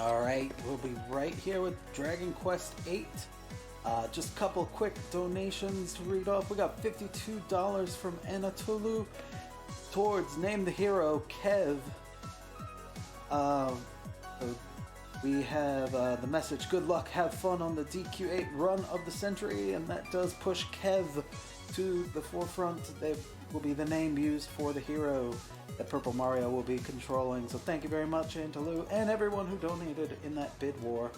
Alright, we'll be right here with Dragon Quest VIII. Just a couple quick donations to read off. We got $52 from Anatolu towards Name the Hero, Kev. We have the message, good luck, have fun on the DQ8 run of the century, and that does push Kev to the forefront. They will be the name used for the hero that Purple Mario will be controlling. So thank you very much, Antalu, and everyone who donated in that bid war.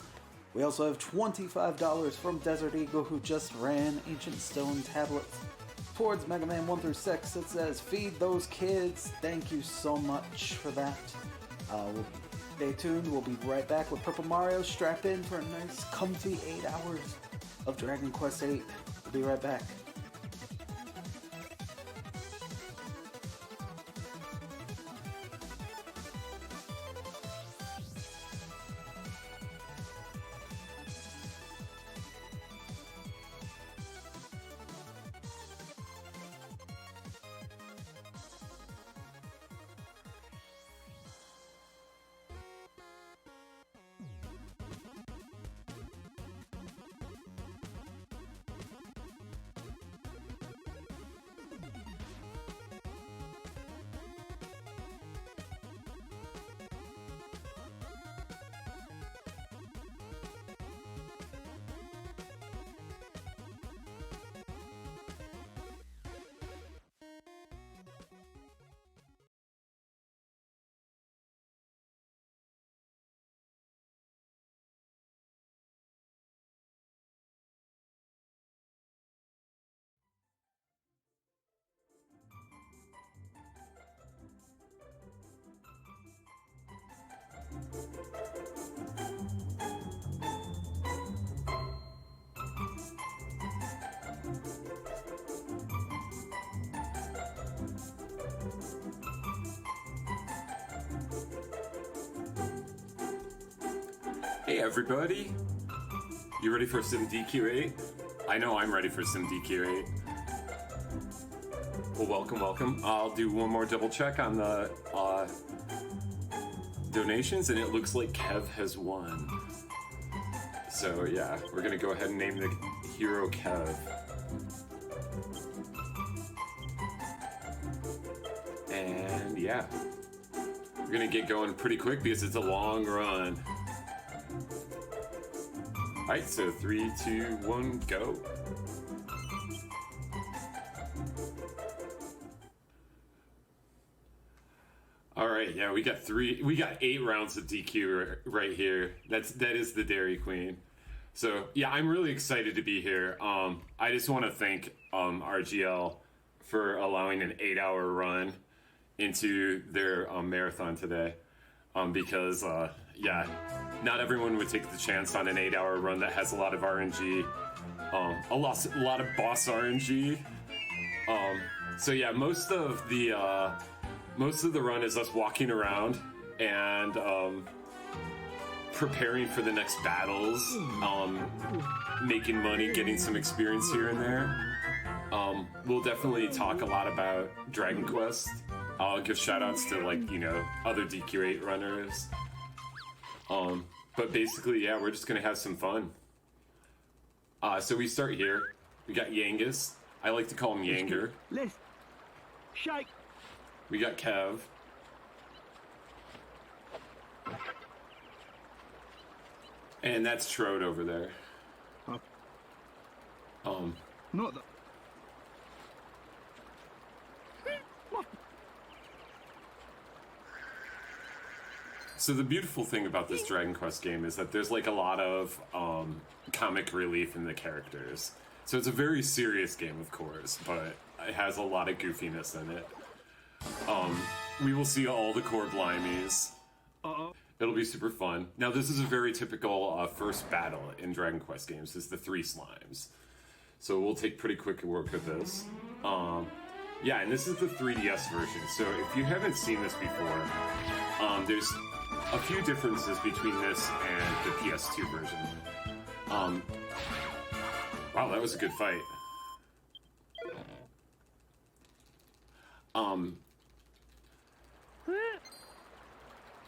We also have $25 from Desert Eagle, who just ran Ancient Stone Tablets towards Mega Man 1 through 6. It says, feed those kids. Thank you so much for that. Stay tuned. We'll be right back with Purple Mario. Strap in for a nice, comfy 8 hours of Dragon Quest VIII. We'll be right back. Hey everybody! You ready for some DQ8? I know I'm ready for some DQ8. Well, welcome. I'll do one more double check on the donations, and it looks like Kev has won. So yeah, we're gonna go ahead and name the hero Kev. And yeah, we're gonna get going pretty quick because it's a long run. Alright, so 3, 2, 1, go. Alright, yeah, we got 8 rounds of DQ right here. That is the Dairy Queen. So yeah, I'm really excited to be here. I just want to thank RGL for allowing an 8-hour run into their marathon today. Because yeah, not everyone would take the chance on an 8-hour run that has a lot of RNG, a lot of boss RNG. So yeah, most of the run is us walking around and preparing for the next battles, making money, getting some experience here and there. We'll definitely talk a lot about Dragon Quest. I'll give shoutouts to, like, you know, other DQ8 runners. But basically, yeah, we're just gonna have some fun. So we start here. We got Yangus. I like to call him Yanger. Lift. Shake. We got Kev. And that's Trode over there. Not that. So the beautiful thing about this Dragon Quest game is that there's like a lot of comic relief in the characters. So it's a very serious game, of course, but it has a lot of goofiness in it. We will see all the core blimies. It'll be super fun. Now this is a very typical first battle in Dragon Quest games, is the 3 slimes. So we'll take pretty quick work of this. Yeah, and this is the 3DS version. So if you haven't seen this before, there's a few differences between this and the PS2 version. Wow, that was a good fight.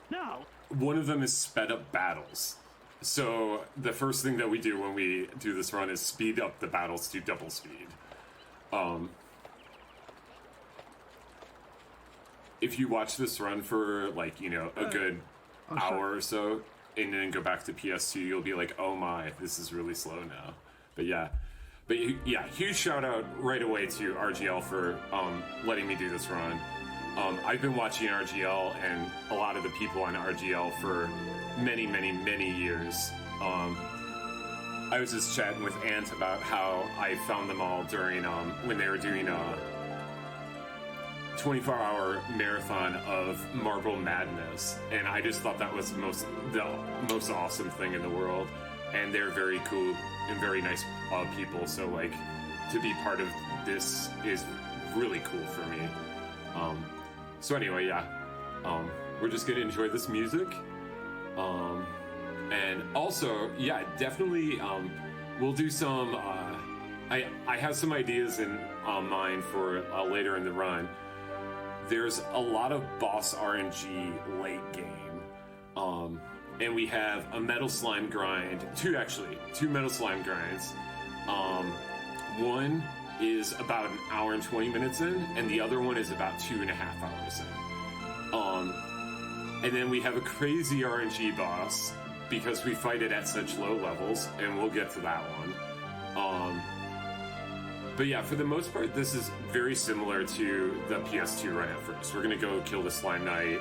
Now, one of them is sped up battles. So the first thing that we do when we do this run is speed up the battles to double speed. If you watch this run for like, you know, a good hour or so, and then go back to PS2, you'll be like, oh my, this is really slow now. But yeah, huge shout out right away to RGL for letting me do this run. I've been watching RGL and a lot of the people on RGL for many years. I was just chatting with Ant about how I found them all during when they were doing a 24-hour marathon of Marble Madness, and I just thought that was the most awesome thing in the world. And they're very cool and very nice people, so like to be part of this is really cool for me. So anyway, yeah, we're just gonna enjoy this music, and also, yeah, definitely, we'll do some. I have some ideas in mind for later in the run. There's a lot of boss RNG late game, and we have a metal slime grind. Two metal slime grinds. One is about an hour and 20 minutes in, and the other one is about 2.5 hours in. And then we have a crazy RNG boss because we fight it at such low levels, and we'll get to that one. But yeah, for the most part, this is very similar to the PS2 run at first. We're gonna go kill the Slime Knight,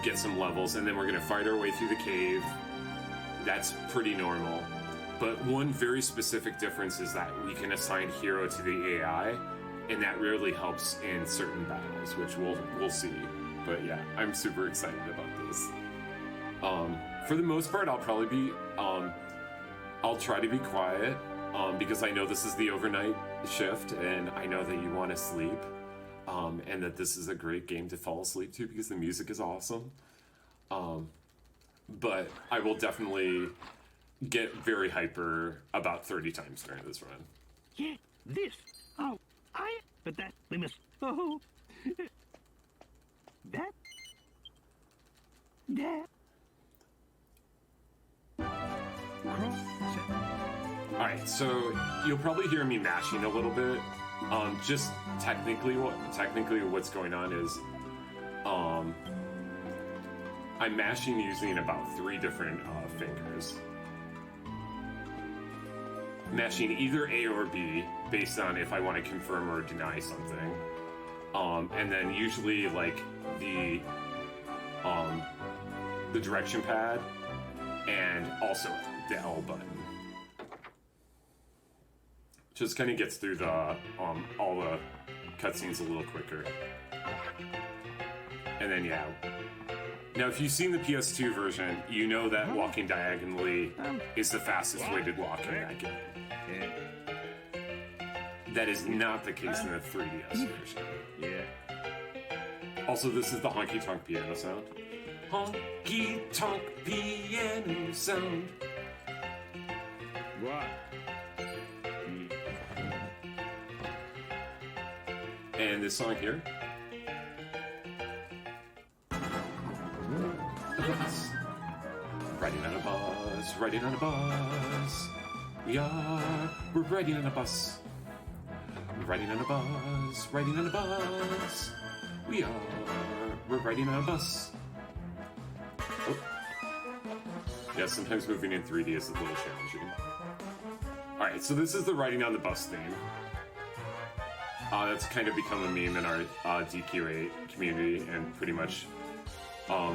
get some levels, and then we're gonna fight our way through the cave. That's pretty normal. But one very specific difference is that we can assign hero to the AI, and that really helps in certain battles, which we'll see. But yeah, I'm super excited about this. For the most part, I'll probably be, I'll try to be quiet, because I know this is the overnight shift, and I know that you want to sleep, and that this is a great game to fall asleep to because the music is awesome. But I will definitely get very hyper about 30 times during this run. Yeah, this. Oh, but that we must. Oh, that. Alright, so you'll probably hear me mashing a little bit. Just technically what's going on is I'm mashing using about 3 different fingers. Mashing either A or B based on if I want to confirm or deny something. And then usually like the direction pad and also the L button. Just kind of gets through the all the cutscenes a little quicker. And then yeah. Now if you've seen the PS2 version, you know that walking diagonally is the fastest way to walk in that game. That is not the case in the 3DS version. Yeah. Also, this is the honky tonk piano sound. Honky tonk piano sound. What? And this song here. Riding on a bus, riding on a bus. We're riding on a bus. Riding on a bus, riding on a bus. We're riding on a bus. Oh. Yeah, sometimes moving in 3D is a little challenging. Alright, so this is the riding on the bus theme. That's kind of become a meme in our DQ8 community and pretty much all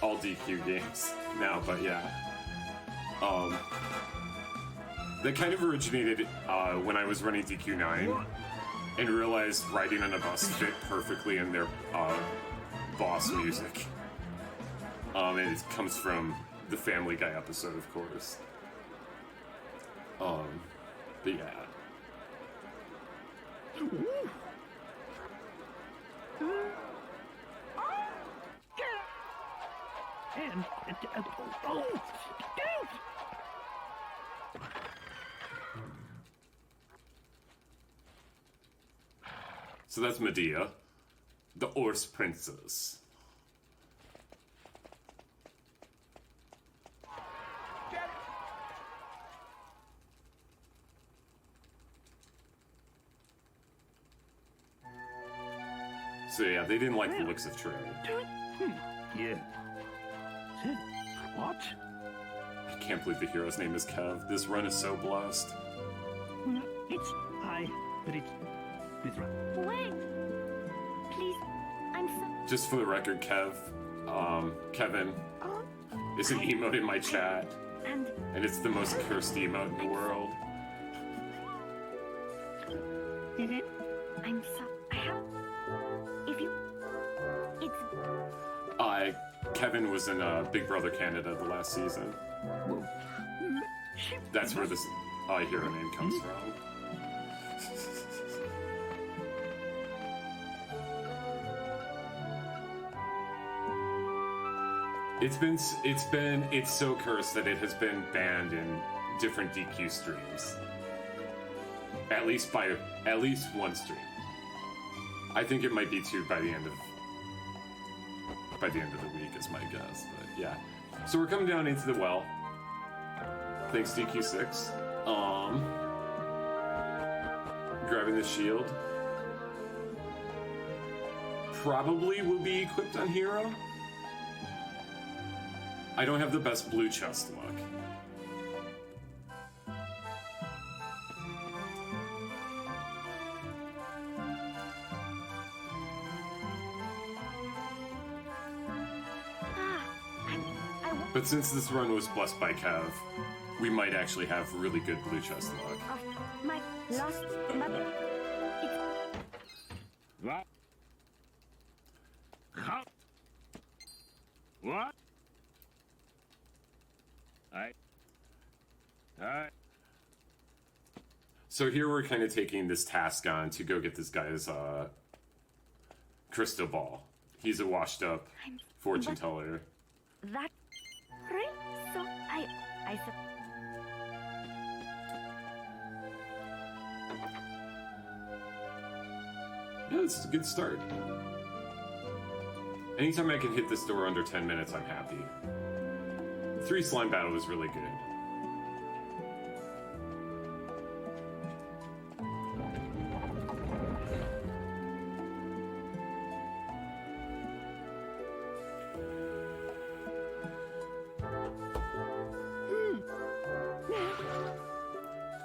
DQ games now, but yeah. That kind of originated when I was running DQ9 and realized riding on a bus fit perfectly in their boss music. And it comes from the Family Guy episode, of course. But yeah. And So that's Medea, the Horse Princess. So yeah, they didn't like the looks of Trey. Yeah. What? I can't believe the hero's name is Kev. This run is so blessed. It's but it's right. Wait. Please. I'm so... Just for the record, Kevin is an emote in my chat, And and it's the most cursed emote in the world. I'm so... I have... If you... It's... Kevin was in Big Brother Canada the last season. That's where this hero name comes from. It's so cursed that it has been banned in different DQ streams. At least one stream. I think it might be two by the end of the week is my guess, but yeah. So we're coming down into the well. Thanks DQ6. Grabbing the shield. Probably will be equipped on hero. I don't have the best blue chest luck. But since this run was blessed by Kev, we might actually have really good blue chest luck. My lost... What? How? What? Alright. So here we're kind of taking this task on to go get this guy's crystal ball. He's a washed up fortune teller. That... Right? So, I Yeah, it's a good start. Anytime I can hit this door under 10 minutes, I'm happy. 3 slime battle was really good.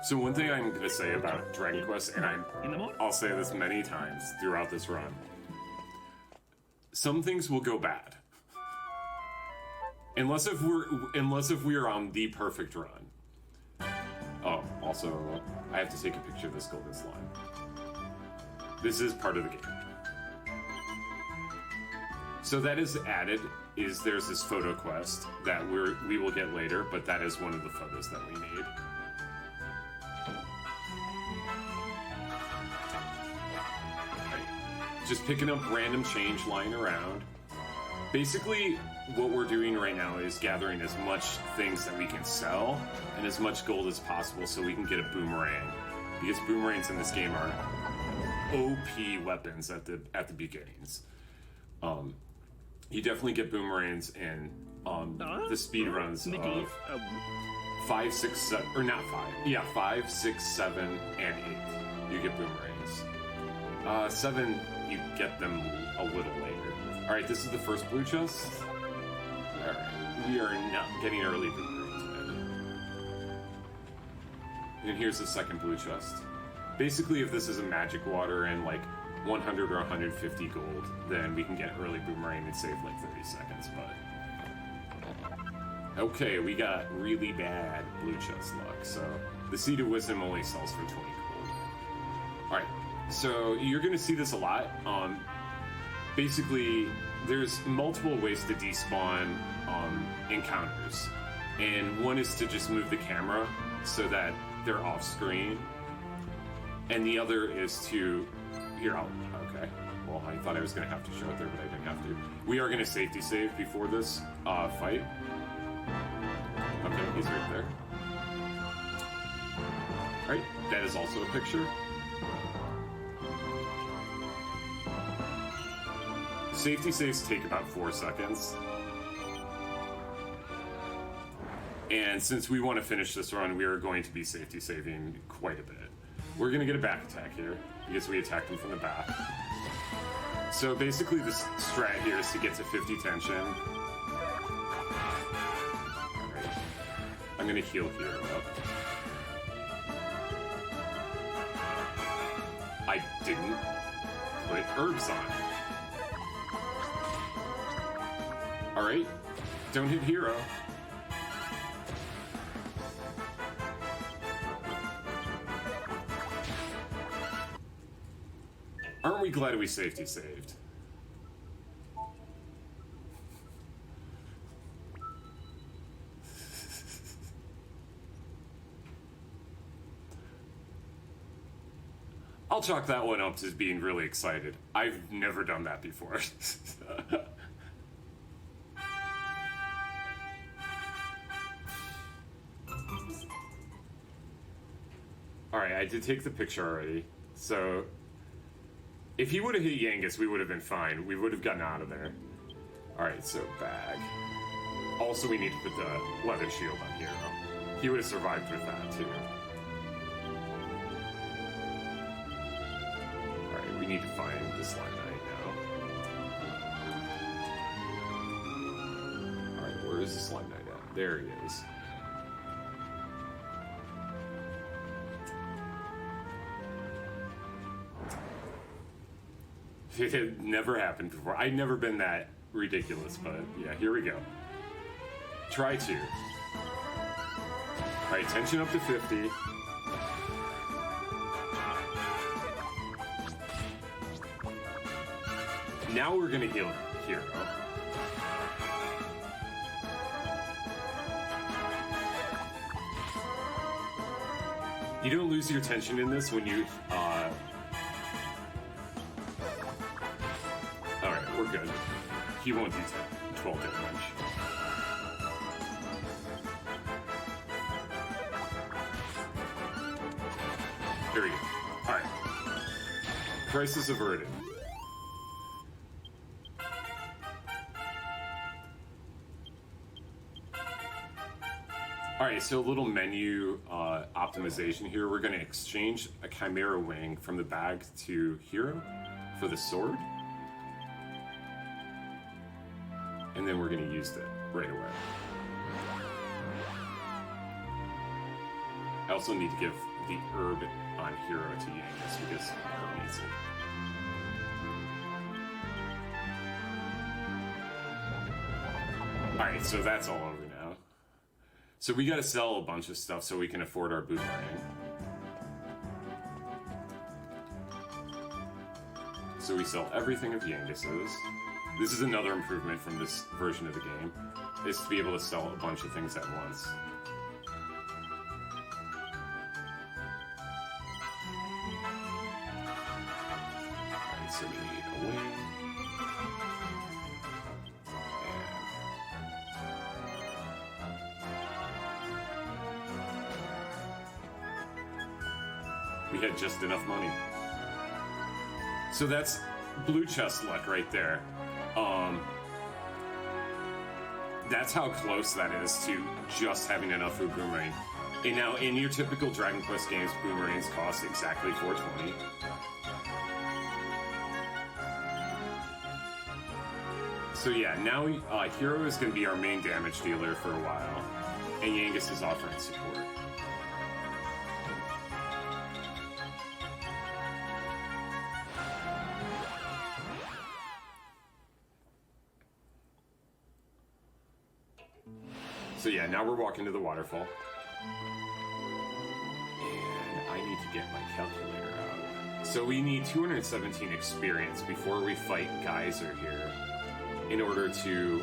So one thing I'm going to say about Dragon Quest, and I'll say this many times throughout this run, some things will go bad. Unless if we're on the perfect run. Oh, also, I have to take a picture of this golden slime. This is part of the game. So that is added, there's this photo quest that we will get later, but that is one of the photos that we need. Just picking up random change lying around. Basically, what we're doing right now is gathering as much things that we can sell and as much gold as possible so we can get a boomerang. Because boomerangs in this game are OP weapons at the beginnings. You definitely get boomerangs in the speed runs of 5, 6, 7, or not 5. Yeah, 5, 6, 7, and 8. You get boomerangs. 7, you get them a little later. Alright, this is the first blue chest. Alright, we are not getting early boomerangs today. And here's the second blue chest. Basically, if this is a magic water and like 100 or 150 gold, then we can get early boomerang and save like 30 seconds, but... Okay, we got really bad blue chest luck, so the Seed of Wisdom only sells for 20 gold. Alright. So you're going to see this a lot. Basically, there's multiple ways to despawn encounters. And one is to just move the camera so that they're off screen. And the other is to... Okay. Well, I thought I was going to have to show it there, but I didn't have to. We are going to safety save before this fight. Okay, he's right there. Alright, that is also a picture. Safety saves take about 4 seconds. And since we want to finish this run, we are going to be safety saving quite a bit. We're going to get a back attack here, because we attacked him from the back. So basically the strat here is to get to 50 tension. Alright. I'm gonna heal Hero up. I didn't put herbs on. Alright. Don't hit Hero. Aren't we glad we safety saved? I'll chalk that one up to being really excited. I've never done that before. Alright, I did take the picture already. So, if he would have hit Yangus, we would have been fine. We would have gotten out of there. Alright, so bag. Also, we need to put the leather shield on Hero. He would have survived with that, too. Alright, we need to find the Slime Knight now. Alright, where is the Slime Knight at? There he is. It had never happened before. I'd never been that ridiculous, but yeah, here we go. Try to. Alright, tension up to 50. Now we're gonna heal Hero. You don't lose your tension in this when you, Alright, we're good. He won't do 12 damage. There we go. Alright. Crisis averted. Alright, so a little menu optimization here. We're going to exchange a Chimera Wing from the bag to Hero for the sword. And then we're going to use it right away. I also need to give the herb on Hero to Yangus because Herb needs it. Alright, so that's all over now. So we gotta sell a bunch of stuff so we can afford our boomerang. So we sell everything of Yangus's. This is another improvement from this version of the game, is to be able to sell a bunch of things at once. Alright, so we need a wing. And we had just enough money. So that's blue chest luck right there. That's how close that is to just having enough for boomerang. And now, in your typical Dragon Quest games, boomerangs cost exactly $4.20. So yeah, now Hero is going to be our main damage dealer for a while, and Yangus is offering support. So yeah, now we're walking to the waterfall. And I need to get my calculator out. So we need 217 experience before we fight Geyser here in order to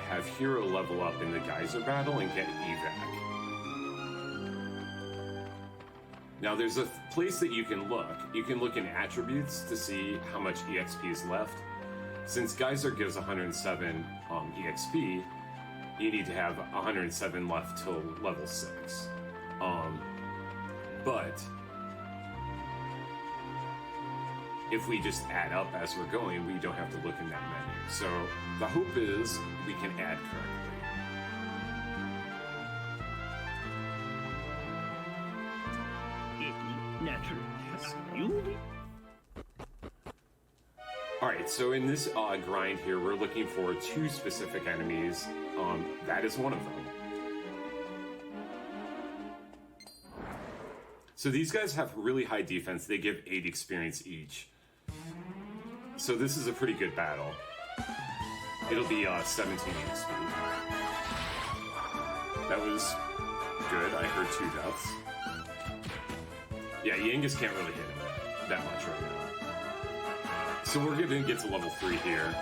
have Hero level up in the Geyser battle and get evac. Now there's a place that you can look. You can look in attributes to see how much EXP is left. Since Geyser gives 107 EXP, you need to have 107 left till level 6. But if we just add up as we're going, we don't have to look in that menu. So the hope is we can add correctly. Natural. You Alright, so in this grind here, we're looking for 2 specific enemies. That is one of them. So these guys have really high defense. They give 8 experience each. So this is a pretty good battle. It'll be 17 XP. That was good. I heard 2 deaths. Yeah, Yangus can't really hit him that much right now. So we're gonna get to level 3 here.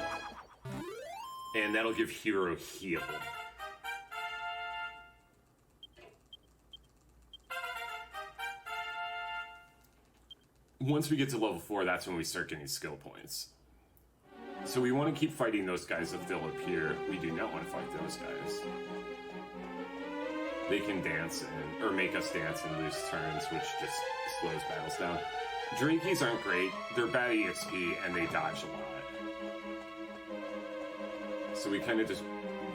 And that'll give Hero heal. Once we get to level 4, that's when we start getting skill points. So we want to keep fighting those guys if they'll appear. We do not want to fight those guys. They can dance and, or make us dance and lose turns, which just slows battles down. Drinkies aren't great. They're bad EXP and they dodge a lot. So we kind of just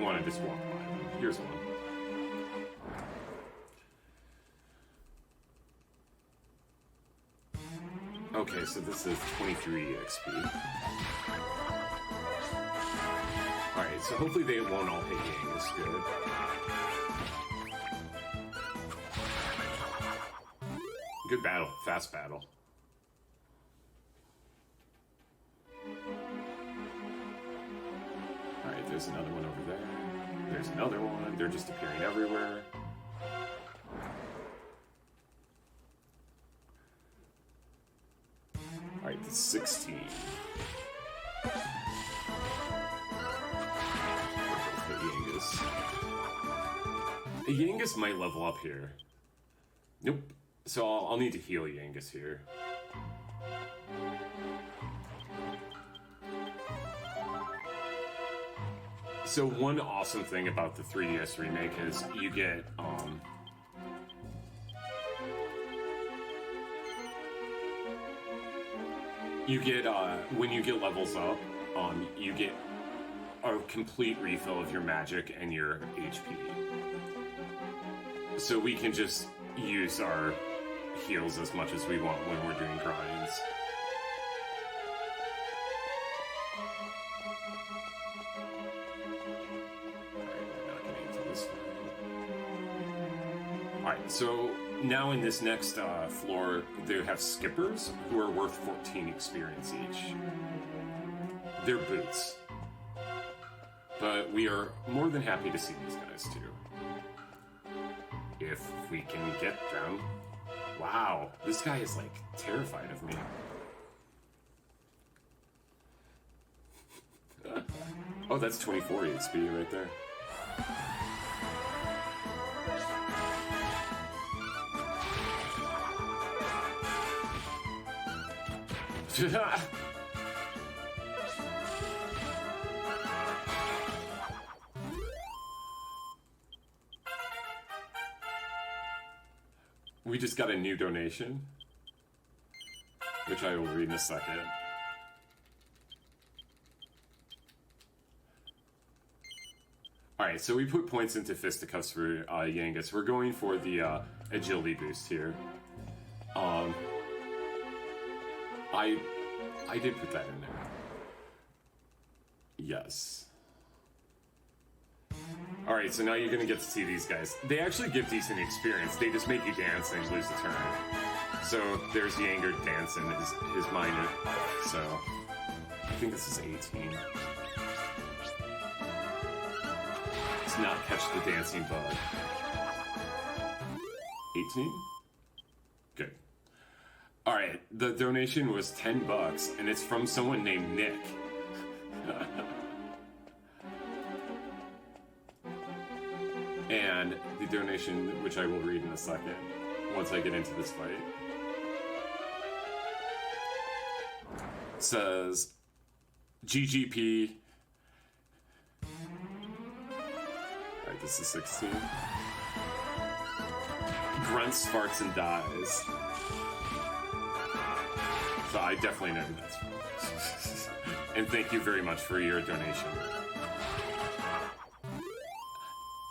want to just walk by them. Here's one. Okay, so this is 23 XP. Alright, so hopefully they won't all hit Yangus good. Good battle, fast battle. Alright, there's another one over there. There's another one. They're just appearing everywhere. Alright, that's 16. Yangus might level up here. Nope. So I'll need to heal Yangus here. So one awesome thing about the 3DS remake is you get when you get levels up, you get a complete refill of your magic and your HP. So we can just use our heals as much as we want when we're doing grinds. Alright, so now in this next floor, they have skippers who are worth 14 experience each. They're boots. But we are more than happy to see these guys too. If we can get them. Wow, this guy is like terrified of me. Oh, that's 24 HP right there. We just got a new donation, which I will read in a second. Alright, so we put points into fisticuffs for Yangus. We're going for the agility boost here. I did put that in there. Yes. Alright, so now you're gonna get to see these guys. They actually give decent experience. They just make you dance and lose the turn. So there's Yanger dancing his minor. So I think this is 18. Let's not catch the dancing bug. 18? Good. Alright, the donation was $10 and it's from someone named Nick. And the donation, which I will read in a second, once I get into this fight, says, GGP. Alright, this is 16. Grunts, farts, and dies. So I definitely know who that's from. And thank you very much for your donation.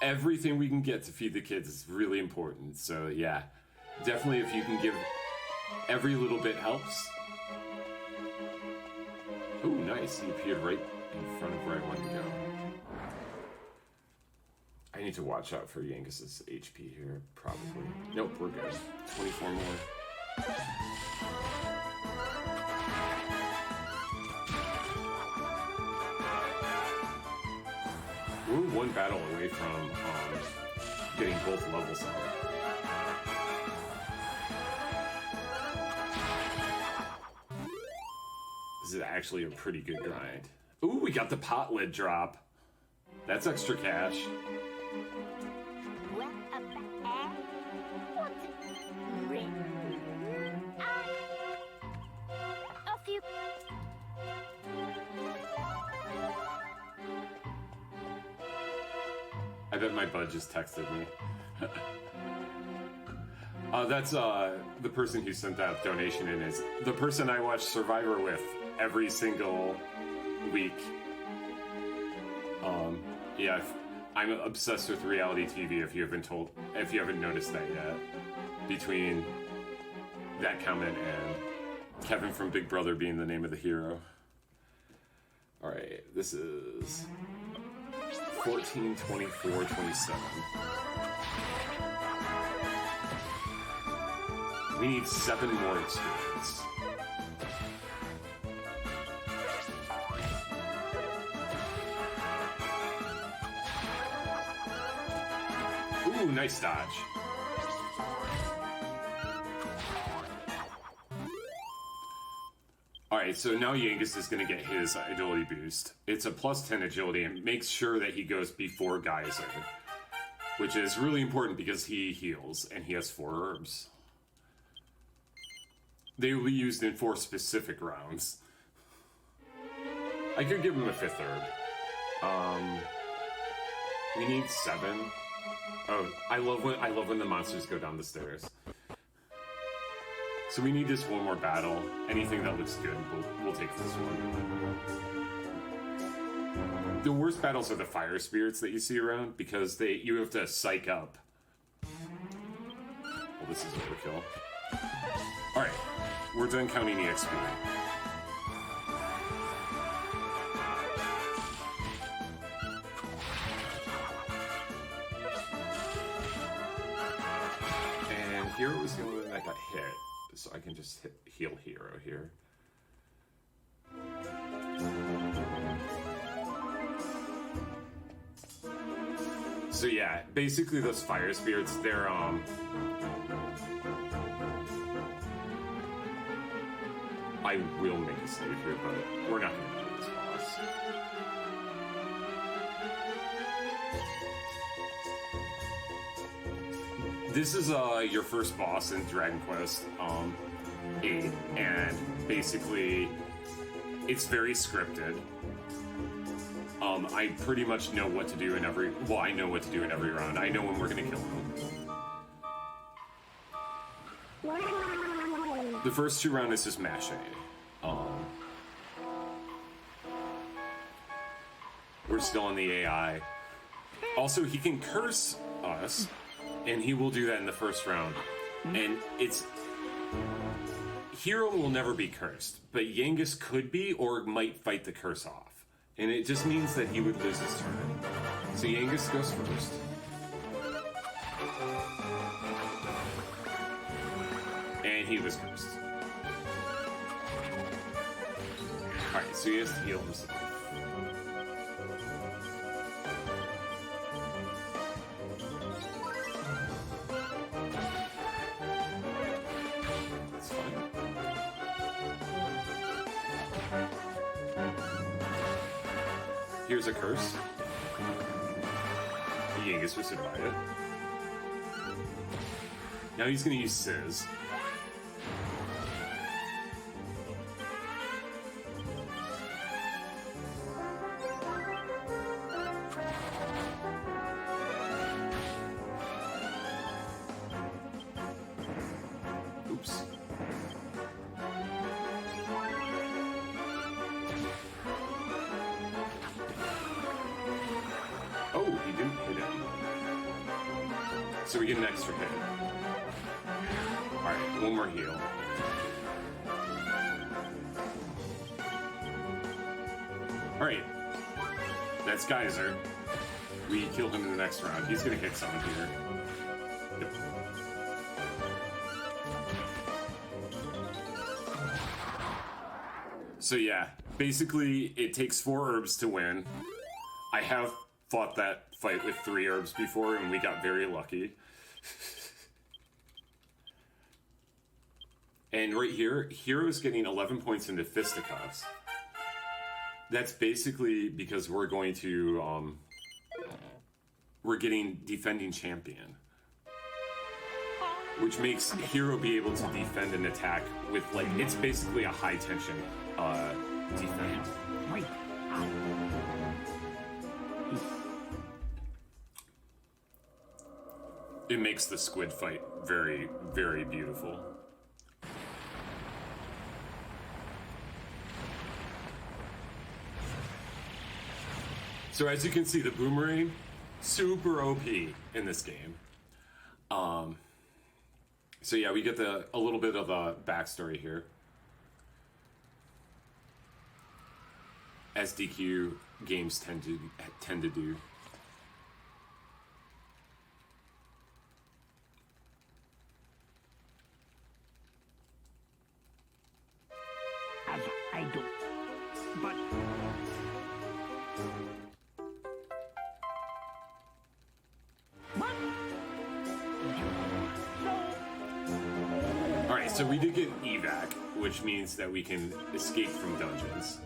Everything we can get to feed the kids is really important. So yeah, definitely if you can give, every little bit helps. Ooh, nice. He appeared right in front of where I wanted to go. I need to watch out for Yangus's HP here, probably. Nope, we're good. 24 more. We're one battle away from getting both levels up. This is actually a pretty good grind. Ooh, we got the pot lid drop. That's extra cash. Well, a few. I bet my bud just texted me. That's the person who sent that donation in is the person I watch Survivor with every single week. Yeah, I'm obsessed with reality TV. If you haven't noticed that yet, between that comment and Kevin from Big Brother being the name of the hero. All right, this is 14, 24, 27. We need 7 more experience. Ooh, nice dodge. Alright, so now Yangus is going to get his agility boost. It's a plus 10 agility and makes sure that he goes before Geyser, which is really important because he heals and he has 4 herbs. They will be used in 4 specific rounds. I could give him a 5th herb. We need 7. Oh, I love when the monsters go down the stairs. So we need just one more battle. Anything that looks good, we'll take this one. The worst battles are the fire spirits that you see around because you have to psych up. Well, this is overkill. All right, we're done counting the XP. And Hero was the only one that got hit. So I can just heal Hero here. So yeah, basically those fire spirits, they're I will make a save here, but we're not gonna do this boss. This is your first boss in Dragon Quest 8, and basically it's very scripted. I pretty much know what to do in every. Well, I know what to do in every round. I know when we're gonna kill him. The first 2 rounds is just mash A. We're still on the AI. Also, he can curse us. And he will do that in the first round. And Hero will never be cursed, but Yangus could be or might fight the curse off. And it just means that he would lose his turn. So Yangus goes first. And he was cursed. Alright, so he has to heal himself. Here's a curse. Yangus will survive it. Now he's gonna use Sizz. Oops. Oh, he didn't hit him. So we get an extra hit. Alright, one more heal. Alright. That's Geyser. We kill him in the next round. He's gonna hit someone here. Yep. So yeah, basically it takes 4 herbs to win. I have fought that fight with 3 herbs before and we got very lucky. And right here, Hero's getting 11 points into fisticuffs. That's basically because we're going to, we're getting defending champion. Which makes Hero be able to defend and attack with, like, it's basically a high tension, defense. Wait. It makes the squid fight very, very beautiful. So as you can see, the boomerang, super OP in this game. So yeah, we get a little bit of a backstory here. As DQ games tend to do. As I do. But Alright, so we did get evac, which means that we can escape from dungeons.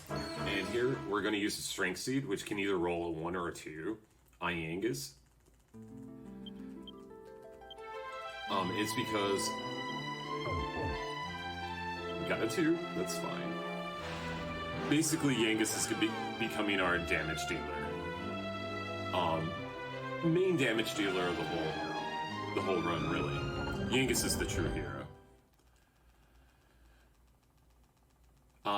And here, we're going to use a strength seed, which can either roll a 1 or a 2 on Yangus. It's because we got a 2, that's fine. Basically, Yangus is becoming our damage dealer. Main damage dealer of the whole run, really. Yangus is the true hero.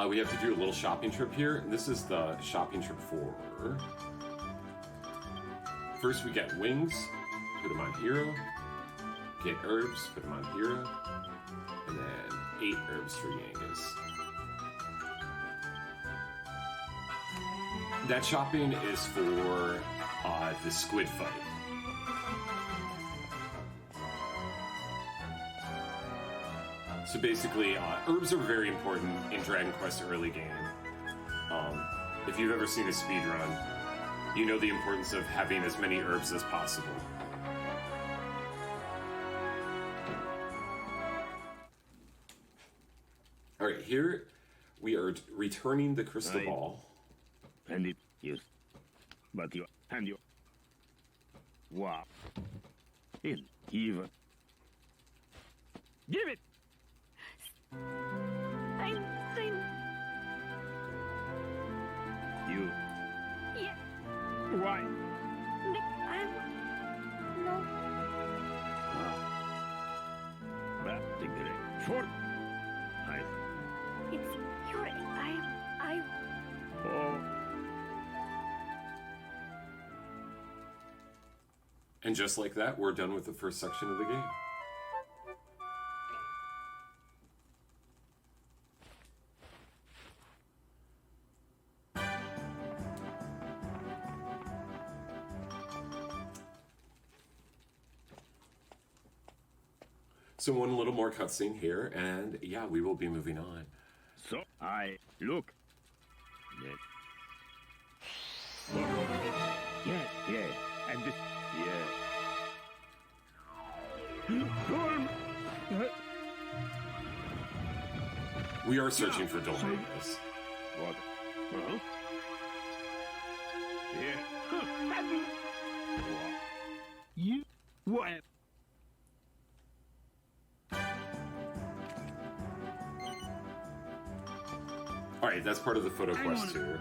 We have to do a little shopping trip here. This is the shopping trip for... First we get wings, put them on Hero. Get herbs, put them on Hero. And then 8 herbs for Yangus. That shopping is for the squid fight. So basically, herbs are very important in Dragon Quest early game. If you've ever seen a speedrun, you know the importance of having as many herbs as possible. Alright, here we are returning the crystal ball. and it is. But you and you. Wow. In even. Give it. I'm You. yeah. Why? I'm no. But the great for. I. It's your I. Oh. And just like that, we're done with the first section of the game. So one little more cutscene here, and yeah, we will be moving on. So I look. Yeah. And this, Dorm. We are searching for Dolores. What? Huh? Yeah. You what? All right, that's part of the photo quest here.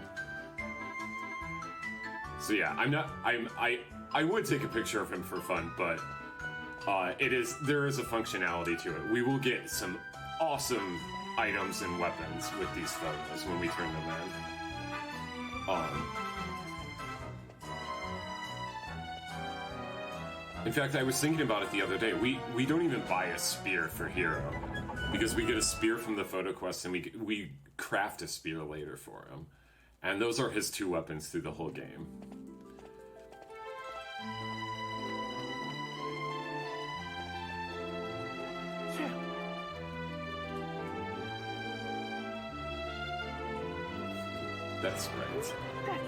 So yeah, I would take a picture of him for fun, but there is a functionality to it. We will get some awesome items and weapons with these photos when we turn them in. In fact, I was thinking about it the other day. We don't even buy a spear for Hero because we get a spear from the photo quest and we craft a spear later for him. And those are his 2 weapons through the whole game. Sir, That's right. that.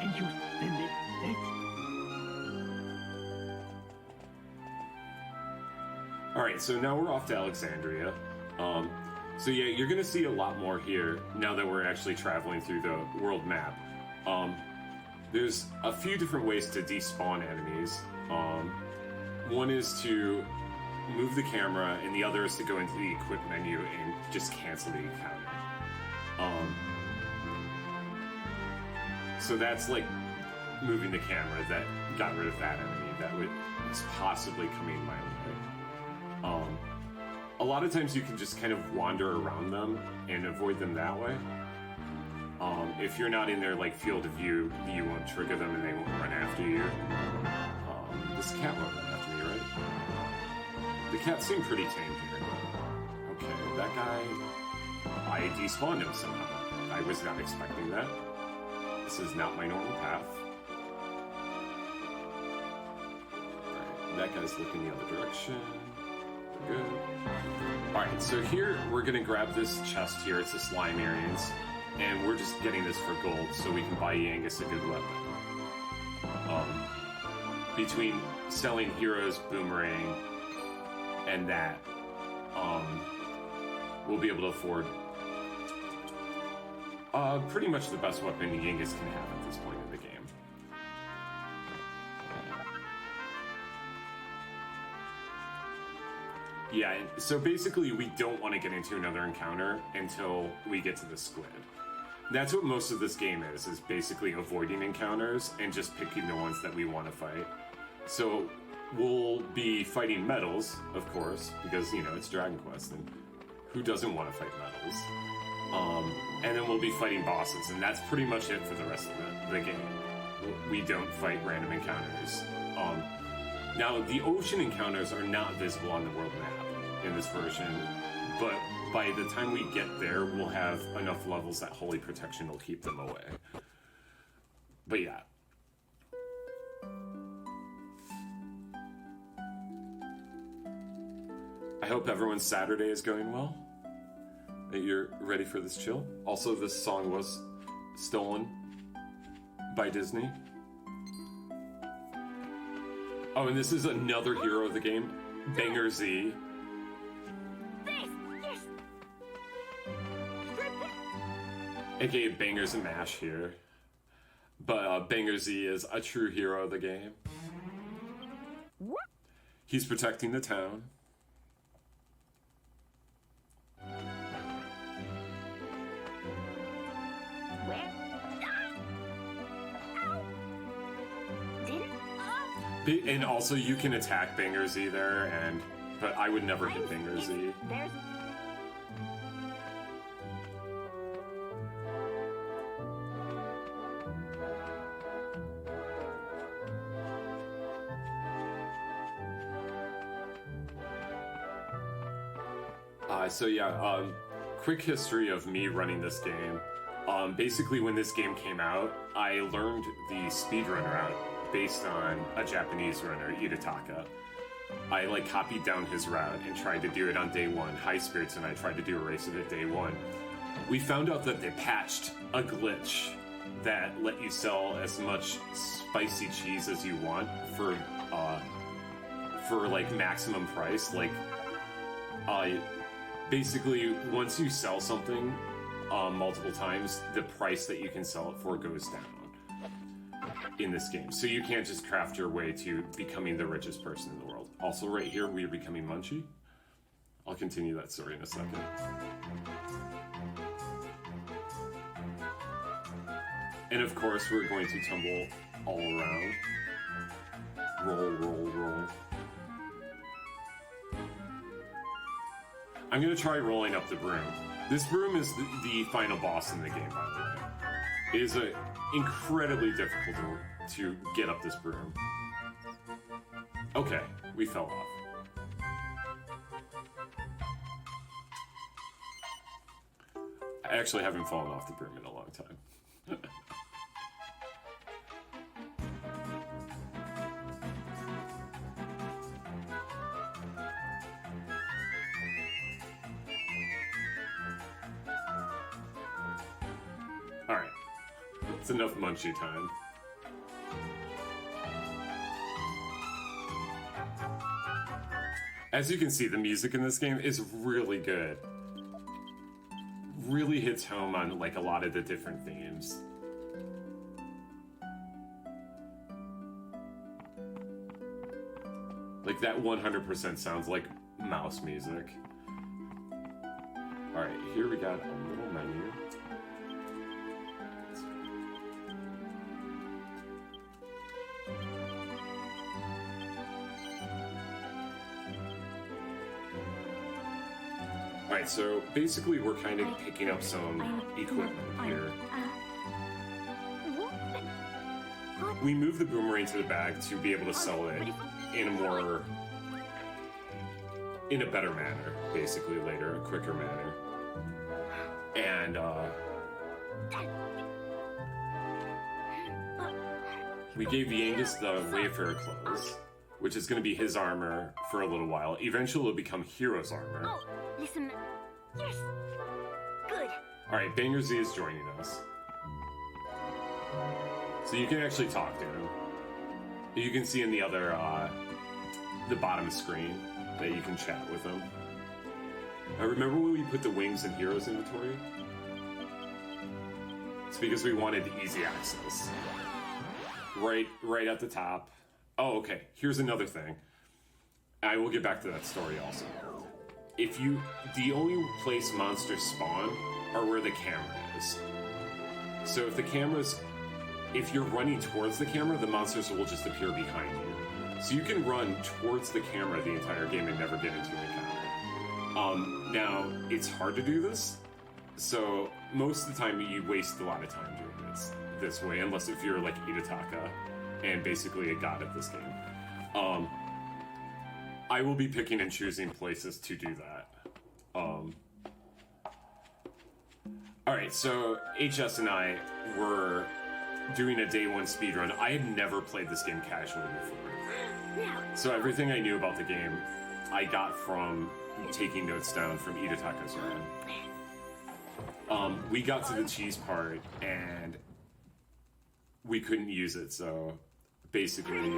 And you send it. Alright, so now we're off to Alexandria. So yeah, you're gonna see a lot more here now that we're actually traveling through the world map. There's a few different ways to despawn enemies. One is to move the camera, and the other is to go into the equip menu and just cancel the encounter. So that's like moving the camera that got rid of that enemy that was possibly coming my way. A lot of times you can just kind of wander around them and avoid them that way. If you're not in their like field of view, you won't trigger them and they won't run after you. This cat won't run after me, right? The cats seem pretty tame here. Okay, that guy, I despawned him somehow. I was not expecting that. This is not my normal path. Alright, that guy's looking the other direction. Good. Alright, so here we're gonna grab this chest here. It's the slime aliens. And we're just getting this for gold so we can buy Yangus a good weapon. Between selling Hero's Boomerang and that, we'll be able to afford pretty much the best weapon Yangus can have at this point in the game. Yeah, so basically we don't want to get into another encounter until we get to the squid. That's what most of this game is basically avoiding encounters and just picking the ones that we want to fight. So we'll be fighting metals, of course, because, you know, it's Dragon Quest, and who doesn't want to fight metals? And then we'll be fighting bosses, and that's pretty much it for the rest of the game. We don't fight random encounters. Now, the ocean encounters are not visible on the world map in this version, but by the time we get there, we'll have enough levels that Holy Protection will keep them away. But yeah. I hope everyone's Saturday is going well. That you're ready for this chill. Also, this song was stolen by Disney. Oh, and this is another hero of the game, Banger Z. AKA Bangers and Mash here. But Banger Z is a true hero of the game. He's protecting the town. And also you can attack Banger Z there, but I would never hit Banger Z. So yeah, quick history of me running this game. Basically when this game came out, I learned the speedrun route based on a Japanese runner, Iritaka. I like copied down his route and tried to do it on day one. High Spirits and I tried to do a race of it day one. We found out that they patched a glitch that let you sell as much spicy cheese as you want for like maximum price. Like, basically, once you sell something multiple times, the price that you can sell it for goes down in this game. So you can't just craft your way to becoming the richest person in the world. Also, right here, we are becoming Munchie. I'll continue that story in a second. And of course, we're going to tumble all around. Roll, roll, roll. I'm going to try rolling up the broom. This broom is the final boss in the game, by the way. It is incredibly difficult to get up this broom. Okay, we fell off. I actually haven't fallen off the broom in a long time. Alright. It's enough munchie time. As you can see, the music in this game is really good. Really hits home on like a lot of the different themes. Like that 100% sounds like mouse music. Alright, here we got a little menu. Alright, so basically we're kind of picking up some equipment here. We move the boomerang to the bag to be able to sell it in a better manner, basically later, a quicker manner. And we gave Yangus the Wayfarer clothes, which is going to be his armor for a little while. Eventually it'll become Hero's armor. Oh, listen. Yes. Good. Alright, Banger Z is joining us. So you can actually talk to him. You can see in the other, the bottom screen that you can chat with him. Now remember when we put the wings in Hero's inventory? It's because we wanted easy access. Right at the top. Oh, okay. Here's another thing. I will get back to that story also. The only place monsters spawn are where the camera is. So if you're running towards the camera, the monsters will just appear behind you. So you can run towards the camera the entire game and never get into an encounter. Now, it's hard to do this, so most of the time you waste a lot of time doing this way, unless if you're like Itataka and basically a god at this game. I will be picking and choosing places to do that. Alright, so HS and I were doing a day one speedrun. I had never played this game casually before. So everything I knew about the game, I got from taking notes down from Itataka's run. We got to the cheese part, and we couldn't use it, so basically...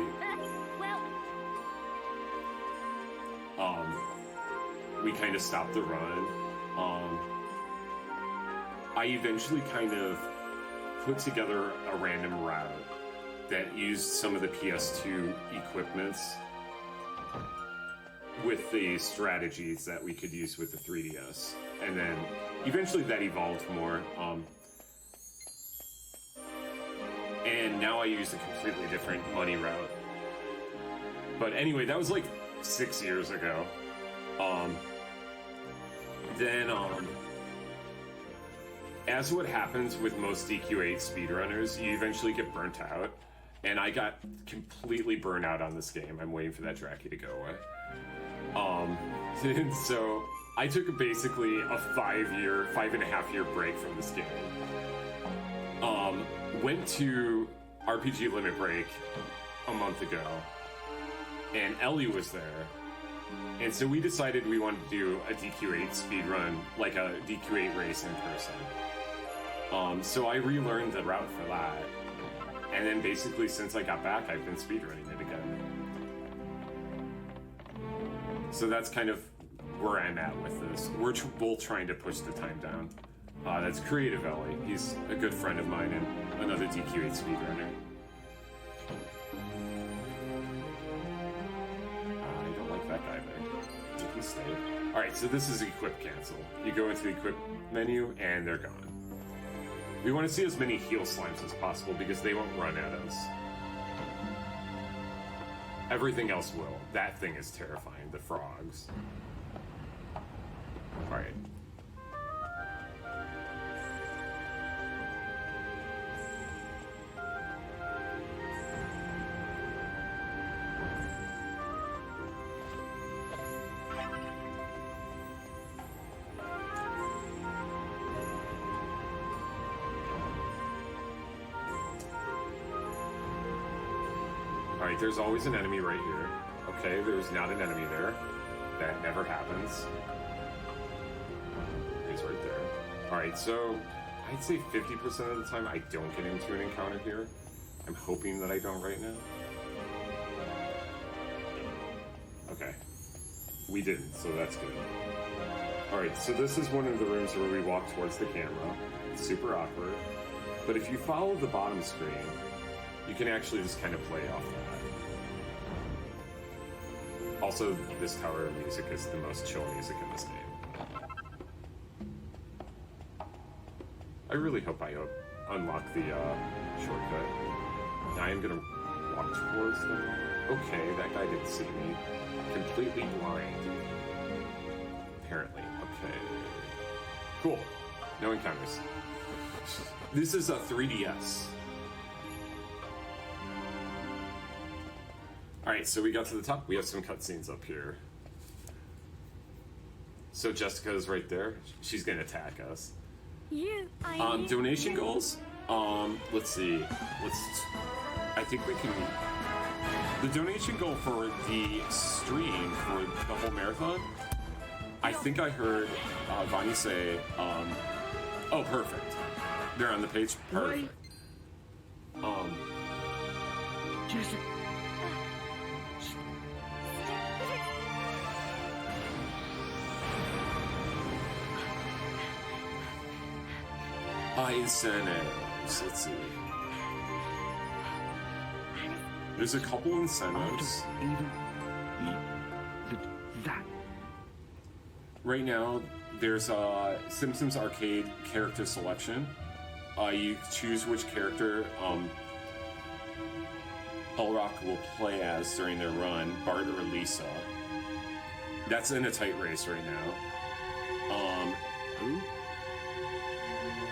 we kind of stopped the run. I eventually kind of put together a random route that used some of the PS2 equipments with the strategies that we could use with the 3DS. And then eventually that evolved more. And now I use a completely different money route. But anyway, that was like 6 years ago. As what happens with most DQ8 speedrunners, you eventually get burnt out. And I got completely burnt out on this game. I'm waiting for that Draki to go away. And so I took basically a 5.5 year break from this game. Went to RPG Limit Break a month ago, and Ellie was there. And so we decided we wanted to do a DQ8 speedrun, like a DQ8 race in person. So I relearned the route for that. And then basically since I got back, I've been speedrunning it again. So that's kind of where I'm at with this. We're both trying to push the time down. That's Creative Ellie. He's a good friend of mine and another DQ8 speedrunner. I don't like that guy there. He can stay. Alright, so this is Equip Cancel. You go into the Equip menu and they're gone. We want to see as many heal slimes as possible because they won't run at us. Everything else will. That thing is terrifying, the frogs. Alright. Alright, there's always an enemy right here. Okay, there's not an enemy there. That never happens. He's right there. Alright, so I'd say 50% of the time I don't get into an encounter here. I'm hoping that I don't right now. Okay. We didn't, so that's good. Alright, so this is one of the rooms where we walk towards the camera. It's super awkward. But if you follow the bottom screen, you can actually just kind of play off that. Also, this tower music is the most chill music in this game. I really hope I unlock the shortcut. Now I'm gonna walk towards them. Okay, that guy didn't see me. Completely blind. Apparently. Okay. Cool. No encounters. This is a 3DS. Alright, so we got to the top. We have some cutscenes up here. So Jessica's right there. She's gonna attack us. Donation goals? Let's see. I think we can... The donation goal for the stream for the whole marathon, I think I heard Vanya say, oh, perfect. They're on the page. Perfect. Jessica. Incentives. Let's see. There's a couple incentives. That. Right now, there's a Simpsons Arcade character selection. You choose which character Hellrock will play as during their run, Bart or Lisa. That's in a tight race right now.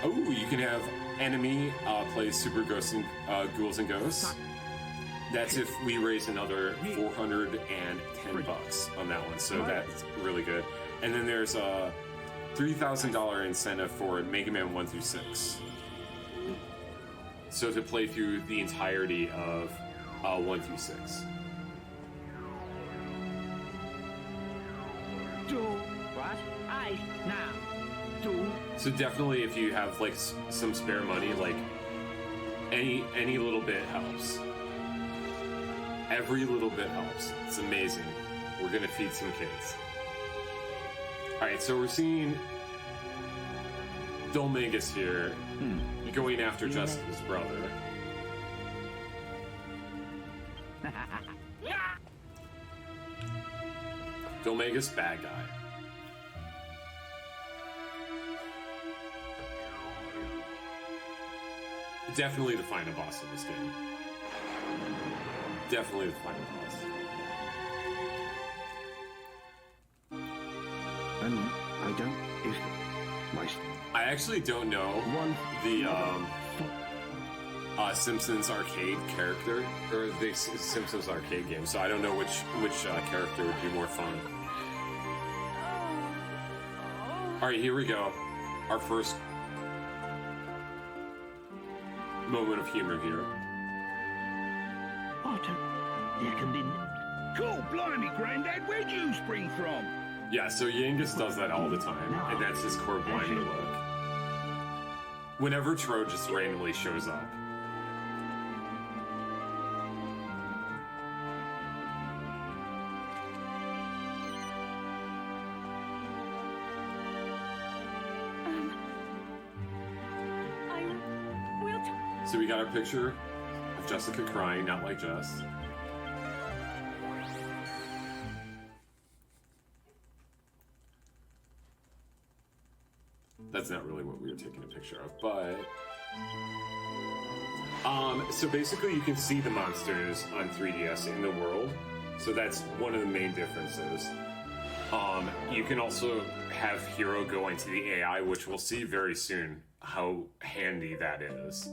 Oh, you can have enemy play Super Ghosts and Ghouls and Ghosts. That's if we raise another $410 on that one, so that's really good. And then there's a $3,000 incentive for Mega Man 1 through 6. So to play through the entirety of 1 through 6. What? Ice now. So definitely, if you have like some spare money, like any little bit helps. Every little bit helps. It's amazing. We're gonna feed some kids. All right, so we're seeing Dolmagus here going after Jessica's brother. Dolmagus, bad guy. Definitely the final boss of this game. Definitely the final boss. And I don't. If my. I actually don't know the Simpsons Arcade character or the Simpsons Arcade game, so I don't know which character would be more fun. All right, here we go. Our first moment of humor here. Otto, there can be. Cool, blimey, Grandad, where'd you spring from? Yeah, so Yangus does that all the time, and that's his core blinder look. Whenever Tro just randomly shows up. So we got our picture of Jessica crying, not like Jess. That's not really what we were taking a picture of, but... so basically you can see the monsters on 3DS in the world, so that's one of the main differences. You can also have Hero go into the AI, which we'll see very soon how handy that is.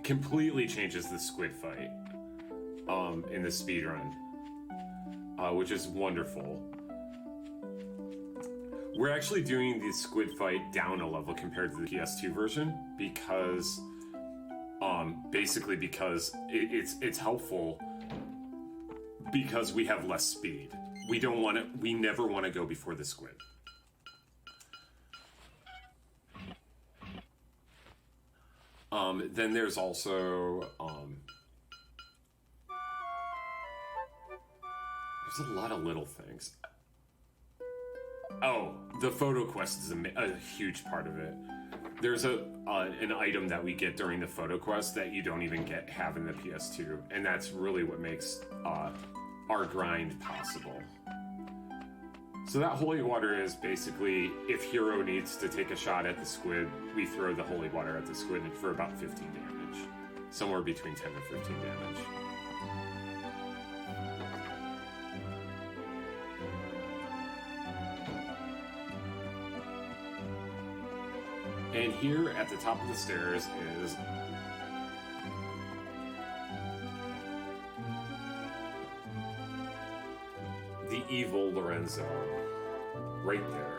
Completely changes the squid fight in the speedrun, which is wonderful. We're actually doing the squid fight down a level compared to the PS2 version because basically because it's helpful because we have less speed. We never want to go before the squid. Then there's also, there's a lot of little things. Oh, the photo quest is a huge part of it. There's an item that we get during the photo quest that you don't even have in the PS2, and that's really what makes our grind possible. So that holy water is basically, if Hero needs to take a shot at the squid, we throw the holy water at the squid for about 15 damage. Somewhere between 10 to 15 damage. And here at the top of the stairs is the evil Lorenzo, right there.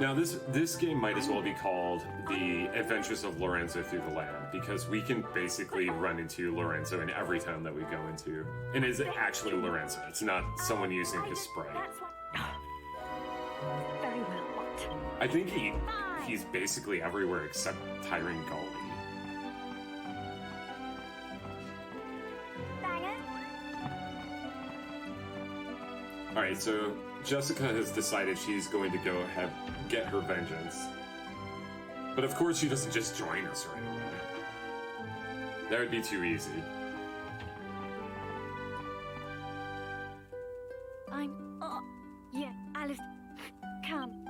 Now this game might as well be called The Adventures of Lorenzo Through the Land, because we can basically run into Lorenzo in every town that we go into. And it's actually Lorenzo, it's not someone using his sprite. Very well, what? I think he's basically everywhere except Tyrant Gully. Alright, so Jessica has decided she's going to go get her vengeance. But of course she doesn't just join us right away. That would be too easy. Yeah, Alice, come.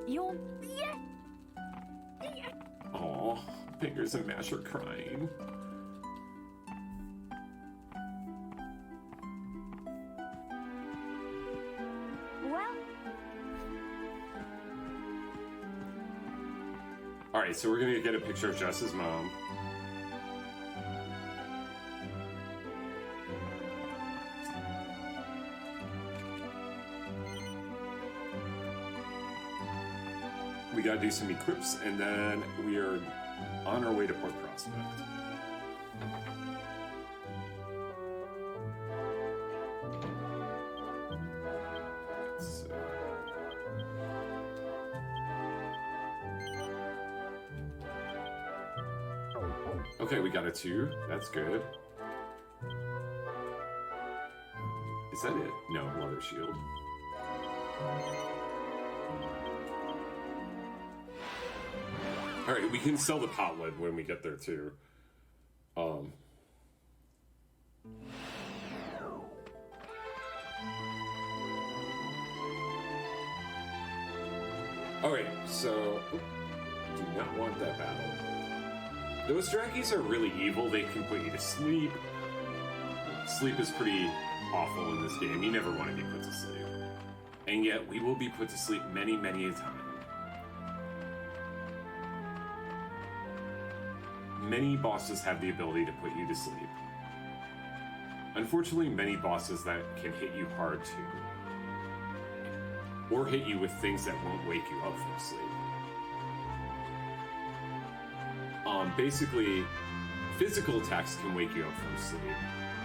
You're... Yeah! Aw, Fingers and Mash are crying. Well... Alright, so we're gonna get a picture of Jess's mom. We gotta do some equips, and then we are on our way to Port Prospect. So. Okay, we got a 2. That's good. Is that it? No, Mother Shield. Alright, we can sell the pot lid when we get there too. Alright, so... do not want that battle. Those Drakkies are really evil. They can put you to sleep. Sleep is pretty awful in this game. You never want to be put to sleep. And yet, we will be put to sleep many, many a time. Many bosses have the ability to put you to sleep. Unfortunately, many bosses that can hit you hard too. Or hit you with things that won't wake you up from sleep. Basically, physical attacks can wake you up from sleep,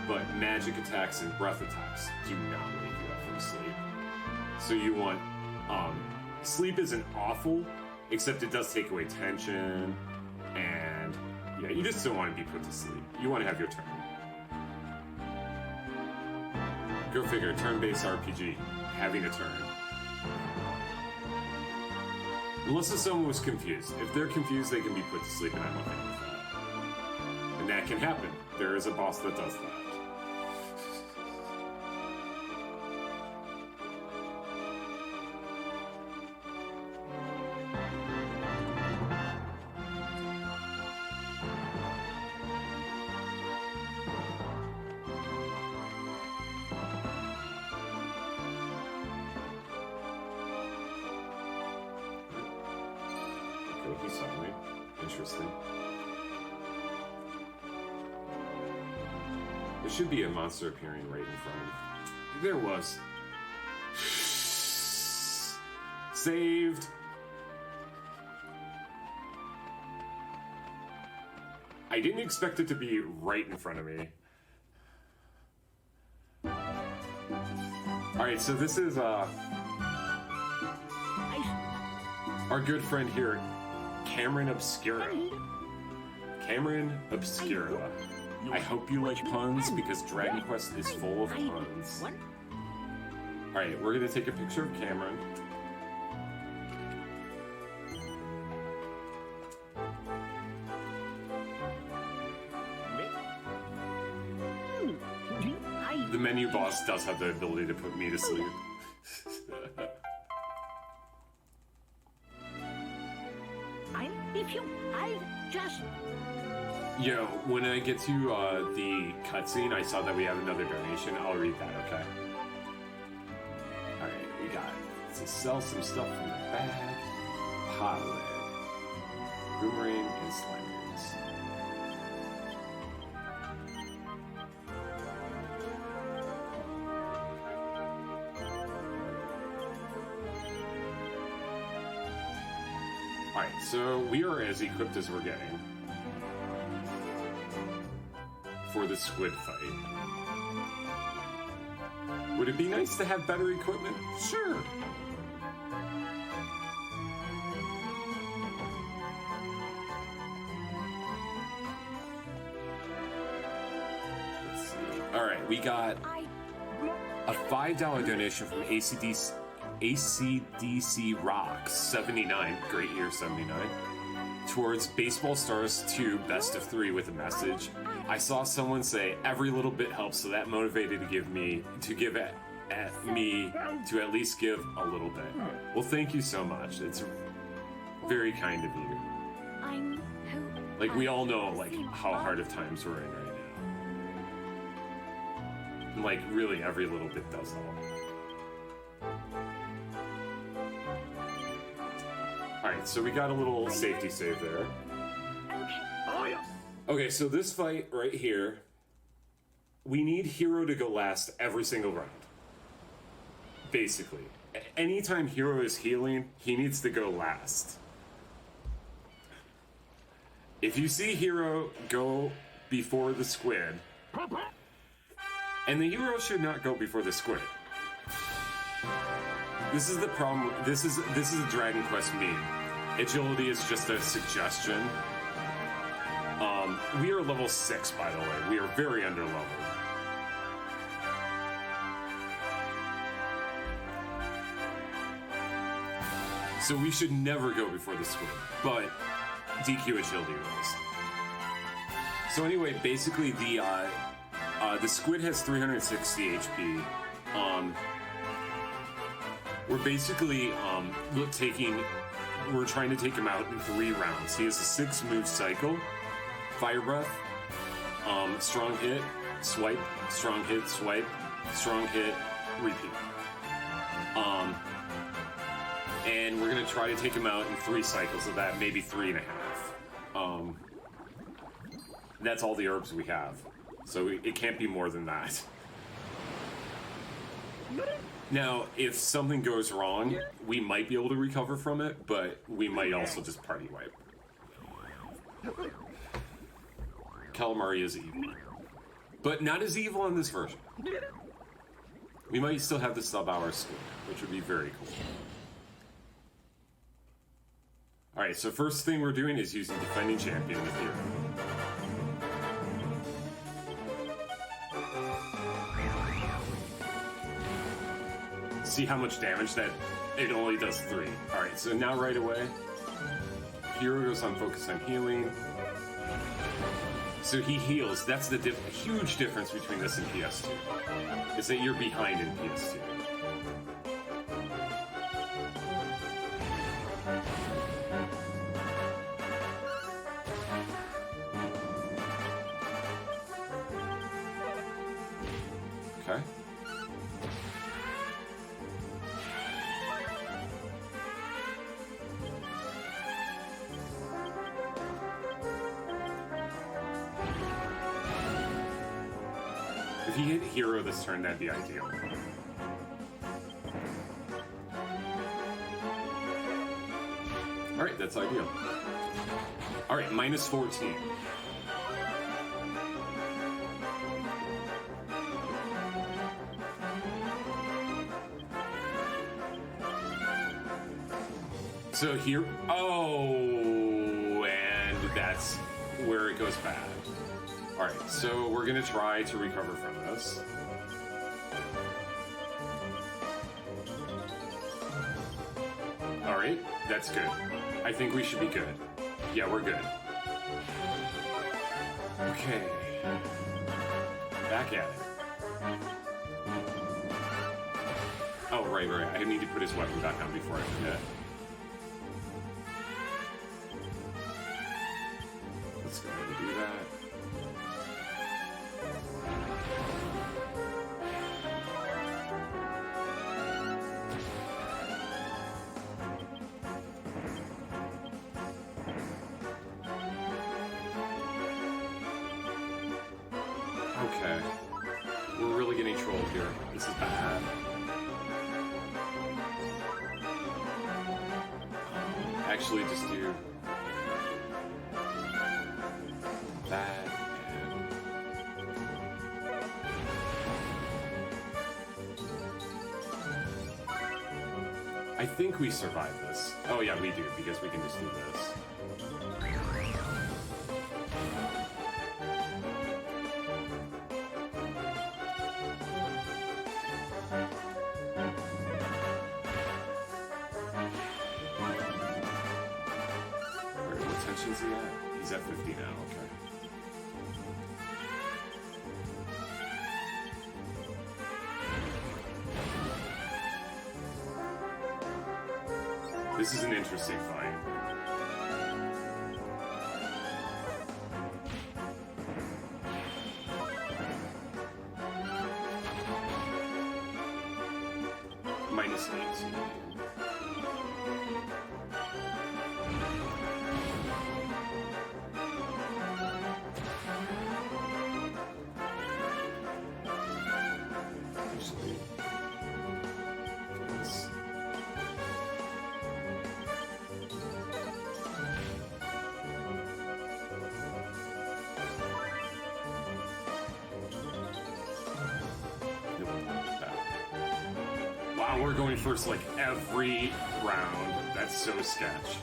but magic attacks and breath attacks do not wake you up from sleep. So you want, sleep isn't awful, except it does take away tension, and yeah, you just don't want to be put to sleep. You want to have your turn. Go figure, turn-based RPG, having a turn. Unless someone was confused. If they're confused, they can be put to sleep, and I'm okay with that. And that can happen. There is a boss that does that. He saw me. Interesting. There should be a monster appearing right in front. There was. Saved. I didn't expect it to be right in front of me. Alright, so this is our good friend here, Cameron Obscura. Cameron Obscura. I hope you like puns because Dragon Quest is full of puns. Alright, we're gonna take a picture of Cameron. The menu boss does have the ability to put me to sleep. Yo, when I get to the cutscene, I saw that we have another donation. I'll read that, okay? Alright, we got to sell some stuff from the bag. Hot lid. Boomerang and slime rings. Alright, so we are as equipped as we're getting for the squid fight. Would it be nice to have better equipment? Sure. Let's see. Alright, we got a $5 donation from ACDC Rocks 79, great year 79, towards Baseball Stars 2 Best of 3 with a message. I saw someone say every little bit helps, so that motivated to give me to at least give a little bit. Well, thank you so much. It's very kind of you. Like, we all know like how hard of times we're in right now. And like really every little bit does help. Alright, so we got a little safety save there. Okay, so this fight right here, we need Hero to go last every single round. Basically. Anytime Hero is healing, he needs to go last. If you see Hero go before the squid, and the Hero should not go before the squid. This is the problem. This is a Dragon Quest meme. Agility is just a suggestion. We are level 6, by the way. We are very underleveled. So we should never go before the squid, but DQ agility rules. So anyway, basically the squid has 360 HP. We're basically we're trying to take him out in 3 rounds. He has a 6 move cycle. Fire Breath, strong hit, swipe, strong hit, swipe, strong hit, repeat. And we're gonna try to take him out in 3 cycles of that, maybe 3.5. That's all the herbs we have. So it can't be more than that. Now, if something goes wrong, we might be able to recover from it, but we might also just party wipe. Calamari is evil. But not as evil on this version. We might still have the sub-hour squid, which would be very cool. Alright, so first thing we're doing is using Defending Champion with Hero. See how much damage that it only does 3. Alright, so now right away, Hero goes on focus on healing. So he heals. That's the huge difference between this and PS2. Is that you're behind in PS2. Okay. If he hit Hero this turn, that'd be ideal. Alright, that's ideal. Alright, minus 14. So here, oh, and that's where it goes bad. All right, so we're gonna try to recover from this. All right, that's good. I think we should be good. Yeah, we're good. Okay. Back at it. Oh, right. I need to put his weapon back on before I forget. Let's go ahead and do that. Okay. We're really getting trolled here. This is bad. Actually, just do that and... I think we survive this. Oh yeah, we do, because we can just do this. Is he at? He's at 50 now, okay. This is an interesting fight. Minus 19. Wow, we're going first like every round. That's so sketch.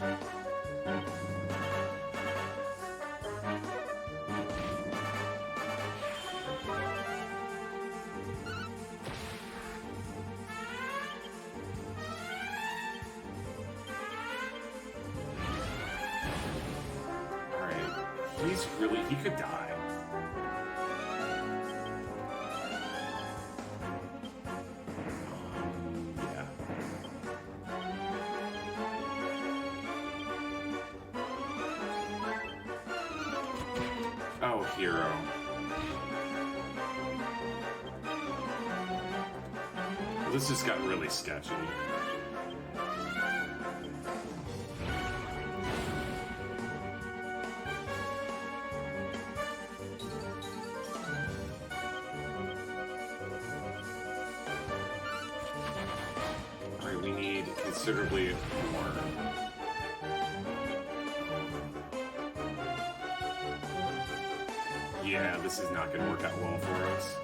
Alright. He's really, he could die. Oh, hero. This just got really sketchy. Alright, we need considerably more. Yeah, this is not going to work out well for us.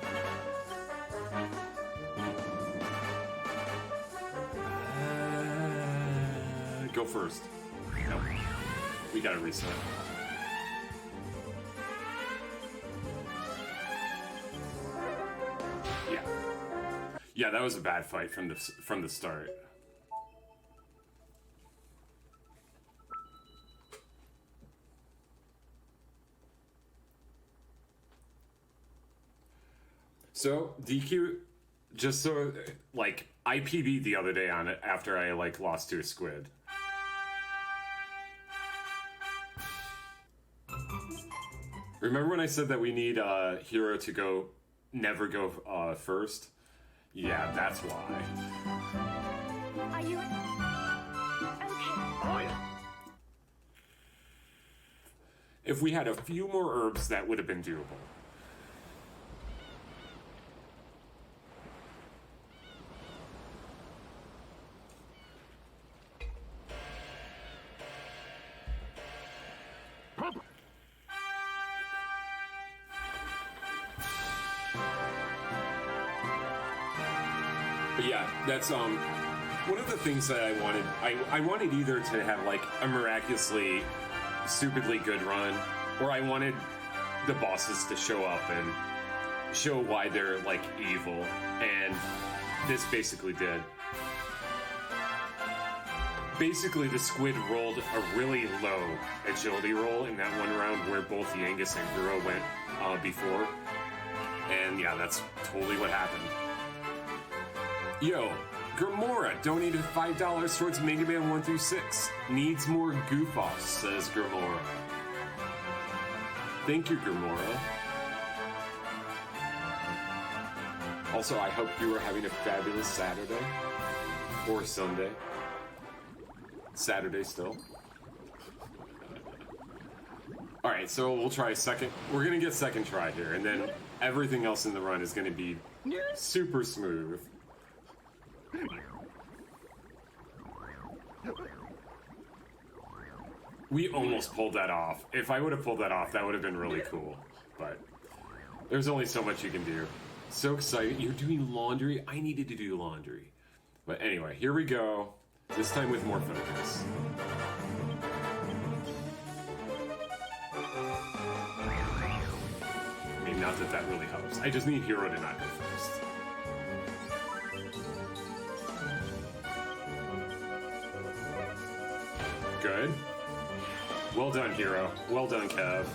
Go first. Nope. We gotta reset. Yeah. Yeah, that was a bad fight from the start. So, DQ, just so, like, I PB'd the other day on it after I, like, lost to a squid. Remember when I said that we need a hero to never go first? Yeah, that's why. Are you... Okay. If we had a few more herbs, that would have been doable. But yeah, that's One of the things that I wanted either to have like a miraculously, stupidly good run, or I wanted the bosses to show up and show why they're like evil, and this basically did. Basically, the squid rolled a really low agility roll in that one round where both Yangus and Guro went before. And yeah, that's totally what happened. Yo, Grimora donated $5 towards Mega Man 1 through 6. Needs more goof-offs, says Grimora. Thank you, Grimora. Also, I hope you are having a fabulous Saturday. Or Sunday. Saturday still. Alright, so we'll try second. We're gonna get second try here, and then everything else in the run is gonna be super smooth. We almost pulled that off. If I would have pulled that off, that would have been really cool. But there's only so much you can do. So excited. You're doing laundry? I needed to do laundry. But anyway, here we go. This time with more focus. I mean, not that that really helps. I just need Hero to not go first. Good. Well done, Hero. Well done, Kev.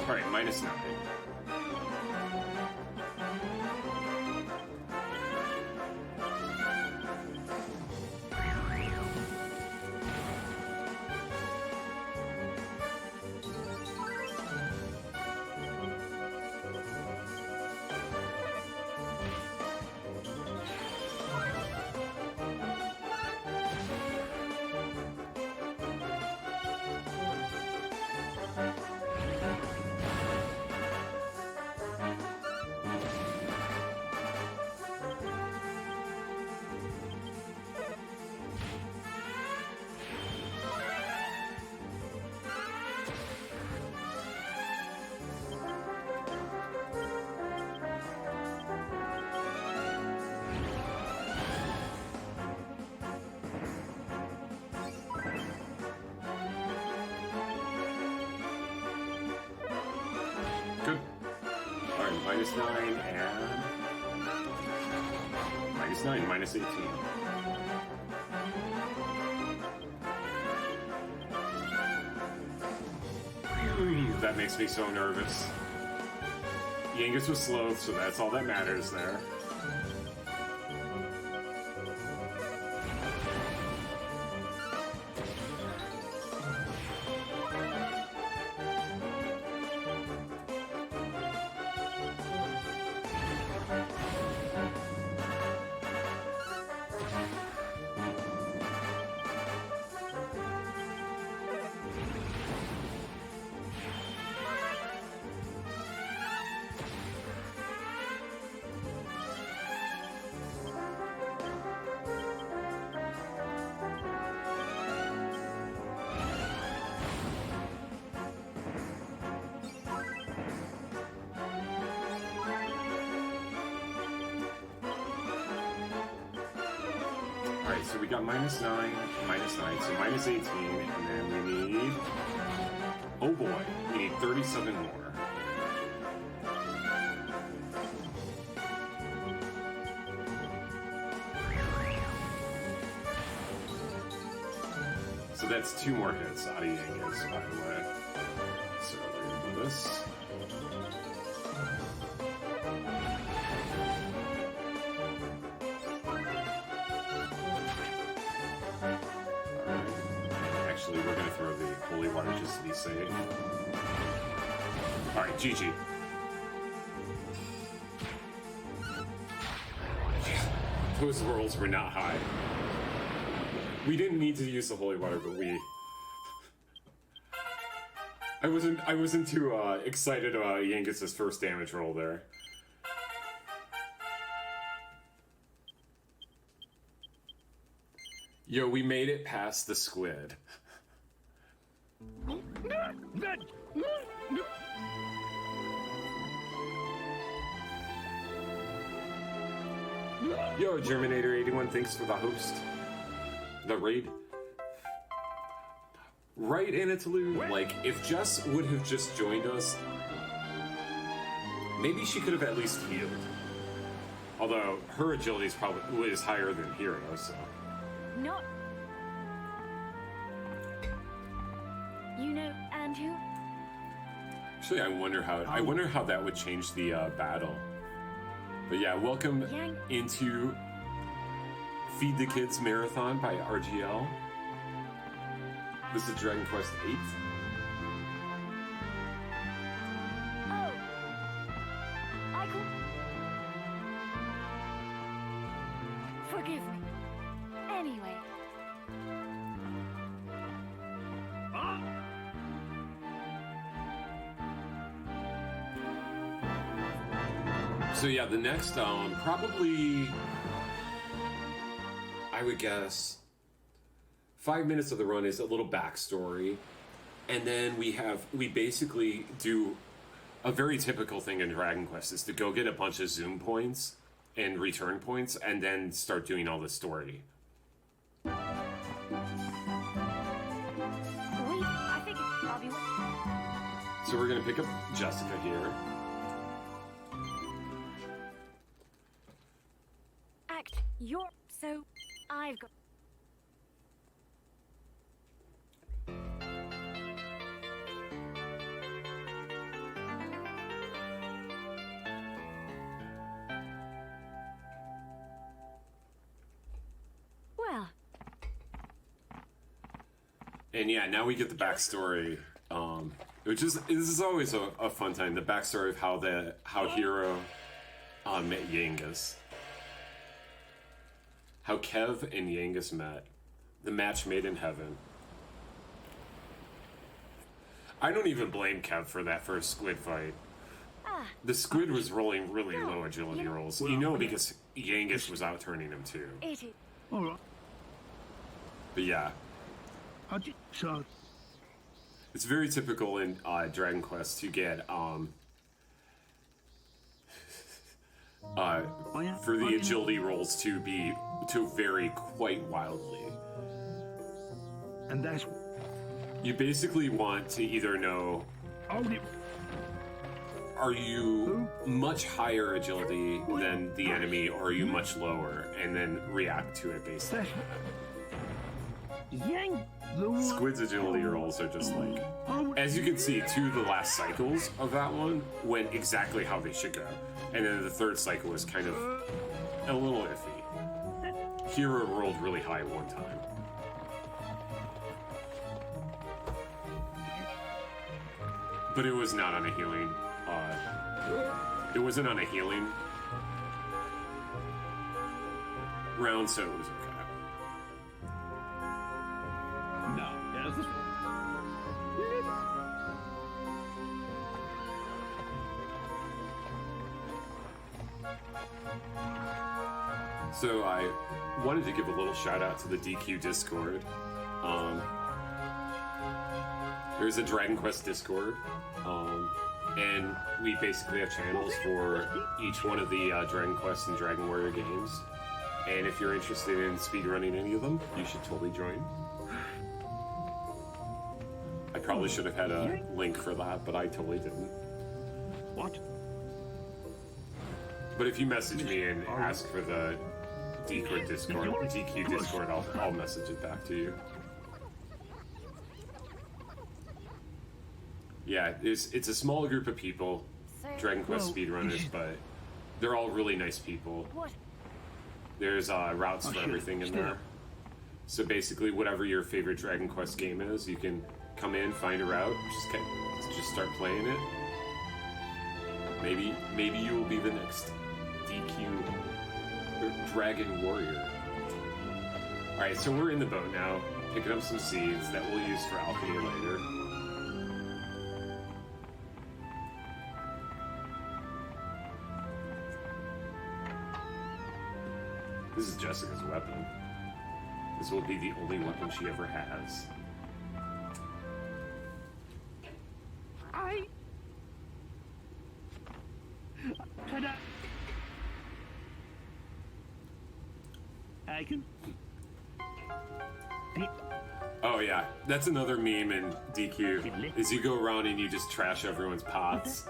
Alright, -9. Good. Alright, -9 and... -9, -18. That makes me so nervous. Yangus was slow, so that's all that matters there. Alright, so we got -9, so -18, and then we need... Oh boy, we need 37 more. So that's 2 more hits out of Yangus, by the way. So we're gonna do this. Actually, we're gonna throw the holy water just to be safe. Alright, GG. Those rolls were not high. We didn't need to use the holy water, but we... I wasn't too excited about Yangus's first damage roll there. Yo, we made it past the squid. Yo, Germinator81, thanks for the host. The raid. Right, Anatolu? Like, if Jess would have just joined us, maybe she could have at least healed. Although, her agility is probably higher than Hero, so... Not... You know, and who? Actually, I wonder how that would change the battle. But yeah, welcome into Feed the Kids Marathon by RGL. This is Dragon Quest VIII. Oh. I could... Forgive me. Anyway. So yeah, the next, probably, I would guess, 5 minutes of the run is a little backstory, and then we basically do a very typical thing in Dragon Quest is to go get a bunch of zoom points and return points, and then start doing all the story. I think I'll be... So we're gonna pick up Jessica here. You're... So... I've got... Well... And yeah, now we get the backstory, which is... This is always a fun time, the backstory of how Hero met Yangus. How Kev and Yangus met. The match made in heaven. I don't even blame Kev for that first squid fight. The squid was rolling really low agility rolls. You know, because Yangus was out-turning him too. All right. But yeah. So... It's very typical in Dragon Quest to get for the agility rolls to vary quite wildly. And that's... You basically want to either know, are you much higher agility than the enemy, or are you much lower, and then react to it based on that. Squid's agility rolls are just like, as you can see, 2 of the last cycles of that one went exactly how they should go. And then the third cycle was kind of a little iffy. Hero rolled really high one time. But it was not on a healing, it wasn't on a healing round, so it was okay. No. Yes. So I wanted to give a little shout out to the DQ Discord. There's a Dragon Quest Discord, and we basically have channels for each one of the Dragon Quest and Dragon Warrior games. And if you're interested in speedrunning any of them, you should totally join. I probably should have had a link for that, but I totally didn't. What? But if you message me and ask for the DQ Discord, I'll message it back to you. Yeah, it's a small group of people, Dragon Quest speedrunners, but they're all really nice people. There's routes for everything in there. So basically, whatever your favorite Dragon Quest game is, you can come in, find a route, just start playing it. Maybe you will be the next DQ Dragon Warrior. All right, so we're in the boat now, picking up some seeds that we'll use for alchemy later. This is Jessica's weapon. This will be the only weapon she ever has. Ta-da! I can... Oh yeah, that's another meme in DQ, is you go around and you just trash everyone's pots.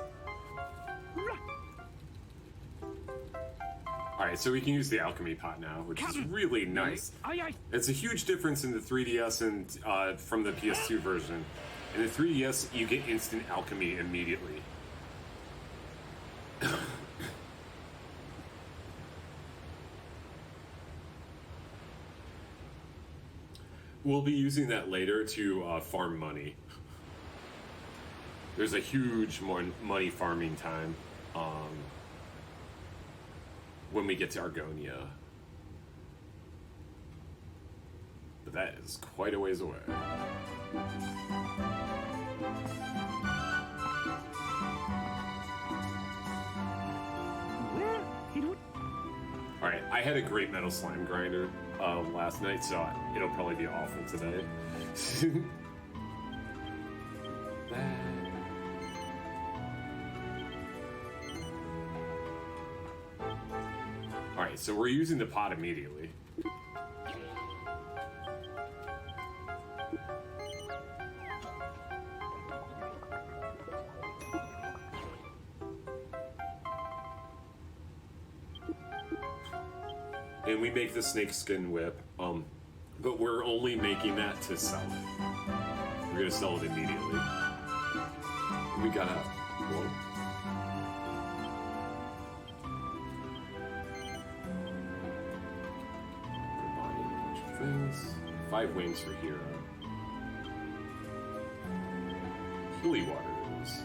Alright, so we can use the alchemy pot now, which is really nice. It's a huge difference in the 3DS and from the PS2 version. In the 3DS, you get instant alchemy immediately. We'll be using that later to farm money. There's a huge money farming time when we get to Argonia. But that is quite a ways away. Alright, I had a great metal slime grinder last night, so it'll probably be awful today. Alright, so we're using the pot immediately. And we make the snakeskin whip, but we're only making that to sell it. We're gonna sell it immediately. We gotta, whoa. We're buying a bunch of things. 5 wings for hero. Holy waters.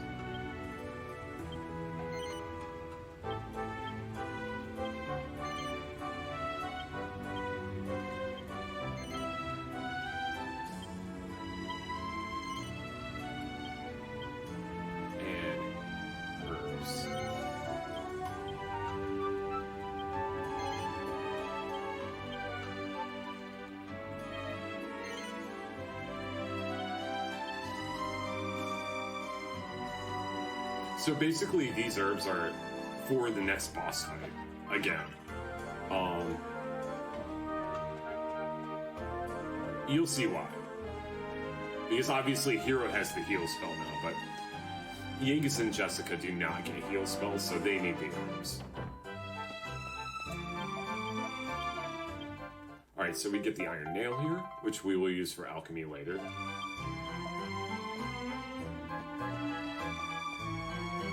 So basically, these herbs are for the next boss fight. Again, you'll see why. Because obviously, Hero has the heal spell now, but Yengus and Jessica do not get heal spells, so they need the herbs. Alright, so we get the Iron Nail here, which we will use for alchemy later.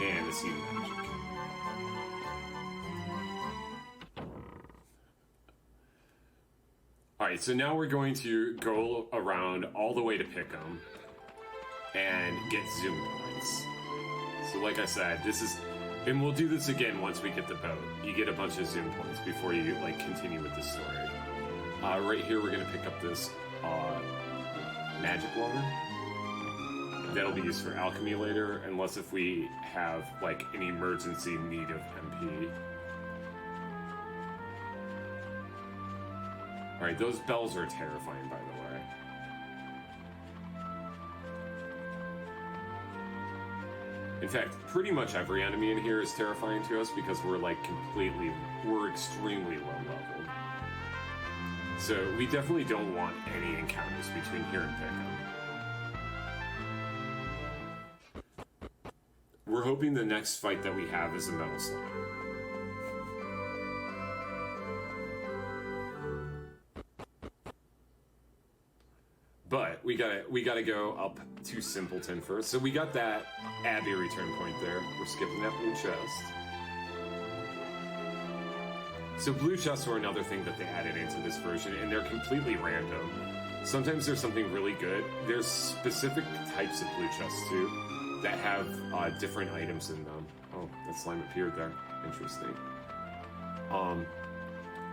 And the Seed of Magic. Alright, so now we're going to go around all the way to Pickham and get Zoom points. So like I said, this is... And we'll do this again once we get the boat. You get a bunch of Zoom points before you like continue with the story. Right here we're going to pick up this magic water. That'll be used for alchemy later, unless if we have, like, an emergency need of MP. Alright, those bells are terrifying, by the way. In fact, pretty much every enemy in here is terrifying to us because we're, like, we're extremely low level. So, we definitely don't want any encounters between here and Pickham. We're hoping the next fight that we have is a metal slime. But we gotta go up to Simpleton first. So we got that Abbey return point there. We're skipping that blue chest. So blue chests are another thing that they added into this version, and they're completely random. Sometimes there's something really good. There's specific types of blue chests too that have different items in them. Oh, that slime appeared there. Interesting.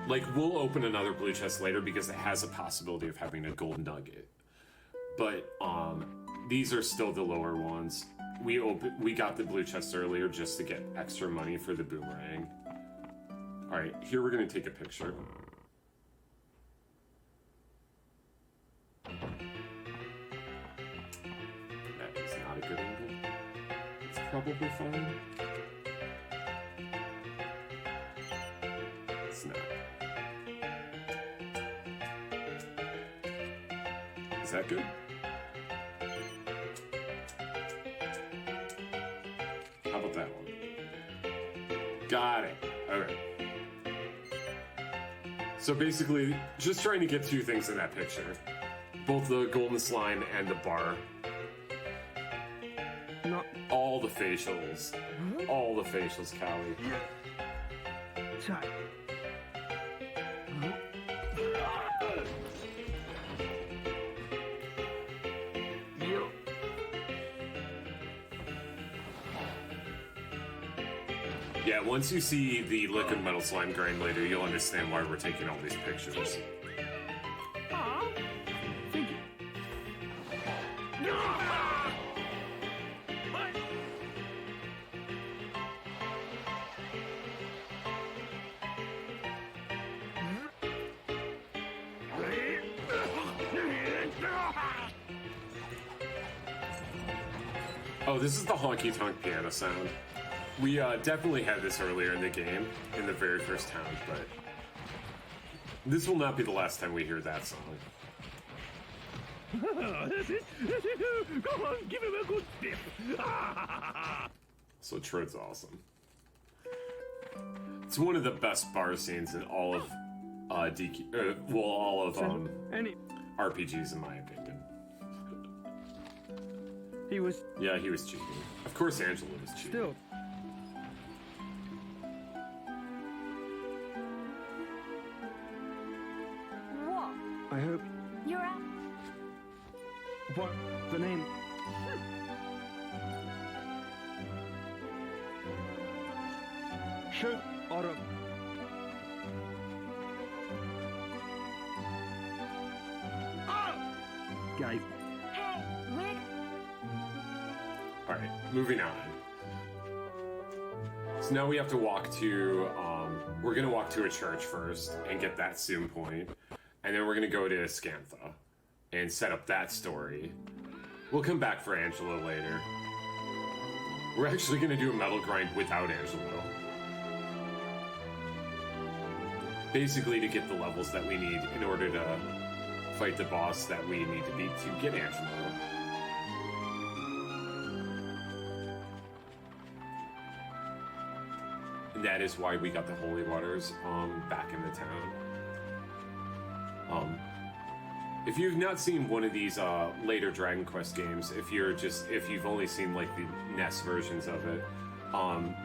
Like, we'll open another blue chest later because it has a possibility of having a gold nugget. But these are still the lower ones. We got the blue chest earlier just to get extra money for the boomerang. All right, here we're gonna take a picture. That is not a good angle. It's probably fine. It's not. Is that good? How about that one? Got it. Okay. So basically, just trying to get two things in that picture. Both the golden slime and the bar. Not All the facials. All the facials, Callie. tight. Yeah, once you see the liquid metal slime grind later, you'll understand why we're taking all these pictures. Aw, thank you. Oh, this is the honky-tonk piano sound. We definitely had this earlier in the game, in the very first town, but this will not be the last time we hear that song. Go on, give him a good stiff. So Tread's awesome. It's one of the best bar scenes in all of all of And RPGs, in my opinion. he was Yeah, he was cheating. Of course, Angela was cheating. still. Whoa, I hope. you're out. What the name? Show Otto. Guys, Hey, Rick. All right, moving on. So now we have to walk to, we're gonna walk to a church first and get that sim point, and then we're gonna go to Scantha and set up that story. We'll come back for Angelo later. We're actually gonna do a metal grind without Angelo. Basically to get the levels that we need in order to fight the boss that we need to beat to get Angelo. And that is why we got the holy waters back in the town. If you've not seen one of these later Dragon Quest games, if you've only seen like the NES versions of it,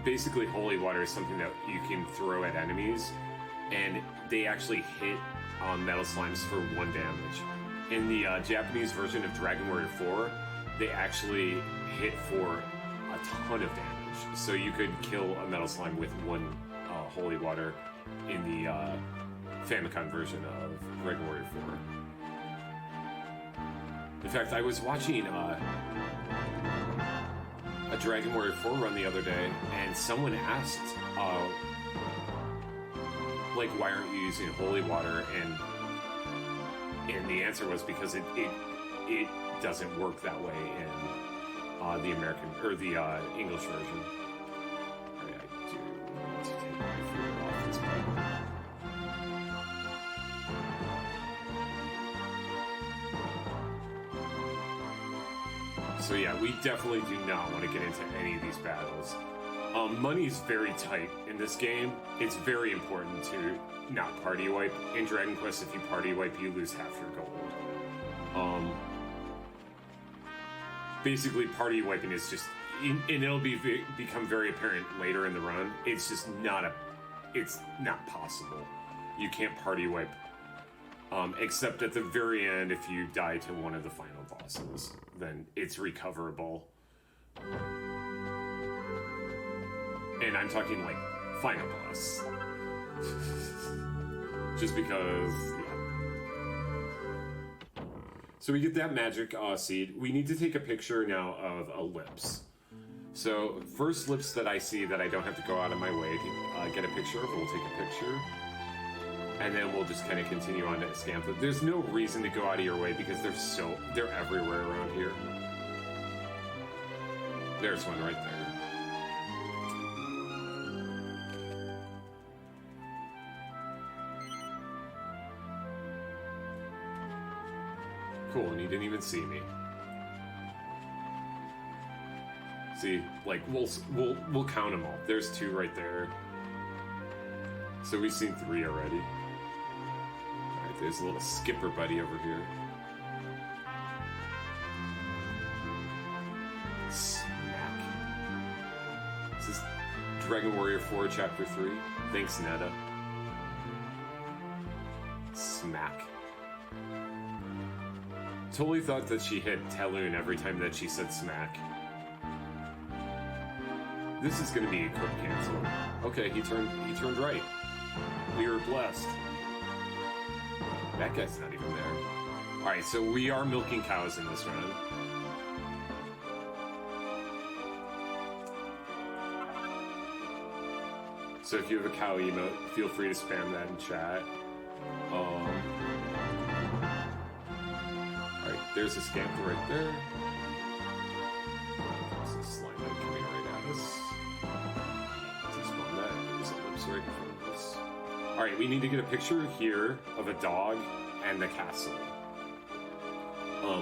basically holy water is something that you can throw at enemies, and they actually hit metal slimes for 1 damage. In the Japanese version of Dragon Warrior 4, they actually hit for a ton of damage. So you could kill a metal slime with 1 holy water in the Famicom version of Dragon Warrior 4. In fact, I was watching a Dragon Warrior 4 run the other day, and someone asked, like, why aren't you using holy water? And the answer was because it doesn't work that way in the American or the English version. I do need to take my finger off this button. So yeah, we definitely do not want to get into any of these battles. Money's very tight in this game. It's very important to not party wipe. In Dragon Quest, if you party wipe, you lose half your gold. Basically, party wiping is just, and it'll become very apparent later in the run. It's just not a it's not possible. You can't party wipe. Except at the very end, if you die to one of the final bosses, then it's recoverable. And I'm talking like final boss. Just because, yeah. So we get that magic seed. We need to take a picture now of ellipse. So first lips that I see that I don't have to go out of my way to get a picture of, we'll take a picture. And then we'll just kind of continue on to Scampa. There's no reason to go out of your way because they're everywhere around here. There's one right there. Cool, and he didn't even see me. See, like we'll count them all. There's 2 right there. So we've seen 3 already. Alright, there's a little skipper buddy over here. Smack. This is Dragon Warrior 4 Chapter 3. Thanks, Netta. Smack. Totally thought that she hit Teloon every time that she said smack. This is gonna be a quick cancel. Okay, he turned right. We were blessed. That guy's not even there. Alright, so we are milking cows in this run. So if you have a cow emote, feel free to spam that in chat. Alright, there's a scamper right there. There's a slime head coming right at us. Let's spawn that. There's a lips right in front of us. Alright, we need to get a picture here of a dog and the castle.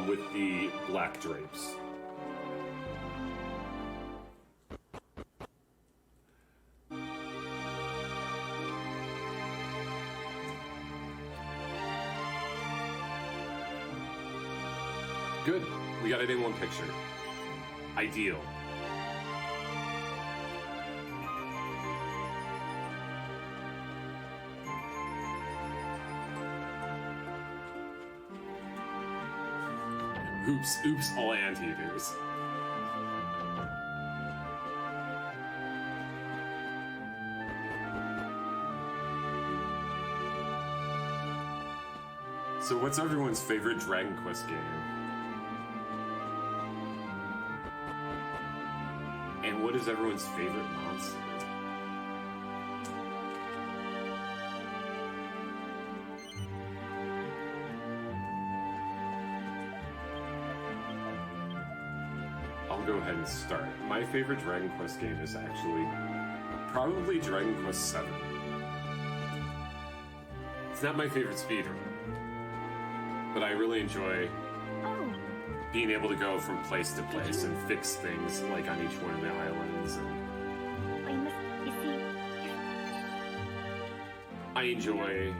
With the black drapes. Good. We got it in one picture. Ideal. Oops, all anteaters. So what's everyone's favorite Dragon Quest game? And what is everyone's favorite monster? I'll go ahead and start. My favorite Dragon Quest game is actually probably Dragon Quest VII. It's not my favorite speedrun, but I really enjoy being able to go from place to place and fix things like on each one of the islands. I enjoy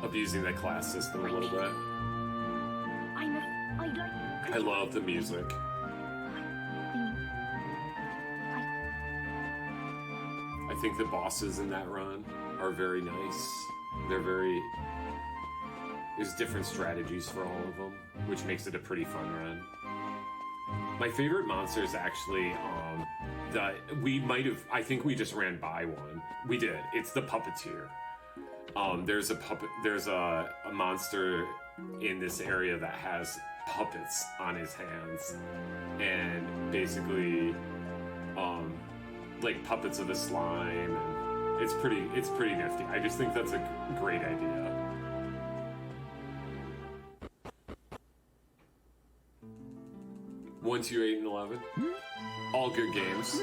abusing the class system a little bit. I love the music. I think the bosses in that run are very nice. There's different strategies for all of them, which makes it a pretty fun run. My favorite monster is actually I think we just ran by one. We did. It's the Puppeteer. There's a monster in this area that has puppets on his hands, and basically like puppets of a slime, and it's pretty nifty. I just think that's a great idea. One, 2, 8, and 11. All good games.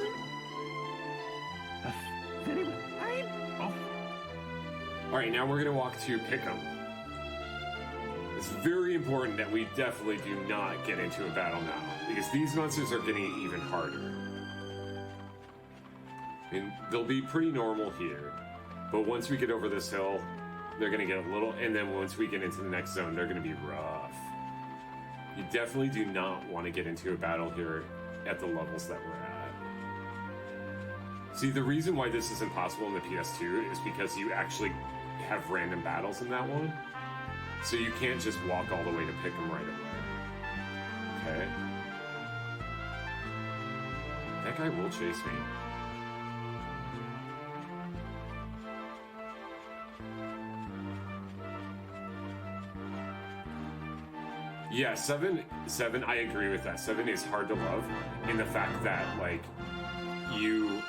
Very well. I'm off. Alright, now we're gonna walk to Pick'em. It's very important that we definitely do not get into a battle now, because these monsters are getting even harder. I mean, they'll be pretty normal here, but once we get over this hill, they're gonna get a little, and then once we get into the next zone, they're gonna be rough. You definitely do not want to get into a battle here at the levels that we're at. See, the reason why this is impossible in the PS2 is because you actually have random battles in that one. So you can't just walk all the way to pick them right away. Okay. That guy will chase me. Yeah, 7, I agree with that. 7 is hard to love in the fact that, like, you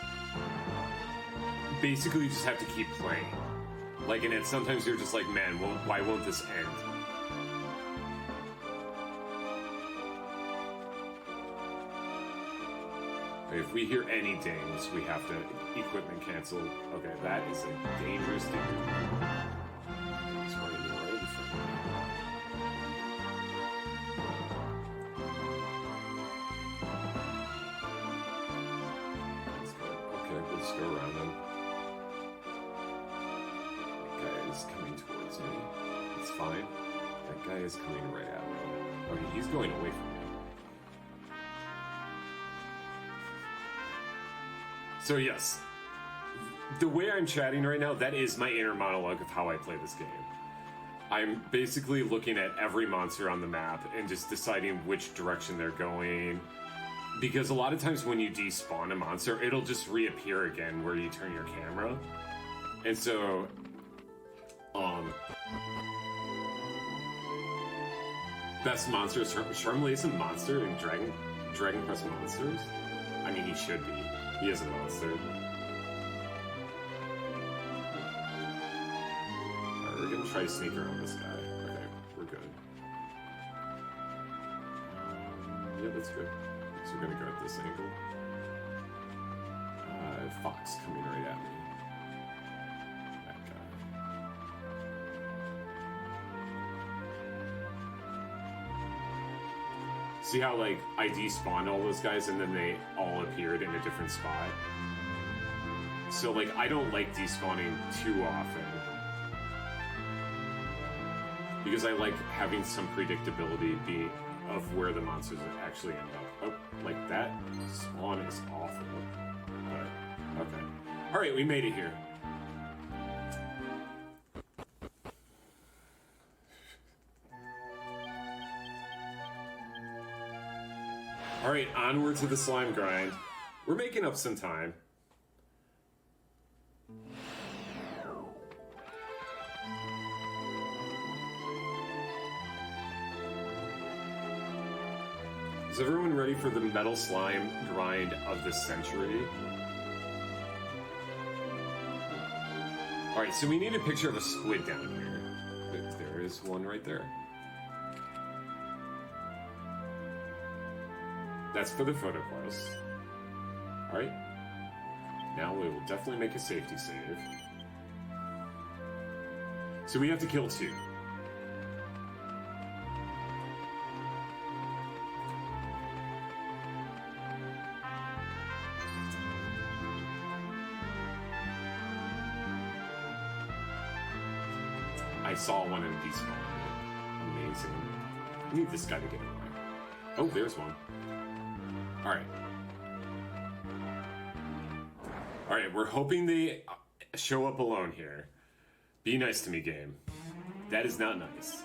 basically just have to keep playing. Like, and sometimes you're just like, man, why won't this end? If we hear any dings, we have to equipment cancel. Okay, that is a dangerous dude. He's running right in front of me. Let's go. Okay, let's go around him. That guy is coming towards me. It's fine. That guy is coming right at me. Okay, he's going away from me. So yes, the way I'm chatting right now, that is my inner monologue of how I play this game. I'm basically looking at every monster on the map and just deciding which direction they're going. Because a lot of times when you despawn a monster, it'll just reappear again where you turn your camera. And so, best monster is Charmley isn't monster in Dragon Quest Monsters? I mean, he should be. He is a monster. Alright, we're gonna try to sneak around this guy. Okay, we're good. Yeah, that's good. So we're gonna go at this angle. Fox coming right at me. That guy. See how, like, I despawned all those guys and then they all appeared in a different spot? So, like, I don't like despawning too often. Because I like having some predictability of where the monsters actually end up. Oh, like that spawn is awful. But, okay. Alright, we made it here. Alright, onward to the slime grind. We're making up some time. Is everyone ready for the metal slime grind of the century? Alright, so we need a picture of a squid down here. There is one right there. That's for the photo quest. Alright. Now we will definitely make a safety save. So we have to kill 2. I saw one and despawned. Amazing. I need this guy to get away. Oh, there's one. Alright. Alright, we're hoping they show up alone here. Be nice to me, game. That is not nice.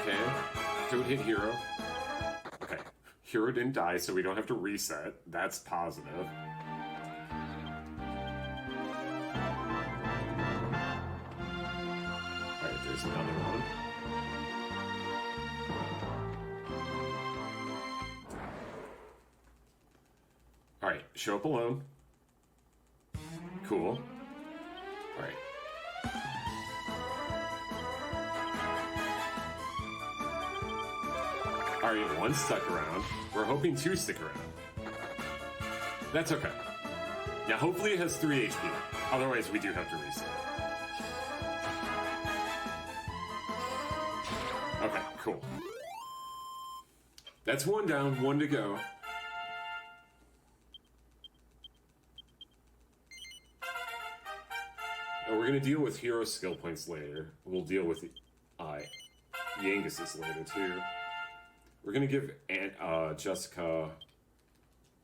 Okay. Don't hit Hero. Okay. Hero didn't die, so we don't have to reset. That's positive. Alright, there's another one. Alright, show up alone. Cool. Alright. Alright, 1 stuck around. We're hoping 2 stick around. That's okay. Now, hopefully it has 3 HP. Otherwise, we do have to reset. Okay, cool. That's 1 down, 1 to go. we're gonna deal with hero skill points later. We'll deal with Yangus's later too. We're gonna give Jessica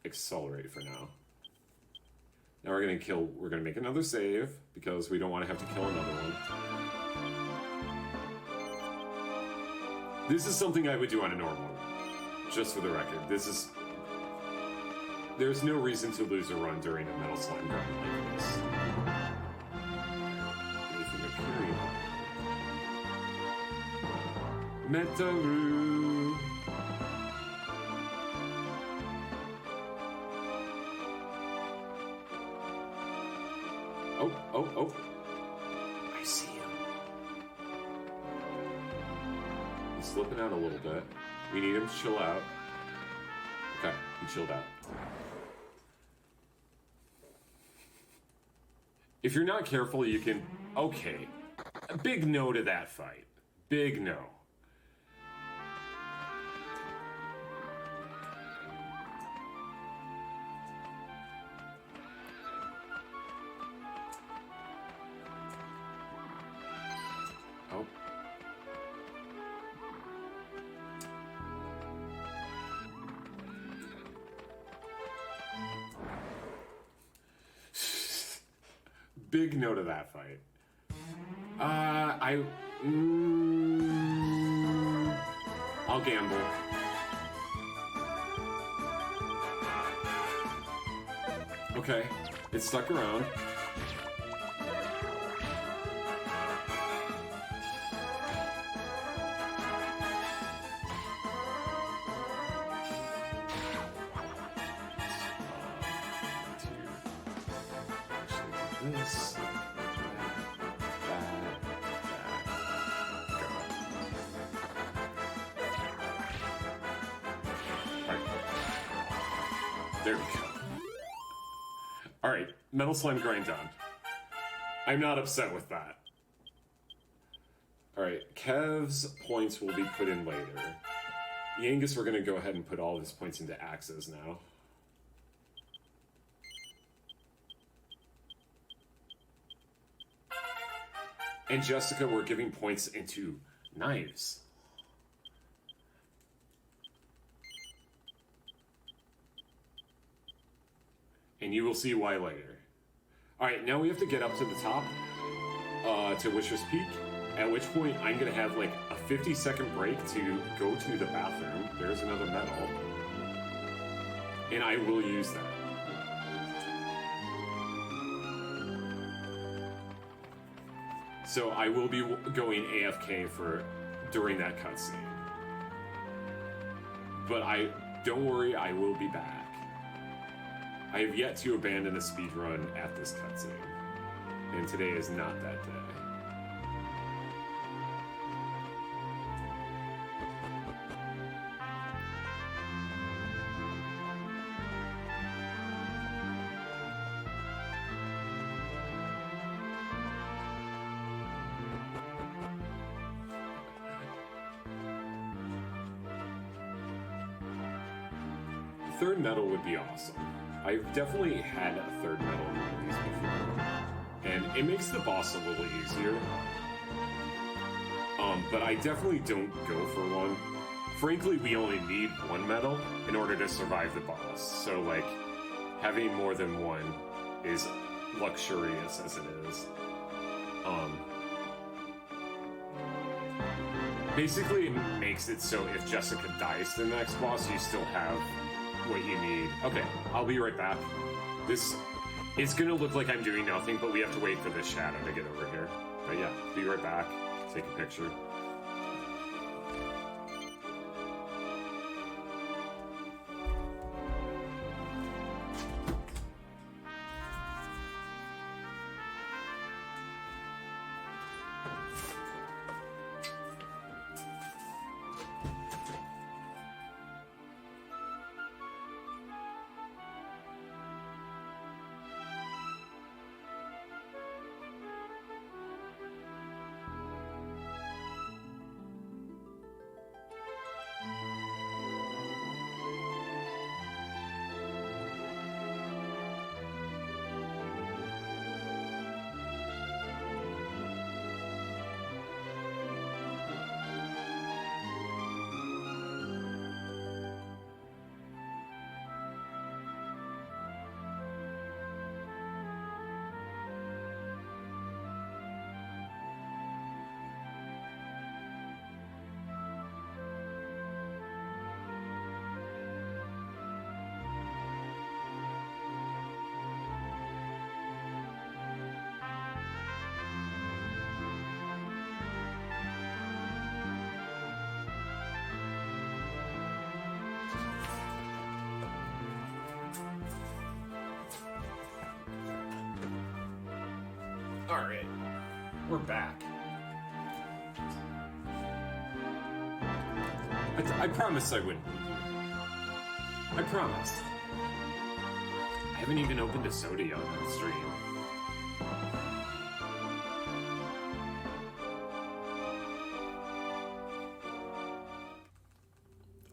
accelerate for now. Now we're gonna make another save because we don't want to have to kill another one. This is something I would do on a normal run, just for the record. There's no reason to lose a run during a Metal Slime grind like this. Metaru. Oh. I see him. He's slipping out a little bit. We need him to chill out. Okay, he chilled out. If you're not careful, you can... Okay. A big no to that fight. Big no. Oh. Big no to that fight. I'll gamble. Okay, it stuck around. This. There we go. Alright, Metal Slime grind done. I'm not upset with that. Alright, Kev's points will be put in later. Yangus, we're gonna go ahead and put all of his points into axes now. And Jessica, we're giving points into knives. And you will see why later. Alright, now we have to get up to the top, to Wisher's Peak, at which point I'm going to have like a 50-second break to go to the bathroom. There's another medal. And I will use that. So I will be going AFK during that cutscene. But don't worry, I will be back. I have yet to abandon a speedrun at this cutscene, and today is not that day. Third medal would be awesome. I've definitely had a third medal in one of these before, and it makes the boss a little easier. But I definitely don't go for one. Frankly, we only need one medal in order to survive the boss, so like, having more than one is luxurious as it is. Basically, it makes it so if Jessica dies to the next boss, you still have what you need. Okay, I'll be right back. It's gonna look like I'm doing nothing, but we have to wait for this shadow to get over here. But yeah, be right back. Take a picture. Alright, we're back. I promised I wouldn't. I promised. I haven't even opened a soda yet on the stream.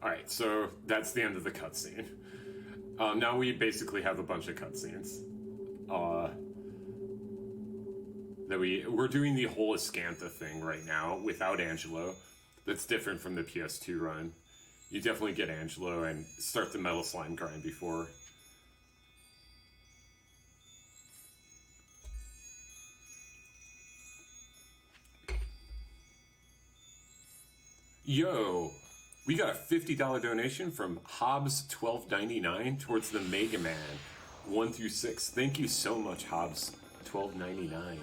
Alright, so that's the end of the cutscene. Now we basically have a bunch of cutscenes. We're doing the whole Escantha thing right now without Angelo. That's different from the PS2 run. You definitely get Angelo and start the Metal Slime grind before. Yo, we got a $50 donation from Hobbs1299 towards the Mega Man 1 through 6. Thank you so much, Hobbs1299.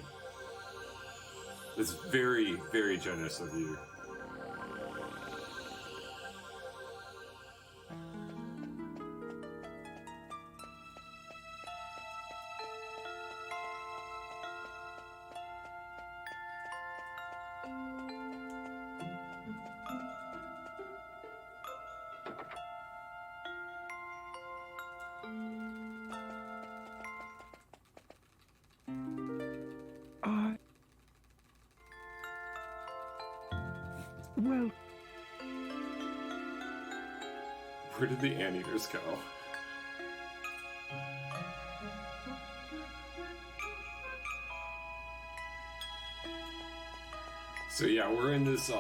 That's very, very generous of you. Well, where did the anteaters go? So yeah, we're in this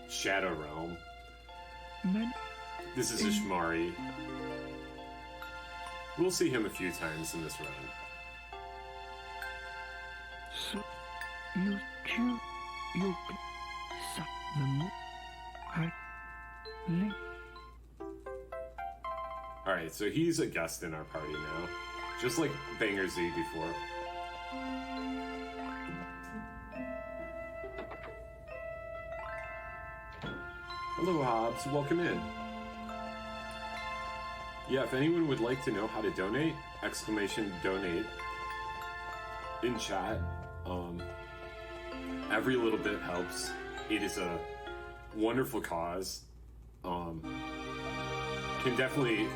Shadow Realm. man, This is Ishmari. We'll see him a few times in this run. so you kill you suck them. I link. Alright, so he's a guest in our party now. Just like Banger Z before. Hello, Hobbs. Welcome in. Yeah, if anyone would like to know how to donate, !donate in chat. Every little bit helps. It is a wonderful cause. Can definitely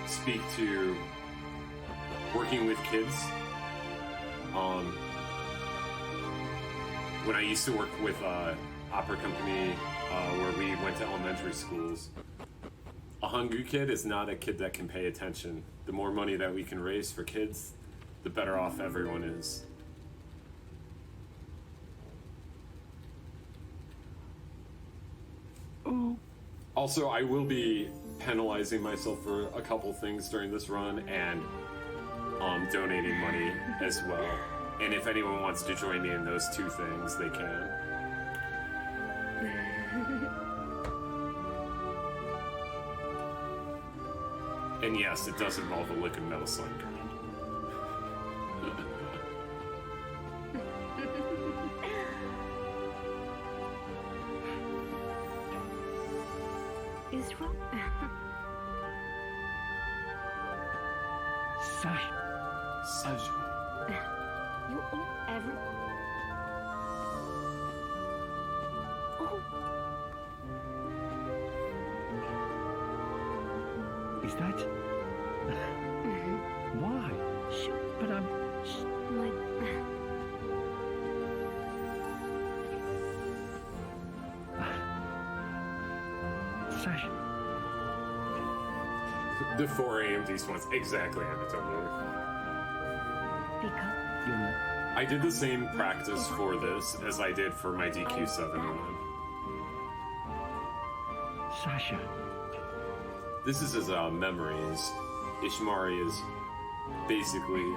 speak to working with kids. When I used to work with opera company where we went to elementary schools, a hungry kid is not a kid that can pay attention. The more money that we can raise for kids, the better off everyone is. Oh, Also, I will be penalizing myself for a couple things during this run and donating money as well. And if anyone wants to join me in those two things, they can. And yes, it does involve a liquid metal slime grind. Is wrong. Sash. You all ever. Oh, Is that? Why? sure. But I'm. Like. Sash. The 4 AMD response, exactly, Anatolia. Because. I did the same practice for this as I did for my DQ7 run. Sasha. This is his memories. Ishmari is basically...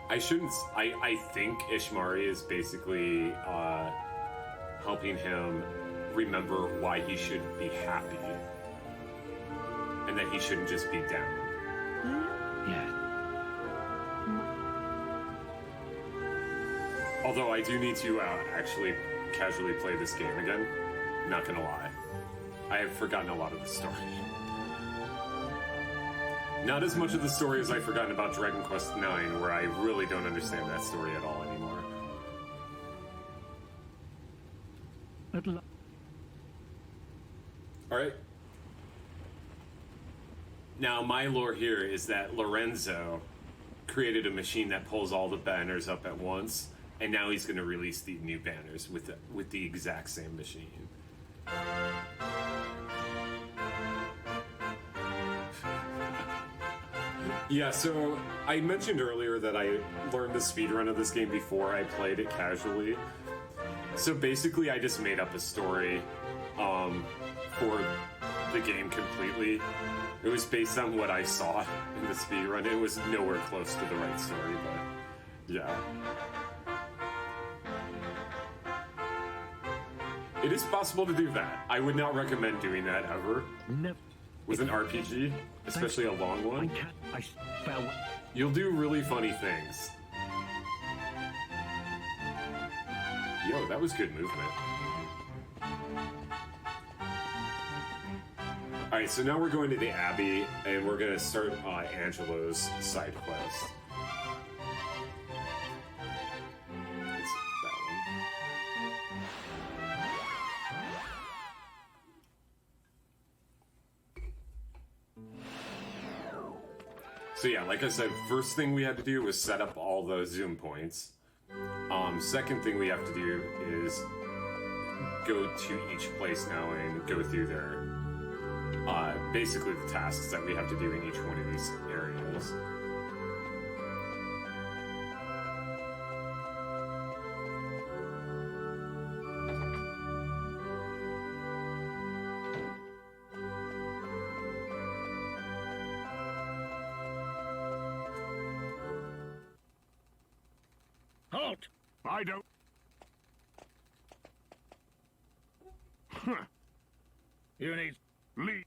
I think Ishmari is basically helping him remember why he should be happy. And that he shouldn't just be down. Yeah. Although I do need to actually casually play this game again. Not gonna lie. I have forgotten a lot of the story. Not as much of the story as I've forgotten about Dragon Quest IX, where I really don't understand that story at all anymore. Alright. Now, my lore here is that Lorenzo created a machine that pulls all the banners up at once, and now he's going to release the new banners with the exact same machine. Yeah, so I mentioned earlier that I learned the speedrun of this game before I played it casually. So basically, I just made up a story for the game completely. It was based on what I saw in the speedrun. It was nowhere close to the right story, but yeah. It is possible to do that. I would not recommend doing that ever. Never. With an RPG, especially a long one. I fell. You'll do really funny things. Yo, that was good movement. Alright, so now we're going to the Abbey, and we're gonna start Angelo's side quest. It's that one. So yeah, like I said, first thing we had to do was set up all the zoom points. Second thing we have to do is go to each place now and go through their, basically the tasks that we have to do in each one of these areas. Halt! I don't... Huh. You need... leave.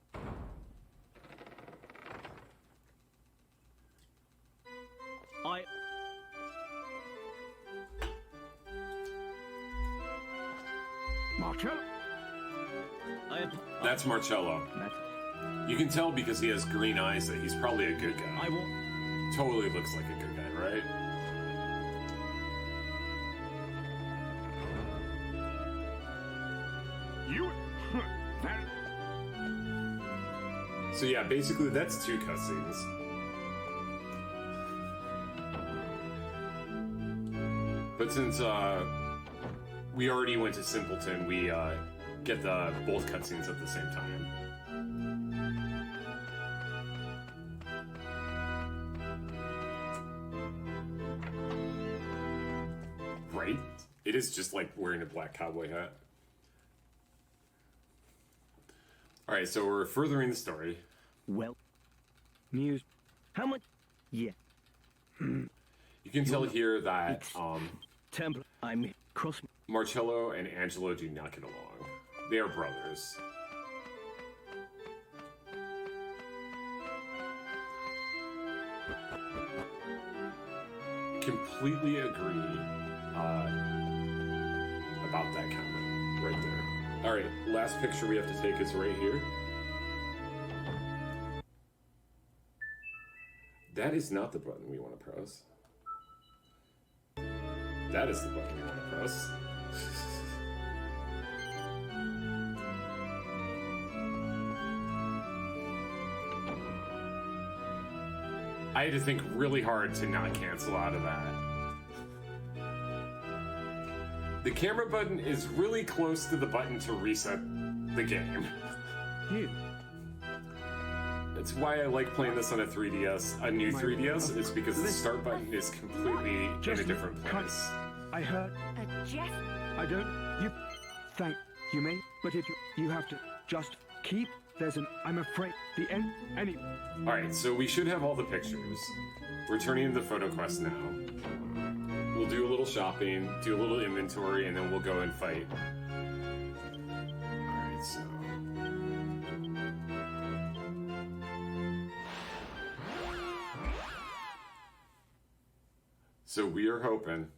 Marcello? That's Marcello. You can tell because he has green eyes that he's probably a good guy. Totally looks like a good guy, right? You... So yeah, basically that's 2 cutscenes. But since we already went to Simpleton, we get both cutscenes at the same time. Right? It is just like wearing a black cowboy hat. Alright, so we're furthering the story. Well, news. How much? Yeah. You can tell here that Temple. I'm cross. Marcello and Angelo do not get along. They are brothers. Completely agree about that comment right there. Alright, last picture we have to take is right here. That is not the button we want to press. That is the button we want to press. I had to think really hard to not cancel out of that. The camera button is really close to the button to reset the game. You. That's why I like playing this on a 3DS, a new 3DS, is because the start button is completely in a different place. I heard. Jeff? I don't. You. Thank you, mate. But if you have to just keep. There's an. I'm afraid the end. Any. All right, so we should have all the pictures. We're turning into the photo quest now. We'll do a little shopping, do a little inventory, and then we'll go and fight. All right, so. So we are hoping.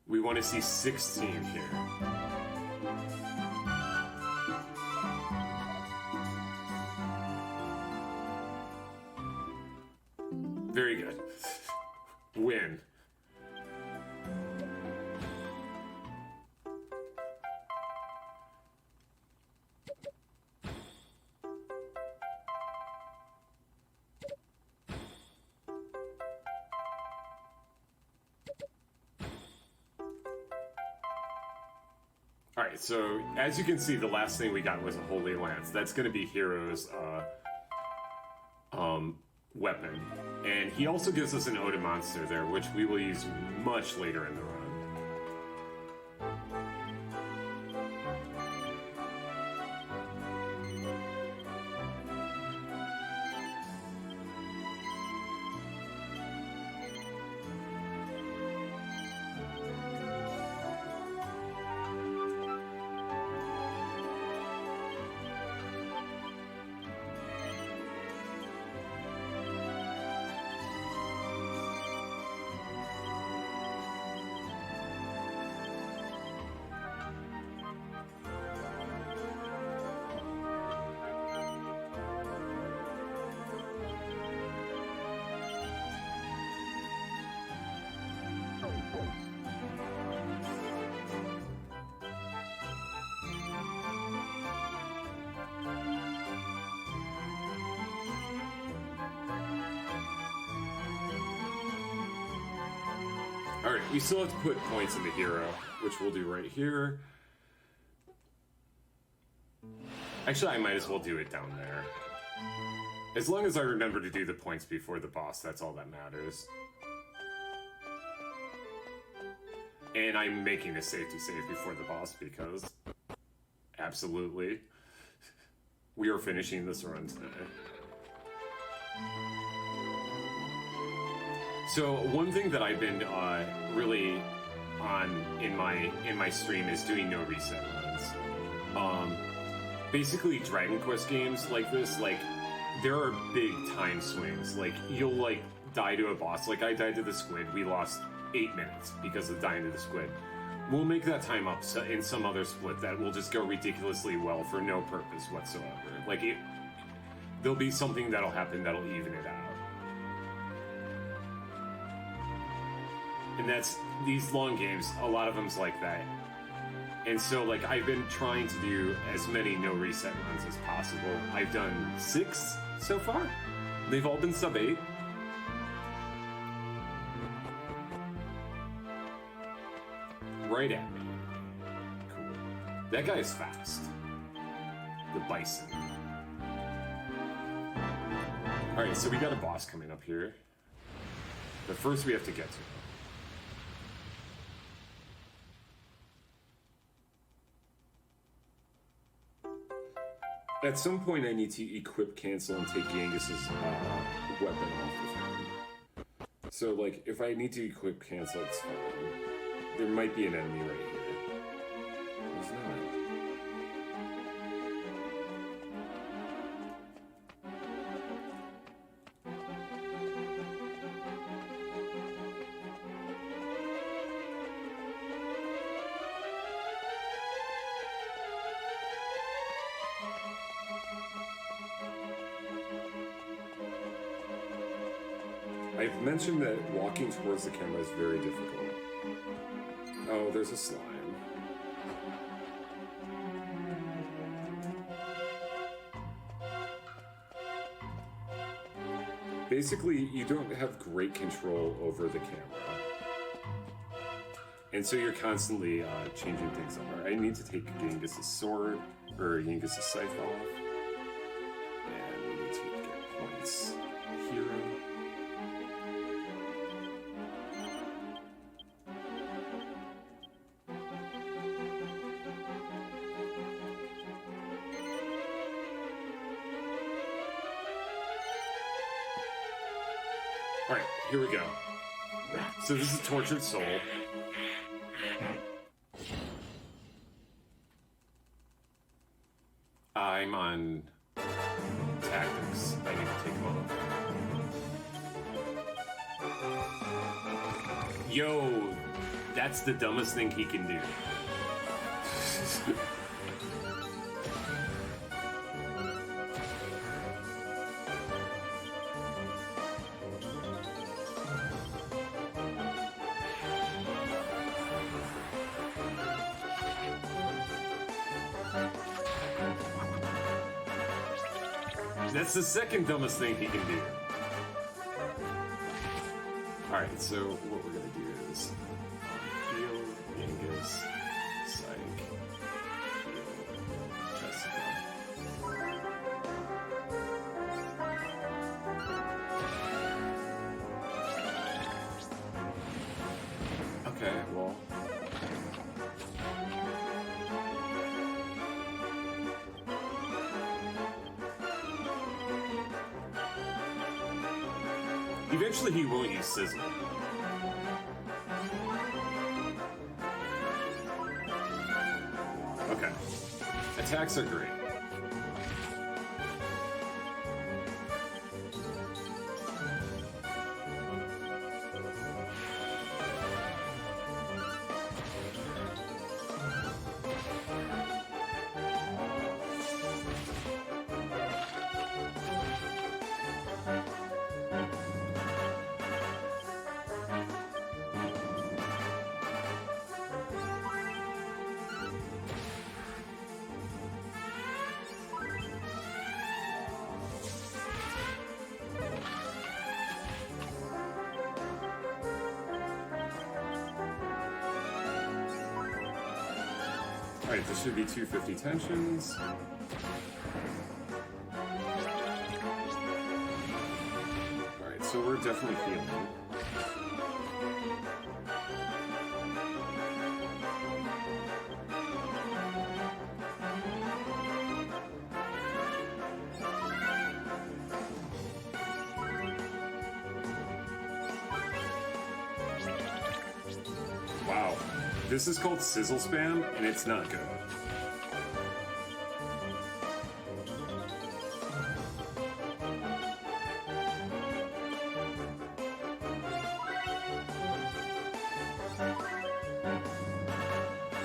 We want to see 16 here. win. Alright, so as you can see, the last thing we got was a Holy Lance. That's going to be Hero's weapon. And he also gives us an Ode Monster there, which we will use much later in the run. Alright, we still have to put points in the hero, which we'll do right here. Actually, I might as well do it down there. As long as I remember to do the points before the boss, that's all that matters. And I'm making a safety save before the boss because... absolutely. We are finishing this run today. So one thing that I've been really on in my stream is doing no reset runs. Basically, Dragon Quest games like this, like there are big time swings. Like you'll like die to a boss. Like I died to the squid. We lost 8 minutes because of dying to the squid. We'll make that time up in some other split that will just go ridiculously well for no purpose whatsoever. Like there'll be something that'll happen that'll even it out. And that's, these long games, a lot of them's like that. And so, like, I've been trying to do as many no reset runs as possible. I've done 6 so far. They've all been sub 8. Right at me. Cool. That guy is fast. The bison. Alright, so we got a boss coming up here. But first we have to get to him. At some point, I need to equip, cancel, and take Yangus's weapon off of him. So, like, if I need to equip, cancel, it's fine. There might be an enemy right here. There's not. I've mentioned that walking towards the camera is very difficult. Oh, there's a slime. Basically, you don't have great control over the camera. And so you're constantly changing things up. Right, I need to take Yangus's sword, or Yangus's scythe off. And we need to get points. Hero. Alright, here we go. So this is Tortured Soul. I'm on tactics. I need to take them off. Yo, that's the dumbest thing he can do. That's the second dumbest thing he can do. Alright, so what we're gonna do is heal Genghis, Psych, heal Jessica. Okay, well. Eventually he won't use Sizzle. Okay. Attacks are great. Alright, this should be 250 tensions. Alright, so we're definitely healing. Wow. This is called Sizzle Spam, and it's not good.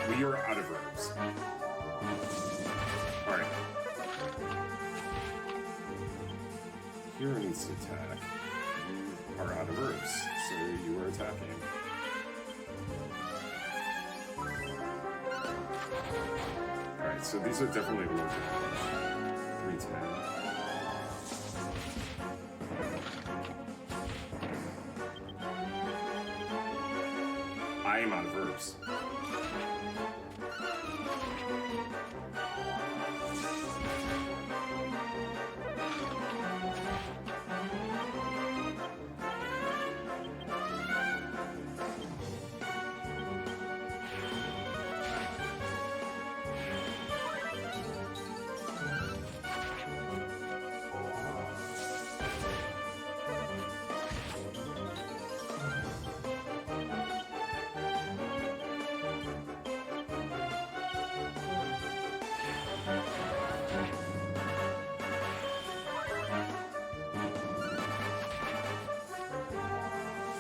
We are out of herbs. Alright. Hero needs to attack. You are out of herbs, so you are attacking. Alright, so these are definitely low damage. 310. I am out of herbs.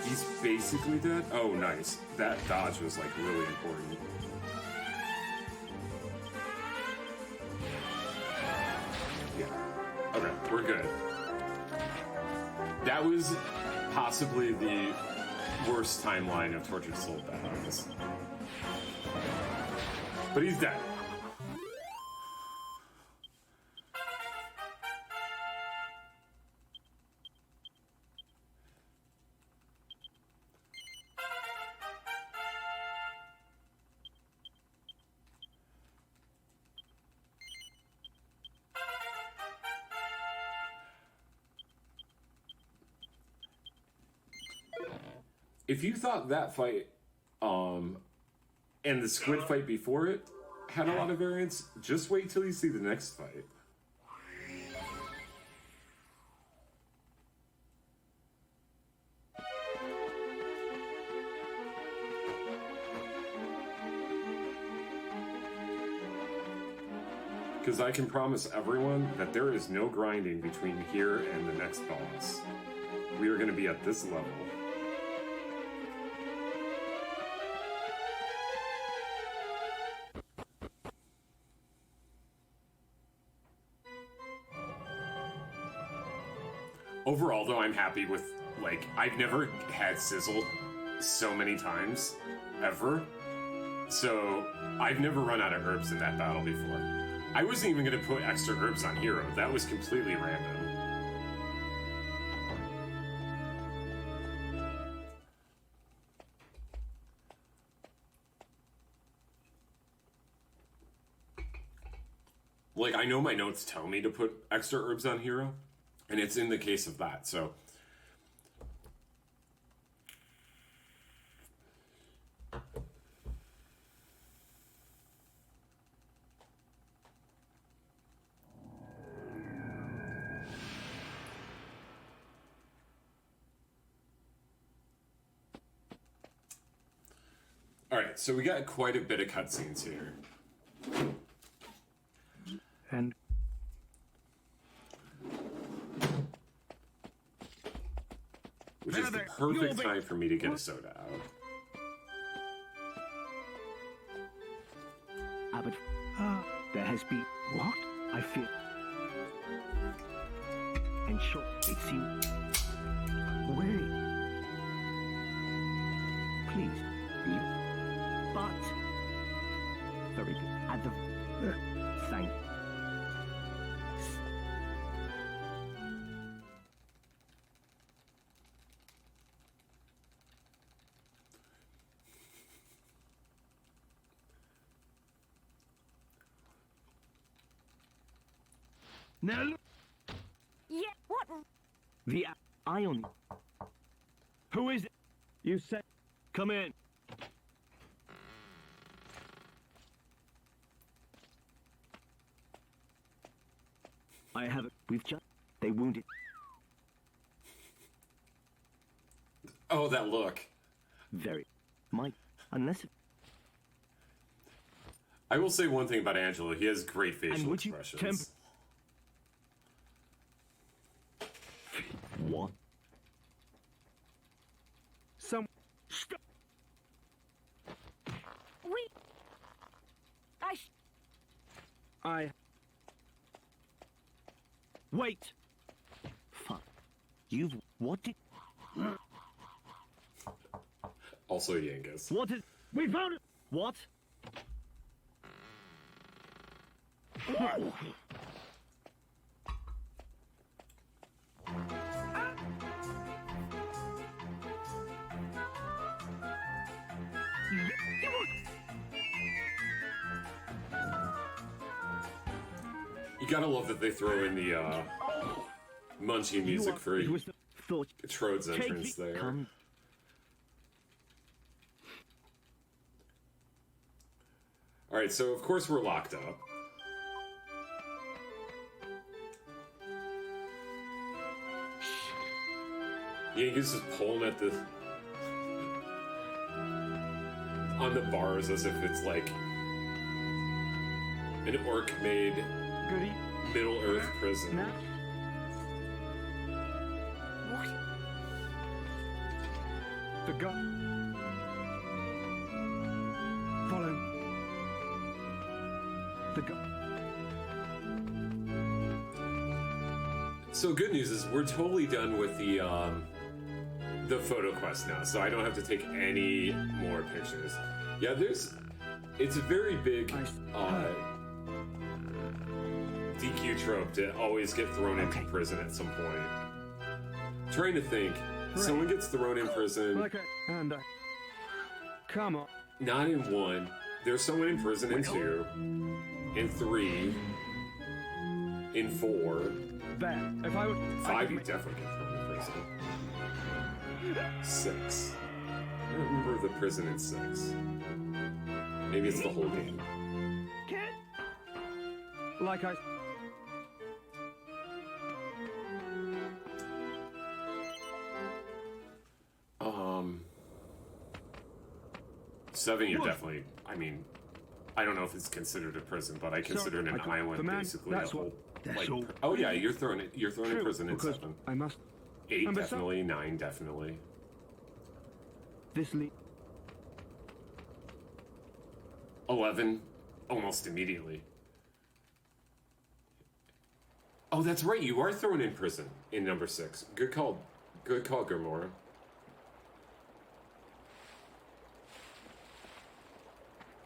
He's basically dead? Oh, nice. That dodge was, like, really important. Yeah. Okay, we're good. That was possibly the worst timeline of Tortured Soul battles. But he's dead. If you thought that fight, and the squid fight before it had a lot of variance, just wait till you see the next fight. Because I can promise everyone that there is no grinding between here and the next boss. We are going to be at this level. Overall, though, I'm happy with, like, I've never had Sizzle so many times, ever. So, I've never run out of herbs in that battle before. I wasn't even gonna put extra herbs on Hero. That was completely random. Like, I know my notes tell me to put extra herbs on Hero, and it's in the case of that, so... Alright, so we got quite a bit of cutscenes here. And which is the perfect time for me to get a soda out. Abbott, there has been what? I feel. And sure, it seems. Wait. Please, leave. But very good. At the thank. Now look. Yeah, what? The ion. Who is it? You said. Come in. I have it. We've just. They wounded. Oh, that look. Very. Mike. Unless. I will say one thing about Angelo. He has great facial would you expressions. What? Some. Stop. We. I. Wait. Fuck. You've. What did. Also Yangas. What is. We found it! What? You gotta love that they throw in the Munchie music for It was the thought. Trode's entrance there. Come. Alright, so of course we're locked up. Yankees just pulling at the... on the bars as if it's like an orc-made Goody. Middle-earth prison. Now. What? The gun. Follow. The gun. So good news is we're totally done with the photo quest now, so I don't have to take any more pictures. Yeah, it's a very big DQ trope to always get thrown into prison at some point. Trying to think, someone gets thrown in prison, Okay, and come on. not in 1, there's someone in prison in 2, in 3, in 4, There. If I would. 5 you definitely get thrown in prison. 6. I don't remember the prison in 6. Maybe it's the whole game. Like I. 7 you're definitely, I mean, I don't know if it's considered a prison, but I consider it an island basically. That's a whole, that's like, all. oh yeah, you're thrown in prison in because 7. I must. 8 Number definitely, 9 definitely. This lead. 11 almost immediately. Oh, that's right, you are thrown in prison in number 6. Good call, Gamora.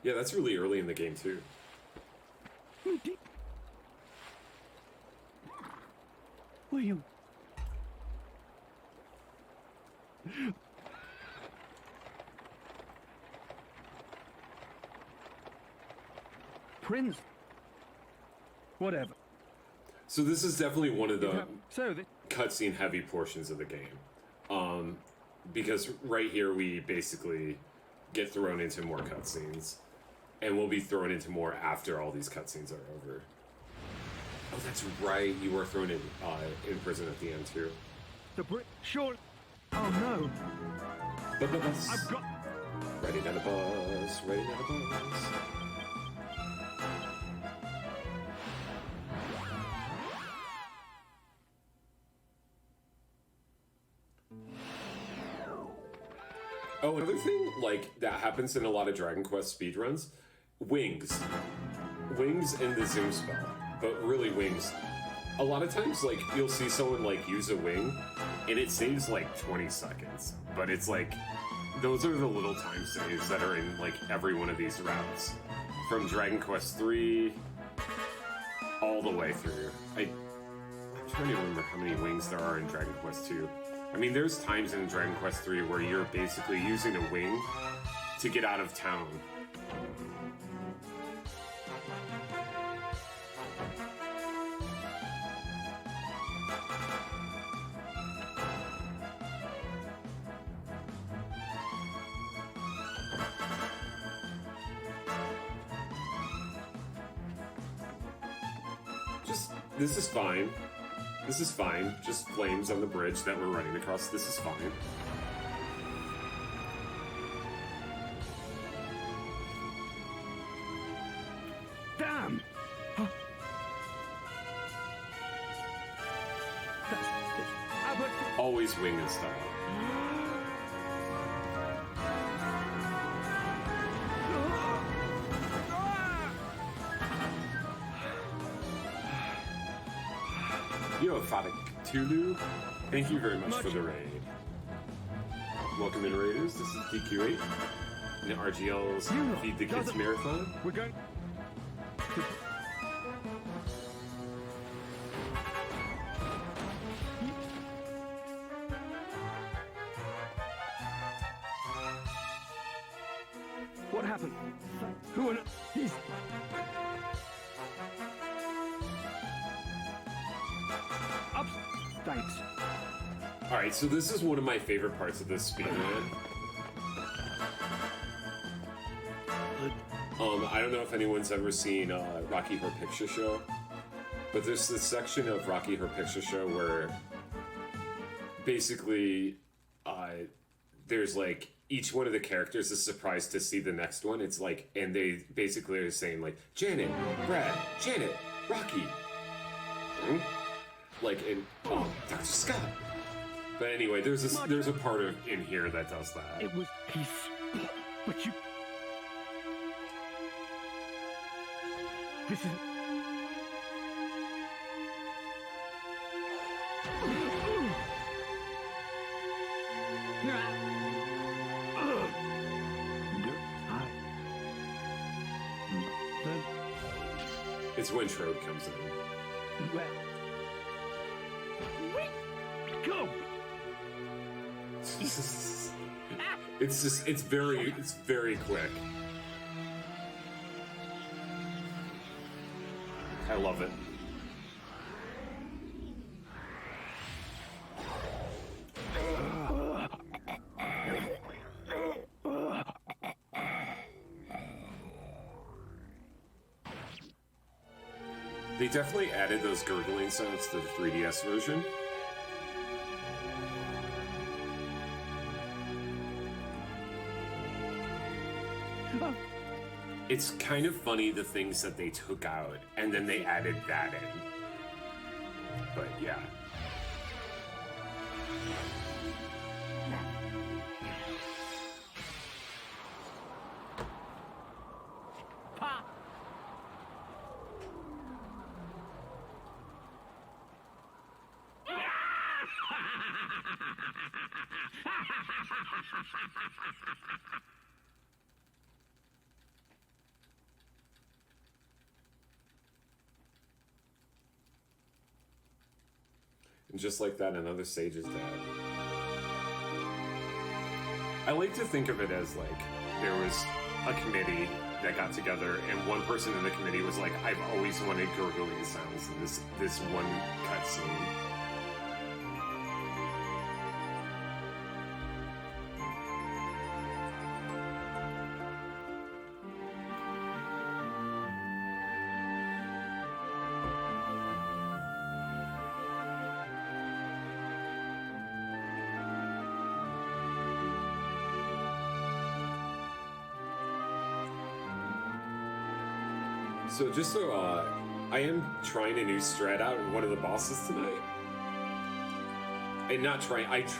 Yeah, that's really early in the game too. Will you? Prince. Whatever. So this is definitely one of the So the cutscene heavy portions of the game. Because right here we basically get thrown into more cutscenes. And we'll be thrown into more after all these cutscenes are over. Oh, that's right. You were thrown in prison at the end too. the Brit. Sure. Oh no. Bus. I've got. Ready down the bus. Ready down the bus. Oh, another thing like that happens in a lot of Dragon Quest speedruns, wings. Wings and the zoom spell. But really wings. A lot of times like you'll see someone like use a wing and it saves like 20 seconds. But it's like those are the little time saves that are in like every one of these routes. From Dragon Quest 3 all the way through. I'm trying to remember how many wings there are in Dragon Quest 2. I mean, there's times in Dragon Quest 3 where you're basically using a wing to get out of town. This is fine. This is fine. Just flames on the bridge that we're running across. This is fine. Damn! Huh. That's it. Albert. Always wing and style. Yo, Fadik Tulu, thank you very much for the raid. Welcome in, Raiders. This is DQ8 and RGL's Feed the Kids Marathon. We're going. What happened? Who on? He's. Up. Thanks. Alright, so this is one of my favorite parts of this speedrun. I don't know if anyone's ever seen Rocky Horror Picture Show, but there's this section of Rocky Horror Picture Show where basically there's like each one of the characters is surprised to see the next one. It's like, and they basically are saying like, Janet, Brad, Janet, Rocky. Like in Dr. Scott. But anyway, there's a part of in here that does that. It was peace, but you. This is. It's when Trode comes in. Go. It's very quick. I love it. They definitely added those gurgling sounds to the 3DS version. It's kind of funny the things that they took out and then they added that in. But yeah. And just like that, another sage is dead. I like to think of it as like there was a committee that got together, and one person in the committee was like, "I've always wanted gurgling sounds in this one cutscene." So just so, I am trying a new strat out in one of the bosses tonight. And not trying, I've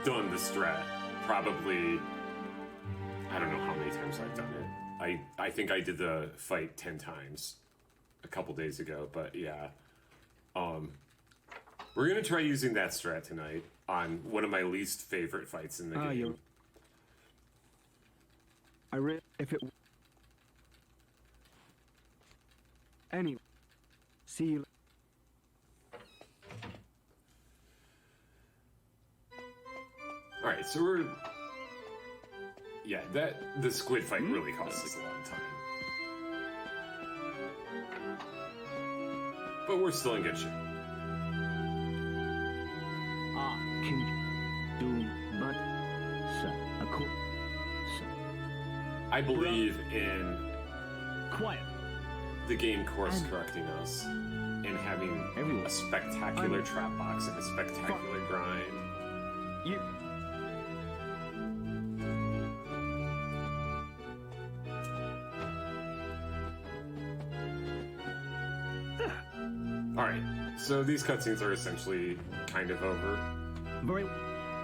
done the strat probably, I don't know how many times I've done it. I think I did the fight 10 times a couple days ago, but yeah. We're gonna try using that strat tonight on one of my least favorite fights in the game. If it... Anyway, see you. All right, so we're the squid fight really cost us a lot of time, but we're still in good shape. Can do but sir, I believe in quiet. the game course correcting us and having a spectacular trap box and a spectacular grind. You. Alright, so these cutscenes are essentially kind of over.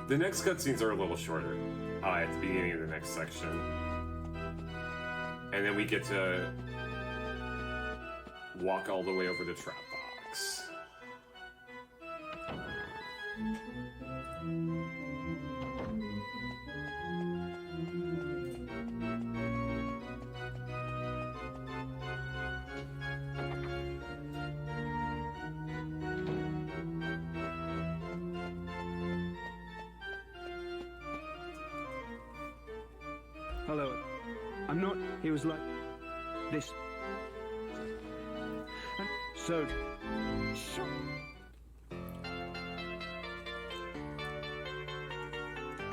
The next cutscenes are a little shorter at the beginning of the next section. And then we get to walk all the way over to trap box. Hello. I'm not. He was like this. And so.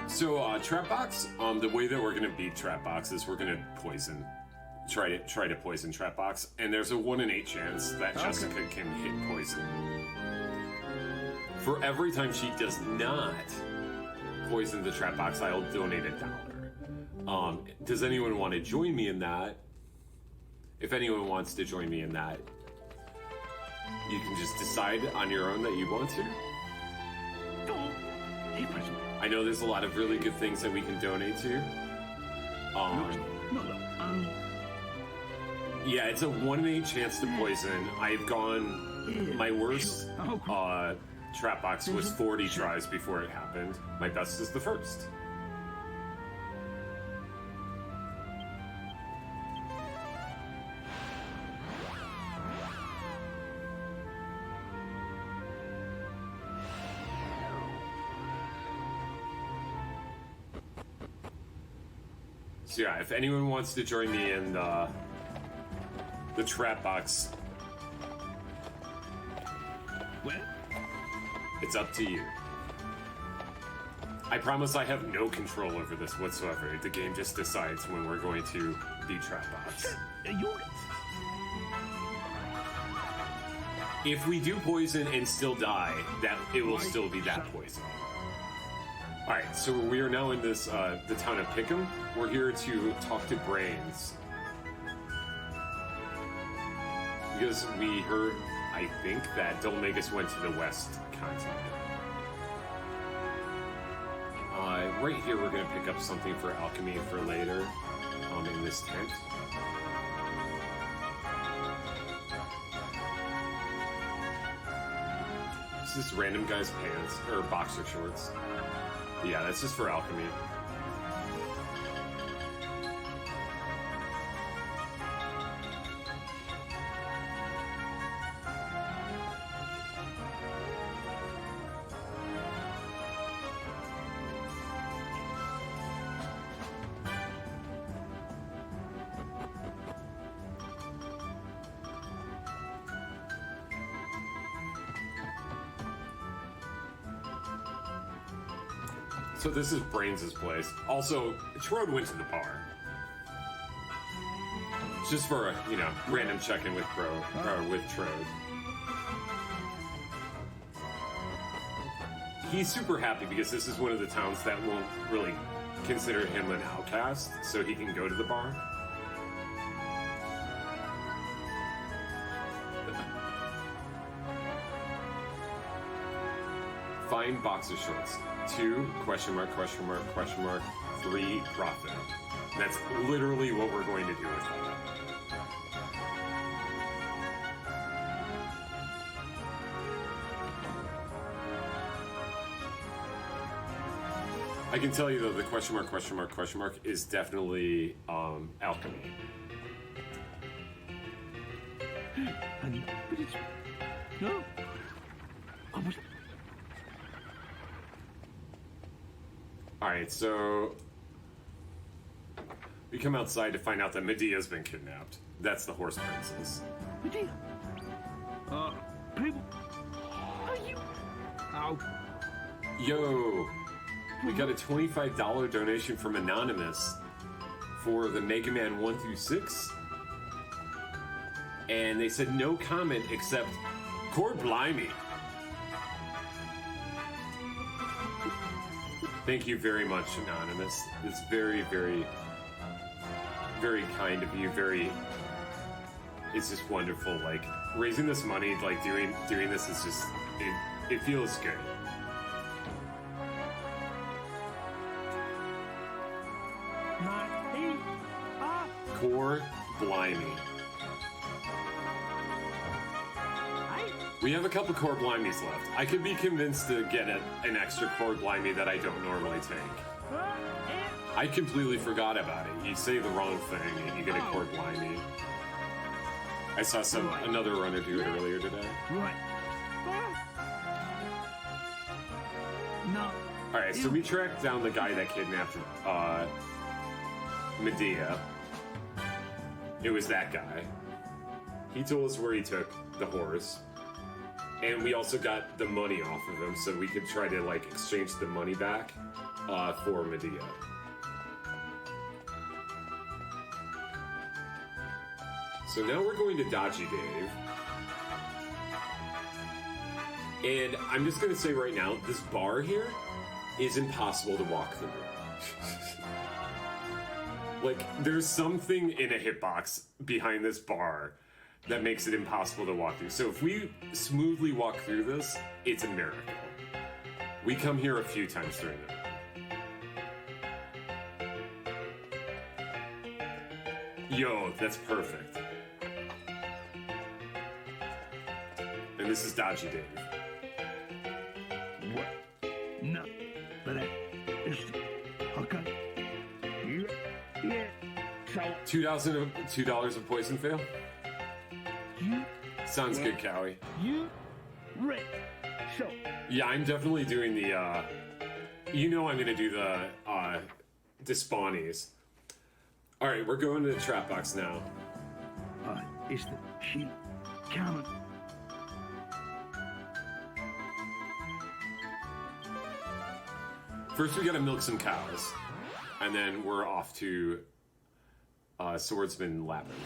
So, trap box. The way that we're gonna beat trap box is we're gonna poison. Try to poison trap box, and there's a 1 in 8 chance that Jessica can hit poison. For every time she does not poison the trap box, I'll donate $1. Does anyone want to join me in that? If anyone wants to join me in that, you can just decide on your own that you want to. I know there's a lot of really good things that we can donate to. Yeah, it's a 1 in 8 chance to poison. I've gone... My worst trap box was 40 tries before it happened. My best is the first. So yeah, if anyone wants to join me in the trap box, it's up to you. I promise I have no control over this whatsoever. The game just decides when we're going to be trap box. If we do poison and still die, that it will still be that poison. Alright, so we are now in this, the town of Pickham. We're here to talk to Brains. Because we heard, I think, that Dolmagus went to the West continent. Right here we're going to pick up something for alchemy for later, in this tent. Is this random guy's pants, or boxer shorts? Yeah, that's just for alchemy. So this is Brains' place. Also, Trode went to the bar. Just for a, random check-in with with Trode. He's super happy because this is one of the towns that won't really consider him an outcast, so he can go to the bar. Find boxer shorts. 2, question mark, 3, profit. That's literally what we're going to do with that. I can tell you though, the question mark is definitely alchemy. But it's... No. I was... Alright, so we come outside to find out that Medea's been kidnapped. That's the horse princess. Medea! People... Are you... Oh. Yo! We got a $25 donation from Anonymous for the Mega Man 1 through 6. And they said no comment except, Core Blimey. Thank you very much, Anonymous. It's very, very, very kind of you. It's just wonderful. Like, raising this money, like doing this is just, it feels good. Core Blimey. We have a couple Core Blimeys left. I could be convinced to get an extra Core Blimey that I don't normally take. I completely forgot about it. You say the wrong thing and you get a Core Blimey. I saw another runner do it earlier today. Right. No. Alright, so we tracked down the guy that kidnapped Medea. It was that guy. He told us where he took the horse. And we also got the money off of him so we could try to like exchange the money back for Medea. So now we're going to Dodgy Dave. And I'm just going to say right now, this bar here is impossible to walk through. Like, there's something in a hitbox behind this bar that makes it impossible to walk through. So if we smoothly walk through this, it's a miracle. We come here a few times during the night. Yo, that's perfect. And this is Dodgy Dave. What? No. But it's... Okay. Yeah. So... $2 of poison fail? Sounds good, Cowie. You ready? So yeah, I'm definitely doing the I'm gonna do the despawnies. Alright, we're going to the trap box now. Is the sheep coming? First we gotta milk some cows. And then we're off to Swordsman Labyrinth.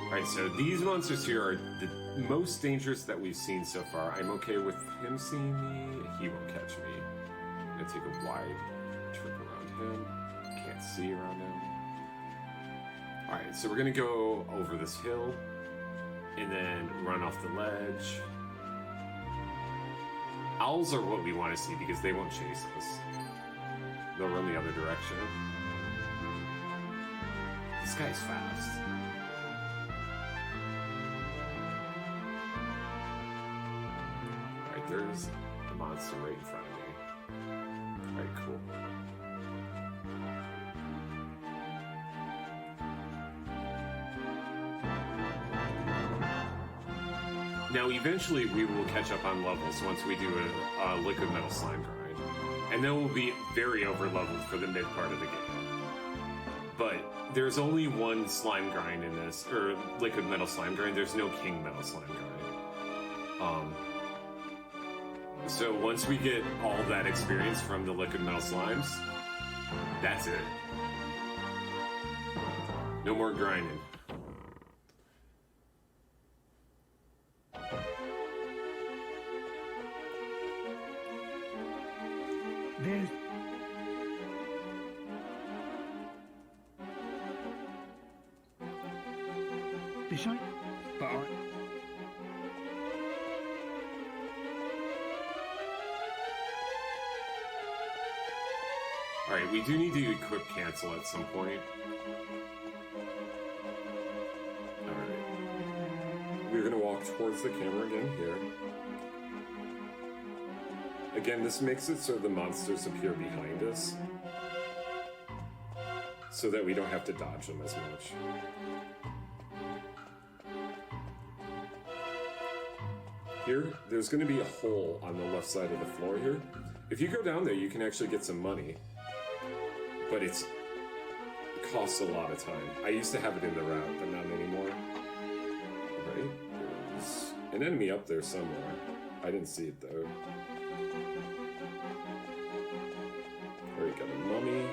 Alright, so these monsters here are the most dangerous that we've seen so far. I'm okay with him seeing me. He won't catch me. I'm gonna take a wide trip around him. Can't see around him. Alright, so we're gonna go over this hill and then run off the ledge. Owls are what we want to see because they won't chase us. They'll run the other direction. This guy's fast. Alright, there's a monster right in front of me. Alright, cool. Now, eventually we will catch up on levels once we do a liquid metal slime grind. And then we'll be very overleveled for the mid part of the game. But there's only one slime grind in this, or liquid metal slime grind. There's no king metal slime grind. So once we get all that experience from the liquid metal slimes, that's it. No more grinding. There's... The shine... But I... Alright, we do need to equip cancel at some point. Alright. We're gonna walk towards the camera again here. Again, this makes it so the monsters appear behind us, so that we don't have to dodge them as much. Here, there's going to be a hole on the left side of the floor here. If you go down there, you can actually get some money, but it costs a lot of time. I used to have it in the route, but not anymore. Right? There's an enemy up there somewhere. I didn't see it though. Alright, got a mummy.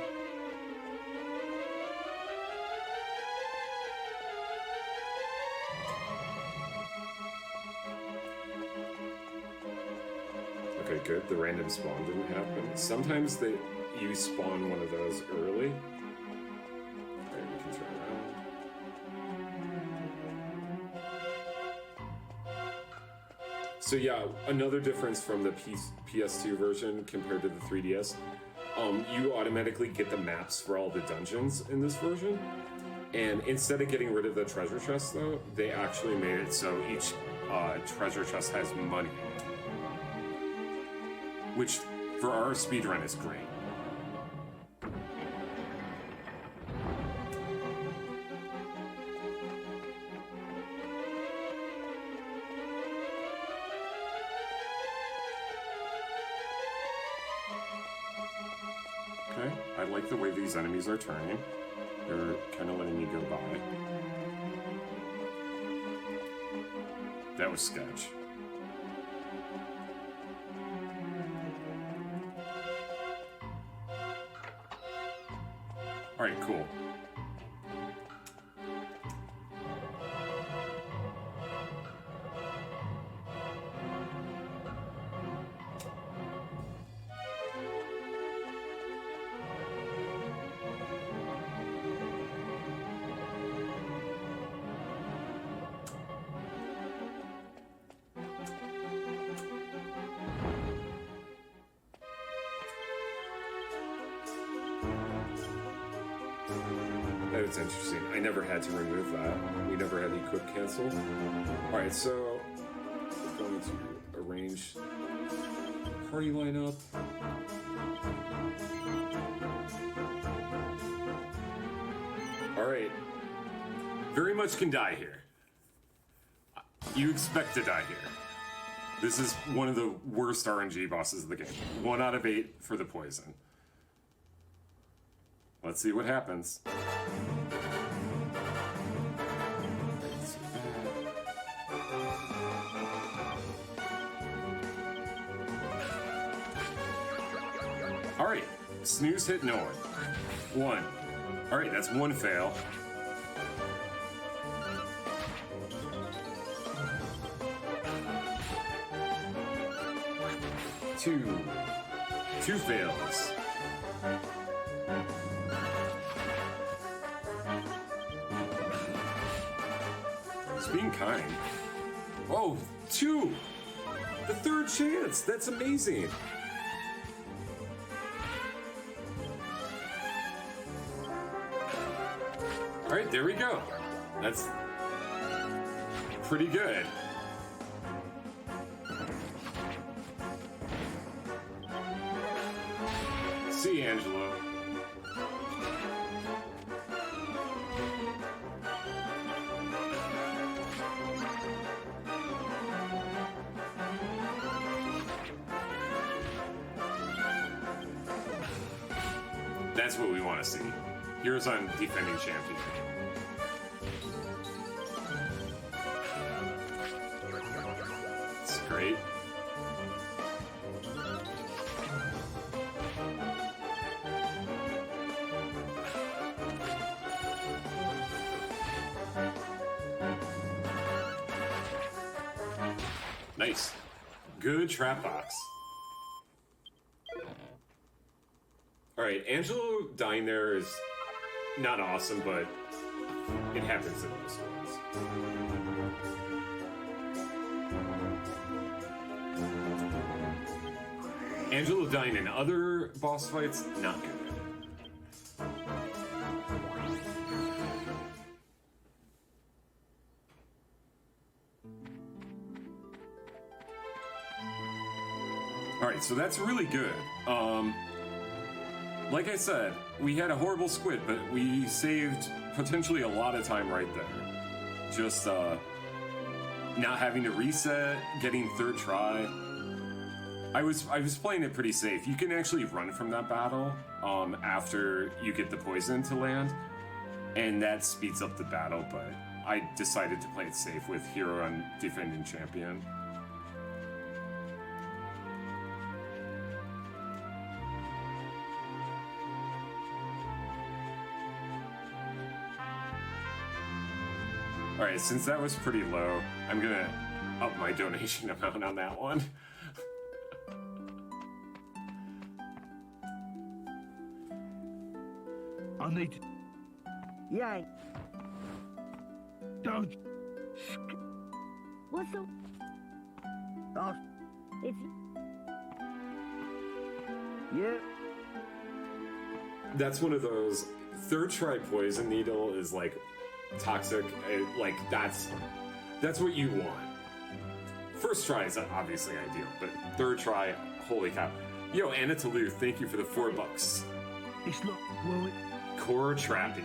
Okay, good. The random spawn didn't happen. Sometimes you spawn one of those early. Alright, we can turn around. So yeah, another difference from the PS2 version compared to the 3DS, you automatically get the maps for all the dungeons in this version. And instead of getting rid of the treasure chest though, they actually made it so each treasure chest has money. Which, for our speedrun, is great. Okay, I like the way these enemies are turning. They're kind of letting me go by. That was sketch. Alright, cool. That's interesting. I never had to remove that. We never had equip cancel. Alright, so we're going to arrange party lineup. Alright. Very much can die here. You expect to die here. This is one of the worst RNG bosses of the game. 1 out of 8 for the poison. Let's see what happens. Alright, snooze hit no one. 1. Alright, that's 1 fail. 2. 2 fails. It's being kind. Oh, 2! The 3rd chance! That's amazing! Alright, there we go. That's pretty good. See, Angelo. That's what we want to see. Heroes on defending champion. It's great. Nice. Good trap box. Alright, Angelo dying there is not awesome, but it happens in most ones. Angelo dying in other boss fights, not good. Alright, so that's really good. Like I said, we had a horrible squid, but we saved potentially a lot of time right there. Just, not having to reset, getting third try. I was playing it pretty safe. You can actually run from that battle, after you get the poison to land, and that speeds up the battle, but I decided to play it safe with hero on defending champion. Alright, since that was pretty low, I'm gonna up my donation amount on that one. I need... Yay. Don't... What's the... Oh, it's... Yeah. That's one of those third try poison needle is like toxic. Like that's what you want. First try is obviously ideal, but third try, holy cow. Yo, Anna Toulouse, thank you for the $4. It's not... Well, it... Core Trappy.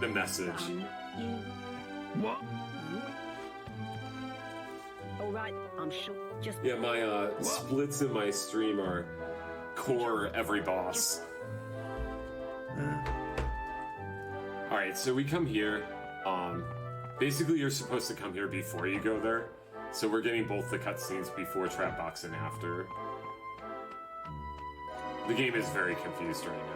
The message. What? All right, I'm sure. Just Yeah, my splits in my stream are core every boss. Alright, so we come here. Basically you're supposed to come here before you go there. So we're getting both the cutscenes before trap box and after. The game is very confused right now.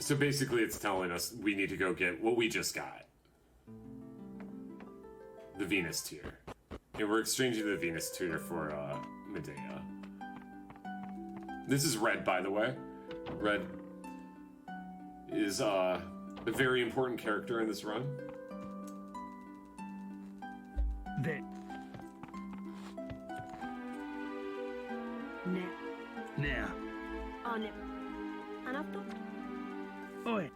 So basically it's telling us we need to go get what we just got. The Venus tier. And we're exchanging the Venus tier for Medea. This is Red, by the way. Red is a very important character in this run. There. Now. on it. And I thought, Oi.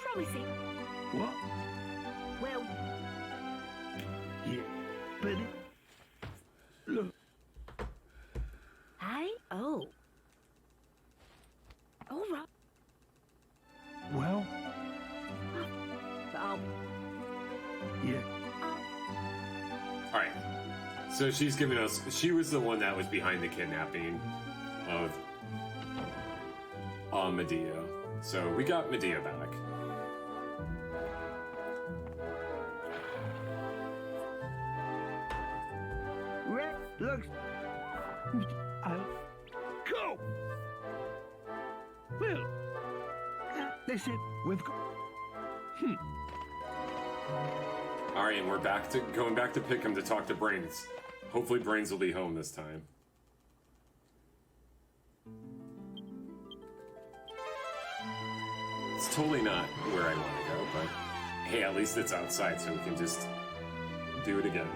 promising. What? Well, Yeah. But... Look. hey? Oh. All right. Well? Yeah. Alright. So she's giving us... She was the one that was behind the kidnapping of Medea. So we got Medea back. Red looks... Go! Well... Listen, we've got... Alright, and we're going back to Pickham to talk to Brains. Hopefully Brains will be home this time. It's totally not where I want to go, but hey, at least it's outside so we can just do it again.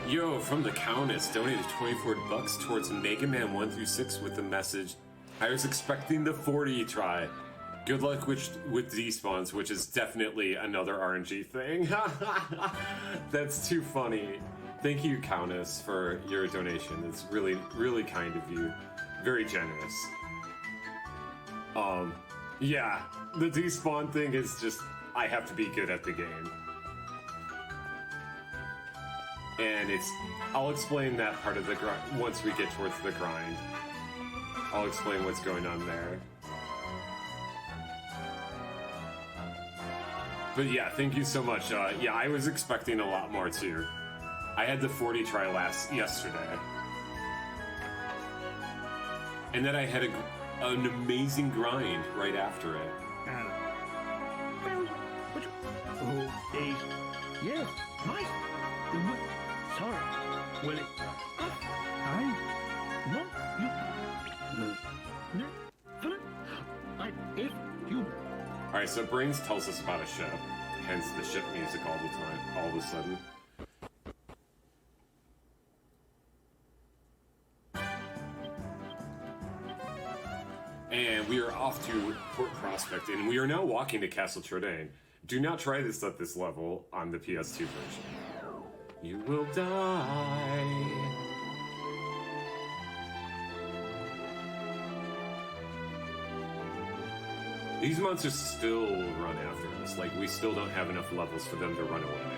Yo, from the Countess, donated $24 towards Mega Man 1 through 6 with the message, I was expecting the 40 try. Good luck with despawns, which is definitely another RNG thing. That's too funny. Thank you, Countess, for your donation. It's really, really kind of you. Very generous. Yeah, the despawn thing is just, I have to be good at the game. And I'll explain that part of the grind once we get towards the grind. I'll explain what's going on there. But yeah, thank you so much. Yeah, I was expecting a lot more too. I had the 40 try yesterday. And then I had an amazing grind right after it. Yes, nice. Sorry. Well, if you. Alright, so Brains tells us about a ship. Hence the ship music all the time, all of a sudden. And we are off to Port Prospect, and we are now walking to Castle Trodain. Do not try this at this level on the PS2 version. You will die. These monsters still run after us. Like, we still don't have enough levels for them to run away.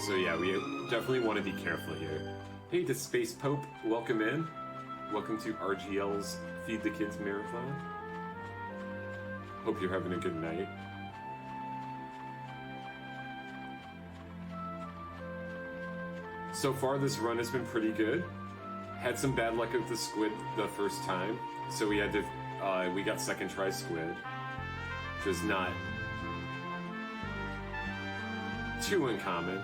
So yeah, we definitely want to be careful here. Hey, to Space Pope, welcome in. Welcome to RGL's Feed the Kids Marathon. Hope you're having a good night. So far, this run has been pretty good. Had some bad luck with the squid the first time, so we had to, we got second try squid, which is not too uncommon.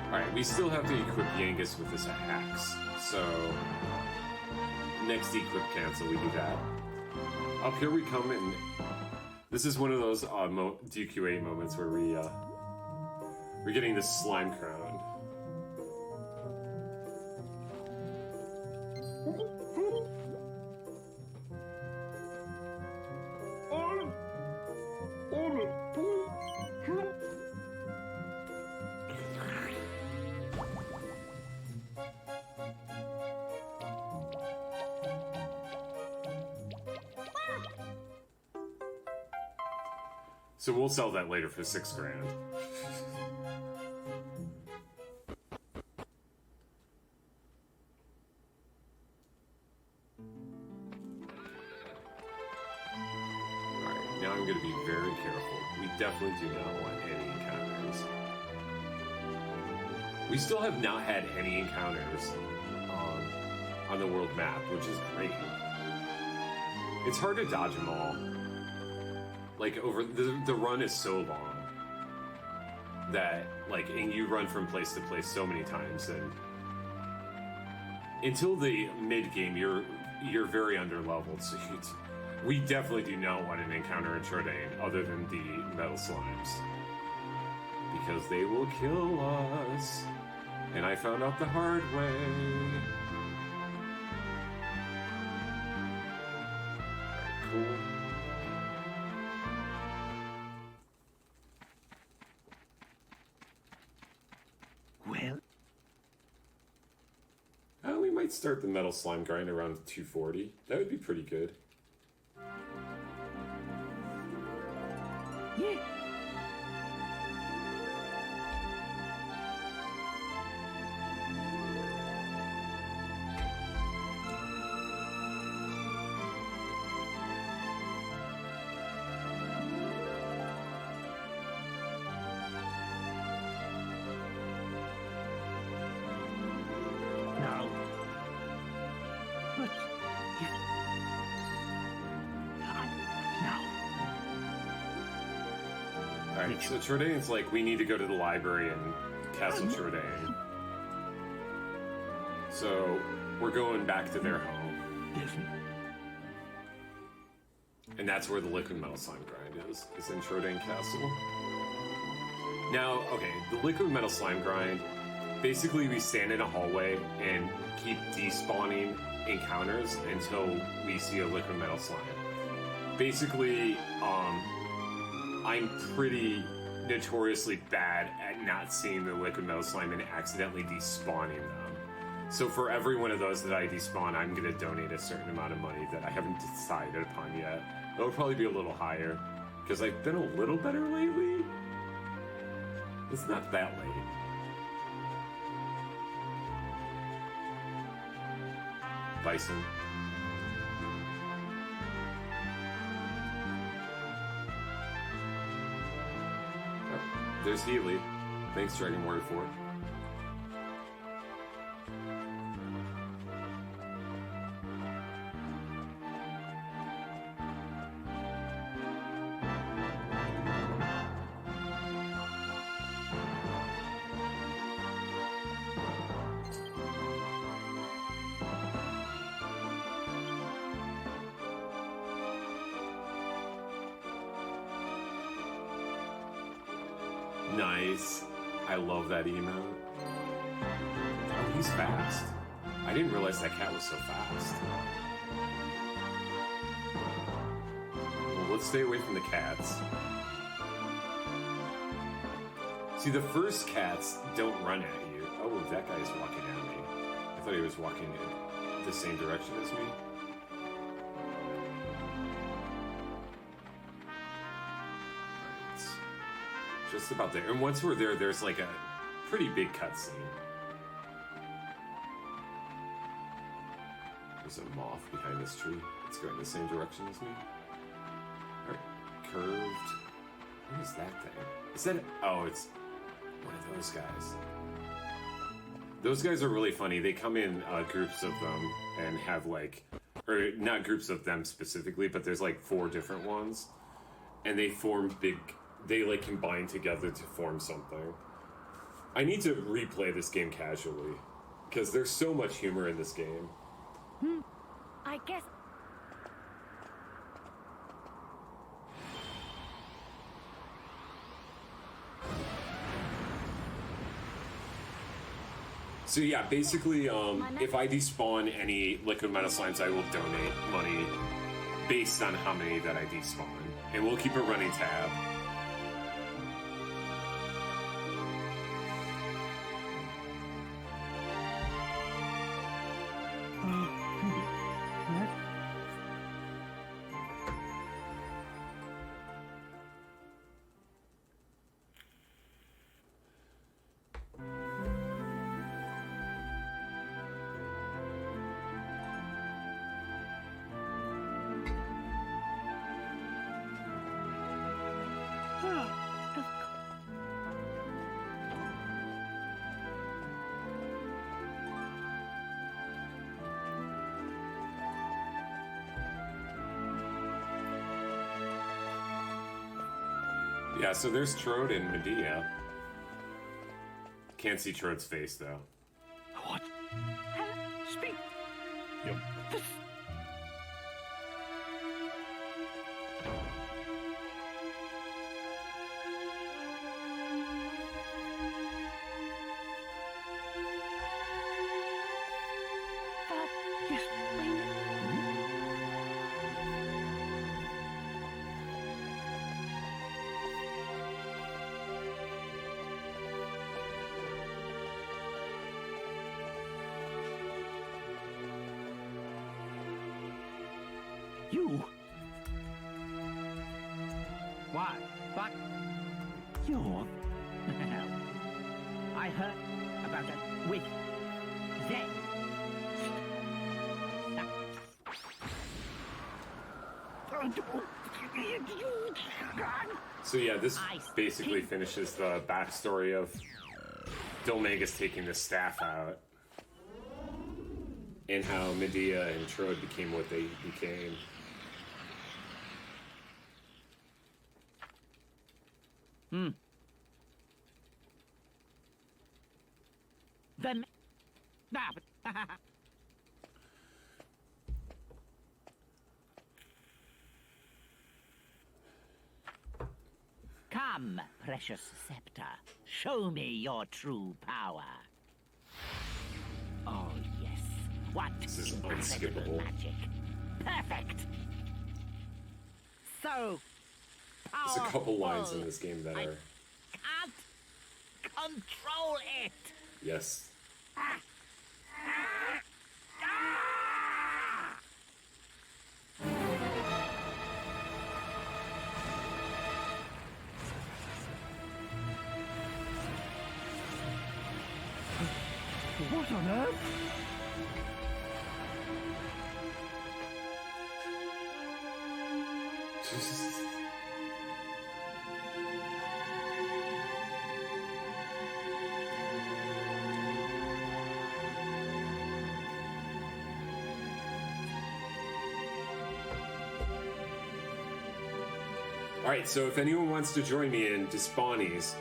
Alright, we still have to equip Yangus with this axe, so next equip cancel, we do that. Up here we come, and this is one of those DQA moments where we're getting this slime crown. So we'll sell that later for $6 grand. Alright, now I'm going to be very careful. We definitely do not want any encounters. We still have not had any encounters on the world map, which is great. It's hard to dodge them all. Like, over the run is so long that, like, and you run from place to place so many times, and until the mid game, you're very underleveled. So we definitely do not want an encounter in Trodain other than the metal slimes, because they will kill us. And I found out the hard way. Alright, cool. We might start the metal slime grind around 240. That would be pretty good. Yeah. Alright, so Trodain's like, we need to go to the library in Castle Trodain. So, we're going back to their home. And that's where the liquid metal slime grind is in Trodain Castle. Now, okay, the liquid metal slime grind, basically we stand in a hallway and keep despawning encounters until we see a liquid metal slime. Basically, I'm pretty... notoriously bad at not seeing the liquid metal slime and accidentally despawning them. So for every one of those that I despawn, I'm going to donate a certain amount of money that I haven't decided upon yet. It'll probably be a little higher, because I've been a little better lately. It's not that late. Bison. Oh, there's Healy. Thanks, Dragon Warrior 4. Nice. I love that emote. Oh, he's fast. I didn't realize that cat was so fast. Well, let's stay away from the cats. See, the first cats don't run at you. Oh, that guy's walking at me. I thought he was walking in the same direction as me. Just about there. And once we're there, there's like a pretty big cutscene. There's a moth behind this tree. It's going the same direction as me. Alright, curved. What is that thing? Is that... Oh, it's one of those guys. Those guys are really funny. They come in groups of them and have like... Or not groups of them specifically, but there's like 4 different ones. And they form big... They like combine together to form something. I need to replay this game casually because there's so much humor in this game. I guess. So yeah, basically, if I despawn any liquid metal slimes, I will donate money based on how many that I despawn, and we'll keep a running tab. Yeah, so there's Trode and Medea. Can't see Trode's face, though. What? Speak. Yep. Yes, You? Why? But you're... I heard about that with them. So yeah, this basically finishes the backstory of Dilmagus taking the staff out and how Medea and Trode became what they became. Then... Come, precious scepter. Show me your true power. Oh, yes. What This is incredible unskippable. magic. Perfect. So There's a couple lines in this game that are control it! Yes. What on earth? Alright, so if anyone wants to join me in Despawnies,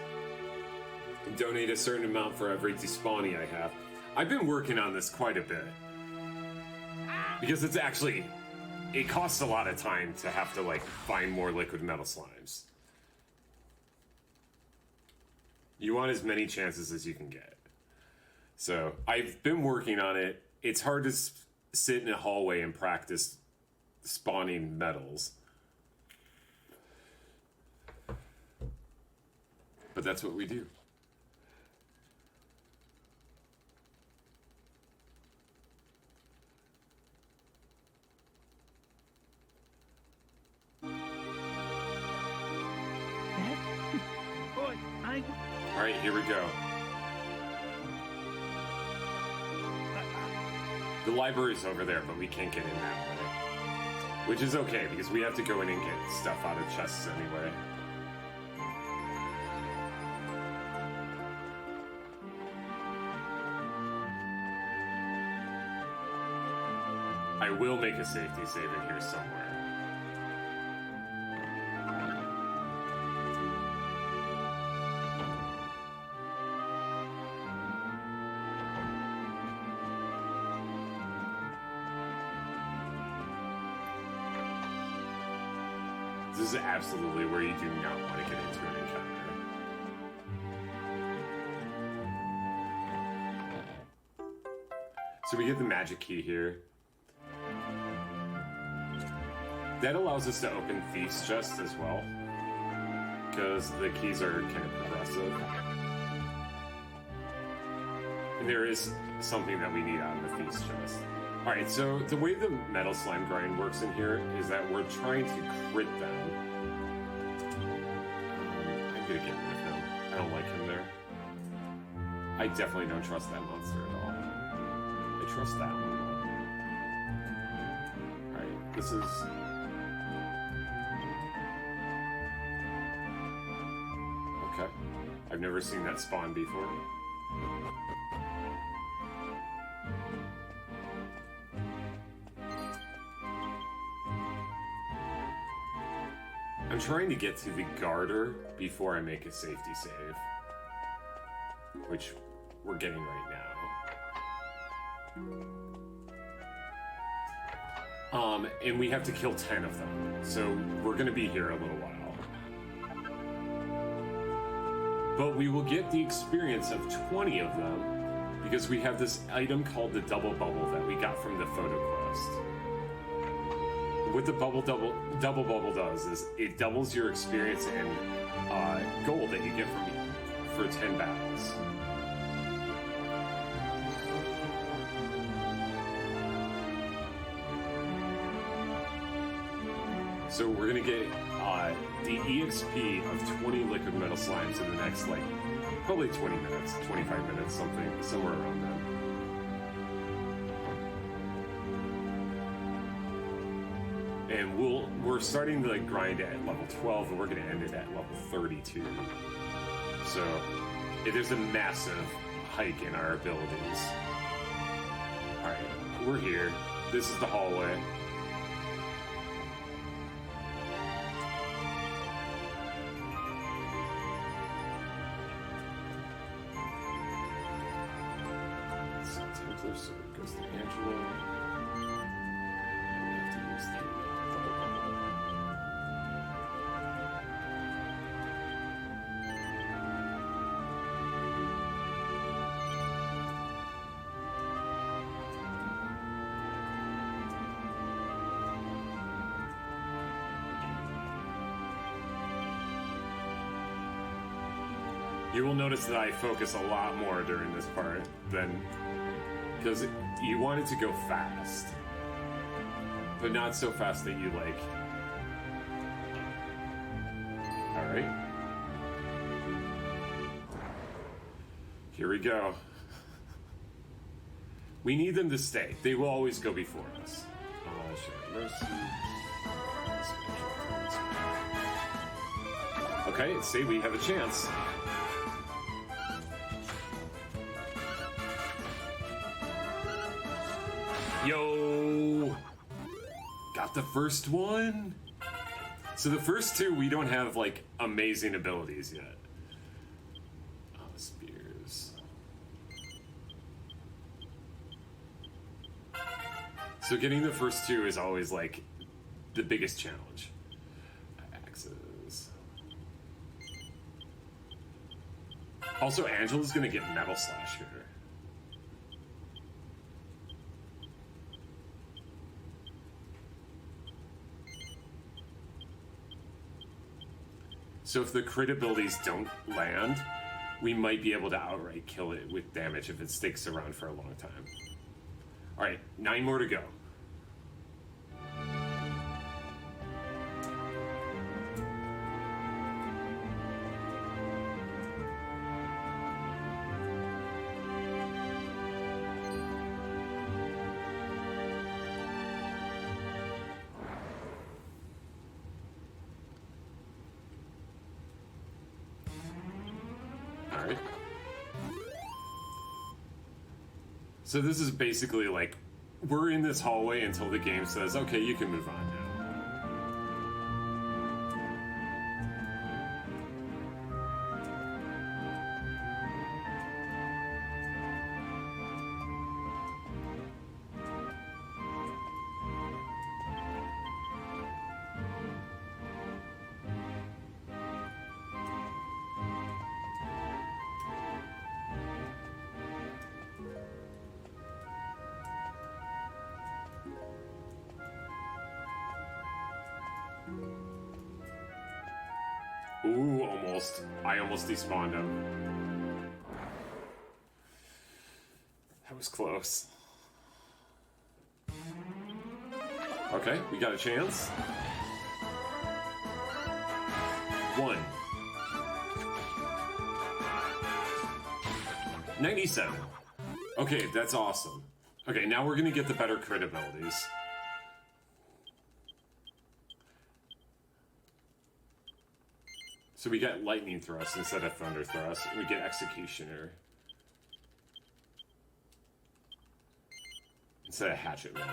donate a certain amount for every Despawnie I have. I've been working on this quite a bit. Because it's actually... It costs a lot of time to have to, like, find more liquid metal slimes. You want as many chances as you can get. So, I've been working on it. It's hard to sit in a hallway and practice spawning metals. But that's what we do. Alright, here we go. The library's over there, but we can't get in that way. Which is okay, because we have to go in and get stuff out of chests anyway. I will make a safety save in here somewhere. This is absolutely where you do not want to get into an encounter. So we get the magic key here. That allows us to open Thief's Chest as well, because the keys are kind of progressive. And there is something that we need out of the Thief's Chest. Alright, so the way the metal slime grind works in here is that we're trying to crit them. I'm gonna get rid of him. I don't like him there. I definitely don't trust that monster at all. I trust that one. Alright, this is... Okay. I've never seen that spawn before. I'm trying to get to the garter before I make a safety save, which we're getting right now. And we have to kill 10 of them, so we're gonna be here a little while. But we will get the experience of 20 of them because we have this item called the double bubble that we got from the photo quest. What the double bubble does is it doubles your experience and gold that you get for 10 battles. So we're gonna get the EXP of 20 liquid metal slimes in the next, like, probably 20 minutes, 25 minutes, somewhere around then. And we're starting to, like, grind at level 12, and we're gonna end it at level 32. So there's a massive hike in our abilities. Alright, we're here. This is the hallway. So it goes to Angelo. And we have to use the double bubble. You will notice that I focus a lot more during this part than... Because you want it to go fast. But not so fast that you, like... Alright. Here we go. We need them to stay. They will always go before us. Mercy. Okay, see, we have a chance. Yo! Got the first one? So the first two, we don't have, like, amazing abilities yet. Oh, spears. So getting the first two is always, like, the biggest challenge. Axes. Also, Angela's gonna get Metal Slash here. So if the crit abilities don't land, we might be able to outright kill it with damage if it sticks around for a long time. Alright, 9 more to go. Alright. So this is basically like, we're in this hallway until the game says, okay, you can move on now. Ooh, almost. I almost despawned him. That was close. Okay, we got a chance. 1. 97. Okay, that's awesome. Okay, now we're gonna get the better crit abilities. So we get Lightning Thrust instead of Thunder Thrust. We get Executioner instead of Hatchet Man.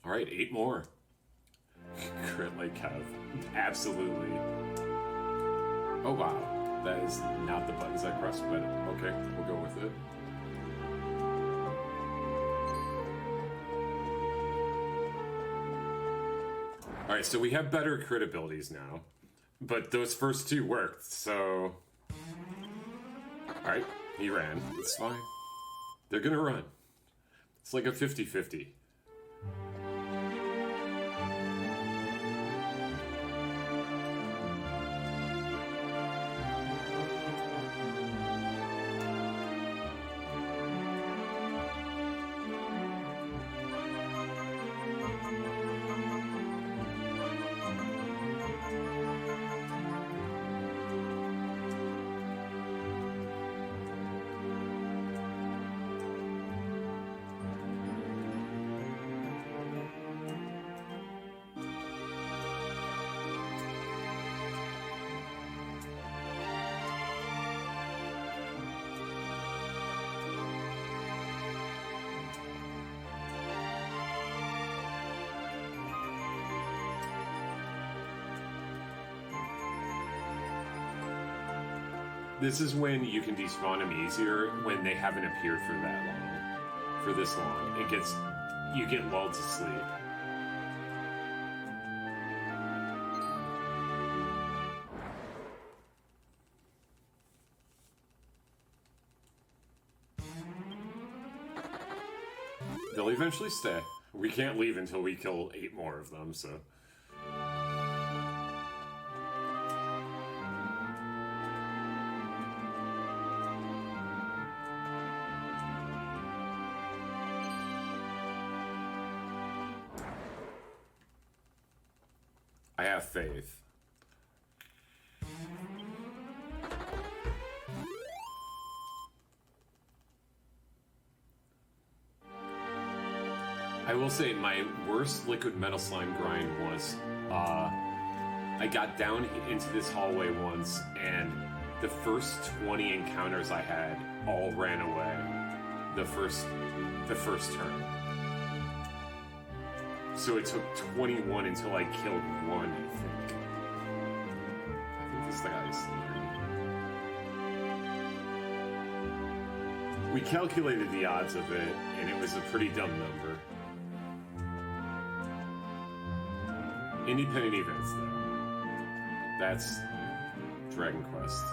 All right, 8 more. Crit like Kev. Absolutely. Oh, wow. That is not the buttons I pressed, but okay, we'll go with it. Alright, so we have better crit abilities now, but those first 2 worked, so... Alright, he ran. It's fine. They're gonna run. It's like a 50-50. This is when you can despawn them easier when they haven't appeared for that long. For this long. You get lulled to sleep. eventually stay. We can't leave until we kill 8 more of them, so... I have faith. I will say my worst liquid metal slime grind was, I got down into this hallway once, and the first 20 encounters I had all ran away the first turn. So it took 21 until I killed one, I think. I think this guy's there. We calculated the odds of it, and it was a pretty dumb number. Independent events, though. That's Dragon Quest.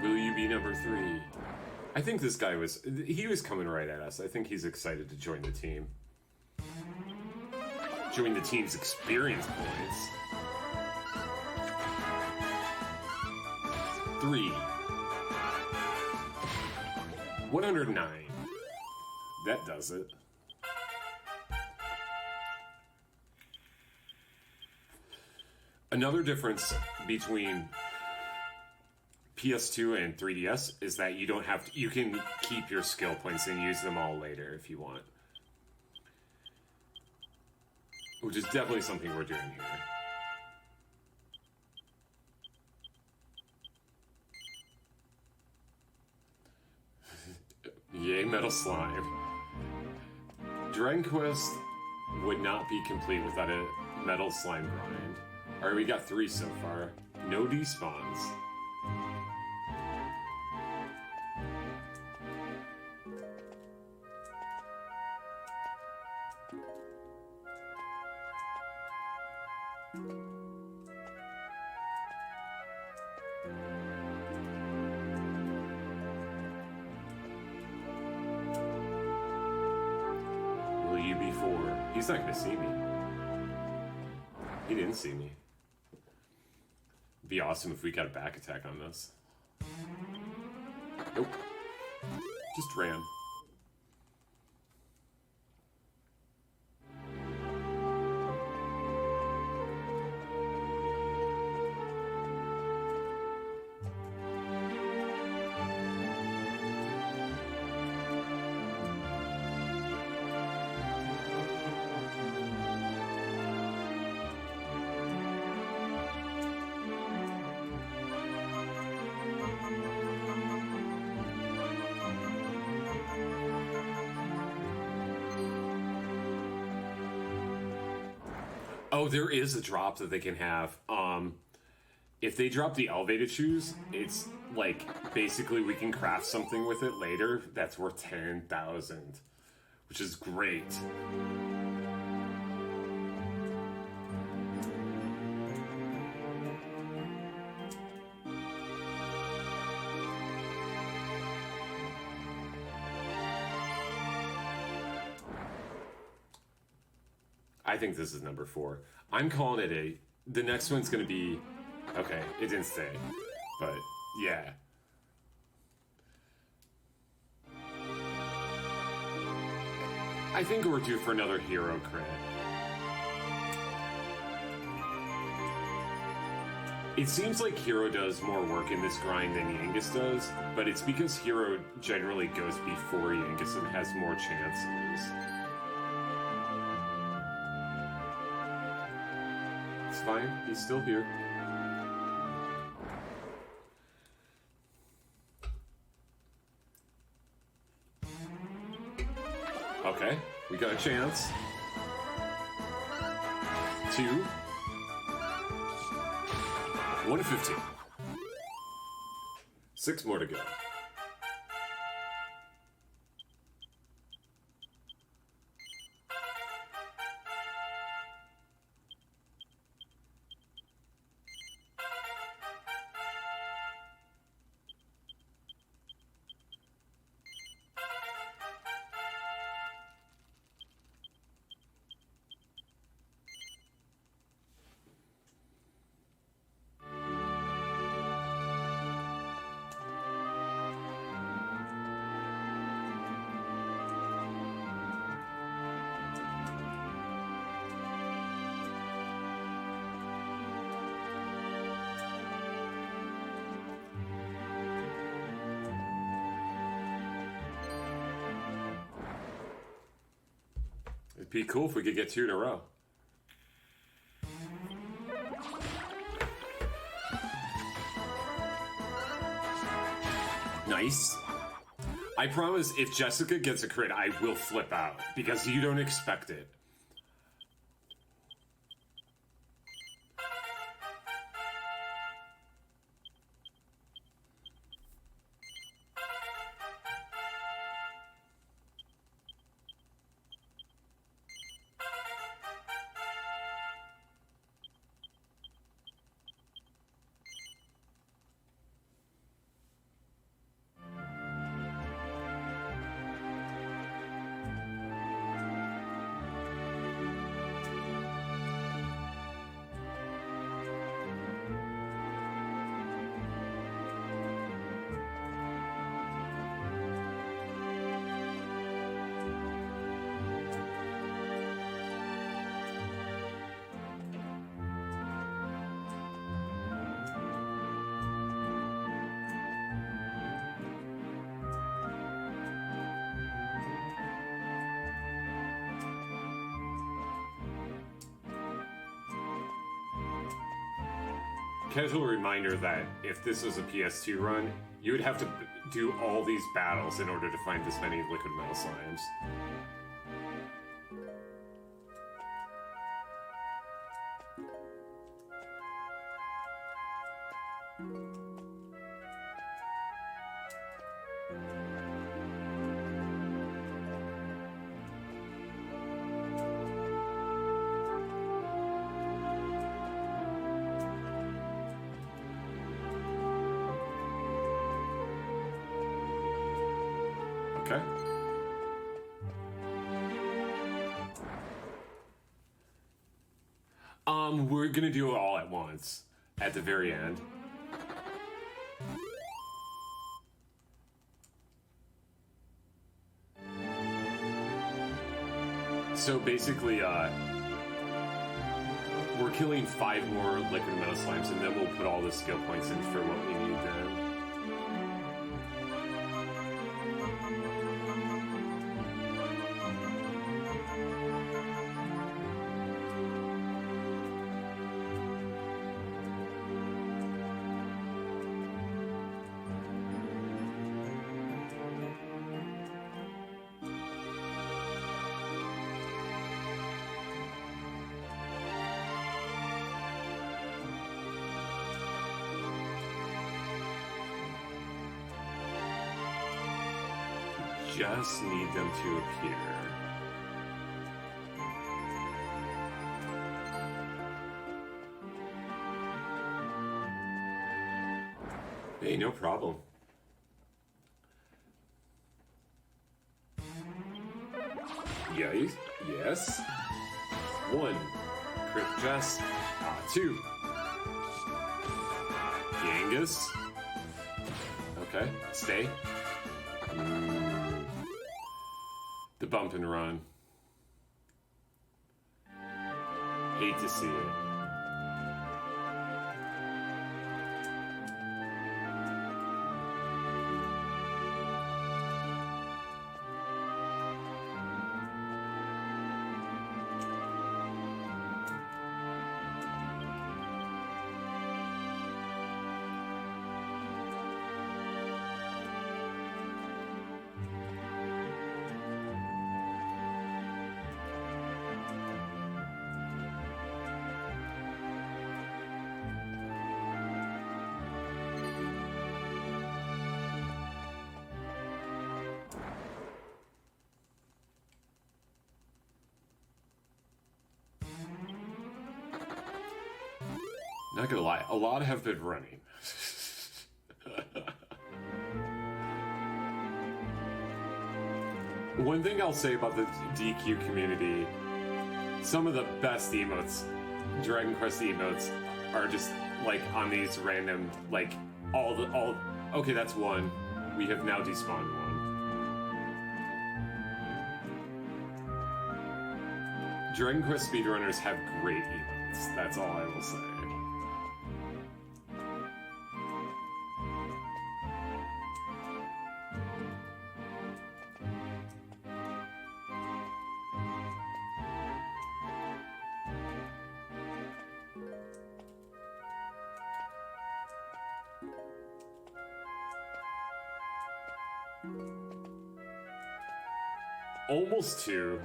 Will you be number 3? I think this guy was coming right at us. I think he's excited to join the team. Join the team's experience points. 3. 109. That does it. Another difference between PS2 and 3DS is that you don't have to, you can keep your skill points and use them all later if you want. Which is definitely something we're doing here. Yay, Metal Slime. Dragon Quest would not be complete without a Metal Slime grind. Alright, we got 3 so far. No despawns. Will you be 4? He's not gonna see me. He didn't see me. It'd be awesome if we got a back attack on this. Nope. Just ran. Oh, there is a drop that they can have. If they drop the elevated shoes, it's like basically we can craft something with it later that's worth 10,000, which is great. I think this is number 4. I'm calling it a... The next one's gonna be... Okay, it didn't stay. But, yeah. I think we're due for another hero crit. It seems like Hero does more work in this grind than Yangus does, but it's because Hero generally goes before Yangus and has more chances. Fine, he's still here. Okay, we got a chance. 2. 1 to 15. 6 more to go. It'd be cool if we could get 2 in a row. Nice. I promise if Jessica gets a crit, I will flip out because you don't expect it. Casual reminder that if this was a PS2 run, you would have to do all these battles in order to find this many liquid metal slimes. Okay. We're gonna do it all at once at the very end. So basically, we're killing 5 more liquid metal slimes, and then we'll put all the skill points in for what we need then. Just need them to appear. Hey, no problem. Yes. 1. Crit Jess. 2. Genghis. Okay, stay. The bump and run. Hate to see it. Not gonna lie, a lot have been running. One thing I'll say about the DQ community, some of the best emotes, Dragon Quest emotes, are just like on these random, like okay, that's 1. We have now despawned 1. Dragon Quest speedrunners have great emotes, that's all I will say. Almost 2.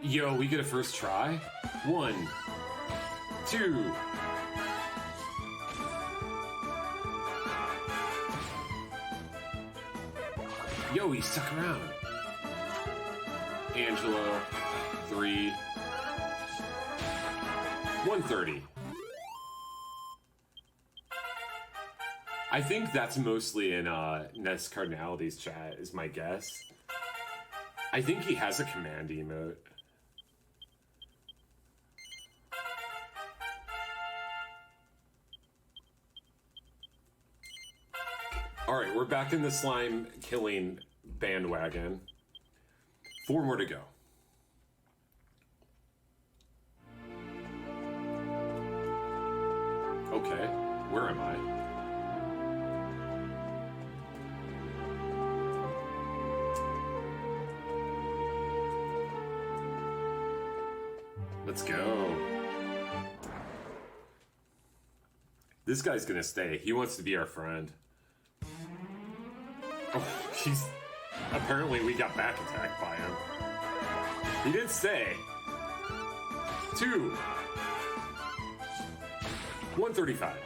Yo, we get a first try? 1, 2. Yo, he stuck around. Angelo, 3. 130. I think that's mostly in Ness Cardinality's chat, is my guess. I think he has a command emote. Alright, we're back in the slime killing bandwagon. 4 more to go. Okay, where am I? Let's go. This guy's gonna stay. He wants to be our friend. Oh, he's... Apparently we got back attacked by him. He did stay. 2. 135.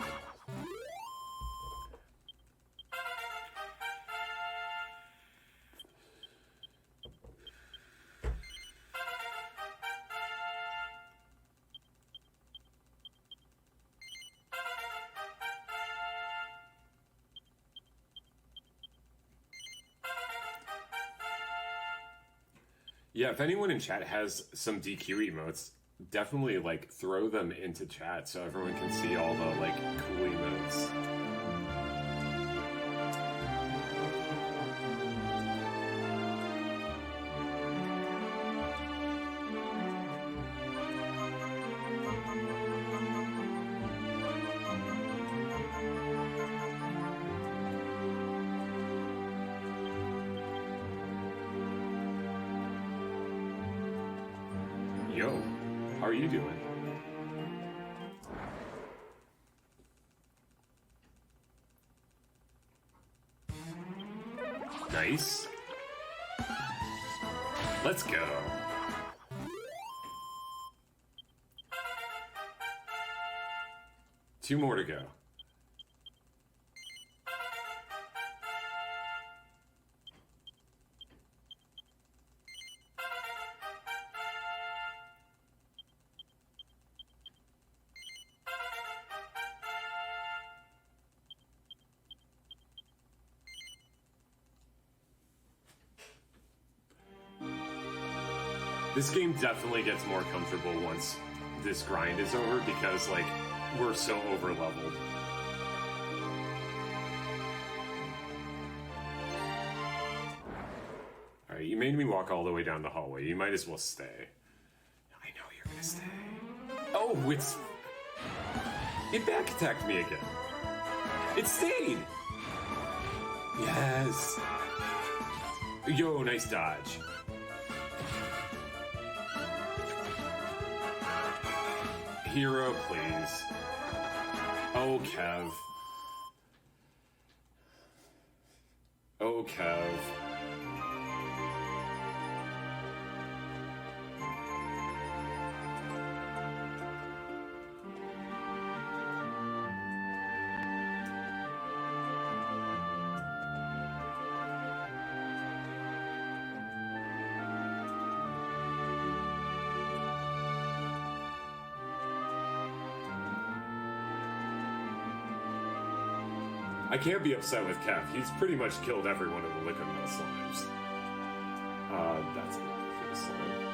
Yeah, if anyone in chat has some DQ emotes, definitely like throw them into chat so everyone can see all the like cool emotes. Yo, how are you doing? Nice. Let's go. Two more to go. This game definitely gets more comfortable once this grind is over because, like, we're so over-leveled. Alright, you made me walk all the way down the hallway. You might as well stay. I know you're gonna stay. Oh, it back-attacked me again. It stayed! Yes! Yo, nice dodge. Hero, please. Oh, Kev. Oh, Kev. I can't be upset with Kev. He's pretty much killed every one of the liquid metal slimes. That's a big slime.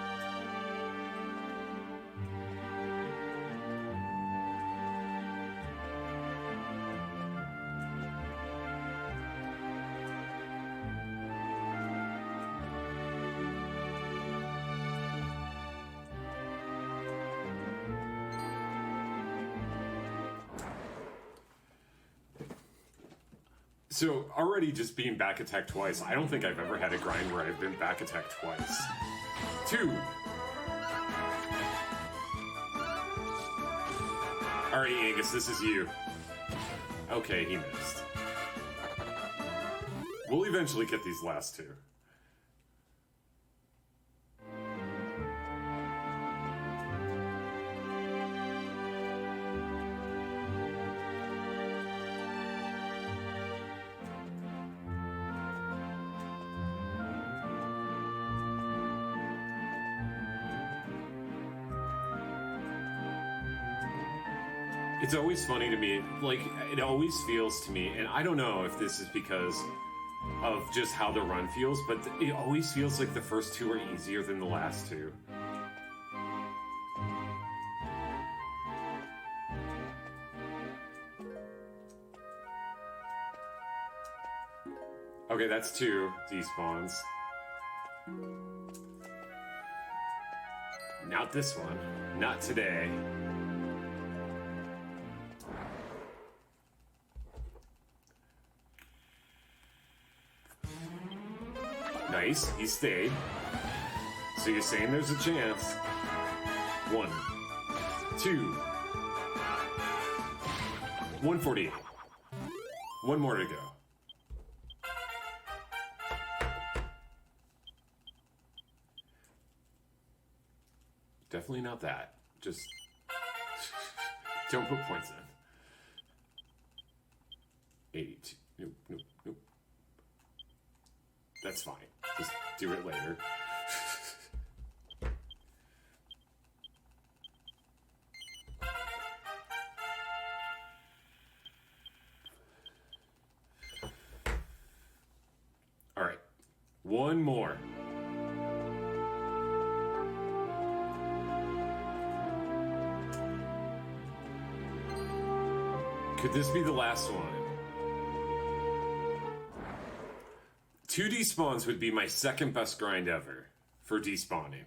So, already just being back attacked twice, I don't think I've ever had a grind where I've been back attacked twice. 2. Alright, Angus, this is you. Okay, he missed. We'll eventually get these last two. It's always funny to me, like, it always feels to me, and I don't know if this is because of just how the run feels, but it always feels like the first two are easier than the last two. Okay, that's two despawns. Not this one. Not today. Nice, he stayed. So you're saying there's a chance. 1, 2, 148. One more to go. Definitely not that. Just don't put points in. 82. Nope, nope, nope. That's fine. Just do it later. All right. One more. Could this be the last one? 2 despawns would be my second best grind ever for despawning.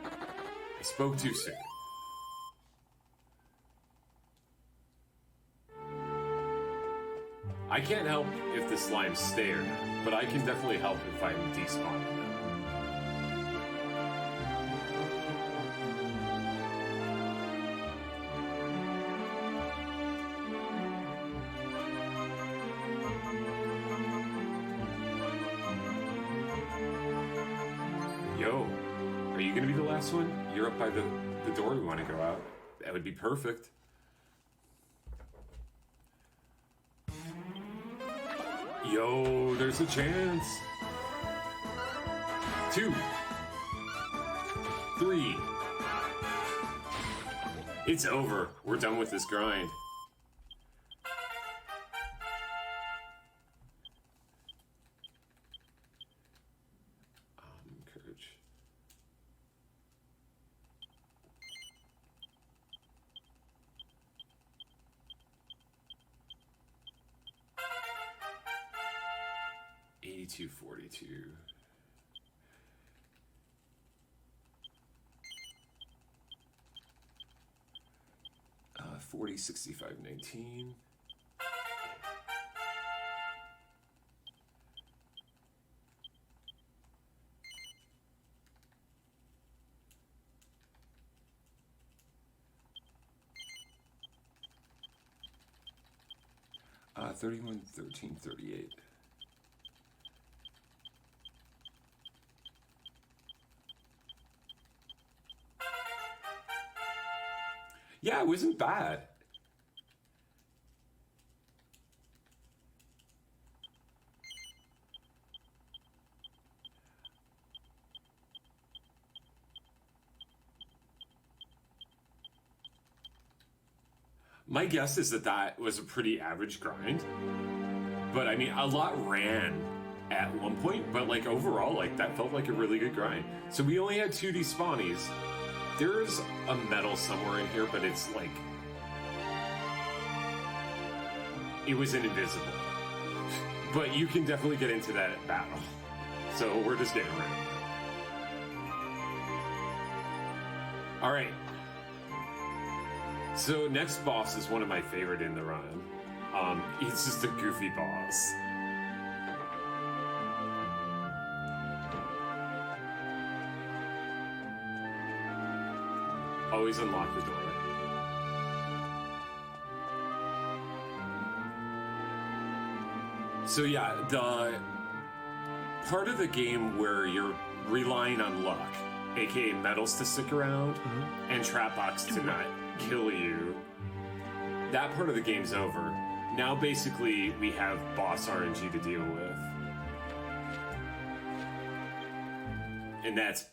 I spoke too soon. I can't help if the slimes stay or not, but I can definitely help if I'm despawning them. Yo, are you gonna be the last one? You're up by the door we want to go out. That would be perfect. Yo, there's a chance. 2, 3. It's over. We're done with this grind. Courage. $82.42. 40.65.19. Uh, 31.13.38. Yeah, it wasn't bad. My guess is that that was a pretty average grind. But I mean, a lot ran at one point, but like overall, like that felt like a really good grind. So we only had 2 despawnies. There's a medal somewhere in here, but it's like... it was invisible. But you can definitely get into that battle. So we're just getting around. Alright. So next boss is one of my favorite in the run. He's just a goofy boss. Always unlock the door. So yeah, the part of the game where you're relying on luck, aka medals to stick around, and trap box to not kill you, that part of the game's over. Now basically we have boss RNG to deal with. And that's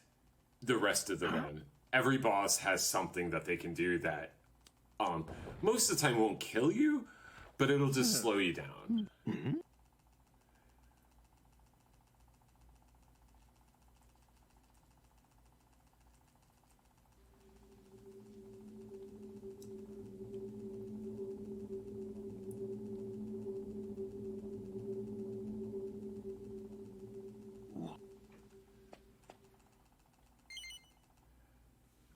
the rest of the run. Every boss has something that they can do that most of the time won't kill you, but it'll just slow you down.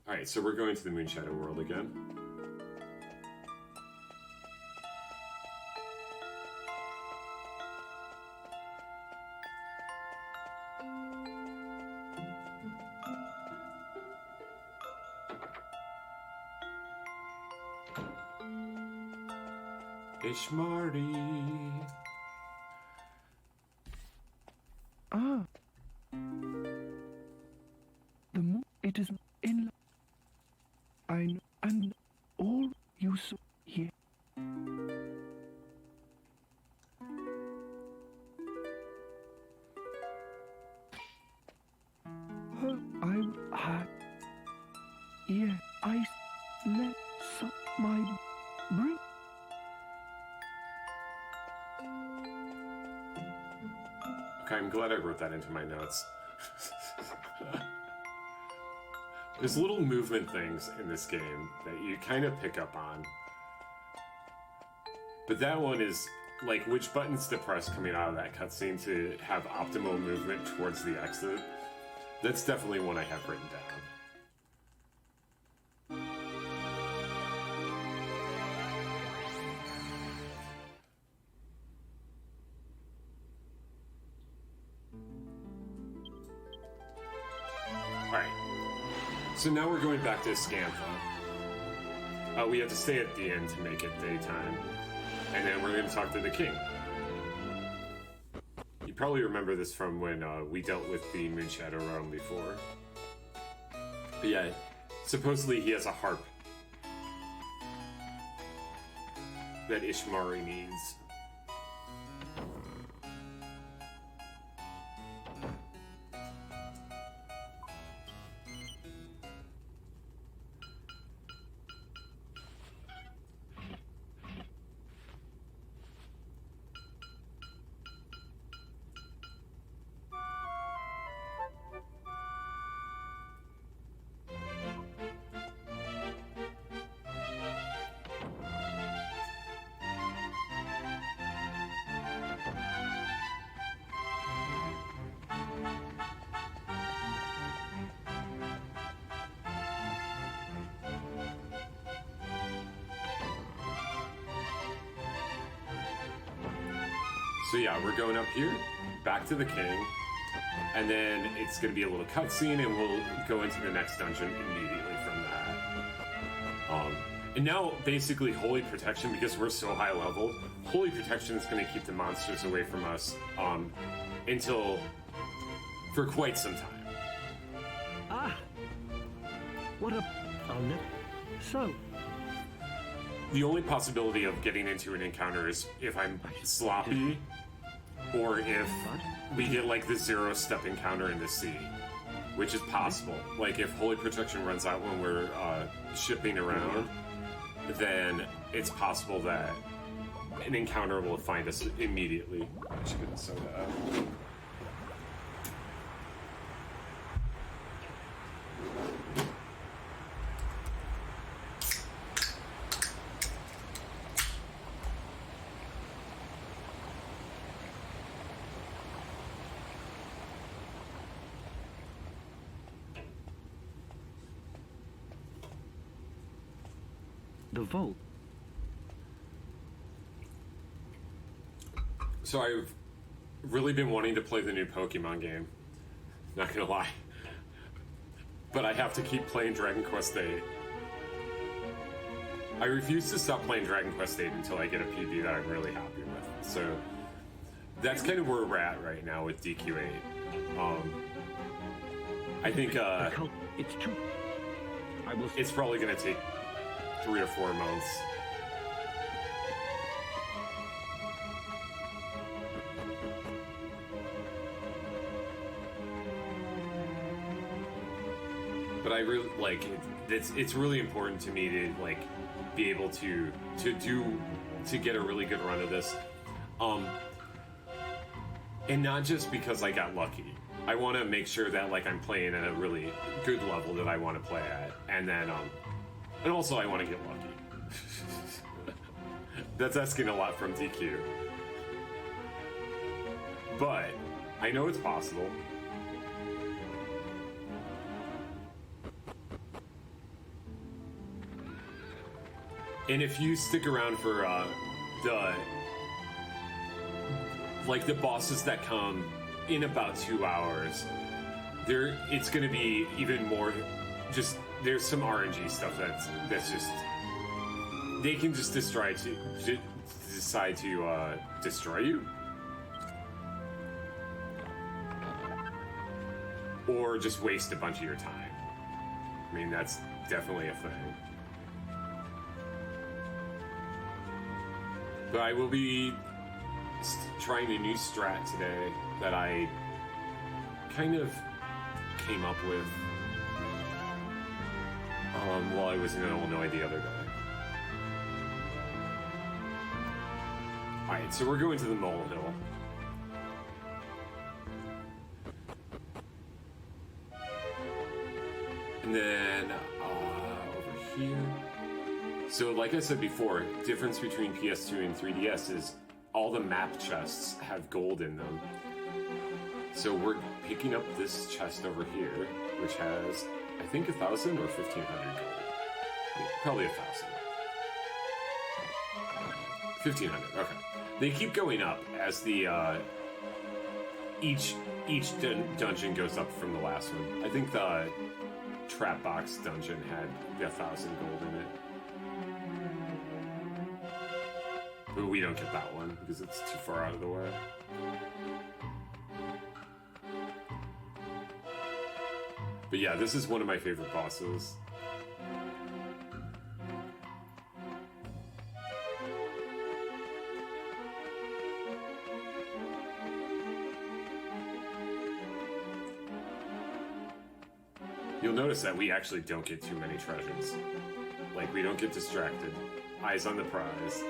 Alright, so we're going to the Moonshadow world again. Ishmari. Ah. The moon, it is in. I know, and all you saw here. Yeah, I let some my brain. Okay, I'm glad I wrote that into my notes. There's little movement things in this game that you kind of pick up on. But that one is like which buttons to press coming out of that cutscene to have optimal movement towards the exit. That's definitely one I have written down. So now we're going back to Scantha. We have to stay at the end to make it daytime. And then we're going to talk to the king. You probably remember this from when we dealt with the Moonshadow realm before. But yeah, supposedly he has a harp that Ishmari needs. So yeah, we're going up here, back to the king, and then it's going to be a little cutscene, and we'll go into the next dungeon immediately from that. And now, basically, Holy Protection, because we're so high level, Holy Protection is going to keep the monsters away from us for quite some time. Ah! What a... So... The only possibility of getting into an encounter is if I'm sloppy, or if we get like the 0-step encounter in the sea, which is possible. Like if Holy Protection runs out when we're shipping around, then it's possible that an encounter will find us immediately. I should get the soda out. The vault. So I've really been wanting to play the new Pokemon game. Not gonna lie. But I have to keep playing Dragon Quest VIII. I refuse to stop playing Dragon Quest VIII until I get a PB that I'm really happy with. So that's kind of where we're at right now with DQ8. I think It's true. I will. it's probably going to take 3 or 4 months. But I really like it's really important to me to like be able to get a really good run of this, and not just because I got lucky. I want to make sure that like I'm playing at a really good level that I want to play at, and then and also I want to get lucky. That's asking a lot from DQ, but I know it's possible. And if you stick around for the bosses that come in about 2 hours, it's going to be even more. Just there's some RNG stuff that's just they can just decide to destroy you, or just waste a bunch of your time. I mean, that's definitely a thing. But I will be trying a new strat today that I kind of came up with while I was in Illinois the other day. Alright, so we're going to the molehill. And then over here. So like I said before, difference between PS2 and 3DS is all the map chests have gold in them. So we're picking up this chest over here, which has, I think, 1,000 or 1,500 gold. Yeah, probably 1,000. 1,500, okay. They keep going up as the, each dungeon goes up from the last one. I think the Trap Box dungeon had 1,000 gold in it. But we don't get that one because it's too far out of the way. But yeah, this is one of my favorite bosses. You'll notice that we actually don't get too many treasures. Like, we don't get distracted. Eyes on the prize.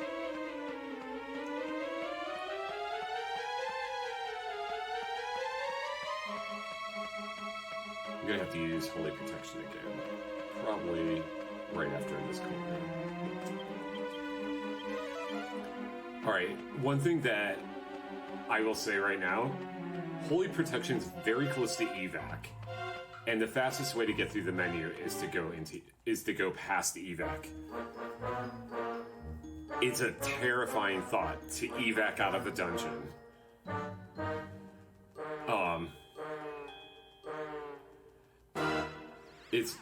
I'm gonna have to use Holy Protection again. Probably right after this corner. Alright, one thing that I will say right now, Holy Protection is very close to evac. And the fastest way to get through the menu is to go past the evac. It's a terrifying thought to evac out of a dungeon. It's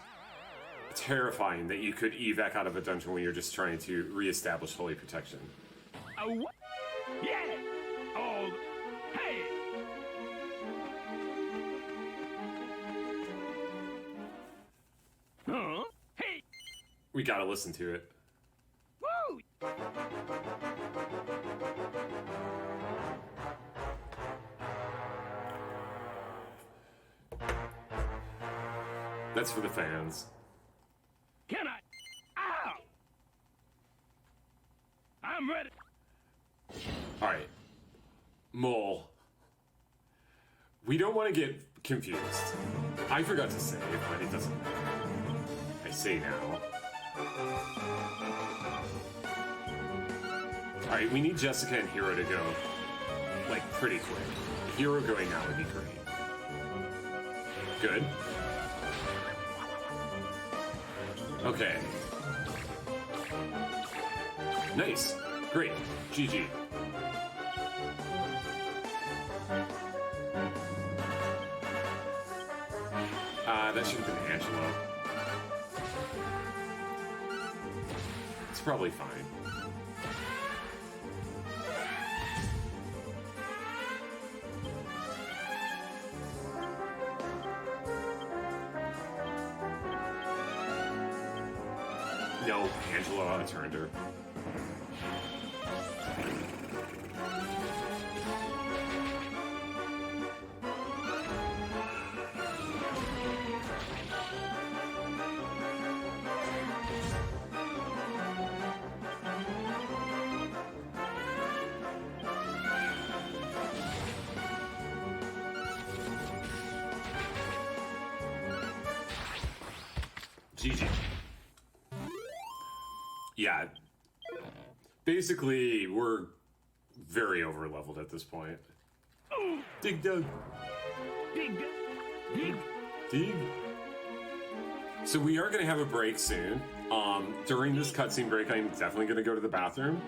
terrifying that you could evac out of a dungeon when you're just trying to reestablish Holy Protection. Oh, yeah! Oh, hey! Huh? Hey! We gotta listen to it. Woo! That's for the fans. Can I? Ow! I'm ready. Alright. Mole. We don't want to get confused. I forgot to say, but it doesn't matter. I say now. Alright, we need Jessica and Hero to go, like, pretty quick. Hero going now would be great. Good. Okay. Nice. Great. GG. That should have been Angelo. It's probably fine. No, Angela turned her. GG. Yeah. Basically, we're very over-leveled at this point. Dig Dug. Dig, dig. Dig. So we are going to have a break soon. During this cutscene break, I'm definitely going to go to the bathroom.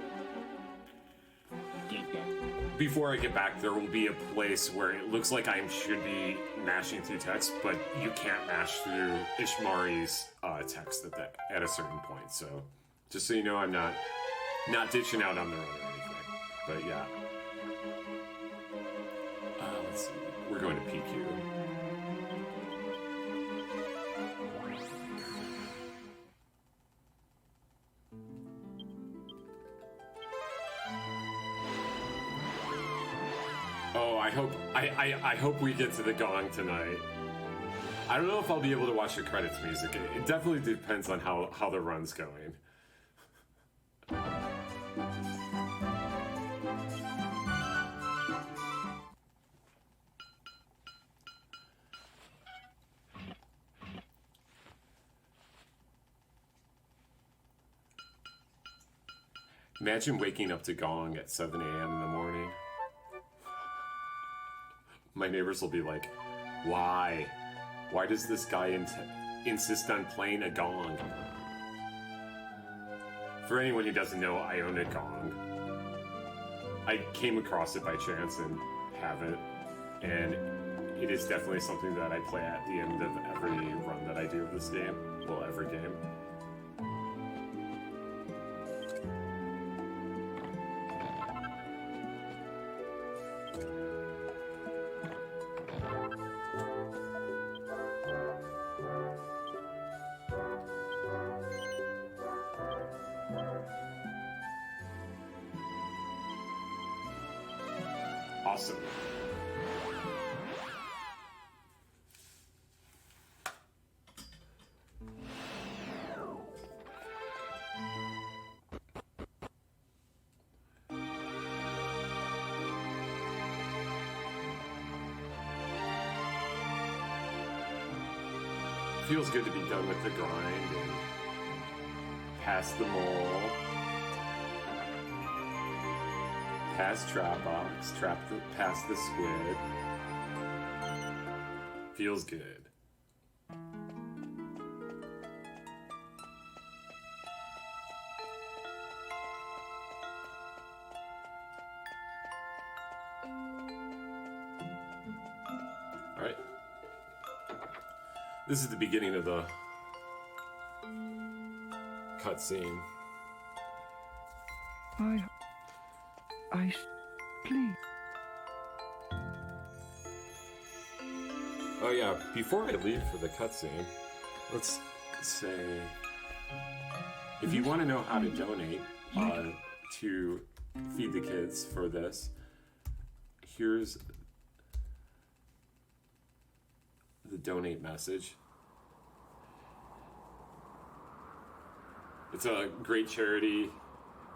Before I get back, there will be a place where it looks like I should be mashing through text, but you can't mash through Ishmari's text at a certain point. So, just so you know, I'm not ditching out on the run or anything. But yeah. Let's see. We're going to PQ. Oh, I hope we get to the gong tonight. I don't know if I'll be able to watch the credits music. It definitely depends on how the run's going. Imagine waking up to gong at 7 a.m. in the morning. My neighbors will be like, why? Why does this guy insist on playing a gong? For anyone who doesn't know, I own a gong. I came across it by chance and have it. And it is definitely something that I play at the end of every run that I do of this game. Well, every game. Awesome. Feels good to be done with the grind and past the mole. Past trap box, past the squid. Feels good. All right. This is the beginning of the cutscene. Please. Oh yeah, before I leave for the cutscene, let's say, if you want to know how to donate to feed the kids for this, here's the donate message. It's a great charity,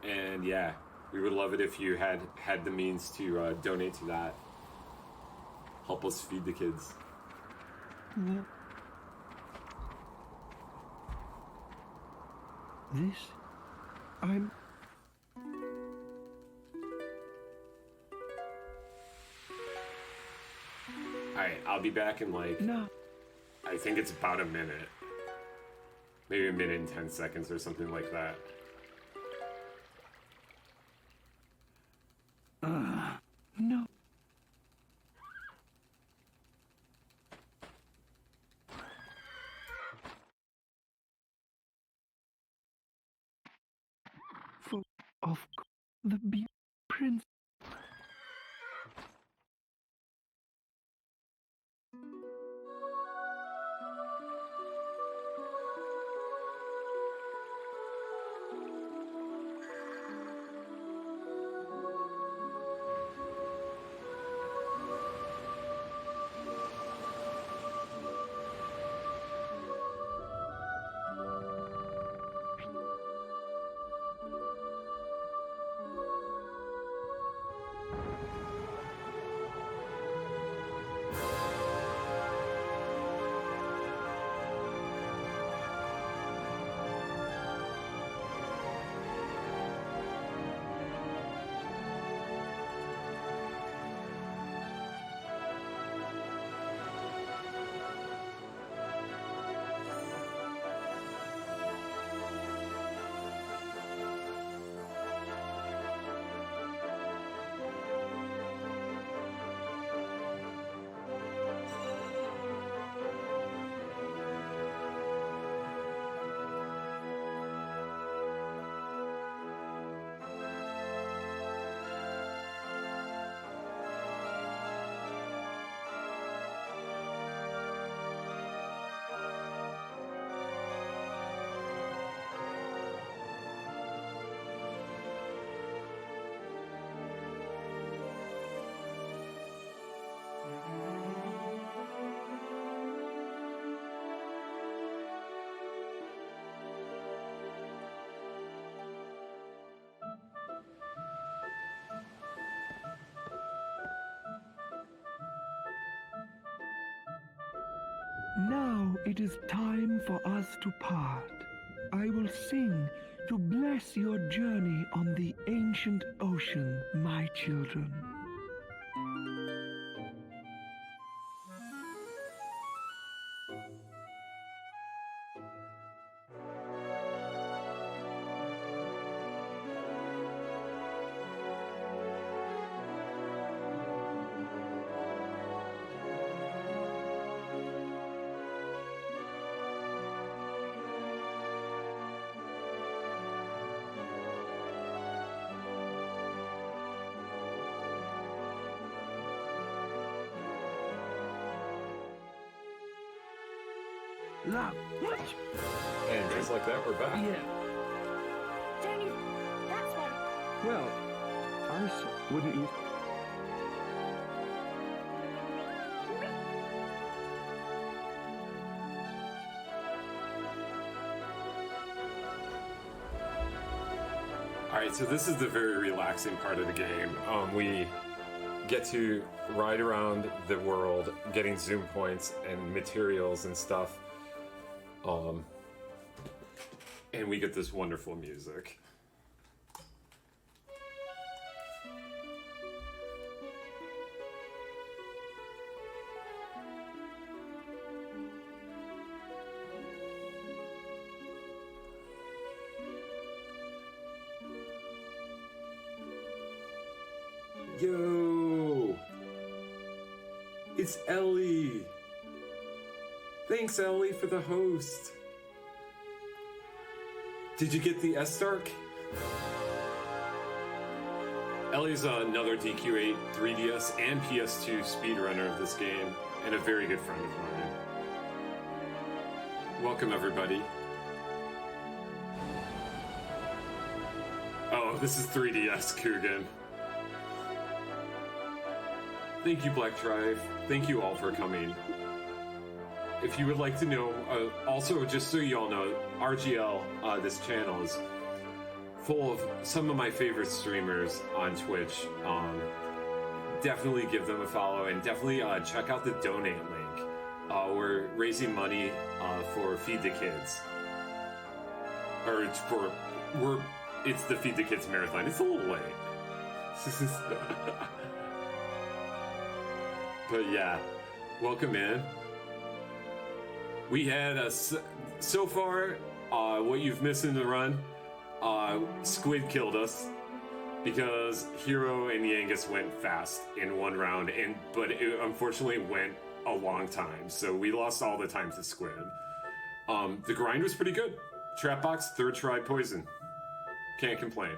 and yeah, we would love it if you had the means to donate to that. Help us feed the kids. This, I'm... Alright, I'll be back in like... No. I think it's about a minute. Maybe a minute and 10 seconds or something like that. No. Full of the bee prince. Now it is time for us to part. I will sing to bless your journey on the ancient ocean, my children. Love. What? And just like that, we're back. Yeah. Don't you? That's what. Well, wouldn't you? Alright, so this is the very relaxing part of the game. We get to ride around the world, getting zoom points and materials and stuff. And we get this wonderful music. Yo! It's Ellie! Thanks, Ellie, for the host. Did you get the S-Dark? Ellie's another DQ8 3DS and PS2 speedrunner of this game, and a very good friend of mine. Welcome, everybody. Oh, this is 3DS, Coogan. Thank you, Black Drive. Thank you all for coming. If you would like to know, also, just so you all know, RGL, this channel is full of some of my favorite streamers on Twitch. Definitely give them a follow, and definitely check out the donate link. We're raising money for Feed the Kids. Or it's the Feed the Kids marathon. It's a little late. But yeah, welcome in. We had so far, what you've missed in the run, Squid killed us because Hero and Yangus went fast in one round, but it unfortunately went a long time, so we lost all the time to Squid. The grind was pretty good. Trap box, third try poison. Can't complain.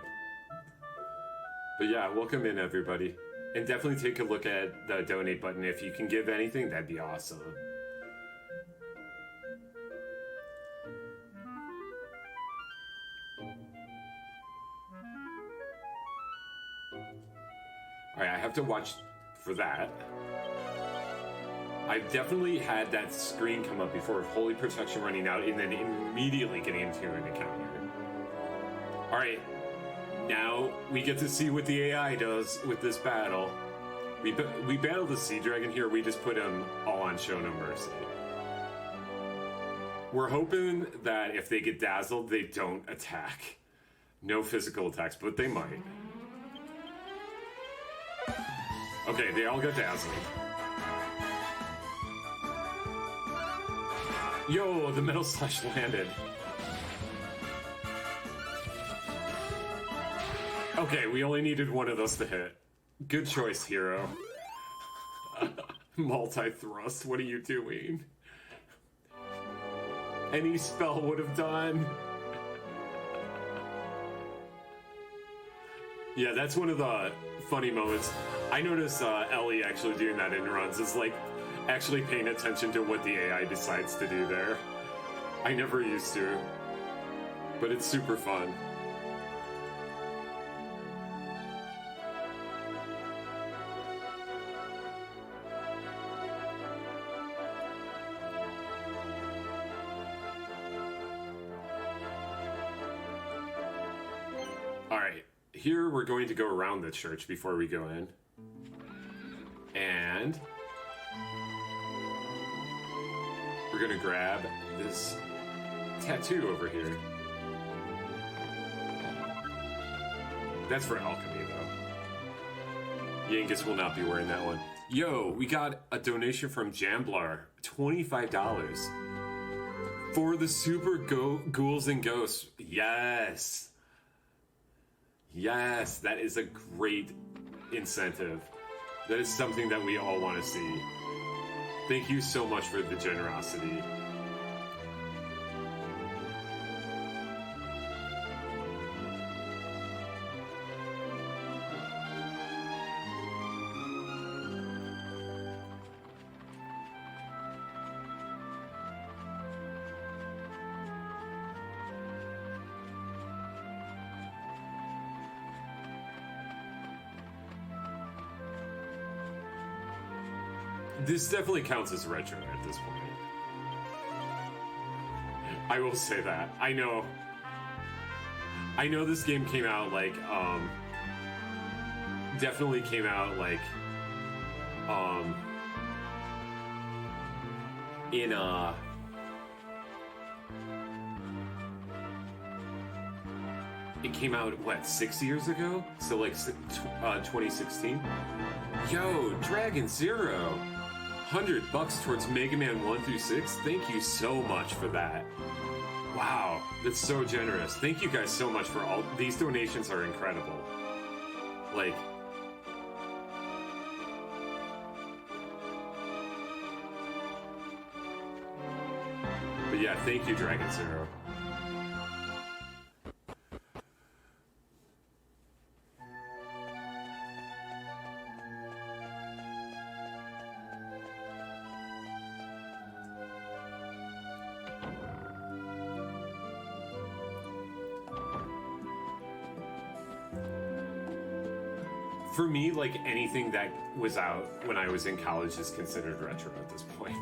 But yeah, welcome in, everybody. And definitely take a look at the donate button. If you can give anything, that'd be awesome. Alright, I have to watch for that. I've definitely had that screen come up before of Holy Protection running out and then immediately getting into an encounter. Alright, now we get to see what the AI does with this battle. We battled the Sea Dragon here, we just put him all on Show No Mercy. We're hoping that if they get dazzled, they don't attack. No physical attacks, but they might. Okay, they all got dazzled. Yo, the Metal Slash landed. Okay, we only needed one of those to hit. Good choice, Hero. Multi-thrust, what are you doing? Any spell would have done. Yeah, that's one of the funny moments. I notice Ellie actually doing that in runs. It's like actually paying attention to what the AI decides to do there. I never used to, but it's super fun. Alright, here we're going to go around the church before we go in. And We're gonna grab this tattoo over here. That's for alchemy, though. Yangus will not be wearing that one. Yo, we got a donation from Jamblar, $25 for the Super Ghouls and Ghosts. Yes. Yes, that is a great incentive. That is something that we all want to see. Thank you so much for the generosity. This definitely counts as retro at this point. I will say that. I know this game came out like, definitely came out like, in, it came out, what, 6 years ago? So like 2016? Yo, Dragon Zero! $100 towards Mega Man 1 through 6? Thank you so much for that. Wow, that's so generous. Thank you guys so much for all these donations are incredible. Like, but yeah, thank you, Dragon Zero. For me, like, anything that was out when I was in college is considered retro at this point.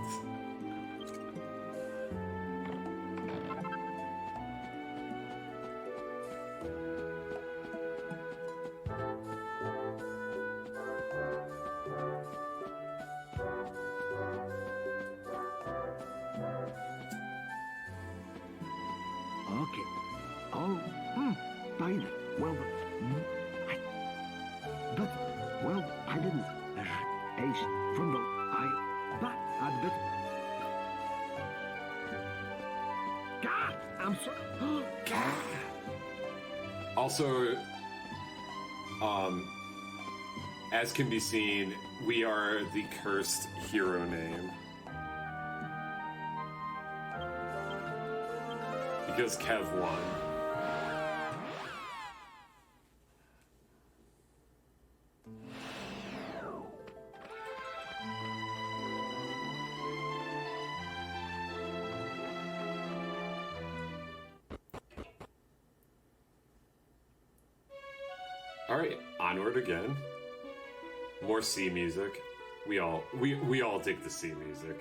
Okay. Oh, fine. Well, I didn't ace from the but I'd bet. God, I'm sorry. God. Also, as can be seen, we are the cursed hero name. Because Kev won. Alright, onward again. More sea music. We all dig the sea music.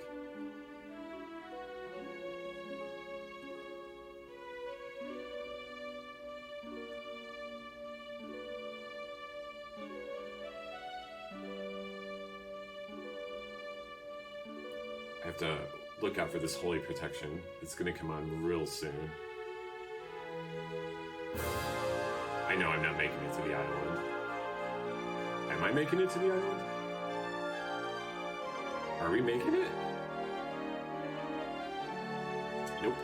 I have to look out for this holy protection. It's gonna come on real soon. I know I'm not making it to the island. Am I making it to the island? Are we making it? Nope.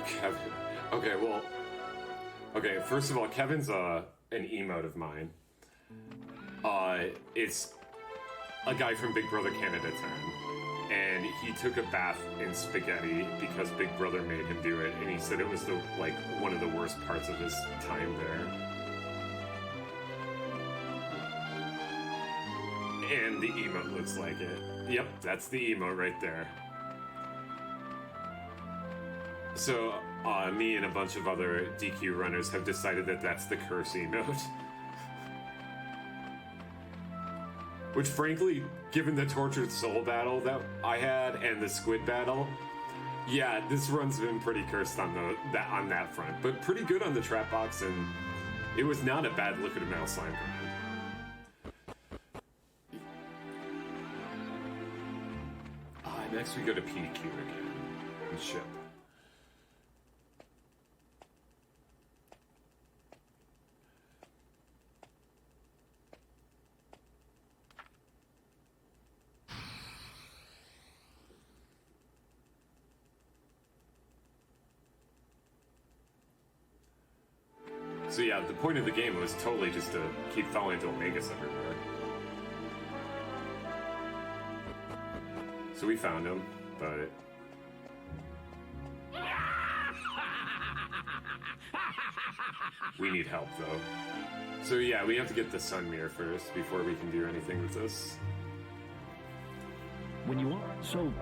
Kevin. Okay, well. Okay, first of all, Kevin's an emote of mine. It's a guy from Big Brother Canada 10. And he took a bath in spaghetti because Big Brother made him do it, and he said it was one of the worst parts of his time there. And the emote looks like it. Yep, that's the emote right there. So, me and a bunch of other DQ runners have decided that that's the curse emote. Which, frankly, given the Tortured Soul battle that I had and the Squid battle, yeah, this run's been pretty cursed on that front, but pretty good on the trap box, and it was not a bad look at a Metal Slime grind. Next we go to PQ again. And ship. So yeah, the point of the game was totally just to keep falling into Omegas everywhere. So we found him, but... we need help, though. So yeah, we have to get the Sun Mirror first before we can do anything with this. When you are so...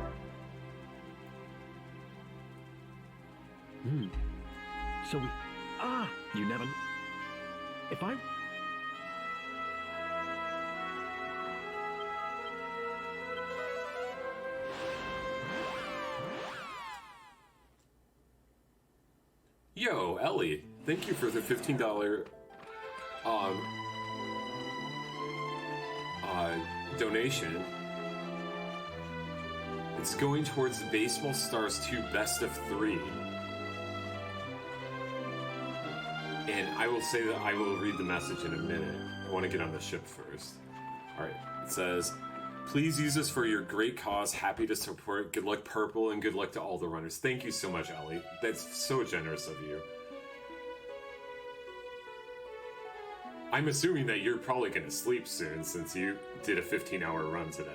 So we... you never... If I... Yo, Ellie, thank you for the $15 donation. It's going towards the Baseball Stars 2 Best of 3. And I will say that I will read the message in a minute. I want to get on the ship first. Alright, it says, please use this for your great cause. Happy to support. Good luck, Purple, and good luck to all the runners. Thank you so much, Ellie. That's so generous of you. I'm assuming that you're probably going to sleep soon since you did a 15-hour run today.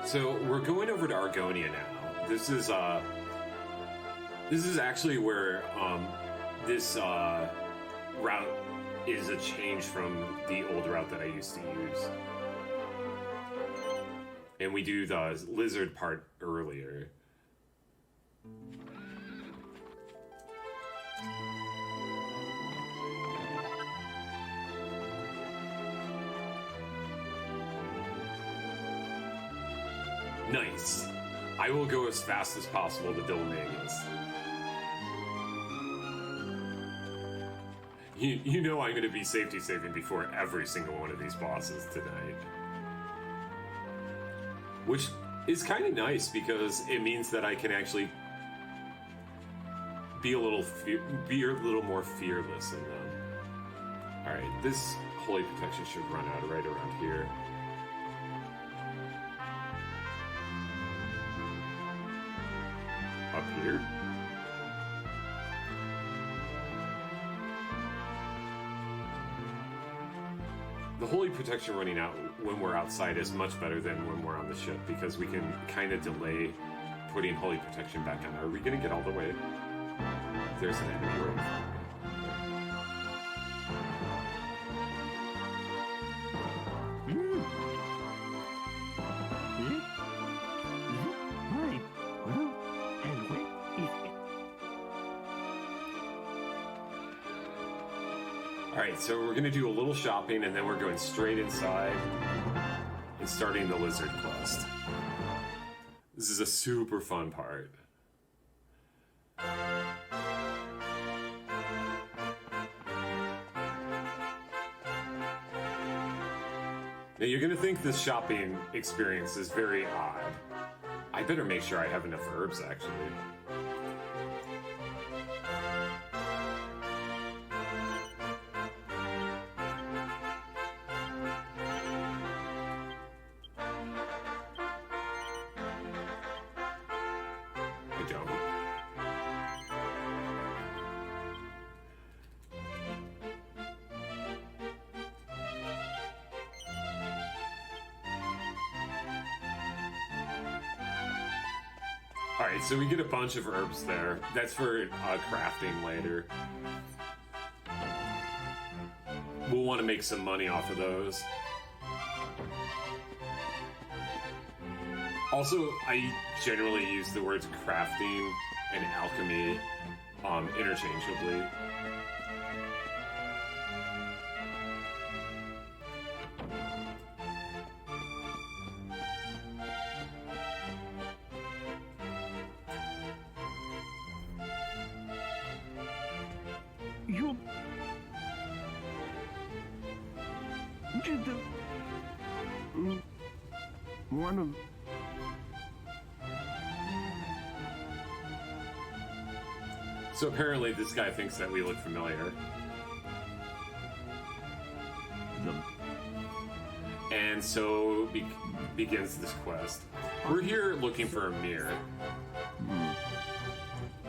So we're going over to Argonia now. This is actually where this route is a change from the old route that I used to use. And we do the lizard part earlier. Nice. I will go as fast as possible to Dilmagus. You know I'm going to be safety saving before every single one of these bosses tonight. Which is kind of nice because it means that I can actually be a little more fearless in them. Alright, this Holy Protection should run out right around here. Up here? The Holy Protection running out when we're outside is much better than when we're on the ship because we can kind of delay putting Holy Protection back on. Are we going to get all the way? There's an enemy right in front of me. Alright, so we're going to do a little shopping and then we're going straight inside and starting the lizard quest. This is a super fun part. Now you're going to think this shopping experience is very odd. I better make sure I have enough herbs actually. Alright, so we get a bunch of herbs there. That's for crafting later. we'll want to make some money off of those. Also, I generally use the words crafting and alchemy interchangeably. You did one of So apparently this guy thinks that we look familiar. And so begins this quest. We're here looking for a mirror.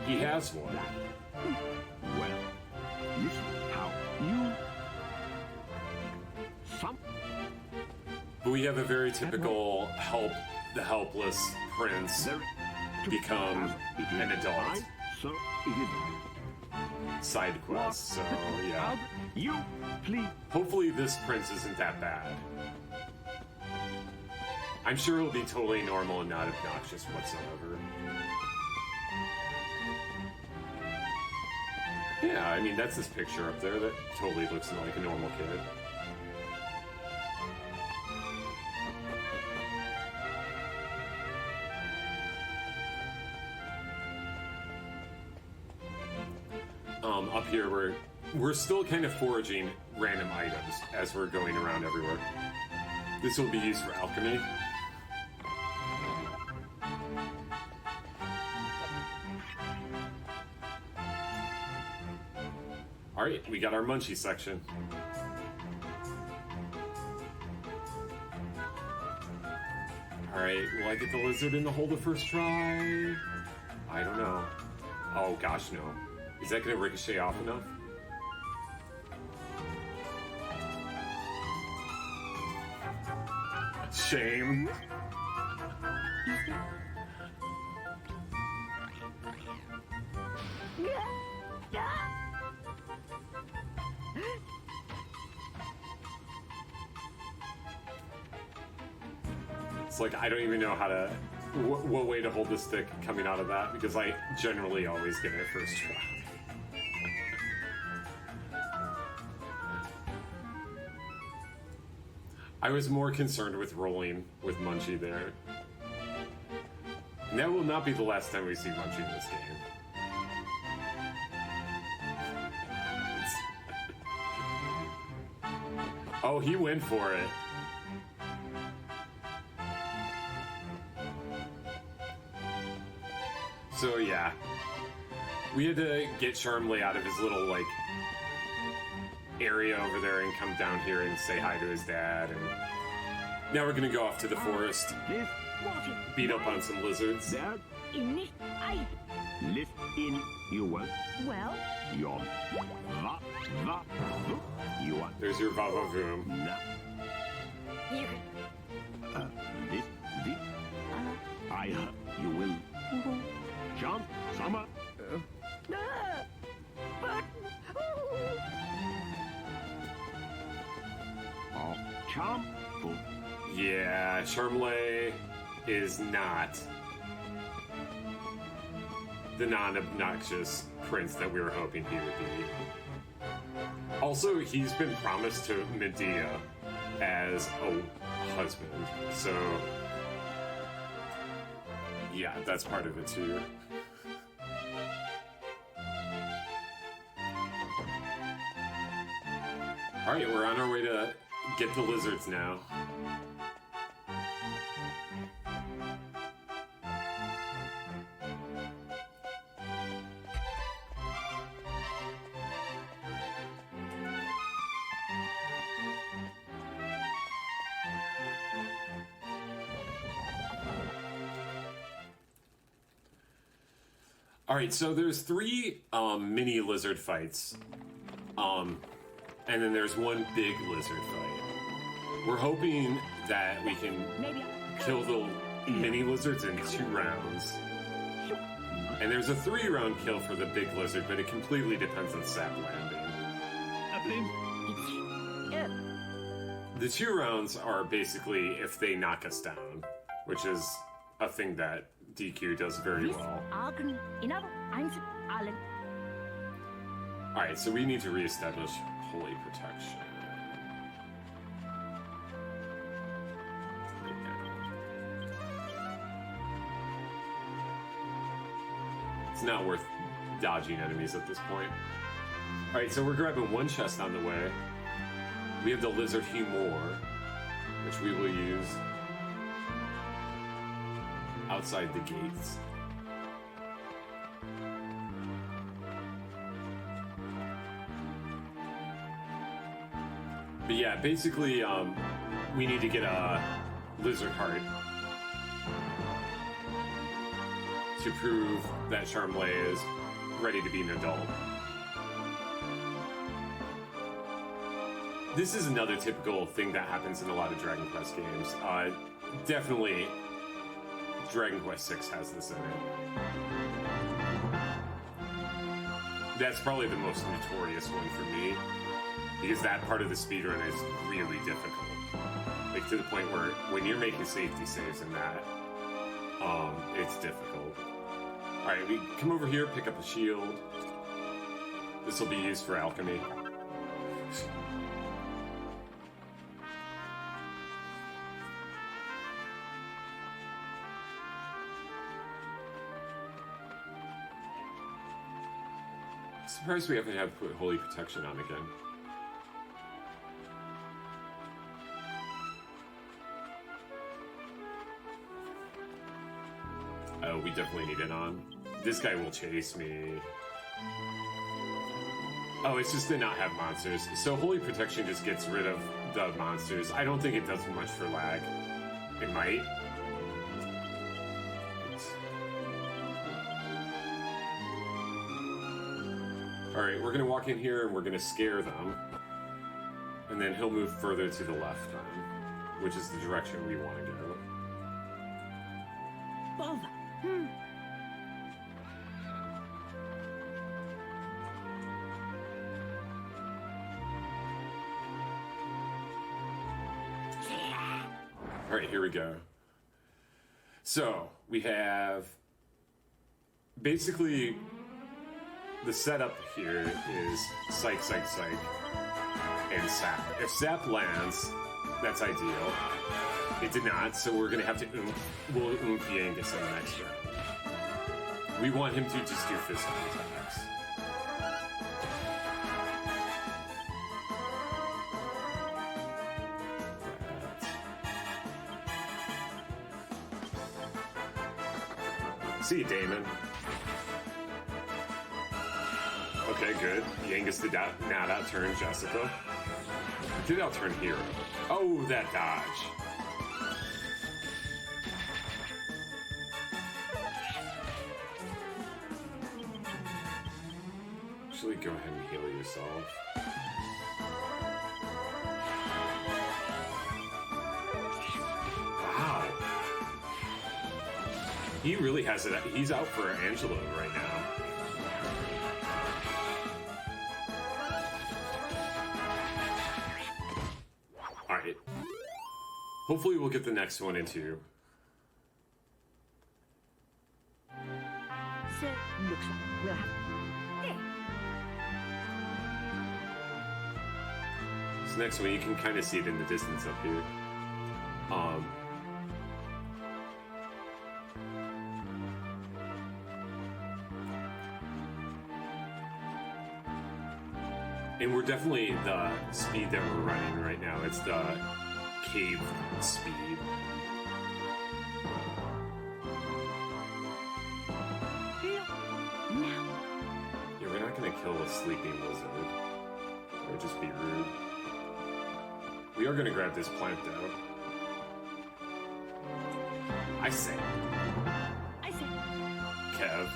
He has one. Well, listen how you... Some... But we have a very typical the helpless prince become an adult So it is... side quest, so yeah. You, please. Hopefully this prince isn't that bad. I'm sure it'll be totally normal and not obnoxious whatsoever. Yeah, I mean, that's this picture up there that totally looks like a normal kid. Up here, we're still kind of foraging random items as we're going around everywhere. This will be used for alchemy. Alright, we got our munchie section. Alright, will I get the lizard in the hole the first try? I don't know. Oh gosh, no. Is that gonna ricochet off enough? Shame. It's like, I don't even know how to... what way to hold the stick coming out of that, because I generally always get it first try. I was more concerned with rolling with Munchie there. And that will not be the last time we see Munchie in this game. Oh, he went for it. So yeah, we had to get Charmley out of his little like area over there and come down here and say hi to his dad, and now we're gonna go off to the forest, beat up on some lizards. There, In this ice. lift in, you will. Well, Your you want. There's your va-va-voom. Now, you this, I, you will. Jump, summer. but Oh, charm, food. Yeah, Charmley is not the non-obnoxious prince that we were hoping he would be. Also, he's been promised to Medea as a husband, so yeah, that's part of it too. Alright, we're on our way to get the lizards now. Alright, so there's 3 mini lizard fights. And then there's one big lizard fight. We're hoping that we can maybe kill the mini lizards in 2 rounds. And there's a 3-round kill for the big lizard, but it completely depends on sap landing. The 2 rounds are basically if they knock us down, which is a thing that DQ does very well. Alright, so we need to reestablish holy protection. It's not worth dodging enemies at this point. Alright, so we're grabbing 1 chest on the way. We have the Lizard Humor, which we will use outside the gates. But yeah, basically, we need to get a Lizard Heart to prove that Charmley is ready to be an adult. This is another typical thing that happens in a lot of Dragon Quest games. Definitely, Dragon Quest VI has this in it. That's probably the most notorious one for me, because that part of the speedrun is really difficult. Like, to the point where when you're making safety saves in that, it's difficult. Alright, we come over here, pick up a shield. This will be used for alchemy. Surprised we haven't had to put holy protection on again. Oh, we definitely need it on. This guy will chase me. Oh, it's just to not have monsters. So holy protection just gets rid of the monsters. I don't think it does much for lag. It might. Alright, we're gonna walk in here and we're gonna scare them. And then he'll move further to the left then, which is the direction we want to go. Bother. Alright, here we go. So, we have basically the setup here is psych, psych, psych, and sap. If sap lands, that's ideal. It did not, so we're gonna have to we'll oomph Yangus in the next round. We want him to just do physical attacks. See you, Damon. Okay, good. Yangus did not outturn Jessica. Did outturn Hero. Oh, that dodge. Actually, go ahead and heal yourself. Wow. He really has it. He's out for Angelo right now. Alright. Hopefully we'll get the next one into. So, looks like we'll have... This next one, you can kind of see it in the distance up here. And we're definitely the speed that we're running right now. It's the cave speed. Yeah, we're not gonna kill a sleeping lizard. It would just be rude. We are gonna grab this plant though. I say. Kev.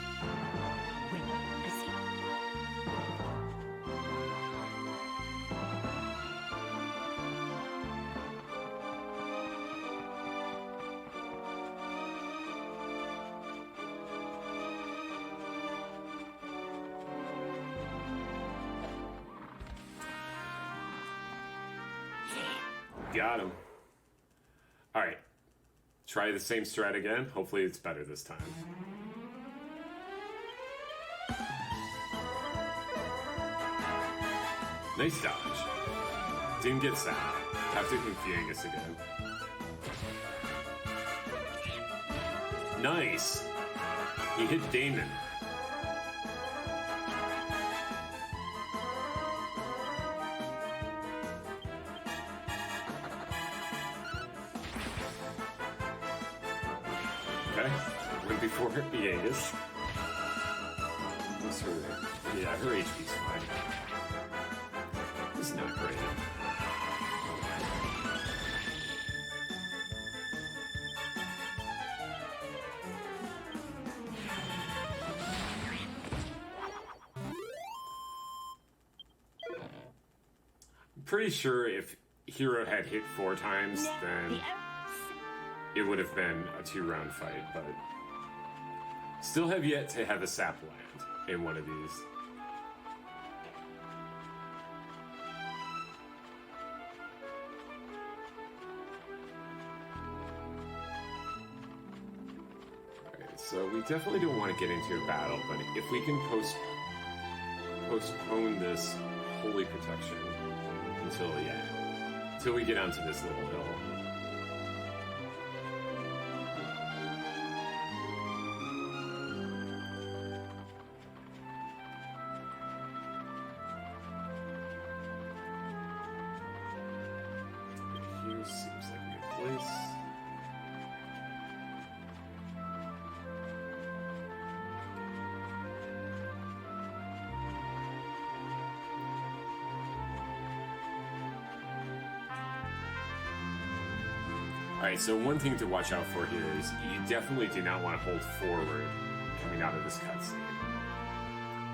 got him. Alright. Try the same strat again. Hopefully it's better this time. Nice dodge. Didn't get sapped. Have to confuse again. Nice. He hit Damon. Okay. Went before Yeagus. What's her? Yeah, her HP's fine. It's not great. I'm pretty sure if Hero had hit 4 times, then it would have been a 2-round fight, but still have yet to have a sap land in one of these. So we definitely don't want to get into a battle, but if we can postpone this holy protection until we get onto this little hill. Here seems like a good place. Alright, so one thing to watch out for here is you definitely do not want to hold forward coming out of this cutscene,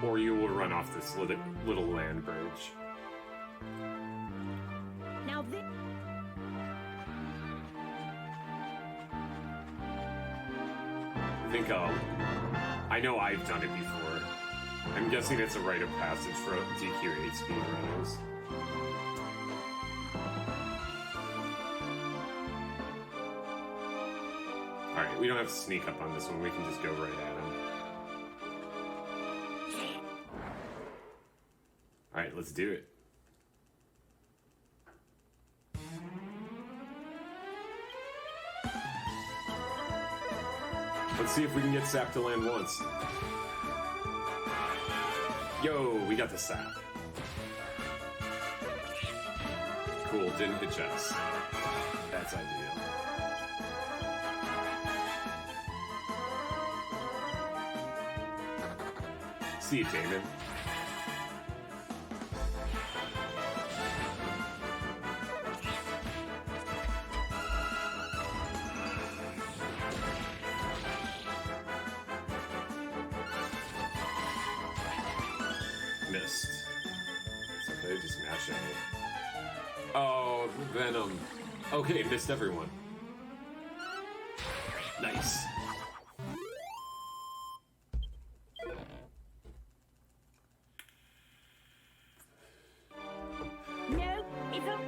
or you will run off this little land bridge. Now this. Think I know I've done it before. I'm guessing it's a rite of passage for DQ8 speedrunners. Alright, we don't have to sneak up on this one, we can just go right at him. Alright, let's do it. Let's see if we can get sap to land once. Yo, we got the sap. Cool, didn't hit Jess. That's ideal. See you, Damon. Missed. It's okay, just mash it. Oh, Venom. Okay, missed everyone. Nice. No, it's a.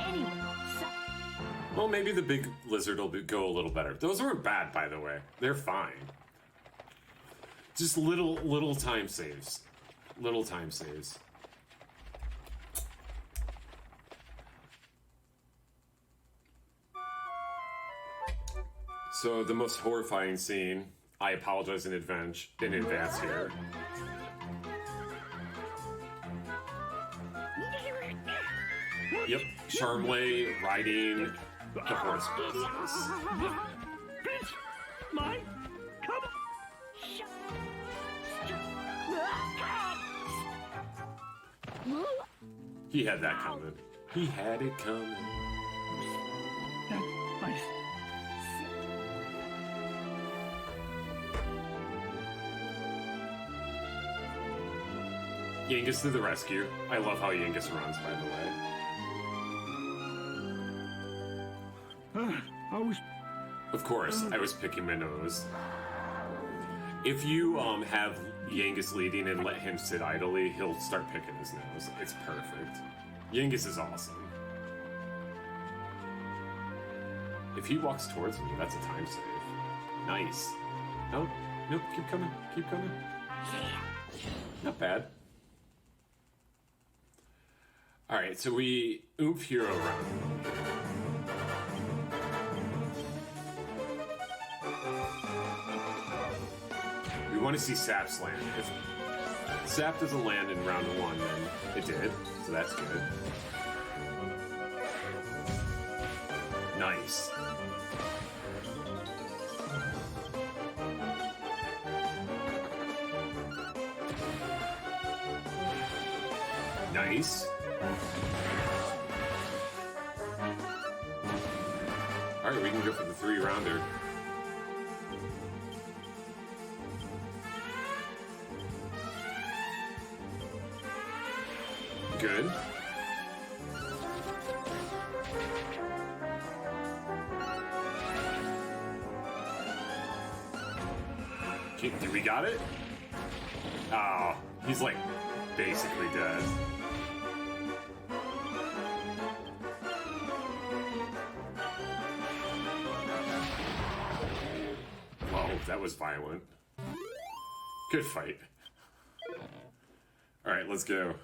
Anyway, so. Well, maybe the big lizard will go a little better. Those weren't bad, by the way. They're fine. Just little time saves. Little time saves. So the most horrifying scene, I apologize in advance here. Yep, Charmley riding the horse. Bitch! Mine! Come on! He had that coming. He had it coming. Nice. Yangus to the rescue. I love how Yangus runs, by the way. I was. Of course, I was picking my nose. If you have Yangus leading and let him sit idly, he'll start picking his nose. It's perfect. Yengus is awesome. If he walks towards me, that's a time save. Nice. No, nope, keep coming, keep coming. Not bad. Alright, so we oomph hero round. We want to see Saps land. If Sap doesn't land in round 1, then it did, so that's good. Nice. Nice. Alright, we can go for the 3-rounder. Good. Okay, did we got it? Oh, he's like basically dead. Whoa, that was violent. Good fight. Alright, let's go.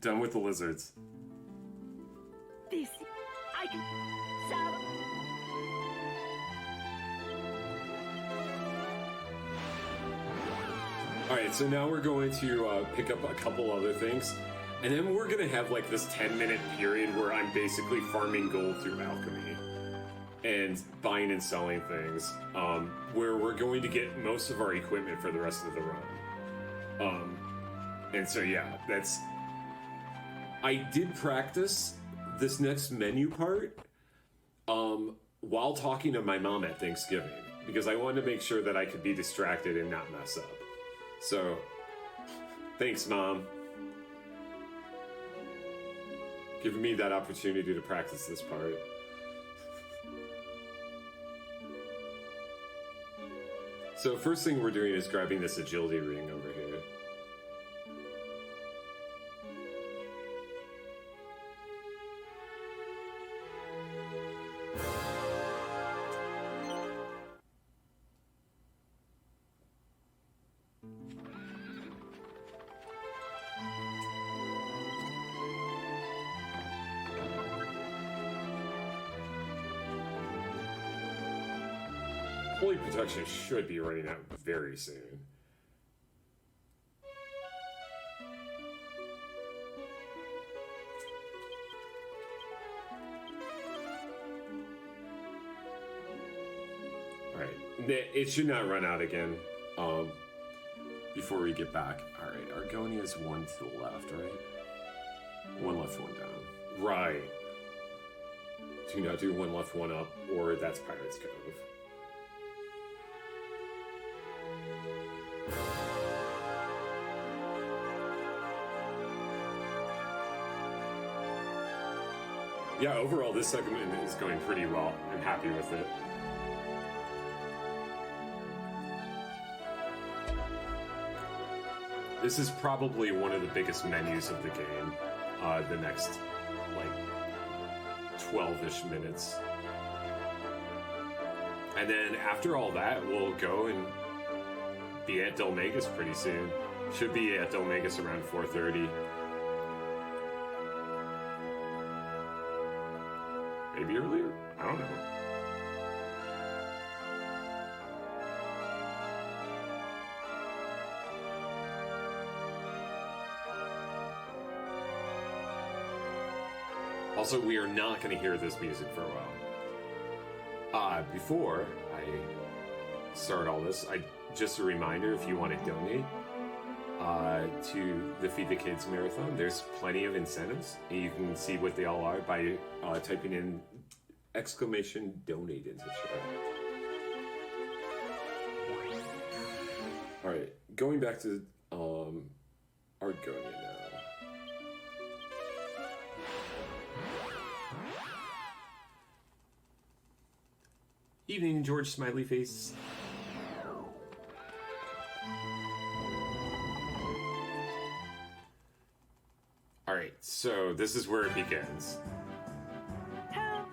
Done with the lizards. This, I can... So... Alright, so now we're going to pick up a couple other things. And then we're going to have like this 10-minute period where I'm basically farming gold through alchemy. And buying and selling things. Where we're going to get most of our equipment for the rest of the run. And so yeah, that's... I did practice this next menu part while talking to my mom at Thanksgiving. Because I wanted to make sure that I could be distracted and not mess up. So, thanks, Mom. Giving me that opportunity to practice this part. So, first thing we're doing is grabbing this agility ring over here. Holy Protection should be running out very soon. Alright, it should not run out again before we get back. Alright, Argonia's one to the left, right? One left, one down. Right. Do not do one left, one up, or that's Pirate's Cove. Yeah, overall, this segment is going pretty well. I'm happy with it. This is probably one of the biggest menus of the game, the next, like, 12-ish minutes. And then after all that, we'll go and be at Delmagus pretty soon. Should be at Delmagus around 4:30. Maybe earlier? I don't know. Also, we are not going to hear this music for a while. Before I start all this, just a reminder, if you want to donate to the Feed the Kids Marathon, there's plenty of incentives, and you can see what they all are by typing in !donate into chat. Alright, going back to Argonia now. Evening, George Smiley Face. Alright, so this is where it begins. Help!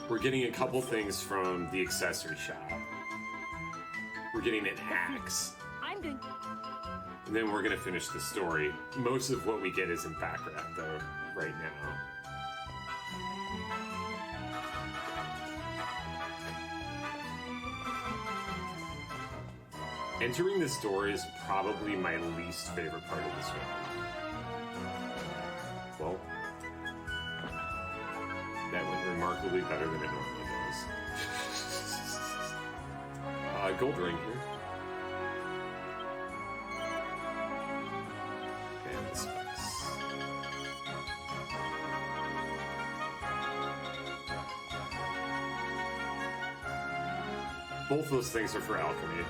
We're getting a couple things from the accessory shop. We're getting an axe. I'm doing. And then we're gonna finish the story. Most of what we get is in background, though, right now. Entering this door is probably my least favorite part of this round. Well, that went remarkably better than it normally does. Gold ring here. And the spice. Both those things are for alchemy.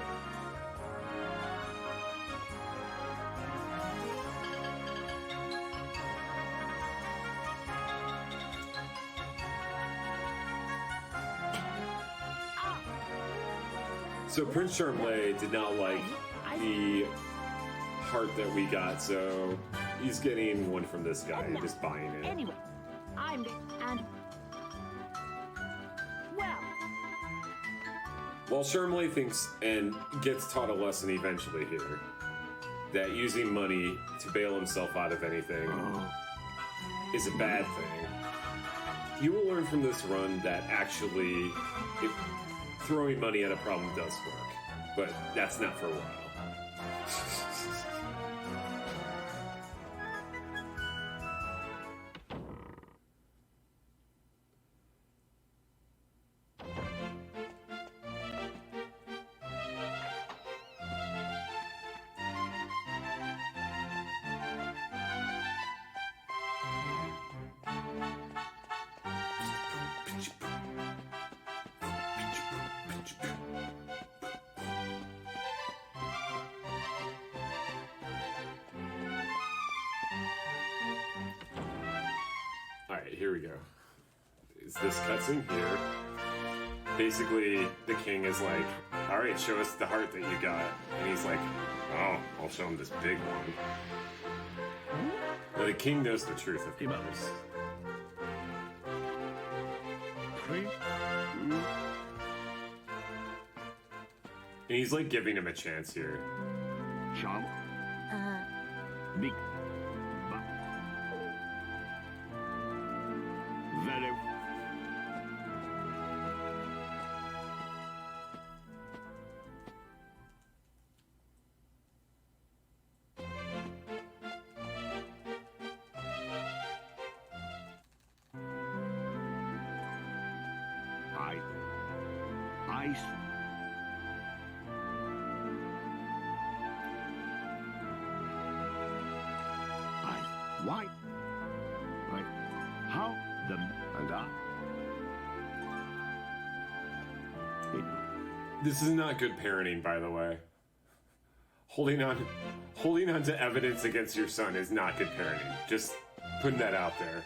So Prince Charmley did not like the heart that we got, so he's getting one from this guy and just buying it. Anyway, I'm and well, While Charmley thinks and gets taught a lesson eventually here, that using money to bail himself out of anything is a bad thing, you will learn from this run that actually throwing money at a problem does work, but that's not for a while. Alright, here we go. Is this cutscene here? Basically, the king is like, alright, show us the heart that you got. And he's like, oh, I'll show him this big one. Now, the king knows the truth, of course. And he's like giving him a chance here. Big. Very. Ice. Why? Like, how the and This is not good parenting, by the way. Holding on to evidence against your son is not good parenting. Just putting that out there.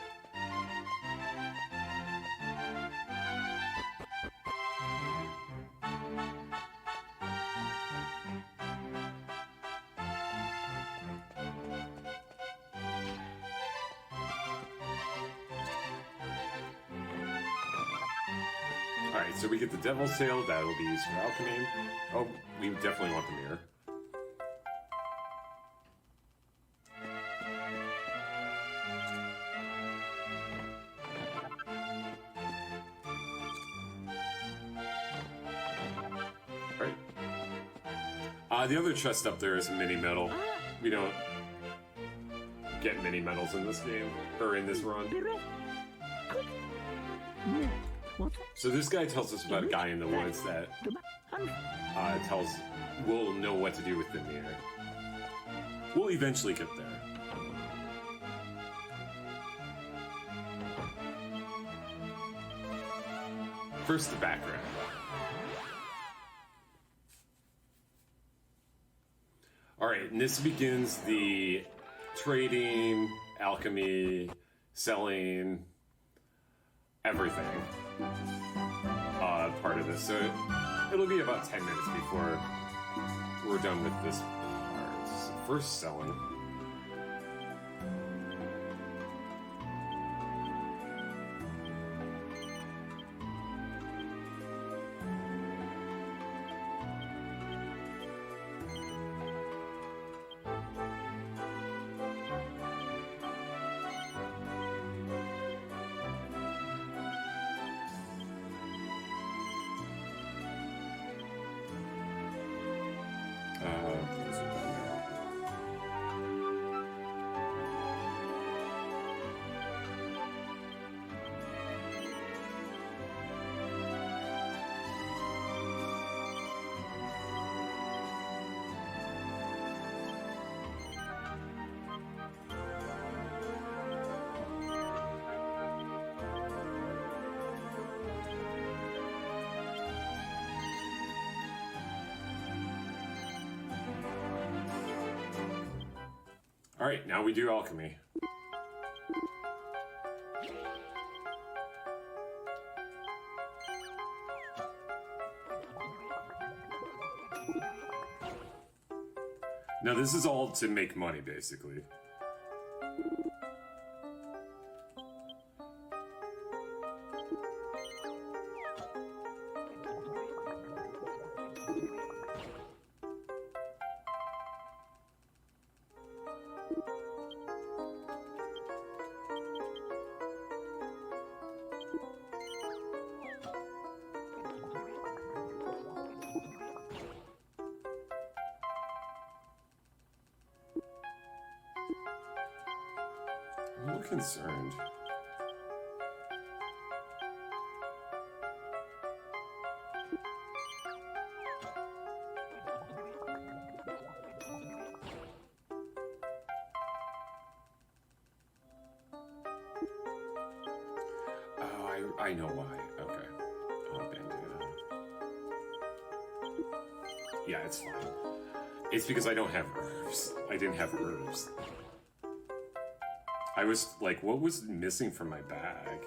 Alright, so we get the Devil's Tail, that will be used for alchemy. Oh, we definitely want the mirror. Alright. The other chest up there is a mini medal. We don't get mini medals in this game, or in this run. So this guy tells us about a guy in the woods that we'll know what to do with the mirror. We'll eventually get there. First, the background. Alright, and this begins the trading, alchemy, selling, everything part of this. So it'll be about 10 minutes before we're done with this part. So first, selling. Alright, now we do alchemy. Now this is all to make money, basically. I'm a little concerned. Oh, I know why. Okay. I'll abandon it. Yeah, it's fine. It's because I don't have herbs. I didn't have herbs. I was like, what was missing from my bag?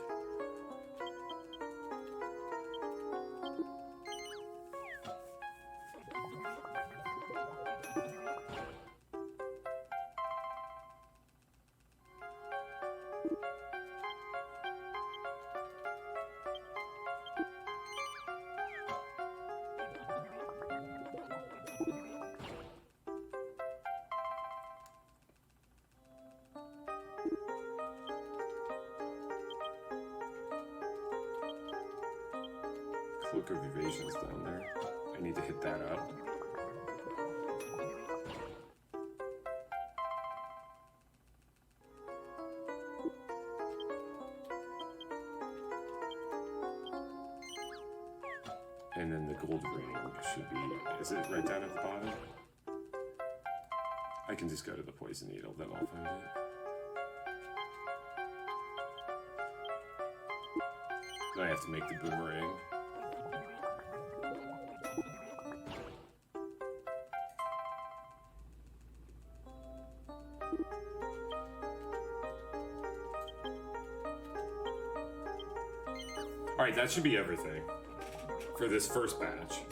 Cloak of Evasion's down there. I need to hit that up. And then the gold ring should be... Is it right down at the bottom? I can just go to the poison needle, then I'll find it. Then I have to make the boomerang. Alright, that should be everything for this first batch.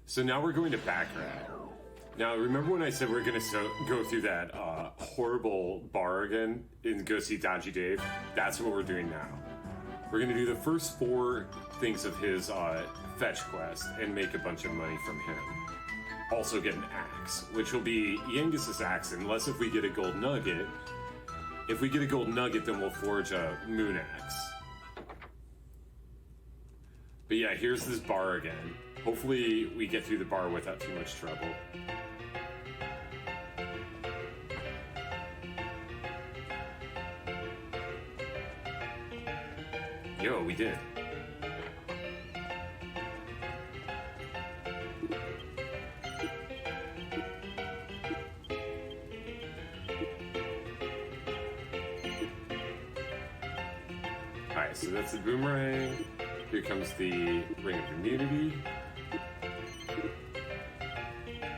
So now we're going to Backrat. Now, remember when I said we're going to go through that horrible bar again and go see Dodgy Dave? That's what we're doing now. We're going to do the first 4 things of his fetch quest and make a bunch of money from him. Also get an axe, which will be Yengus's axe, unless if we get a gold nugget. If we get a gold nugget, then we'll forge a moon axe. But yeah, here's this bar again. Hopefully we get through the bar without too much trouble. Yo, we did. Alright, so that's the boomerang. Here comes the Ring of Immunity.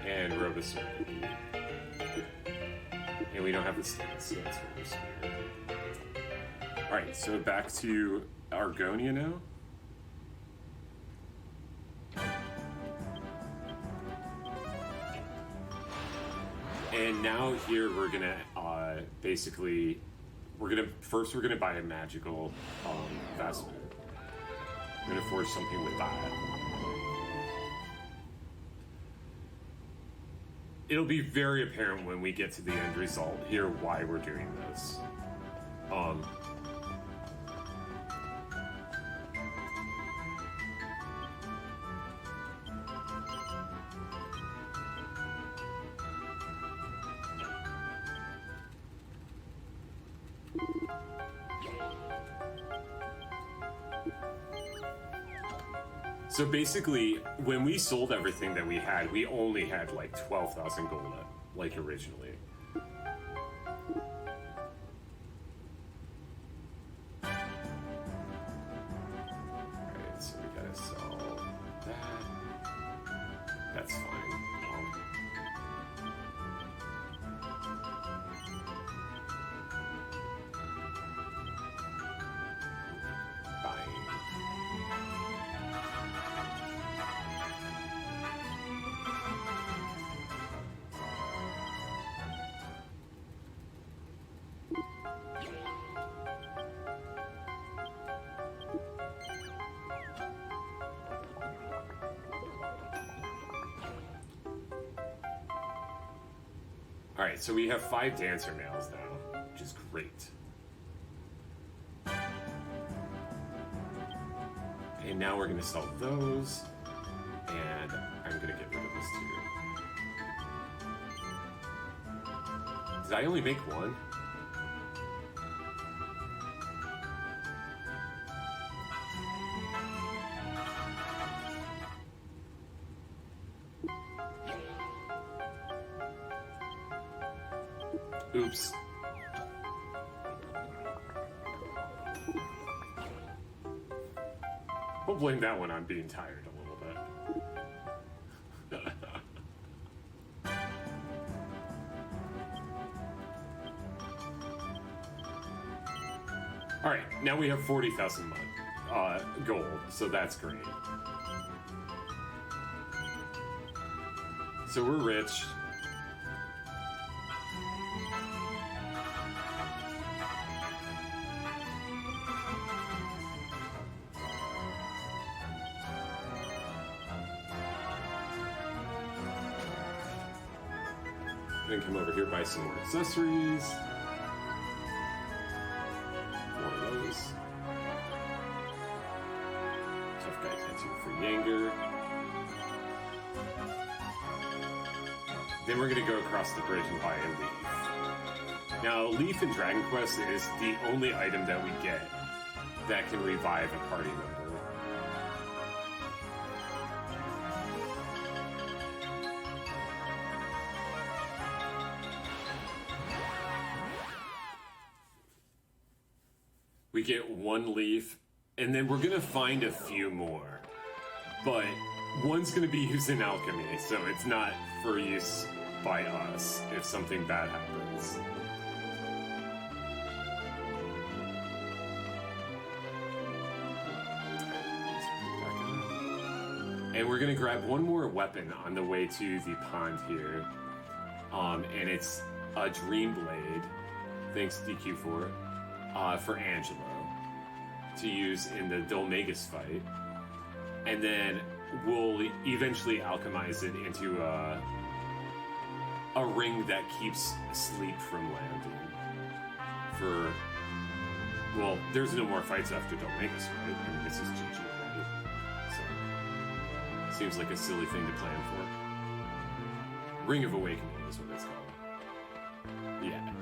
And Robust. And we don't have the stance, so that's what we're scared. Alright, so back to Argonia now. And now here we're gonna basically we're gonna buy a magical vestment. We're gonna forge something with that. It'll be very apparent when we get to the end result here why we're doing this. So basically, when we sold everything that we had, we only had like 12,000 gold, like originally. Alright, so we gotta sell that. That's fine. Buying. Alright, so we have 5 dancer males now, which is great. And now we're gonna sell those, and I'm gonna get rid of this too. Did I only make one? Oops. We'll blame that one on being tired a little bit. Alright, now we have 40,000 gold, so that's great. So we're rich. Then come over here, buy some more accessories. More of those. Tough guy tattoo for Yanger. Then we're gonna go across the bridge and buy a leaf. Now, a leaf in Dragon Quest is the only item that we get that can revive a party member. We get 1 leaf, and then we're gonna find a few more. But one's gonna be used in alchemy, so it's not for use by us if something bad happens. And we're gonna grab one more weapon on the way to the pond here. And it's a Dream Blade, thanks DQ4. For Angelo to use in the Dolmagus fight, and then we'll eventually alchemize it into a ring that keeps sleep from landing. Well, there's no more fights after Dolmagus, right? I mean, this is GG already, so seems like a silly thing to plan for. Ring of Awakening is what it's called. Yeah.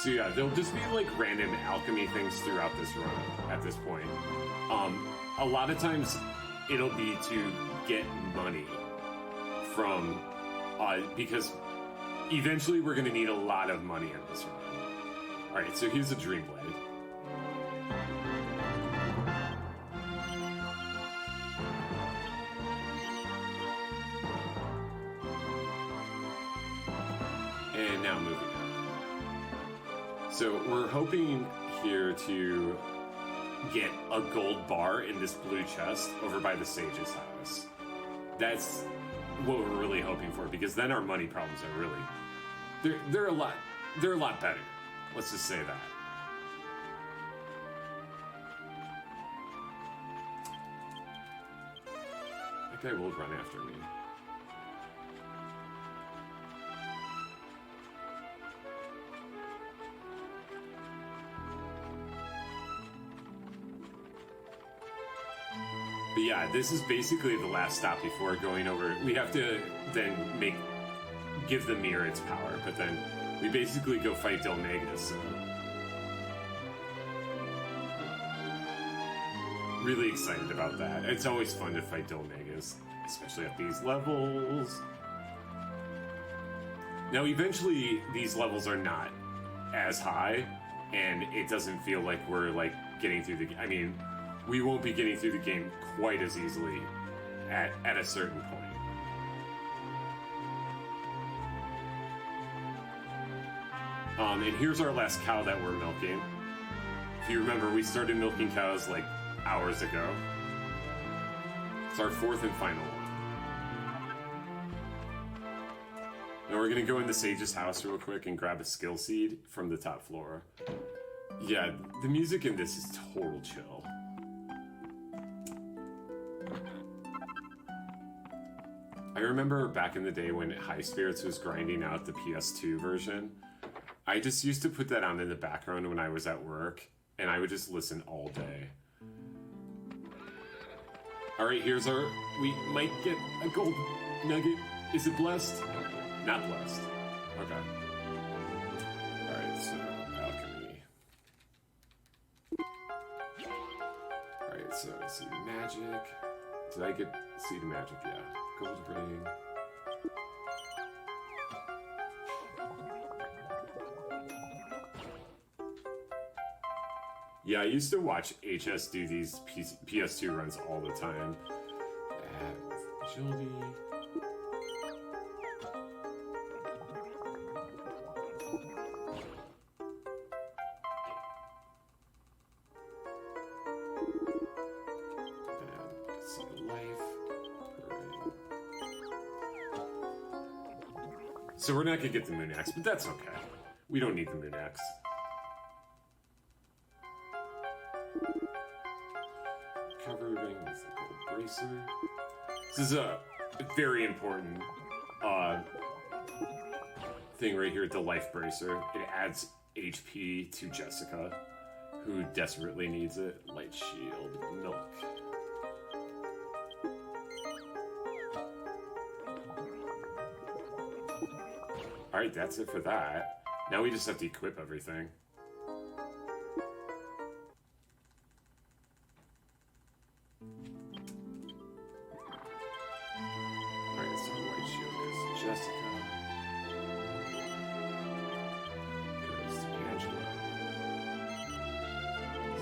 So yeah, there'll just be like random alchemy things throughout this run at this point. A lot of times it'll be to get money from, because eventually we're gonna need a lot of money in this run. Alright, so here's a Dream Blade. And now moving on. So we're hoping here to get a gold bar in this blue chest over by the Sage's house. That's what we're really hoping for, because then our money problems are really they're a lot better. Let's just say that. That guy will run after me. But yeah, this is basically the last stop before going over. We have to then give the mirror its power, but then we basically go fight Delmagus, so... Really excited about that. It's always fun to fight Delmagus, especially at these levels. Now, eventually, these levels are not as high, and it doesn't feel like we're, like, getting through the... I mean, we won't be getting through the game quite as easily at a certain point. And here's our last cow that we're milking. If you remember, we started milking cows, like, hours ago. It's our fourth and final one. Now we're gonna go into Sage's house real quick and grab a skill seed from the top floor. Yeah, the music in this is total chill. I remember back in the day when High Spirits was grinding out the PS2 version, I just used to put that on in the background when I was at work, and I would just listen all day. Alright, here's our... We might get a gold nugget. Is it blessed? Not blessed. Okay. Alright, so alchemy. Alright, so seed of magic. Did I get seed of magic? Yeah. Gold ring. Yeah, I used to watch HS do these PS2 runs all the time. Agility. See the life. So we're not gonna get the Moon Axe, but that's okay. We don't need the Moon Axe. Recovery ring with the gold bracer. This is a very important thing right here, the life bracer. It adds HP to Jessica, who desperately needs it. Light shield, milk. Alright, that's it for that. Now we just have to equip everything. Alright, so white shield goes to Jessica. Goes to Angela.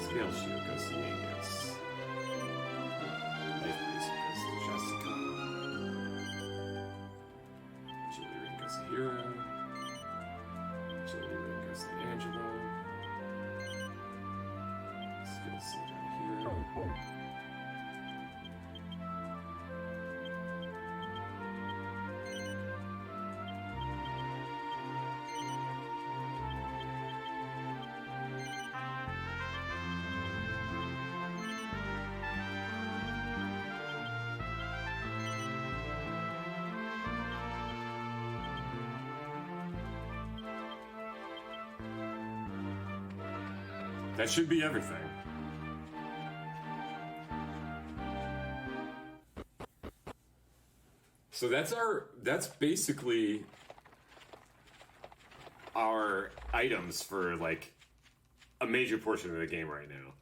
Scale shield goes to Angus. Life bracer goes to Jessica. Agility ring goes to Hero. Agility ring goes to Angelo. Skill seed on Hero. That should be everything. So that's basically our items for like a major portion of the game right now.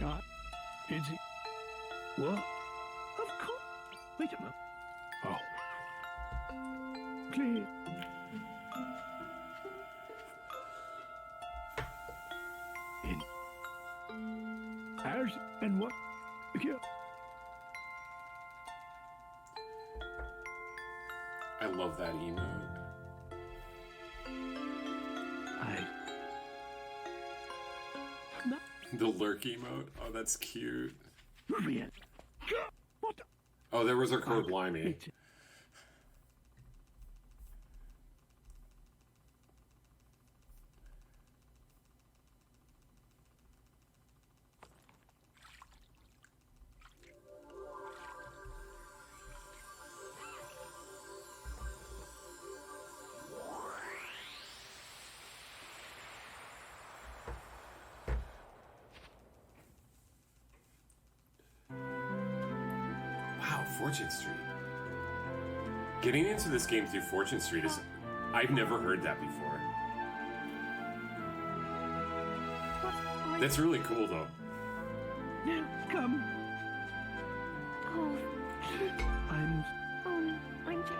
Oh. Is it? What? Of course. Wait a minute. Oh. Clear. In. Ours and what? Here. I love that emote. The lurk emote. Oh, that's cute. What? Oh, there was our code Limey. Wow, Fortune Street. Getting into this game through Fortune Street is... I've never heard that before. That's really cool, though. Now, come. Oh, I'm I'm just...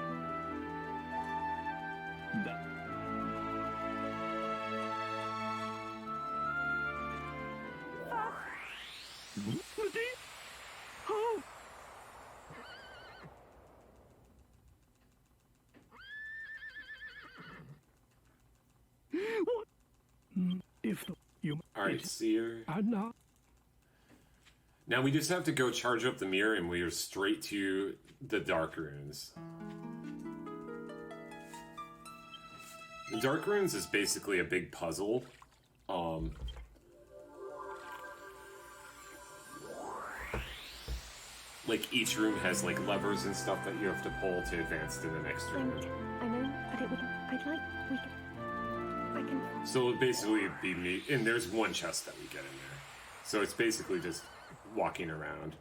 Oh. What? If you Alright, Seer. are not. Now we just have to go charge up the mirror and we are straight to the Dark Runes. The Dark Runes is basically a big puzzle. Like each room has like levers and stuff that you have to pull to advance to the next room. I know, but it would... I'd like... We can... I can... So it'll basically be me, and there's one chest that we get in there. So it's basically just walking around.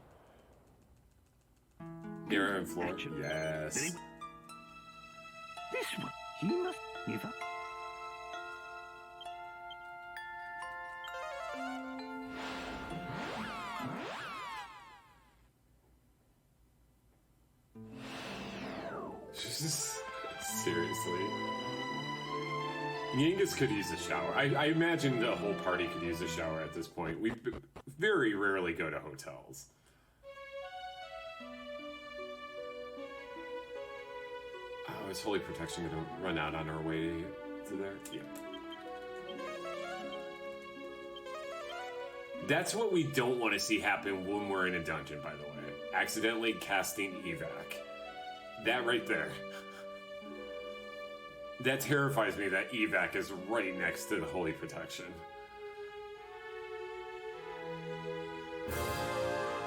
Mirror and floor. Action. Yes. This one. He must give up. Seriously. Yangus could use a shower. I imagine the whole party could use a shower at this point. We very rarely go to hotels. Oh, is Holy Protection going to run out on our way to there? Yeah. That's what we don't want to see happen when we're in a dungeon, by the way. Accidentally casting evac. That right there. That terrifies me that evac is right next to the Holy Protection.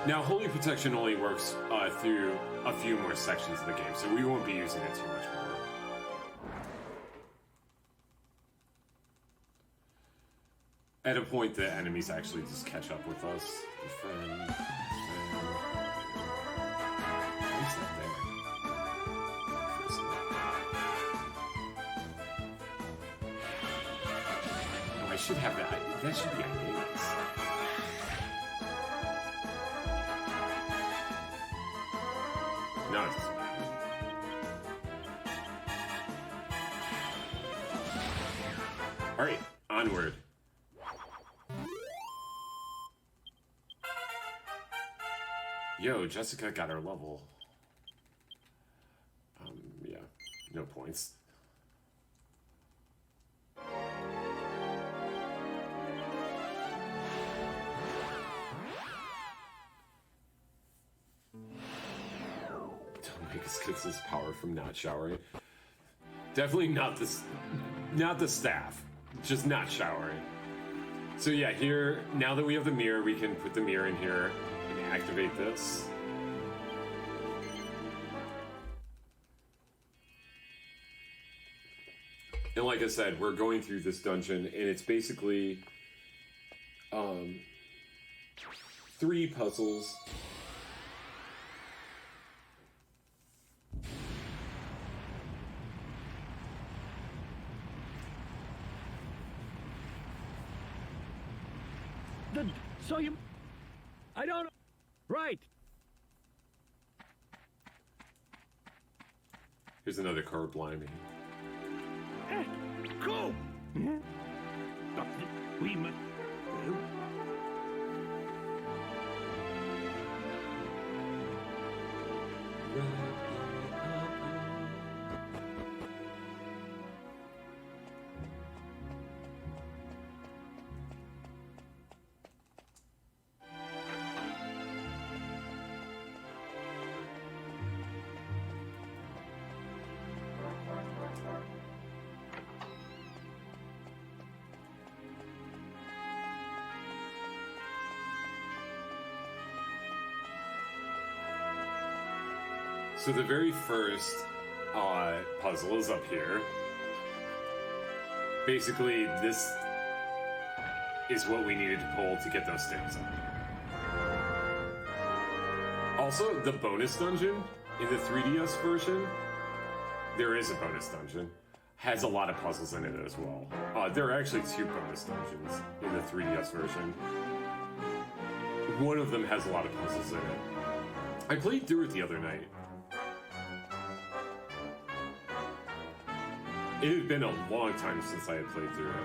Now, Holy Protection only works through a few more sections of the game, so we won't be using it too much more. At a point, the enemies actually just catch up with us. Friend. What's that there? Oh, I should have that. That should be ideas. No, it doesn't matter. Alright, onward. Yo, Jessica got her level. Yeah, no points. Dominikus gets his power from not showering. Definitely not the staff. Just not showering. So yeah, here, now that we have the mirror, we can put the mirror in here and activate this. And like I said, we're going through this dungeon, and it's basically 3 puzzles. So you... I don't know. Right. Here's another card blimey. Go! We must... So the very first puzzle is up here. Basically, this is what we needed to pull to get those stairs up. Also, the bonus dungeon in the 3DS version, there is a bonus dungeon, has a lot of puzzles in it as well. There are actually 2 bonus dungeons in the 3DS version. One of them has a lot of puzzles in it. I played through it the other night. It had been a long time since I had played through it.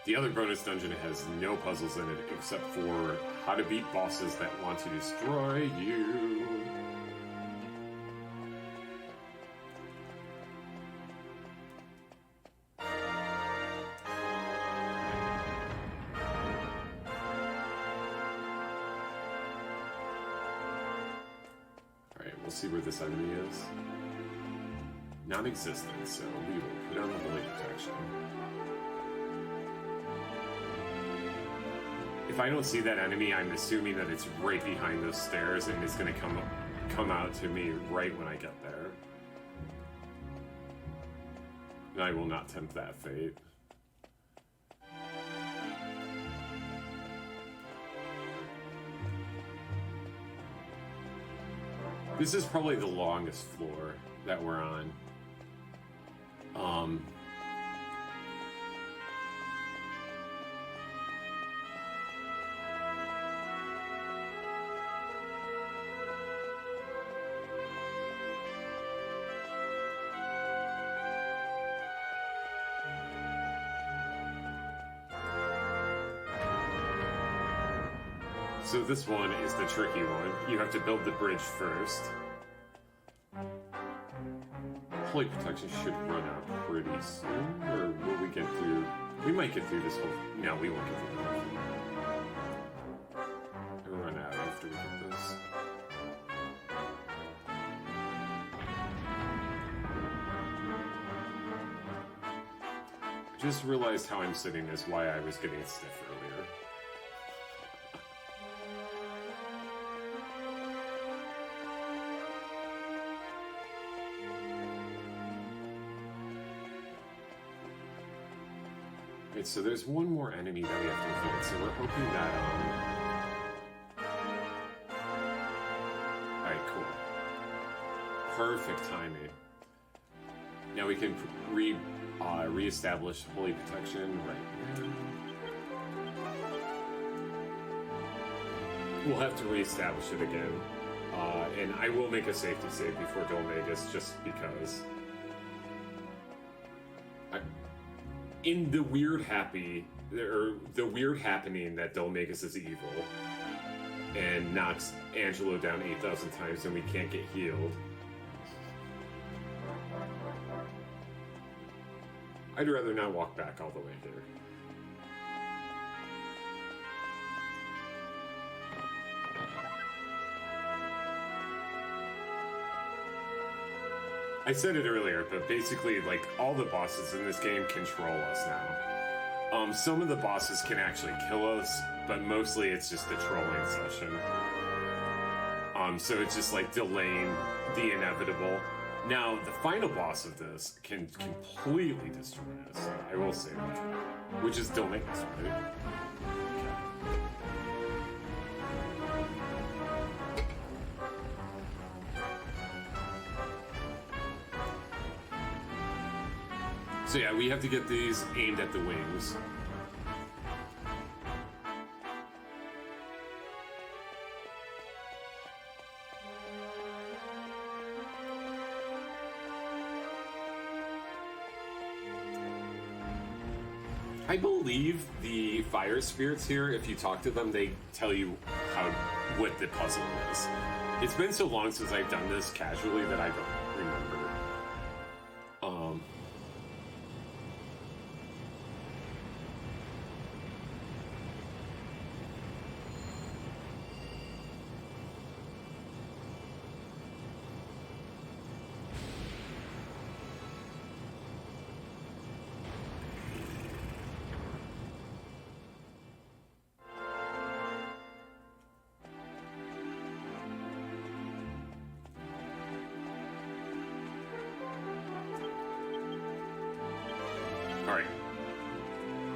The other bonus dungeon has no puzzles in it except for how to beat bosses that want to destroy you. Alright, we'll see where this enemy is. Non-existent, so we will put on the holy protection. If I don't see that enemy, I'm assuming that it's right behind those stairs and it's going to come out to me right when I get there. And I will not tempt that fate. This is probably the longest floor that we're on. So this one is the tricky one. You have to build the bridge first. Holy protection should run out pretty soon, or will we get through? We might get through this whole. No, we won't get through the whole thing. It'll run out after we get this. I just realized how I'm sitting is why I was getting stiff earlier. Right, so there's one more enemy that we have to avoid, so we're hoping that, Alright, cool. Perfect timing. Now we can re-establish holy protection right now. We'll have to re-establish it again. And I will make a safety save before Dolmagus, just because. In the weird happening that Dolmagus is evil and knocks Angelo down 8,000 times and we can't get healed, I'd rather not walk back all the way here. I said it earlier, but basically, like, all the bosses in this game control us now. Some of the bosses can actually kill us, but mostly it's just a trolling session. So it's just, like, delaying the inevitable. Now, the final boss of this can completely destroy us, I will say that. Which is Dolmagus, right? So yeah, we have to get these aimed at the wings. I believe the fire spirits here, if you talk to them, they tell you what the puzzle is. It's been so long since I've done this casually that I don't remember.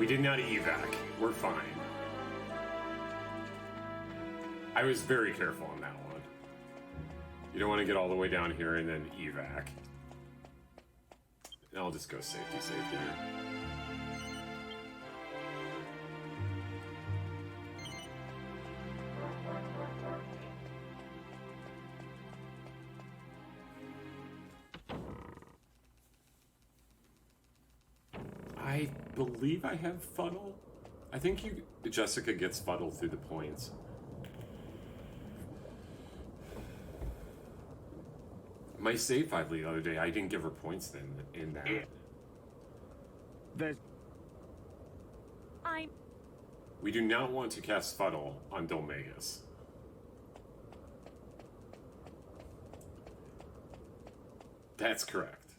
did not evac. We're fine. I was very careful on that one. You don't want to get all the way down here and then evac. And I'll just go safety safe here. I believe I have funnel. I think Jessica gets fuddle through the points. My save file the other day, I didn't give her points then in that. There's We do not want to cast fuddle on Dolmagus. That's correct.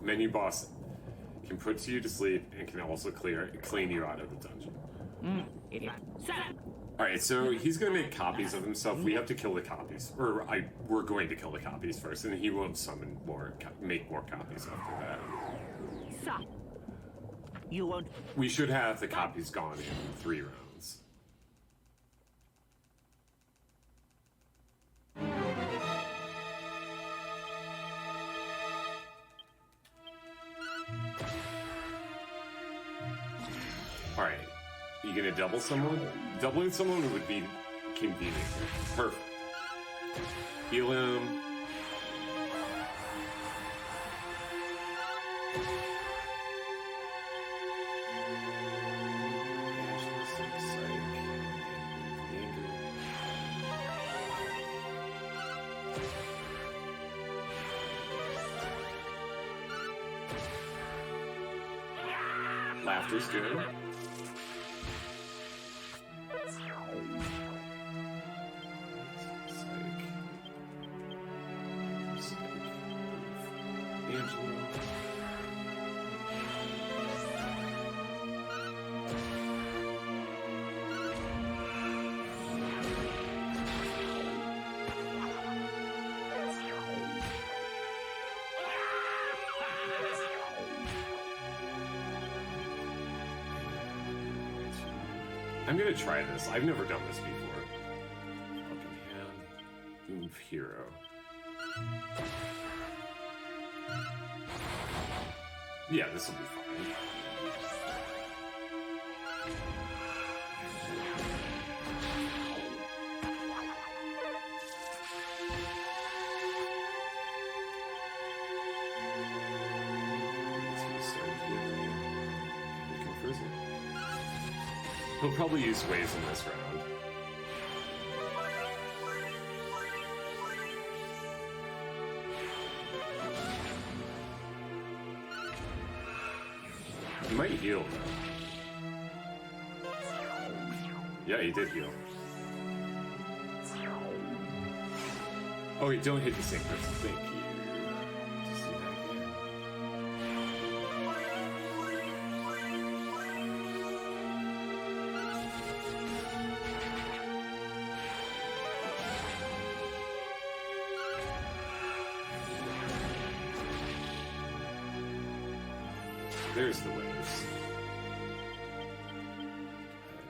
Menu boss can put you to sleep and can also clean you out of the dungeon. Alright, so he's gonna make copies of himself. We have to kill the copies. We're going to kill the copies first, and he won't summon more, make more copies after that. You won't. We should have the copies gone in 3 rounds. Alright, you gonna double someone? Doubling someone would be convenient. Perfect. Heal him. Laughter's good. I'm gonna try this. I've never done this before. Fucking hand. Move hero. Yeah, this will be fine. He'll probably use waves in this round. He might heal, though. Yeah, he did heal. Oh, wait, don't hit the same person. Thank you. Just do that again. There's the waves.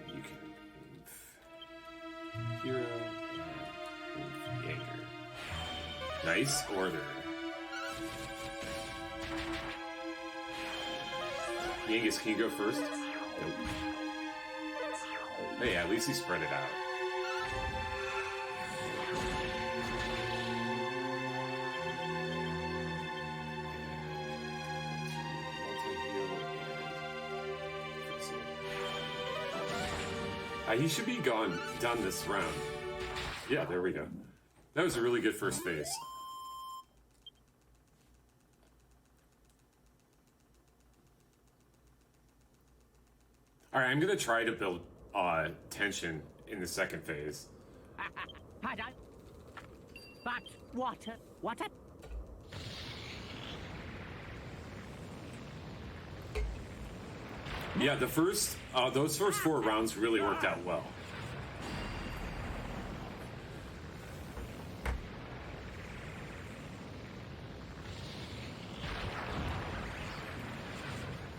And you can move hero and move Jaeger. Nice order. Yangus, can you go first? Nope. Hey, at least he spread it out. He should be done this round. Yeah, there we go. That was a really good first phase. Alright, I'm gonna try to build tension in the second phase. Pardon? But what? Yeah, the first, those first 4 rounds really worked out well.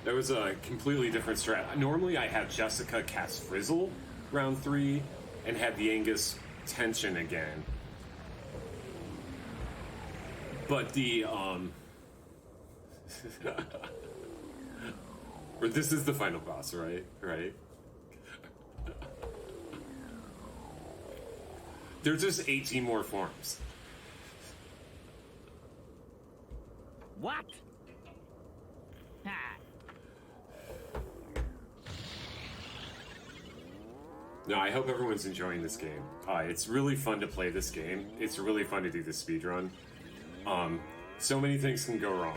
That That was a completely different strat. Normally I have Jessica cast Frizzle round 3 and have the Angus tension again. But the, or this is the final boss, right? Right? There's just 18 more forms. What? Ah. No, I hope everyone's enjoying this game. It's really fun to play this game. It's really fun to do this speedrun. So many things can go wrong.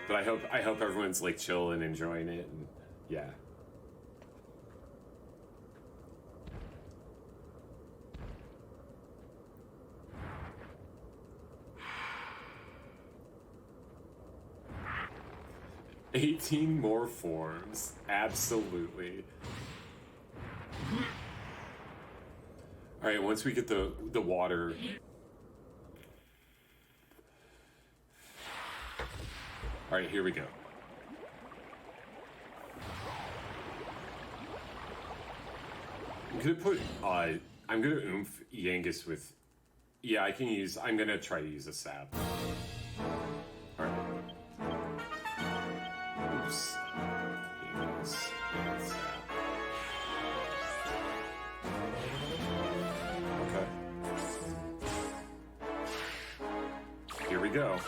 But I hope everyone's like chill and enjoying it, and yeah. $18 more forms, absolutely. All right, once we get the water. All right, here we go. I'm gonna oomph Yangus with, yeah, I'm gonna try to use a sap. All right. Oops. Yangus, sap. Okay. Here we go.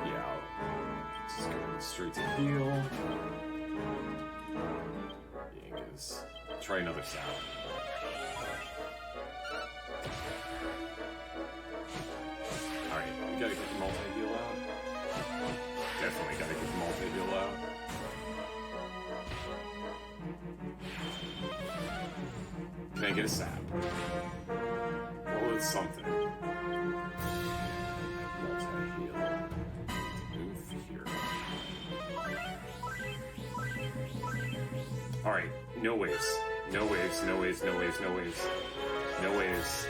Yeah, just going straight to heal. Yangus. Try another sap. Alright, we gotta get the multi-heal out. Definitely gotta get the multi-heal out. Can I get a sap? Well, it's something. Multi-heal. Move here. Alright, no waves. No waves, no waves, no waves, no waves. No waves.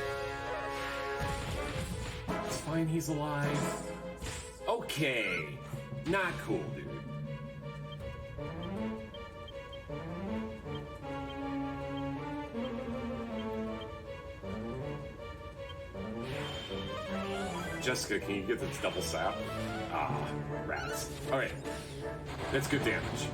It's fine, he's alive. Okay. Not cool, dude. Jessica, can you get this double sap? Ah, rats. Alright. That's good damage.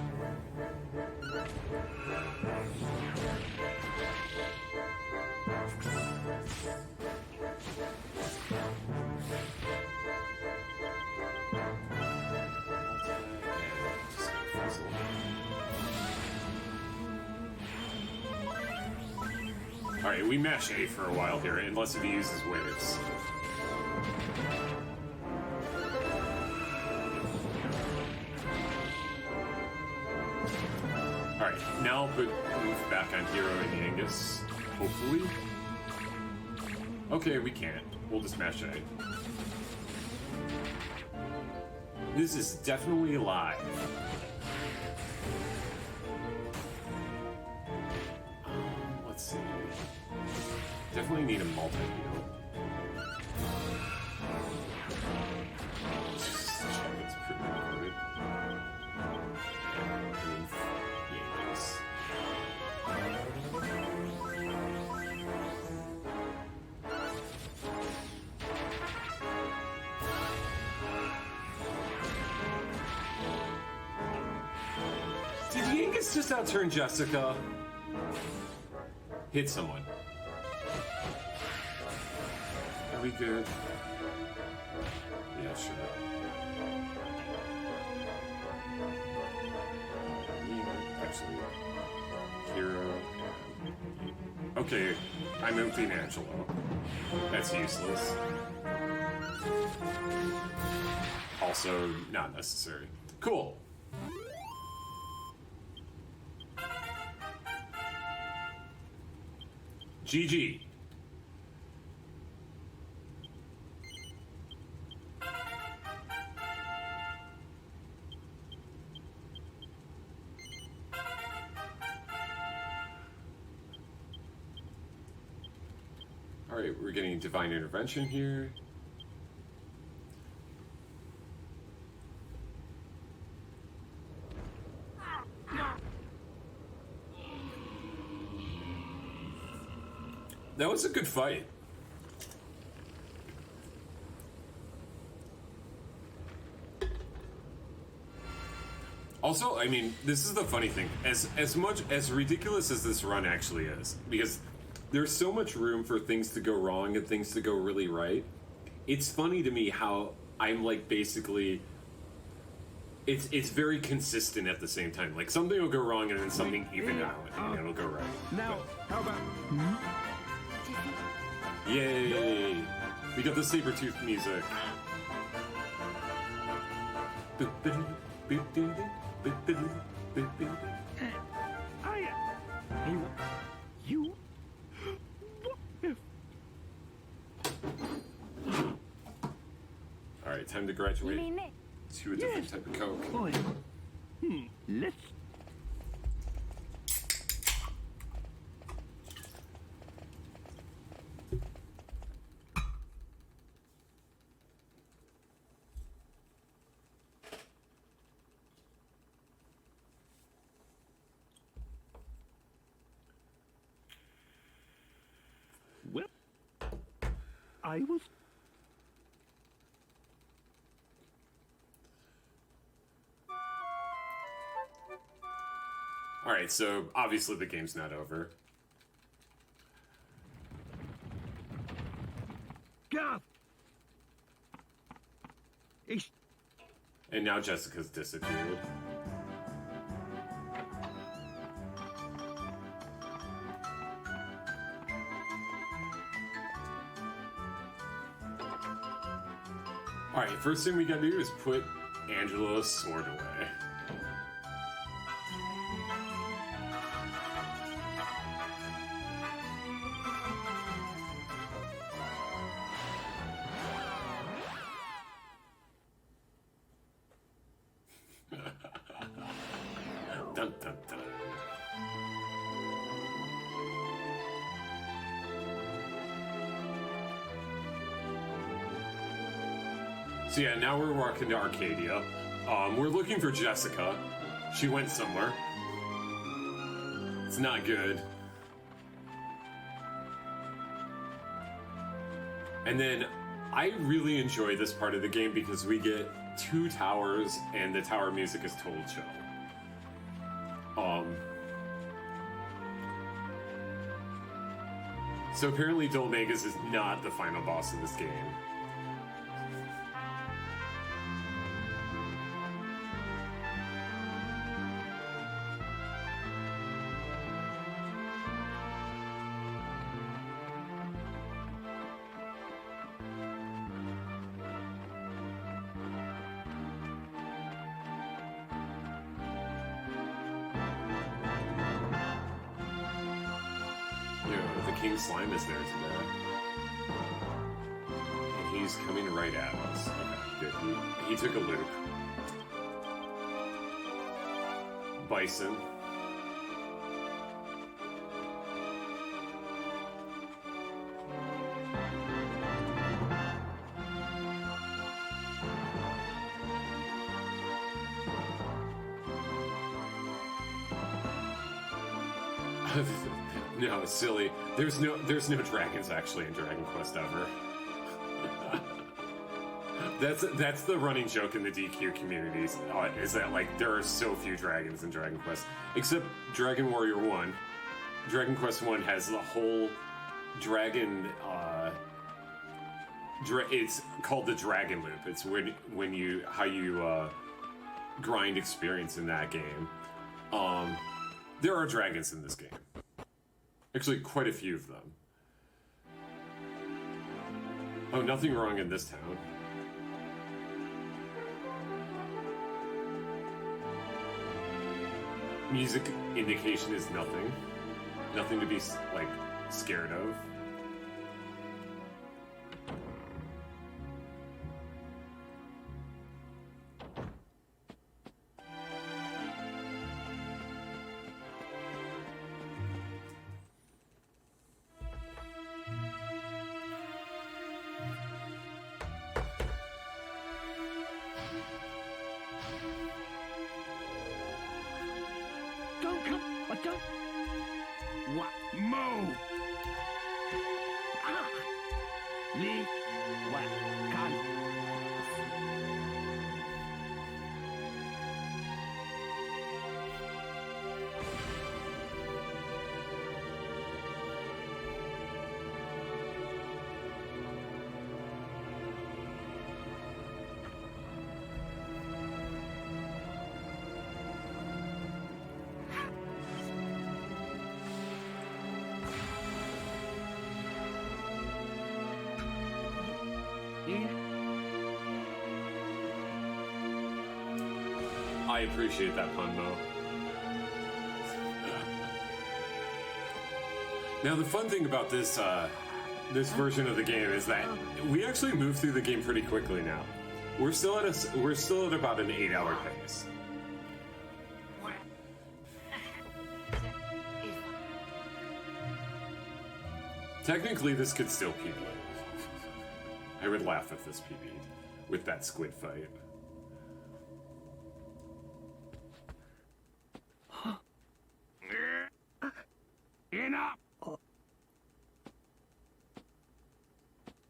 Alright, we mash A for a while here, unless he uses waves. Alright, now but move back on Hero and Yangus, hopefully. Okay, we can't. We'll just mash A. This is definitely alive. Let's see. Definitely need a multi-heal. Just check it's pretty good. Yes. Did Yangus just outturn Jessica? Hit someone. Are we good? Yeah, sure. Actually, Hero. Okay, I'm emptying Angelo. That's useless. Also, not necessary. Cool. GG. Alright, we're getting Divine Intervention here. That was a good fight. Also, I mean, this is the funny thing. As much as ridiculous as this run actually is, because there's so much room for things to go wrong and things to go really right. It's funny to me how I'm like basically it's very consistent at the same time. Like something will go wrong and then something even out and it'll go right. Now, how about... Yay! We got the saber-tooth music. You? Alright, time to graduate You mean it? to a different type of Coke. Boy. Let's... Well, I was... Alright, so obviously the game's not over. Garth! Ich... And now Jessica's disappeared. Alright, first thing we gotta do is put Angela's sword away. Dun, dun, dun. So yeah, now we're walking to Arcadia. We're looking for Jessica. She went somewhere. It's not good. And then I really enjoy this part of the game because we get 2 towers and the tower music is total chill. So apparently Dolmegas is not the final boss of this game. King Slime is there today. And he's coming right at us. Okay, good. He took a loop. Bison. No, silly. There's no dragons actually in Dragon Quest ever. That's the running joke in the DQ communities, is that like there are so few dragons in Dragon Quest. Except Dragon Warrior 1. Dragon Quest 1 has the whole dragon it's called the Dragon Loop. It's when you grind experience in that game. There are dragons in this game. Actually, quite a few of them. Oh, nothing wrong in this town. Music indication is nothing. Nothing to be, like, scared of. Don't come! Don't... What? Move! I appreciate that pun, Mo. Now, the fun thing about this this version of the game is that we actually move through the game pretty quickly now. We're still at about an 8-hour pace. Technically, this could still PB. I would laugh if this PB'd with that squid fight. Enough!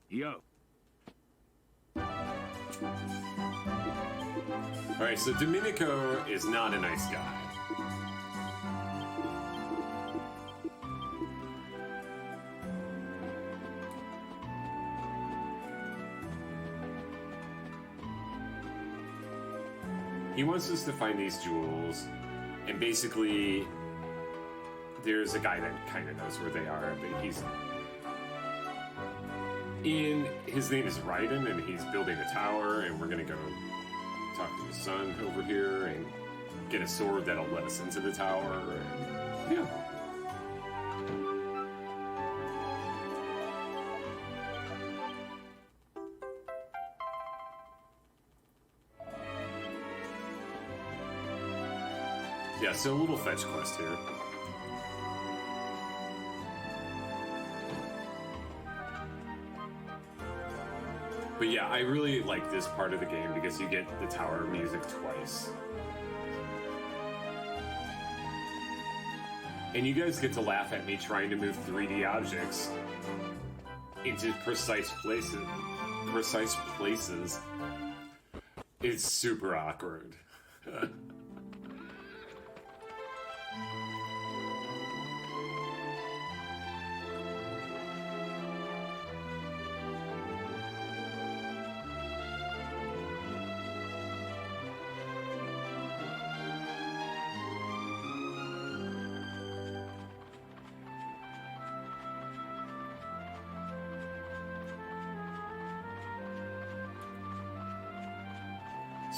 Yo. Alright, so Domenico is not a nice guy. He wants us to find these jewels, and basically, there's a guy that kind of knows where they are, but his name is Raiden, and he's building a tower, and we're gonna go talk to his son over here, and get a sword that'll let us into the tower, and yeah. Yeah, so a little fetch quest here. But yeah, I really like this part of the game because you get the tower music twice. And you guys get to laugh at me trying to move 3D objects into precise places. It's super awkward.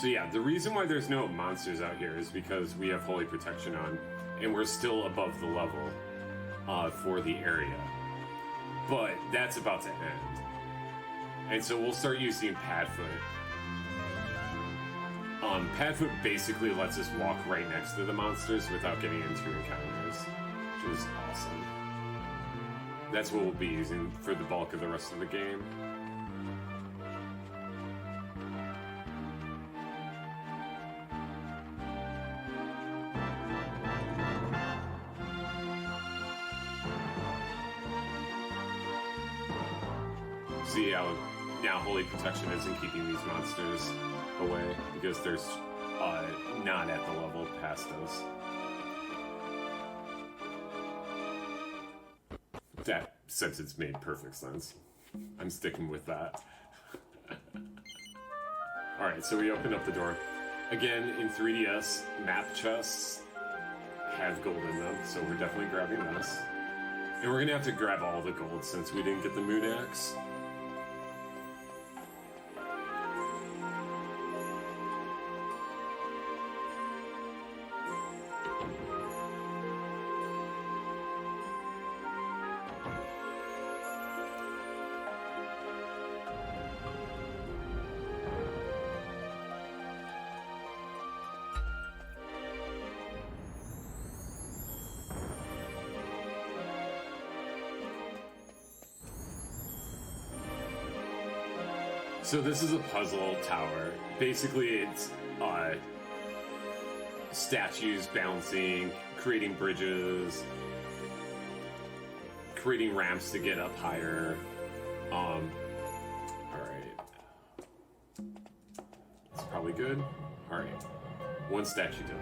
So yeah, the reason why there's no monsters out here is because we have Holy Protection on, and we're still above the level for the area. But that's about to end. And so we'll start using Padfoot. Padfoot basically lets us walk right next to the monsters without getting into encounters, which is awesome. That's what we'll be using for the bulk of the rest of the game. See how now Holy Protection isn't keeping these monsters away because they're not at the level past us. That sentence made perfect sense. I'm sticking with that. Alright, so we opened up the door. Again, in 3DS, map chests have gold in them, so we're definitely grabbing this. And we're gonna have to grab all the gold since we didn't get the Moon Axe. So this is a puzzle tower. Basically, it's statues bouncing, creating bridges, creating ramps to get up higher. All right. That's probably good. All right. One statue done.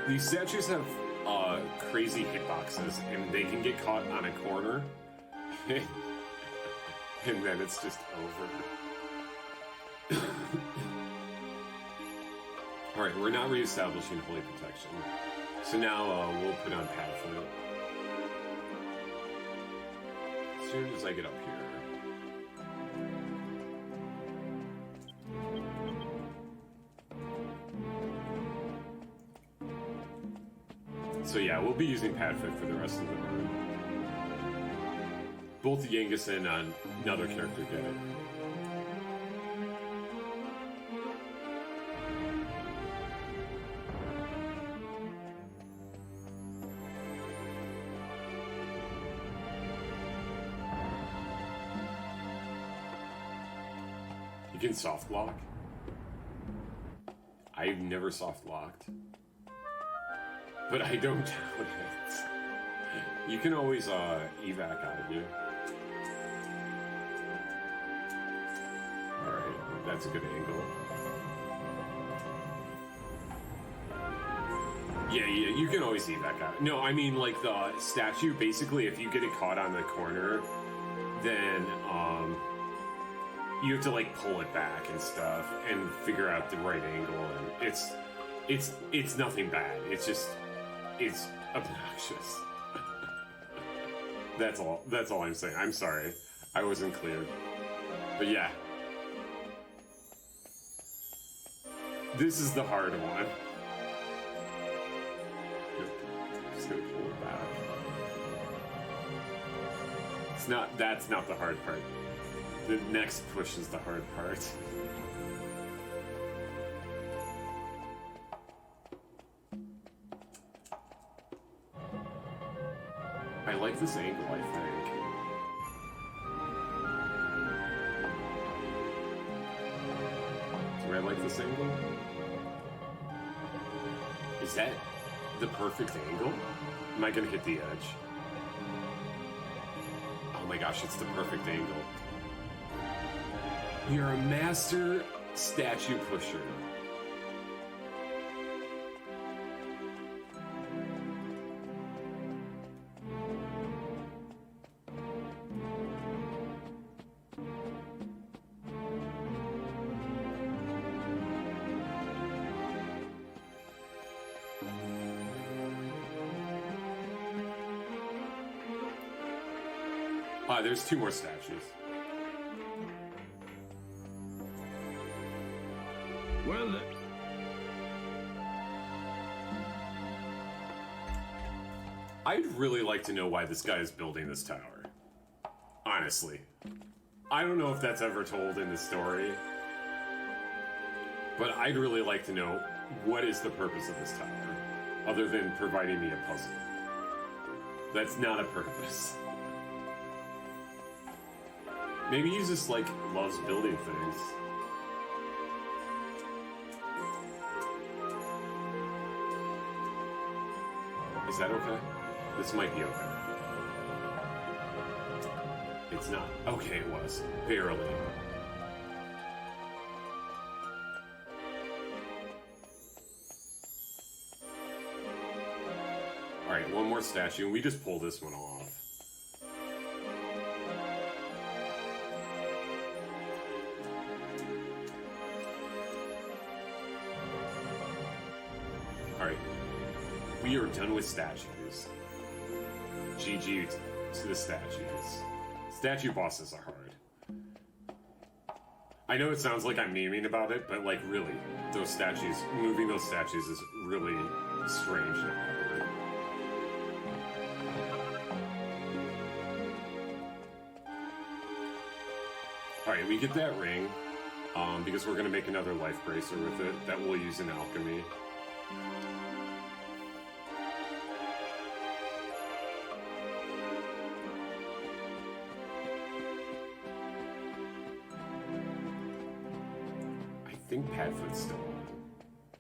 These statues have crazy hitboxes, and they can get caught on a corner. And then it's just over. Alright, we're not reestablishing Holy Protection. So now we'll put on Padfoot. As soon as I get up here. So yeah, we'll be using Padfoot for the rest of the run. Both Yangus and another character get it. You can soft lock? I've never soft locked. But I don't doubt it. You can always evac out of you. Alright, that's a good angle. Yeah, you can always evac out. No, I mean like the statue, basically if you get it caught on the corner, then you have to like pull it back and stuff and figure out the right angle, and it's nothing bad. It's just it's obnoxious. That's all I'm saying. I'm sorry. I wasn't clear. But yeah. This is the hard one. Just gonna pull it back. That's not the hard part. The next push is the hard part. I like this angle, I think. Do I like this angle? Is that the perfect angle? Am I gonna hit the edge? Oh my gosh, it's the perfect angle. You're a master statue pusher. There's 2 more statues. Well, I'd really like to know why this guy is building this tower. Honestly. I don't know if that's ever told in the story. But I'd really like to know what is the purpose of this tower, other than providing me a puzzle. That's not a purpose. Maybe he just, like, loves building things. Is that okay? This might be okay. It's not. Okay, it was. Barely. Alright, one more statue, and we just pull this one off. Alright. We are done with statues. GG to the statues. Statue bosses are hard. I know it sounds like I'm memeing about it, but like really, those statues, moving those statues is really strange and awkward. Alright, we get that ring, because we're going to make another life bracer with it that we'll use in alchemy. I think Padfoot's still on.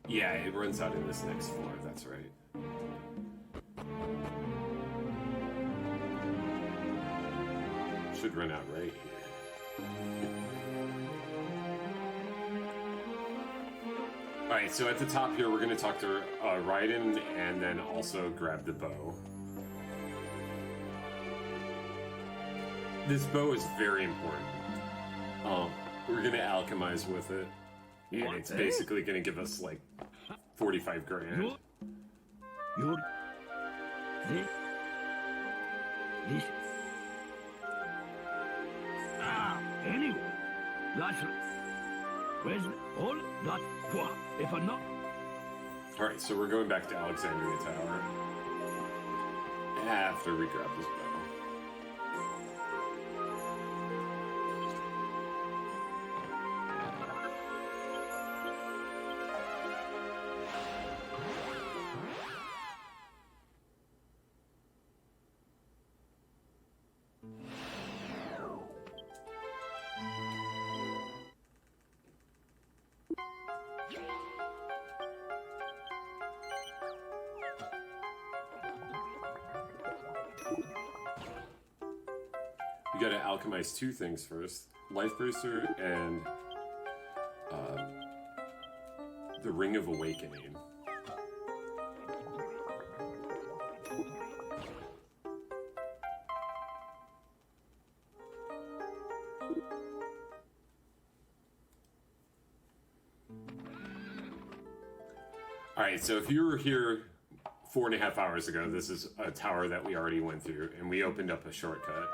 Yeah, it runs out in this next floor, that's right. Should run out right here. Alright, so at the top here, we're going to talk to Raiden and then also grab the bow. This bow is very important. We're going to alchemize with it. And it's basically going to give us like 45 grand. Anyway, that's where's all that if I'm not. Alright, so we're going back to Alexandria Tower. have to re-grab this bow. We gotta alchemize two things first. Life Bracer and the Ring of Awakening. Alright, so if you were here 4.5 hours ago, this is a tower that we already went through, and we opened up a shortcut.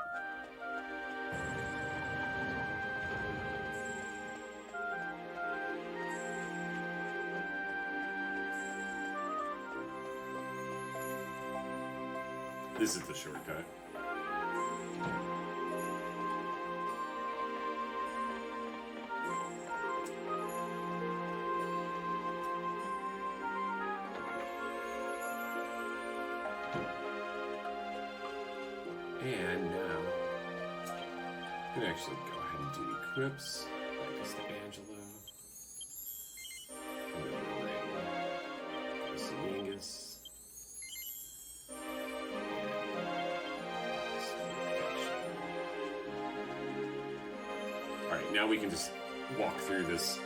This is the shortcut. And now, we can actually go ahead and do equips. That goes to Angelo. And then the ring goes to Angus. Alright, now we can just walk through this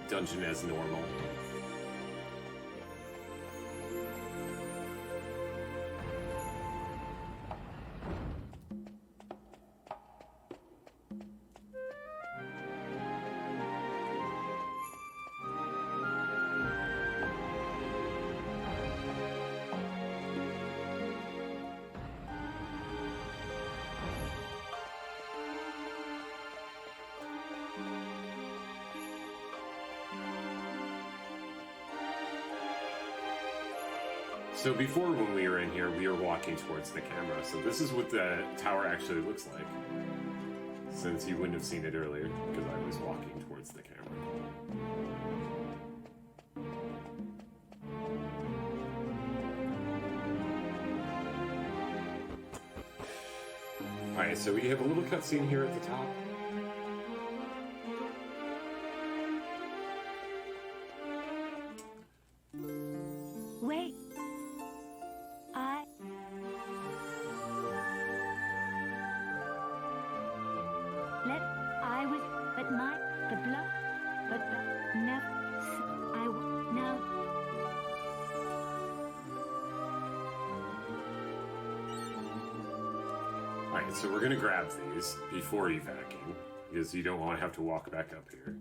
dungeon as normal. So before, when we were in here, we were walking towards the camera. So this is what the tower actually looks like. Since you wouldn't have seen it earlier, because I was walking towards the camera. Alright, so we have a little cutscene here at the top. Wait. I was, but the blood, but the never, I will now. Alright, so we're gonna grab these before evacing, because you don't want to have to walk back up here.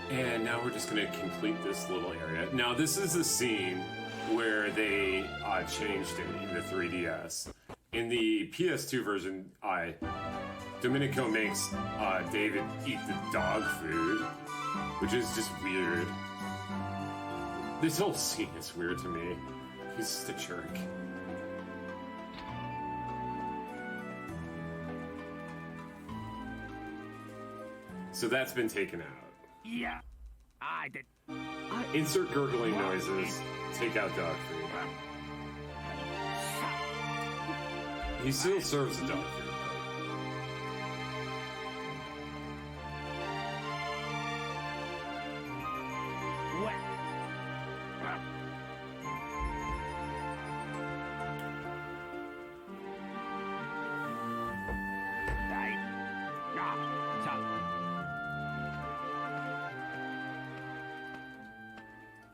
And now we're just going to complete this little area. Now, this is a scene where they changed it in the 3DS. In the PS2 version, Domenico makes David eat the dog food, which is just weird. This whole scene is weird to me. He's just a jerk. So that's been taken out. Yeah, I did. Insert gurgling noises. Take out dog food. He still serves the dog food. What?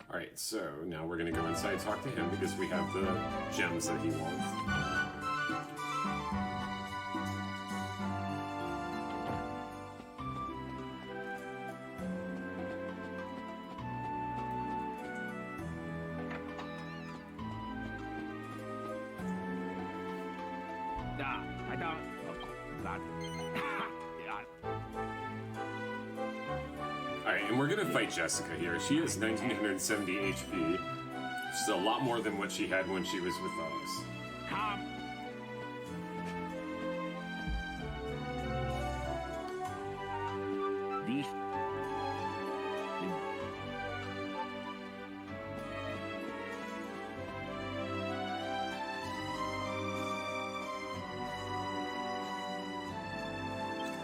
Alright, so now we're gonna go inside and talk to him because we have the gems that he wants. and we're gonna fight Jessica here. She has 1970 HP, which is a lot more than what she had when she was with us. Come. These.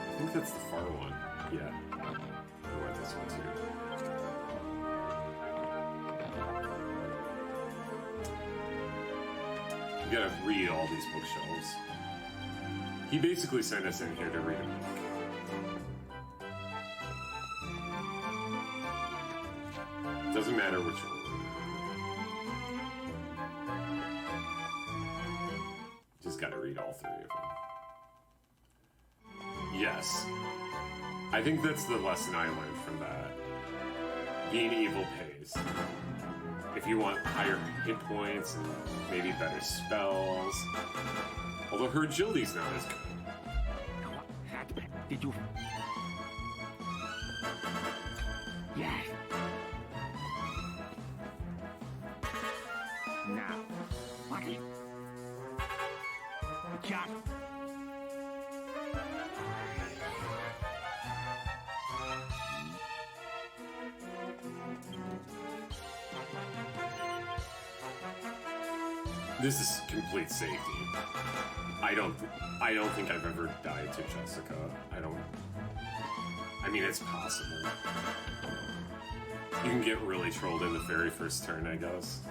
I think that's the far one. Yeah. I want this one too. You gotta read all these bookshelves. He basically sent us in here to read a book. Doesn't matter which one. Just gotta read all three of them. Yes. I think that's the lesson I learned from that. Being evil pays. If you want higher hit points and maybe better spells. Although her agility's not as good. Did you? Yes. Now, what is? Just. This is complete safety. I don't think I've ever died to Jessica. I mean, it's possible. You can get really trolled in the very first turn, I guess.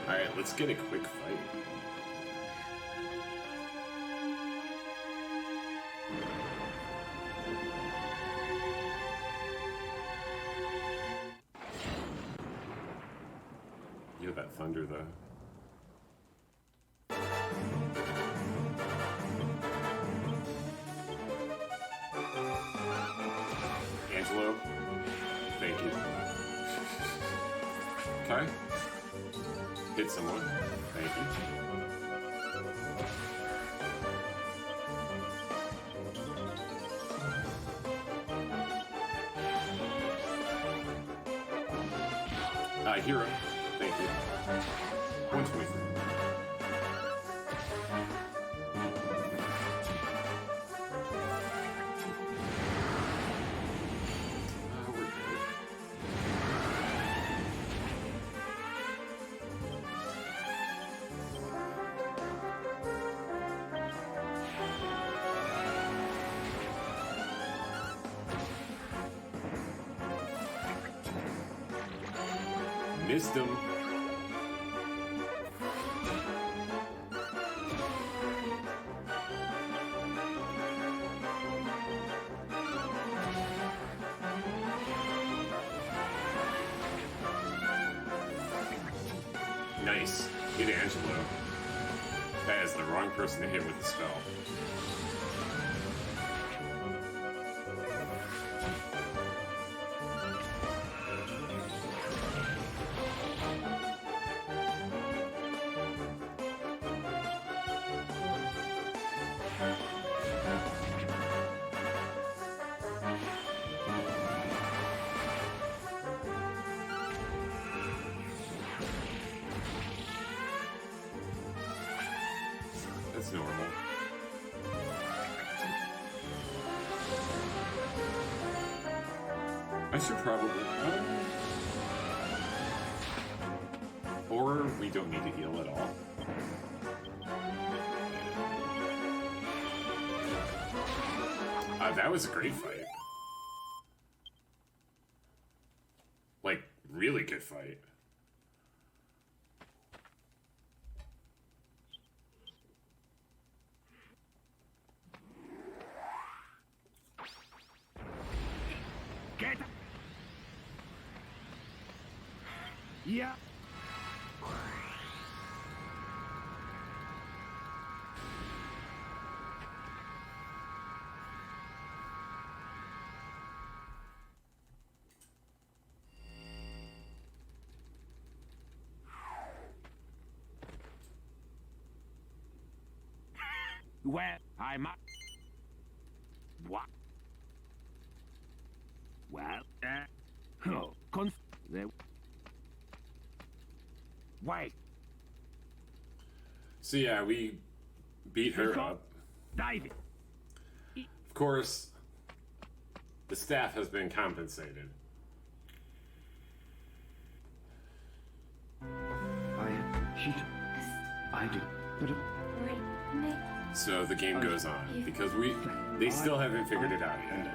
Alright, let's get a quick fight. You have that thunder, though. Angelo, thank you. Okay. Hit someone. Thank you. Hero. Thank you. 123. We're good. Missed him. Nice. Hit Angelo. That is the wrong person to hit with the spell. That's normal. I should probably... Or we don't need to heal at all. That was a great fight. Like, really good fight. Get. Yeah. Well, I'm... What? Well, oh, there... Wait, So yeah, we beat her up. David. Of course, the staff has been compensated. I do. But So the game goes on because they still haven't figured it out yet.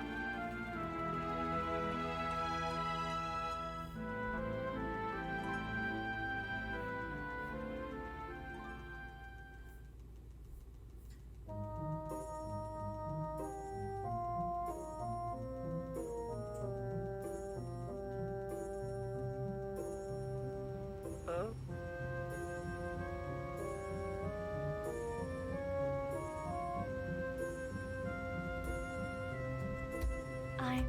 I.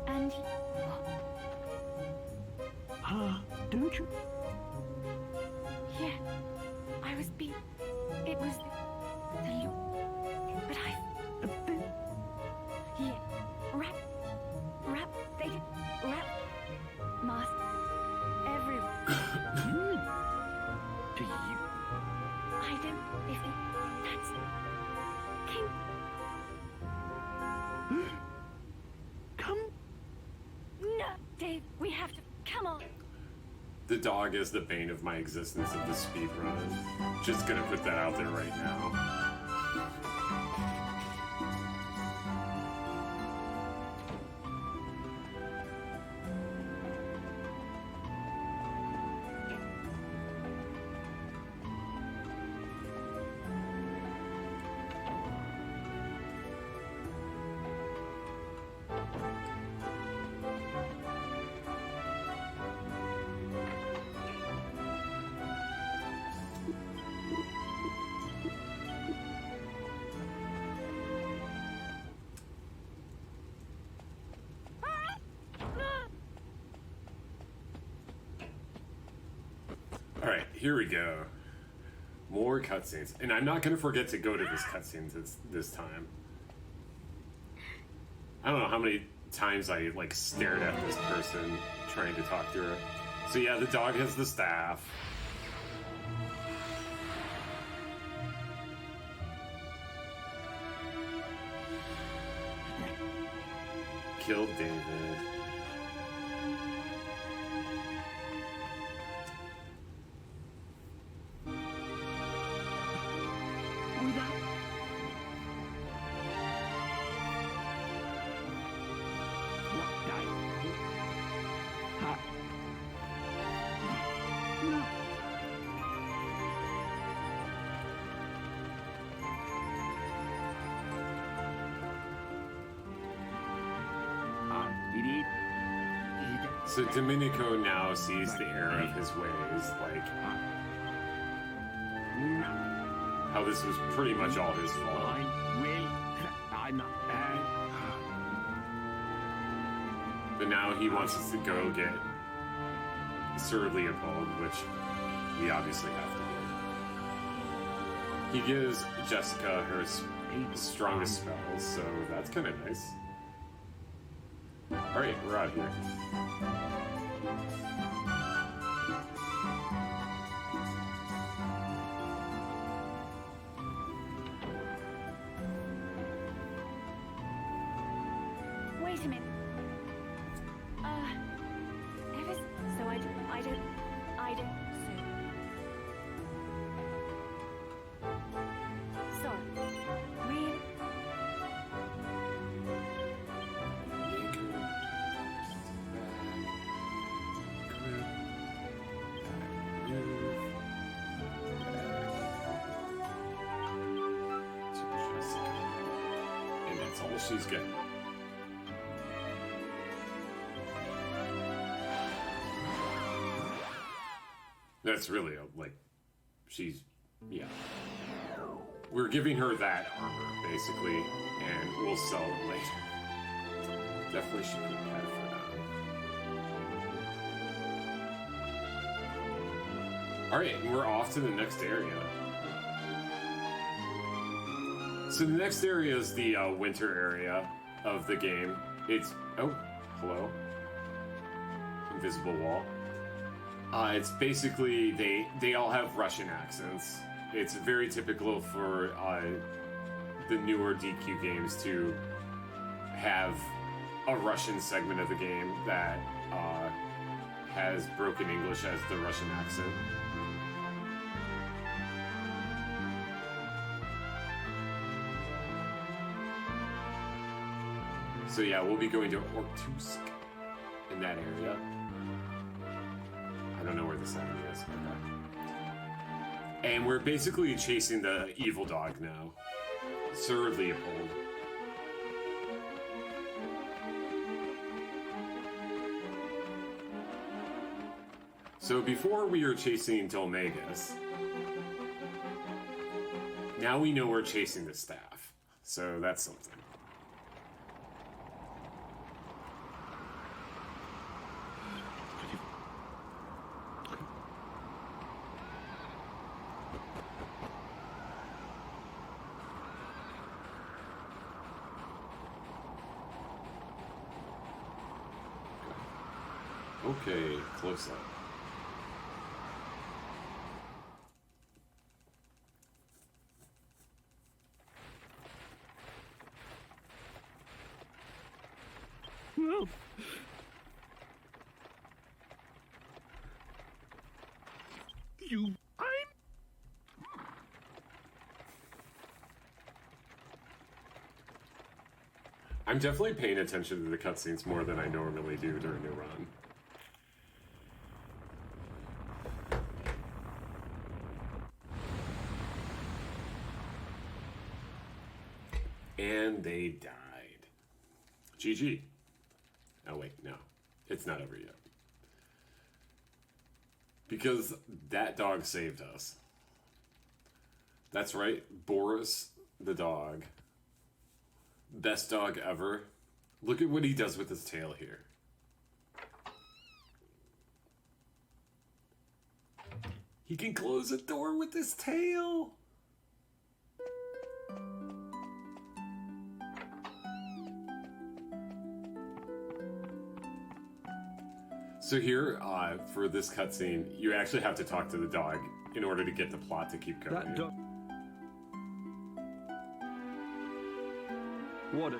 And. don't you? Yeah. I was beat. It was. The look. But I. Yeah. Rap. They did. Rap. Mask. Everyone. Do you? I don't. If it. That's. King. Come. No, Dave. We have to. Come on. The dog is the bane of my existence of the speed run. Just gonna put that out there right now. Alright, here we go. More cutscenes. And I'm not going to forget to go to this cutscene this time. I don't know how many times I, like, stared at this person trying to talk to her. So yeah, the dog has the staff. Killed David. So Domenico now sees the error of his ways, like how this was pretty much all his fault. But now he wants us to go get Sir Leopold, which we obviously have to do. He gives Jessica her strongest spells, so that's kind of nice. Alright, we're out here. Wait a minute. Ever so I don't. So. Really? And that's all she's getting. That's really like, she's, yeah. We're giving her that armor, basically, and we'll sell it later. Definitely should keep that for now. Alright, and we're off to the next area. So the next area is the winter area of the game. It's... Oh, hello. Invisible wall. It's basically, they all have Russian accents. It's very typical for the newer DQ games to have a Russian segment of the game that has broken English as the Russian accent. So yeah, we'll be going to Ortusk in that area. I don't know where this enemy is. Okay. And we're basically chasing the evil dog now. Sir Leopold. So before we were chasing Dolmagus, now we know we're chasing the staff. So that's something. Okay, close up. Well, I'm definitely paying attention to the cutscenes more than I normally do during a run. And they died. GG. Oh wait, no. It's not over yet. Because that dog saved us. That's right, Boris the dog. Best dog ever. Look at what he does with his tail here. He can close a door with his tail. So here, for this cutscene, you actually have to talk to the dog in order to get the plot to keep going. that dog. What a...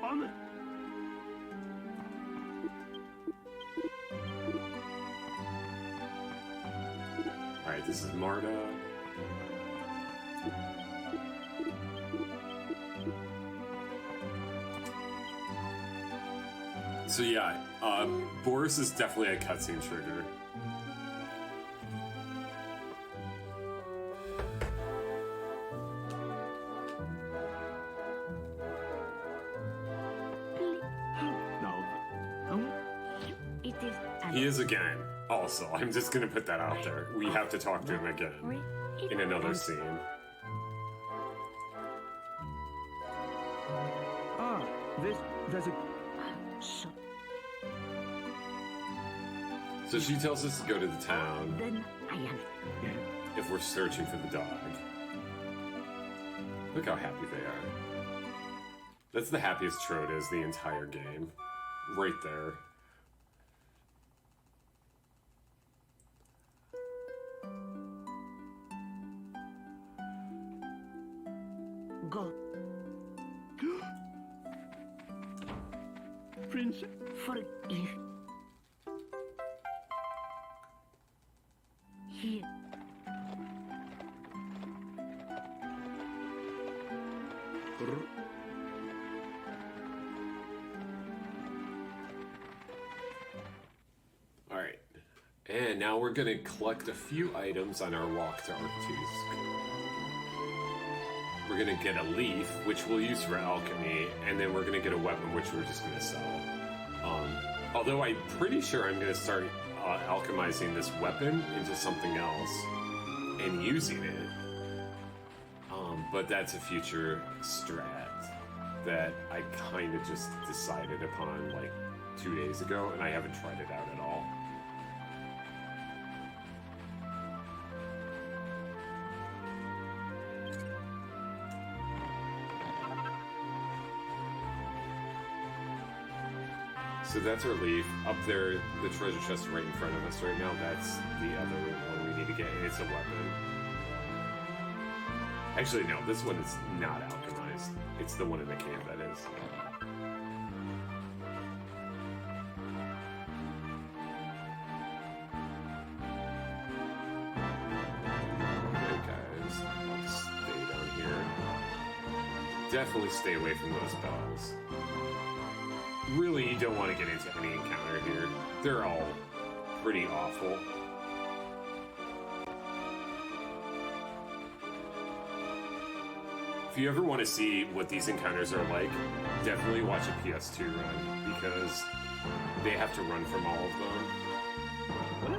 on it. Alright, this is Marta. So yeah, Boris is definitely a cutscene trigger. It is He is again, also. I'm just gonna put that out there. We have to talk to him again in another scene. Ah, there's a... So she tells us to go to the town Then I am. if we're searching for the dog. Look how happy they are. That's the happiest Trode is the entire game. Right there. Go. Princess. Forgive. Here. Alright. And now we're gonna collect a few items on our walk to Arctusk. We're gonna get a leaf, which we'll use for alchemy, and then we're gonna get a weapon, which we're just gonna sell. Although I'm pretty sure I'm gonna start alchemizing this weapon into something else and using it. But that's a future strat that I kind of just decided upon like 2 days ago, and I haven't tried it out at all. So that's our leaf. Up there, the treasure chest right in front of us right now, that's the other one we need to get. It's a weapon. Actually, no, this one is not alchemized. It's the one in the cave that is. Okay, guys, I'll stay down here. Definitely stay away from those bells. Really, you don't want to get into any encounter here. They're all pretty awful. If you ever want to see what these encounters are like, definitely watch a PS2 run, because they have to run from all of them. Well, no.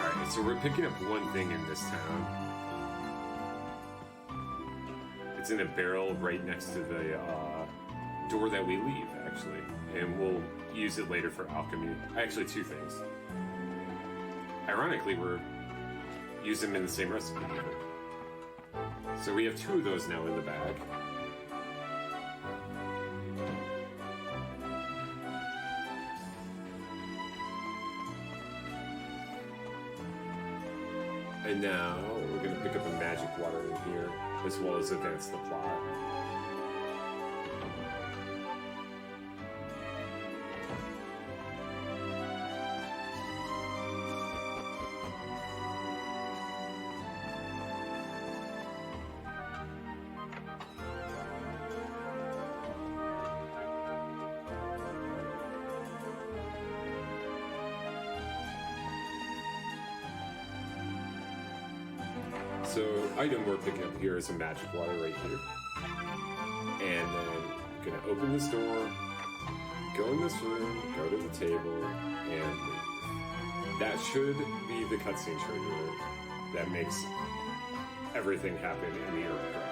Alright, so we're picking up one thing in this town. It's in a barrel right next to the door that we leave, actually. And we'll use it later for alchemy. Actually, two things. Ironically, we're using them in the same recipe. So we have two of those now in the bag. And now we're going to pick up a magic water in here, as well as advance the plot. So, item we're picking up here is a magic water right here. And then I'm gonna open this door, go in this room, go to the table, and leave. That should be the cutscene trigger that makes everything happen in the Earth Grotto.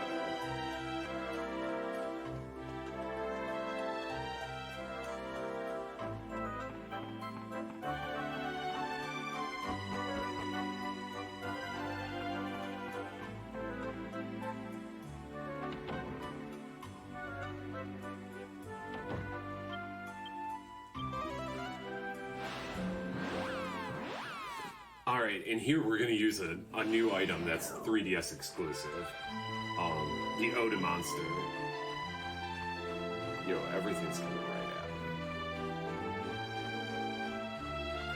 Alright, and here we're going to use a new item that's 3DS exclusive. The Ode Monster. Yo, everything's coming right at me.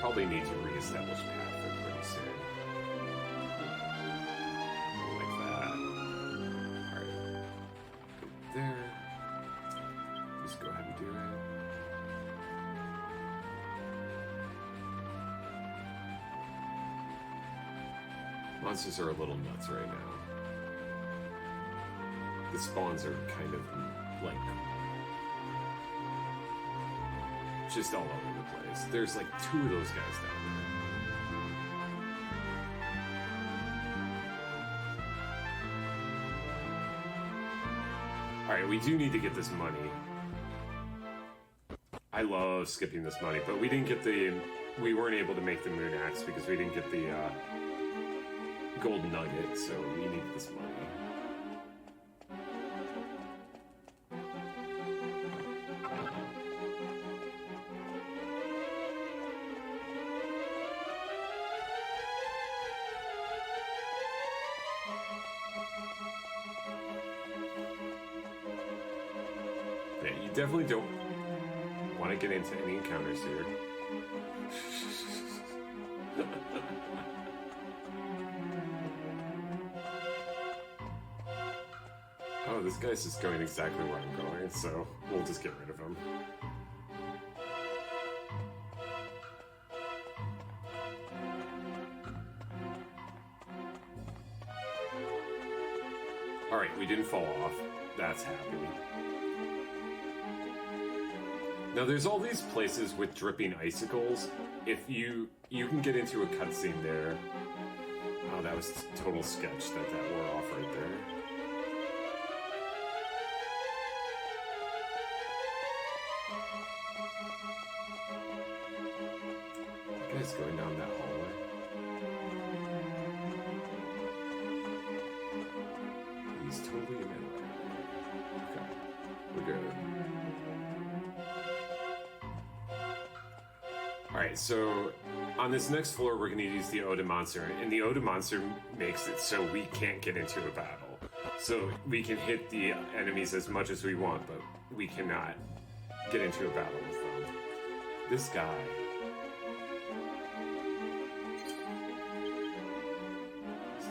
Probably need to reestablish path for pretty soon. Like that. Alright. Right there. Just go ahead and do it. Monsters are a little nuts right now. The spawns are kind of like just all over the place. There's like two of those guys down there. Alright, we do need to get this money. I love skipping this money, but we didn't get we weren't able to make the moon axe because we didn't get the gold nugget, so we need this money. Yeah, you definitely don't want to get into any encounters here. Oh, this guy's just going exactly where I'm going, so we'll just get rid of him. Alright, we didn't fall off. That's happy. Now there's all these places with dripping icicles. If you can get into a cutscene there. Oh, that was total sketch that wore off right there. going down that hallway. He's totally in my way. Okay, we're good. Alright, so on this next floor, we're going to use the Odin monster, and the Odin monster makes it so we can't get into a battle. So we can hit the enemies as much as we want, but we cannot get into a battle with them. This guy. Let's do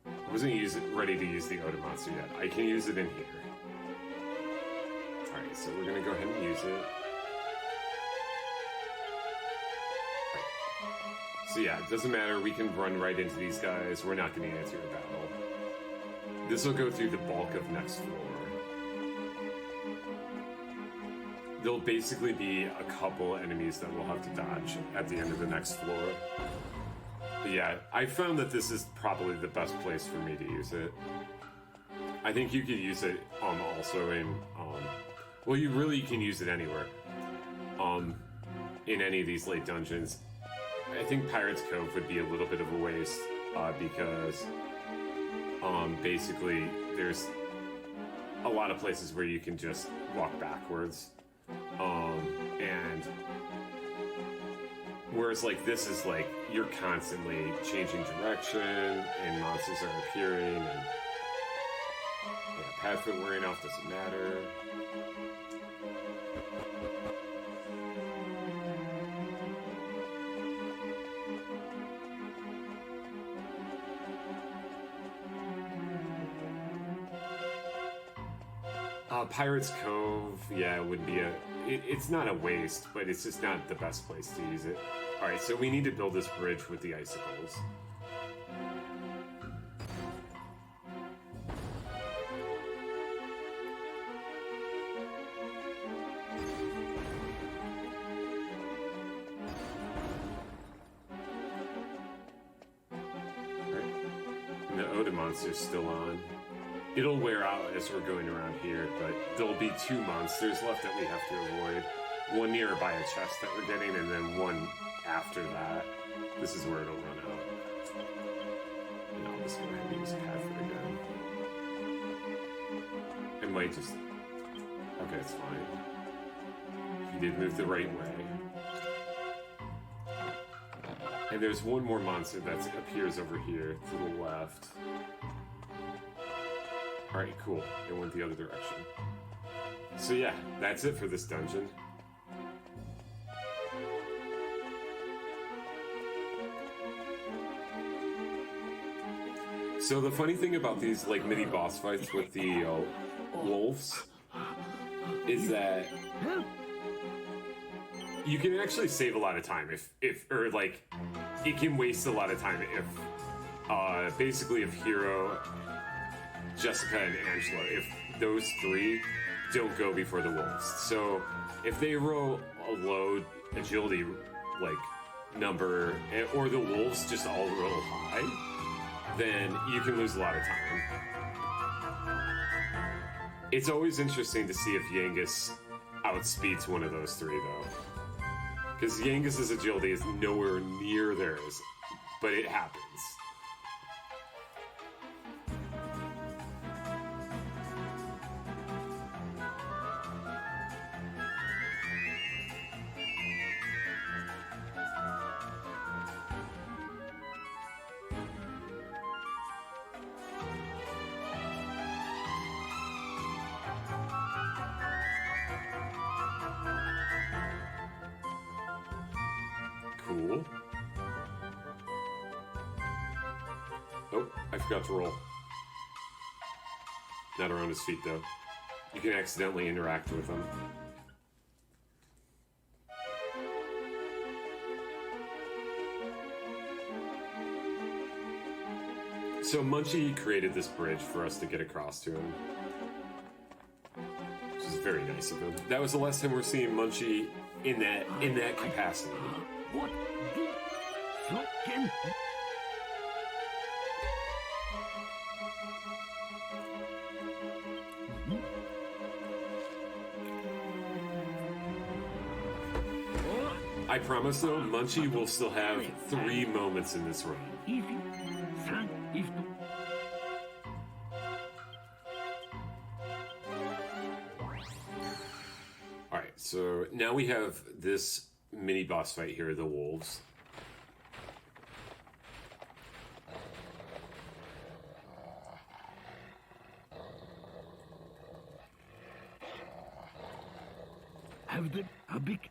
that. I wasn't ready to use the Odin monster yet. I can use it in here. Alright, so we're going to go ahead and use it. So yeah, it doesn't matter, we can run right into these guys, we're not going to get into a battle. This will go through the bulk of next floor. There'll basically be a couple enemies that we'll have to dodge at the end of the next floor. But yeah, I found that this is probably the best place for me to use it. I think you could use it also in, well, you really can use it anywhere. In any of these late dungeons. I think Pirate's Cove would be a little bit of a waste, because basically there's a lot of places where you can just walk backwards. And whereas like this is like you're constantly changing direction and monsters are appearing and yeah, path foot wearing off doesn't matter. Pirate's Cove, yeah, would be it's not a waste, but it's just not the best place to use it. Alright, so we need to build this bridge with the icicles. Alright, and the Odin monster's still on. It'll wear out as we're going around here, but there'll be 2 monsters left that we have to avoid. One nearby a chest that we're getting, and then one after that. This is where it'll run out. And I'll just go ahead and use Pathway again. It might just... Okay, it's fine. He did move the right way. And there's one more monster that appears over here to the left. Alright, cool. It went the other direction. So yeah, that's it for this dungeon. So the funny thing about these like mini boss fights with the wolves is that you can actually save a lot of time or like it can waste a lot of time if basically if Hero, Jessica, and Angela, if those 3 don't go before the wolves. So if they roll a low agility like number, or the wolves just all roll high, then you can lose a lot of time. It's always interesting to see if Yangus outspeeds one of those 3 though. Because Yangus's agility is nowhere near theirs, but it happens. Cool. Oh, I forgot to roll. Not around his feet, though. You can accidentally interact with him. So Munchie created this bridge for us to get across to him. Which is very nice of him. That was the last time we're seeing Munchie in that capacity. What the fucking... I promise though, Munchie will still have 3 moments in this run. If you, san, if you, Alright, so now we have this mini boss fight here, the wolves. have the, a big,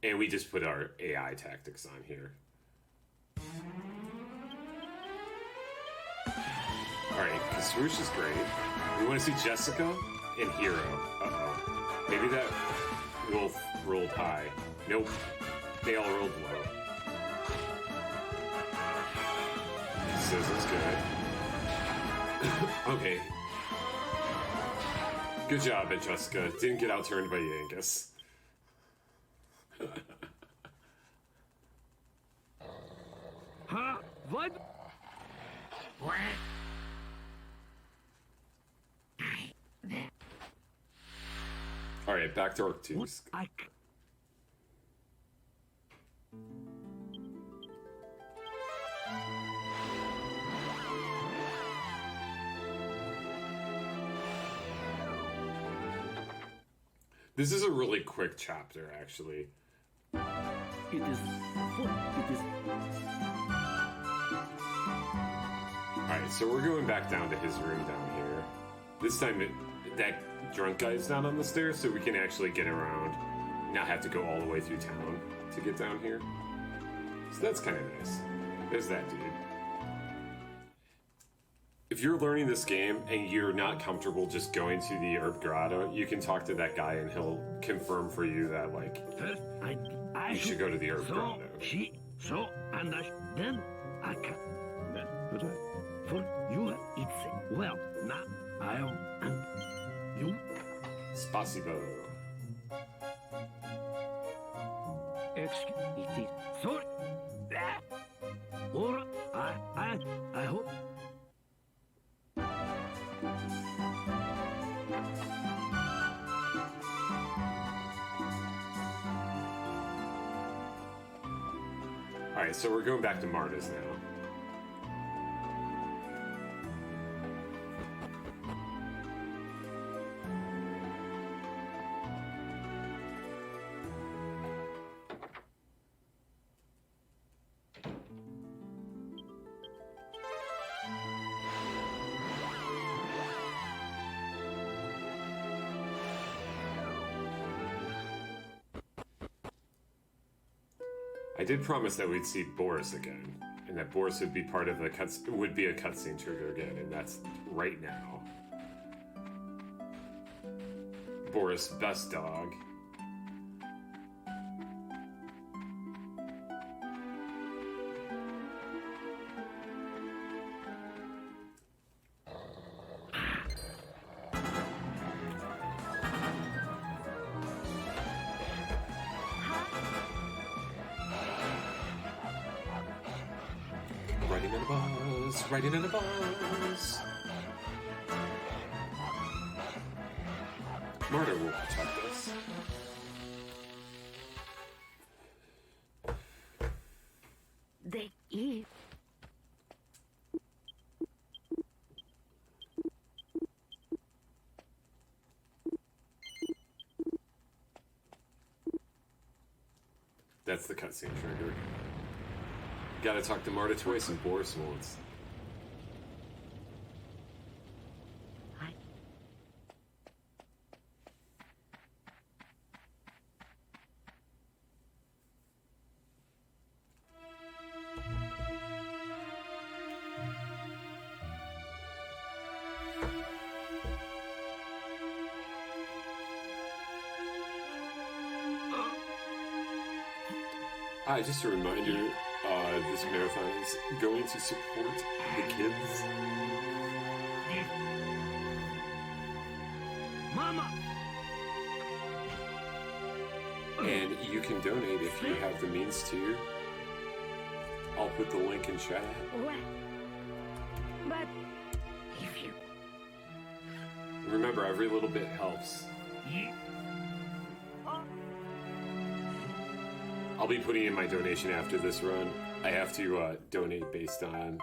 And we just put our AI tactics on here. Alright, because Swoosh is great. We want to see Jessica and Hero. Uh-oh. Maybe that wolf rolled high. Nope. They all rolled low. Says it's good. Okay. Good job, Jessica. Didn't get outturned by Yangus. ha, what? Alright, back to Orc 2. What I, This is a really quick chapter, actually. it is, what, it is, Alright, so we're going back down to his room down here. This time, that drunk guy's not on the stairs, so we can actually get around. Not have to go all the way through town to get down here. So that's kind of nice. There's that dude. If you're learning this game and you're not comfortable just going to the Herb Grotto, you can talk to that guy and he'll confirm for you that, like, first I you should go to the Herb so, Grotto. she, so, and then I can, then, but for you, it's, well, now, I am, and you, Spasibo. excuse, it is, sorry, or, I hope, Alright, so we're going back to Marta's now. I did promise that we'd see Boris again, and that Boris would be part of the would be a cutscene trigger again, and that's right now. Boris, best dog. Riding in a bus. Marta will protect us. They eat. That's the cutscene trigger. Gotta talk to Marta twice and Boris once. Just a reminder, this marathon is going to support the kids. Mama! And you can donate if you have the means to. I'll put the link in chat. What? But if you Remember, every little bit helps. I'll be putting in my donation after this run. I have to donate based on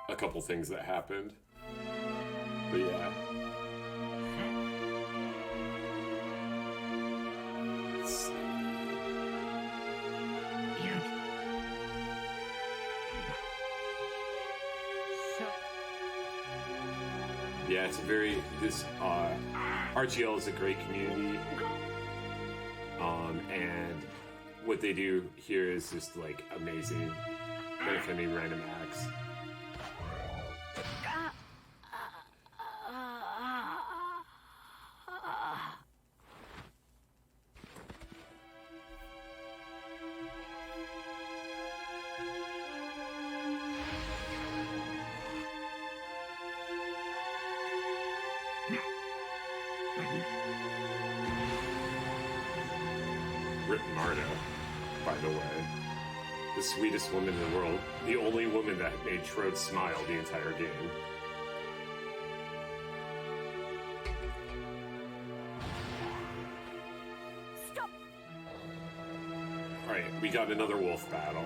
a couple things that happened. But yeah. Let's see. Yeah, it's a very, RGL is a great community, and what they do here is just like amazing, benefiting random acts. Marta, by the way. The sweetest woman in the world. The only woman that made Trode smile the entire game. Stop! Alright, we got another wolf battle.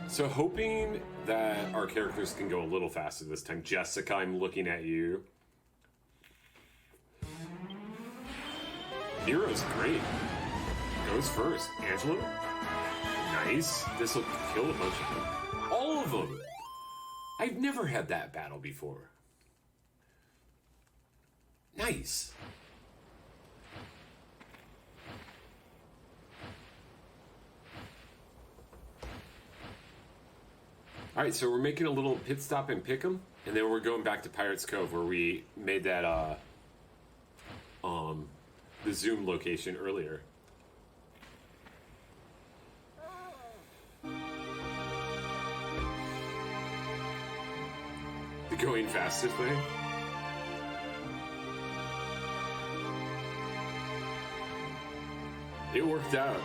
So hoping that our characters can go a little faster this time. Jessica, I'm looking at you. Nero's great. Goes first. Angelo? Nice. This will kill a bunch of them. All of them! I've never had that battle before. Nice. Alright, so we're making a little pit stop in Pick'em, and then we're going back to Pirates Cove where we made that, the Zoom location earlier. The going faster thing? It worked out.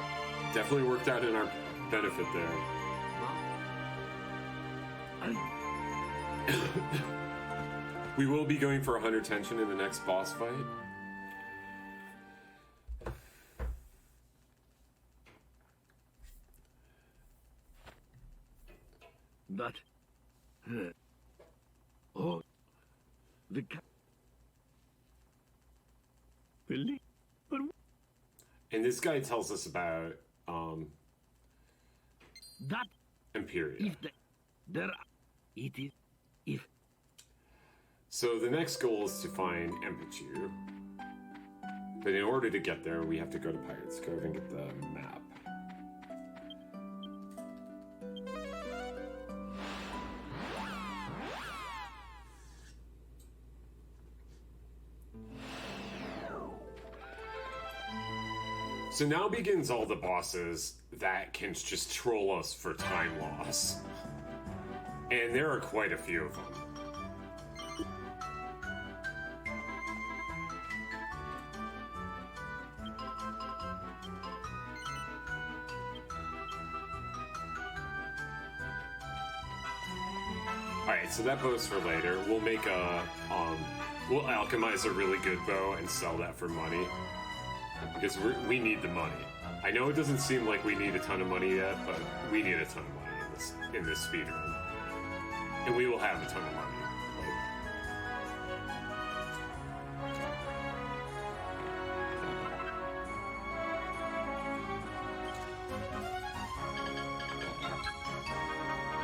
Definitely worked out in our benefit there. We will be going for 100 tension in the next boss fight. But, oh, the really, but And this guy tells us about that Imperia. if there it is if So the next goal is to find Empichu. But in order to get there, we have to go to Pirates Cove and get the map. So now begins all the bosses that can just troll us for time loss. And there are quite a few of them. Alright, so that bow's for later. We'll make a, we'll alchemize a really good bow and sell that for money. Because we need the money. I know it doesn't seem like we need a ton of money yet, but we need a ton of money in this speedrun. And we will have a ton of money.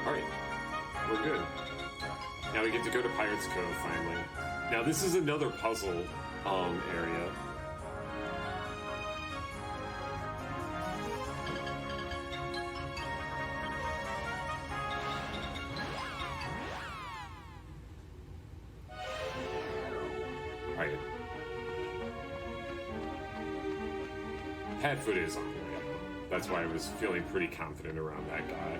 Alright, we're good. Now we get to go to Pirates Cove finally. Now this is another puzzle area. Alright. Padfoot is on the way. That's why I was feeling pretty confident around that guy.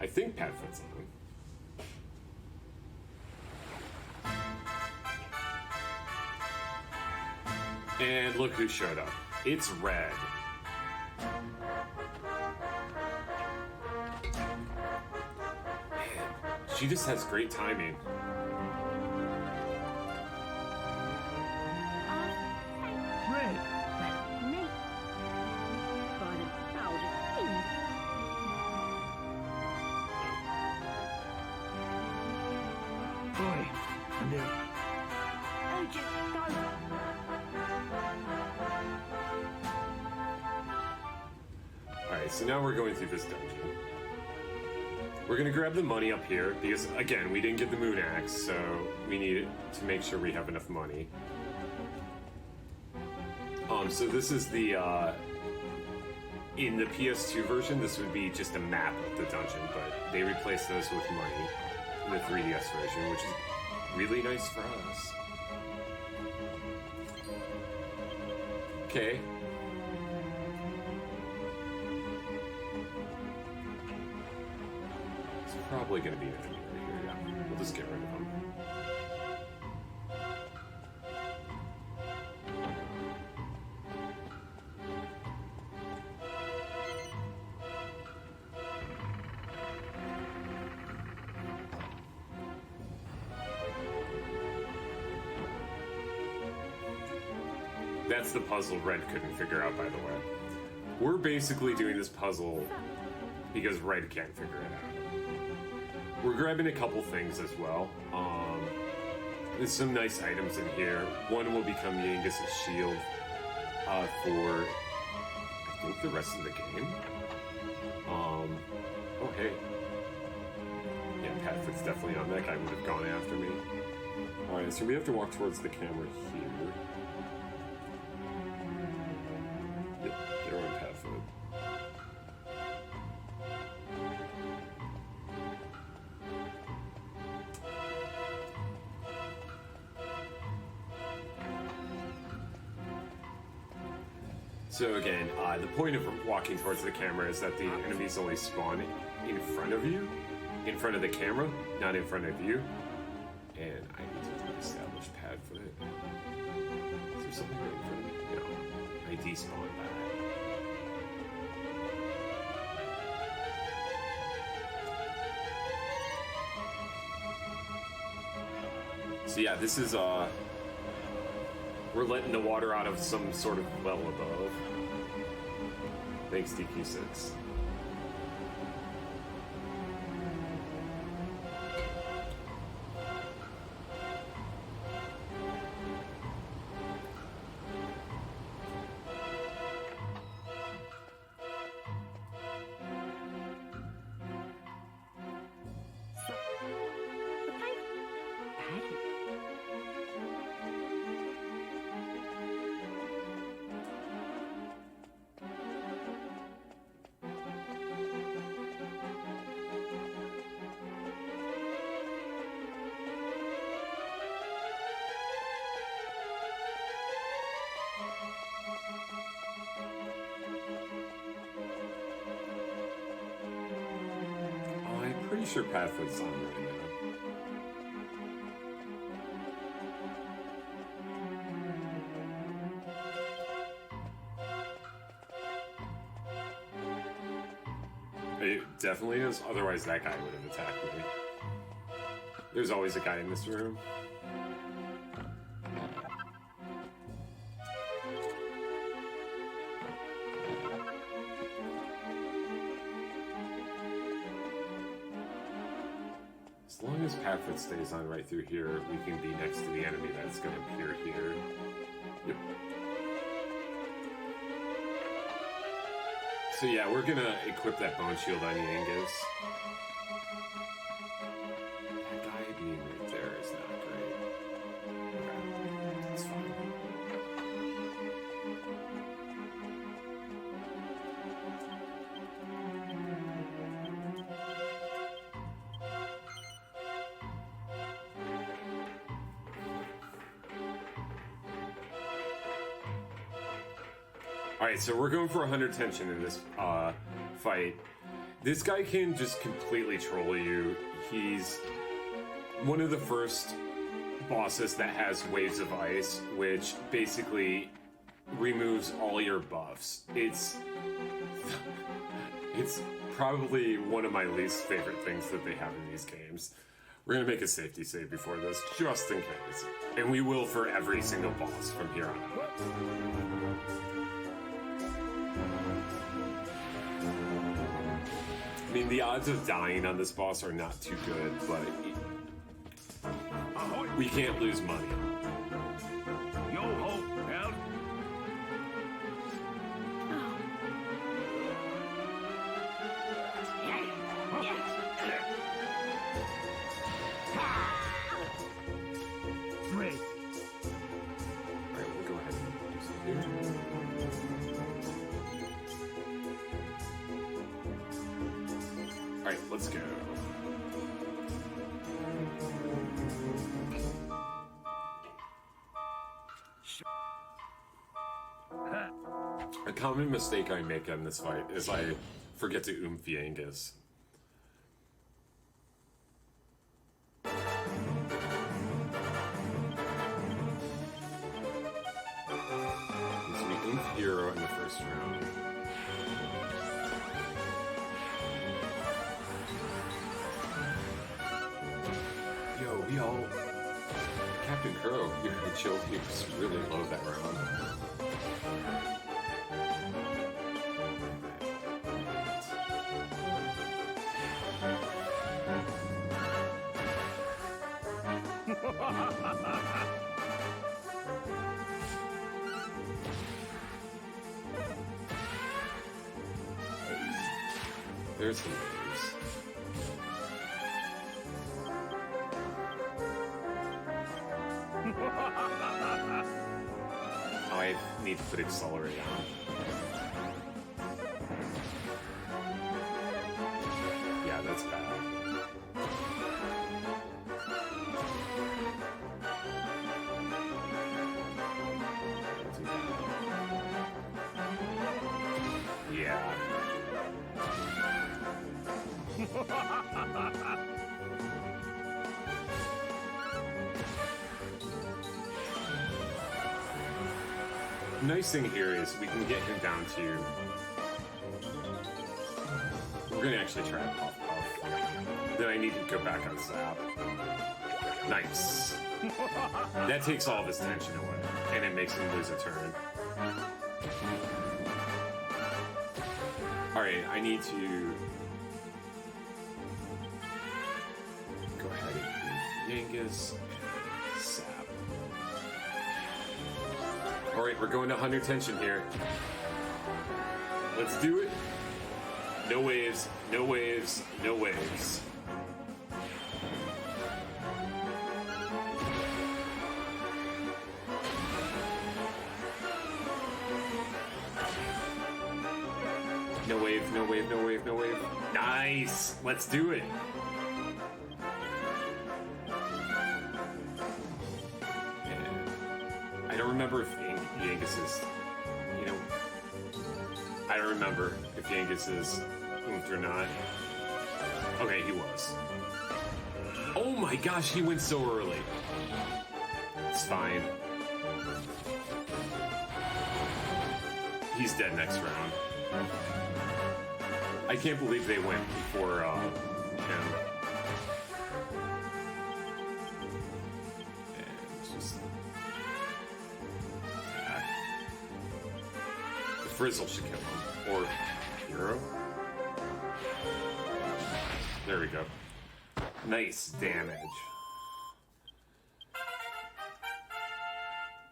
I think Padfoot's on. And look who showed up. It's Red. Man, she just has great timing. Red. Me. For the powder king. Never. Oh, just don't. Alright, so now we're going through this dungeon. We're gonna grab the money up here, because, again, we didn't get the moon axe, so we need to make sure we have enough money. So this is the, in the PS2 version, this would be just a map of the dungeon, but they replaced those with money in the 3DS version, which is really nice for us. Okay. It's probably going to be an enemy right here, yeah. We'll just get rid of him. That's the puzzle Red couldn't figure out, by the way. We're basically doing this puzzle because Red can't figure it out. We're grabbing a couple things as well. There's some nice items in here. One will become Yangus's shield for, I think, the rest of the game. Oh, hey. Yeah, Padfoot's definitely on. That guy would have gone after me. Alright, so we have to walk towards the camera here. They're on Padfoot. So again, the point of walking towards the camera is that the enemies only spawn in front of you, in front of the camera, not in front of you. And I need to establish Padfoot. Is there something right in front of me? No. I despawned that. So yeah, this is we're letting the water out of some sort of well above. Thanks, DQ6. Pretty sure Padfoot's on right now. It definitely is, otherwise that guy would have attacked me. There's always a guy in this room. As long as Padfoot stays on right through here, we can be next to the enemy that's going to appear here. Yep. So yeah, we're going to equip that bone shield on Yangus. That guy being right there is not great. Okay, that's fine. Alright, so we're going for 100 tension in this fight. This guy can just completely troll you. He's one of the first bosses that has waves of ice, which basically removes all your buffs. It's probably one of my least favorite things that they have in these games. We're gonna make a safety save before this, just in case. And we will for every single boss from here on out. I mean, the odds of dying on this boss are not too good, but... Ahoy! We can't lose money. Yo ho, hell. Great. Alright, we'll go ahead and do some here. Alright, let's go. A common mistake I make in this fight is I forget to Yangus. Hero in the first round. Yo, we all... Captain Crow, your chill keeps really low that round. There's the waves. Oh, I need to put accelerate on. Yeah, that's bad. Yeah. Nice thing here is we can get him down to... We're gonna actually try a Puff Puff. Then I need to go back on Zap. Nice. That takes all of his tension away, and it makes him lose a turn. Alright, I need to... Go ahead and do Yangus and Zap. Alright, we're going to 100 tension here. Let's do it. No waves, no waves, no waves. No wave, no wave, no wave, no wave. Nice! Let's do it. I don't remember if Yangus is, you know, I don't remember if Yangus is oofed or not. Okay, he was. Oh my gosh, he went so early. It's fine. He's dead next round. I can't believe they went before him. Frizzle should kill him. Or Hero. There we go. Nice damage.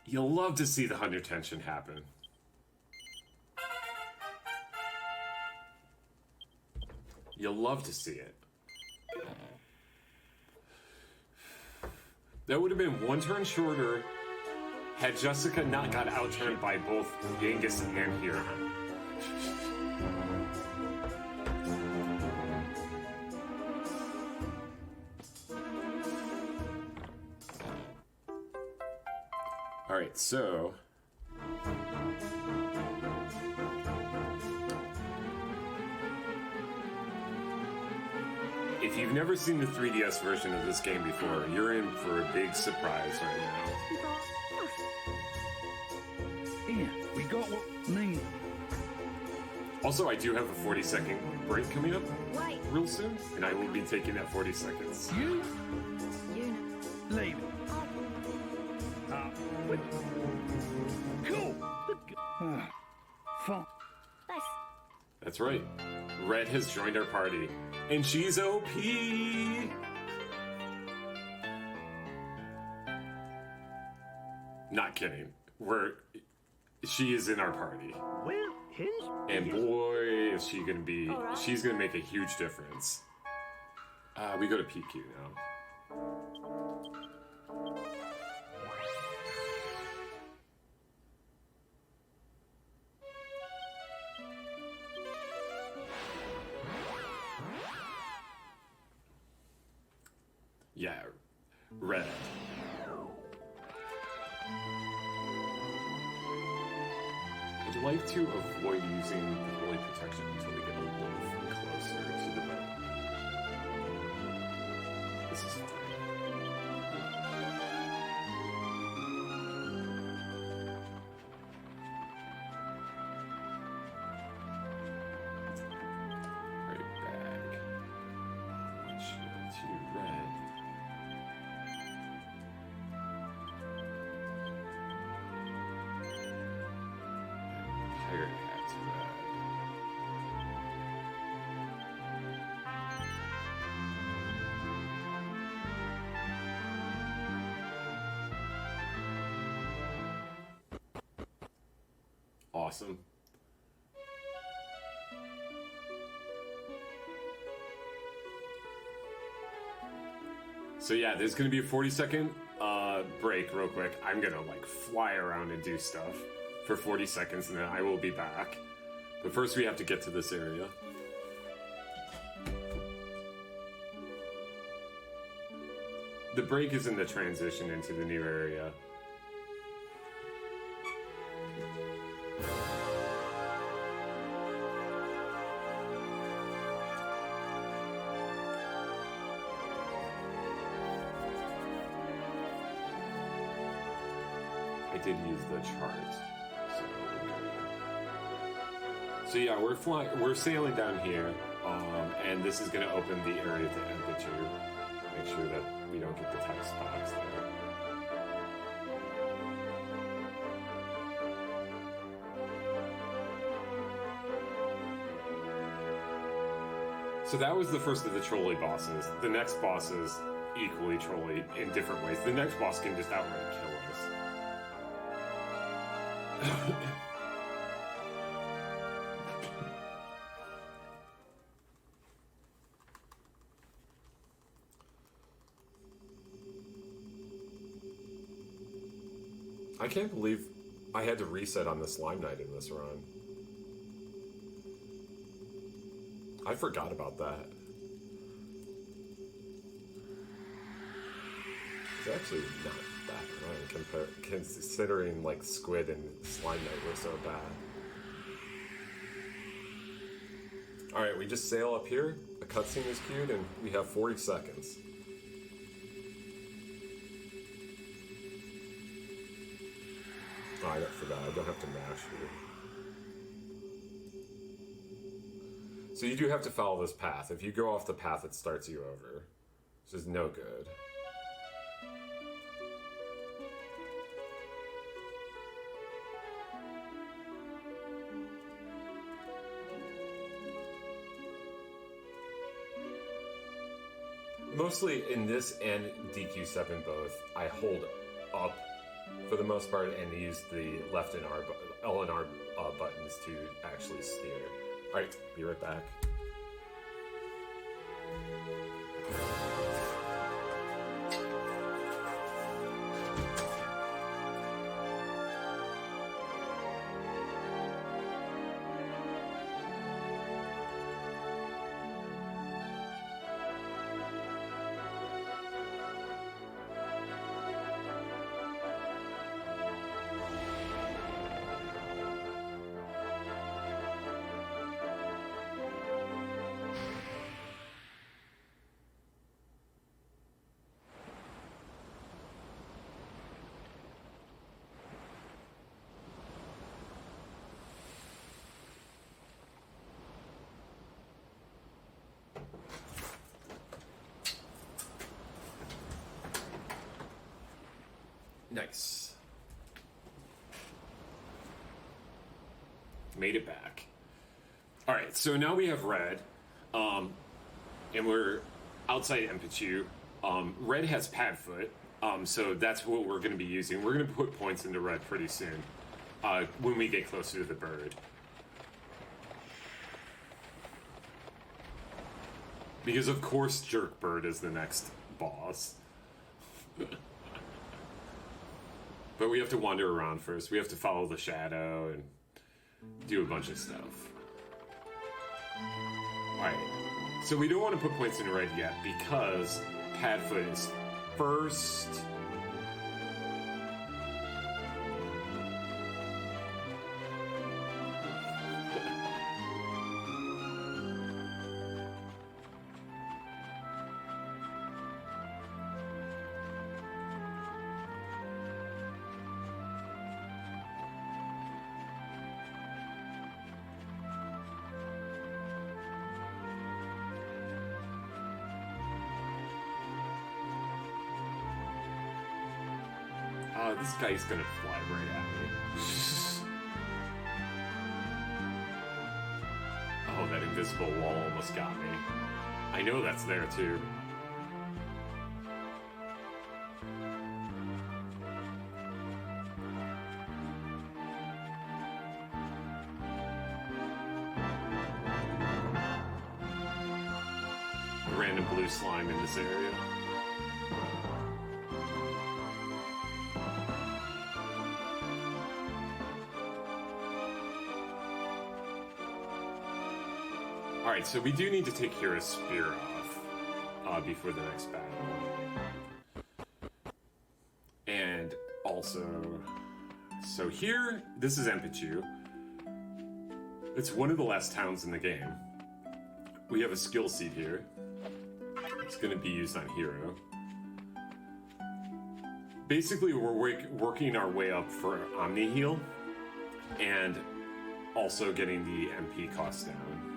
You'll love to see the 100 tension happen. You'll love to see it. That would have been one turn shorter had Jessica not got outturned by both Yangus and Hero. Alright, so... If you've never seen the 3DS version of this game before, you're in for a big surprise right now. Yeah, we got what need. Also, I do have a 40-second break coming up Wait. real soon, and I will be taking that 40 seconds. You You leave it. With cool. Fun. That's That's right. Red has joined our party, and she's OP! Not kidding. She is in our party. Well, his. And boy, is she gonna be, she's gonna make a huge difference. We go to PQ now. Yeah, red. I'd like to avoid using the holy protection until we get a little closer to the bed. This is fine. Right back. To red. Pirate hat to red. Awesome. So yeah, there's gonna be a 40-second break real quick. I'm gonna like fly around and do stuff for 40 seconds and then I will be back. But first we have to get to this area. The break is in the transition into the new area. I did use the chart, so we're good. So yeah, we're sailing down here, and this is going to open the area to temperature. Make sure that we don't get the text box there. So that was the first of the trolley bosses. The next boss is equally trolley in different ways. The next boss can just outright kill us. I can't believe I had to reset on the Slime Knight in this run. I forgot about that. It's actually not that run considering like Squid and Slime Knight were so bad. Alright, we just sail up here, a cutscene is queued, and we have 40 seconds. Oh, I forgot, I don't have to mash here. So you do have to follow this path. If you go off the path, it starts you over. Which is no good. Mostly in this and DQ7 both, I hold up for the most part and use the left and L and R buttons to actually steer. Alright, be right back. Nice. Made it back. Alright, so now we have red. And we're outside Empichu. Red has Padfoot. So that's what we're going to be using. We're going to put points into red pretty soon when we get closer to the bird. Because of course Jerkbird is the next boss. But we have to wander around first. We have to follow the shadow and do a bunch of stuff. Alright. So we don't want to put points in red yet because Padfoot is first. This guy's gonna fly right at me. Oh, that invisible wall almost got me. I know that's there too. Random blue slime in this area. Alright, so we do need to take Hira's spear off before the next battle. And also, so here, this is Empichu. It's one of the last towns in the game. We have a skill seed here. It's going to be used on Hiro. Basically, we're working our way up for Omni Heal and also getting the MP cost down.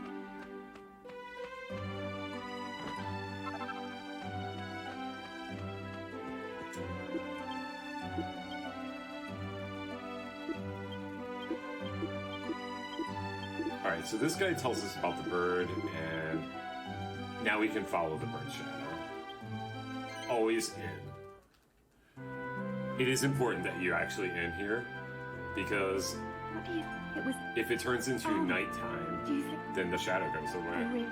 Alright, so this guy tells us about the bird, and now we can follow the bird shadow. Always in. It is important that you actually in here, because if it turns into nighttime, then the shadow goes away.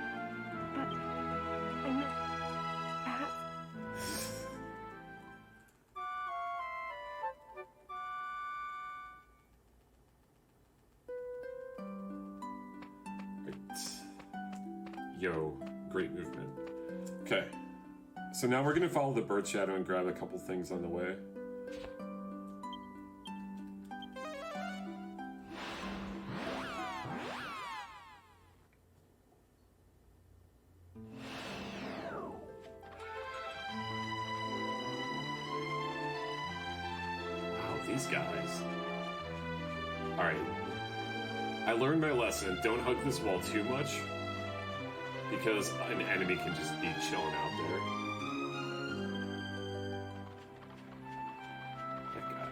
Yo, great movement. Okay, so now we're gonna follow the bird shadow and grab a couple things on the way. Wow, these guys. Alright. I learned my lesson. Don't hug this wall too much, because an enemy can just be chilling out there. That guy.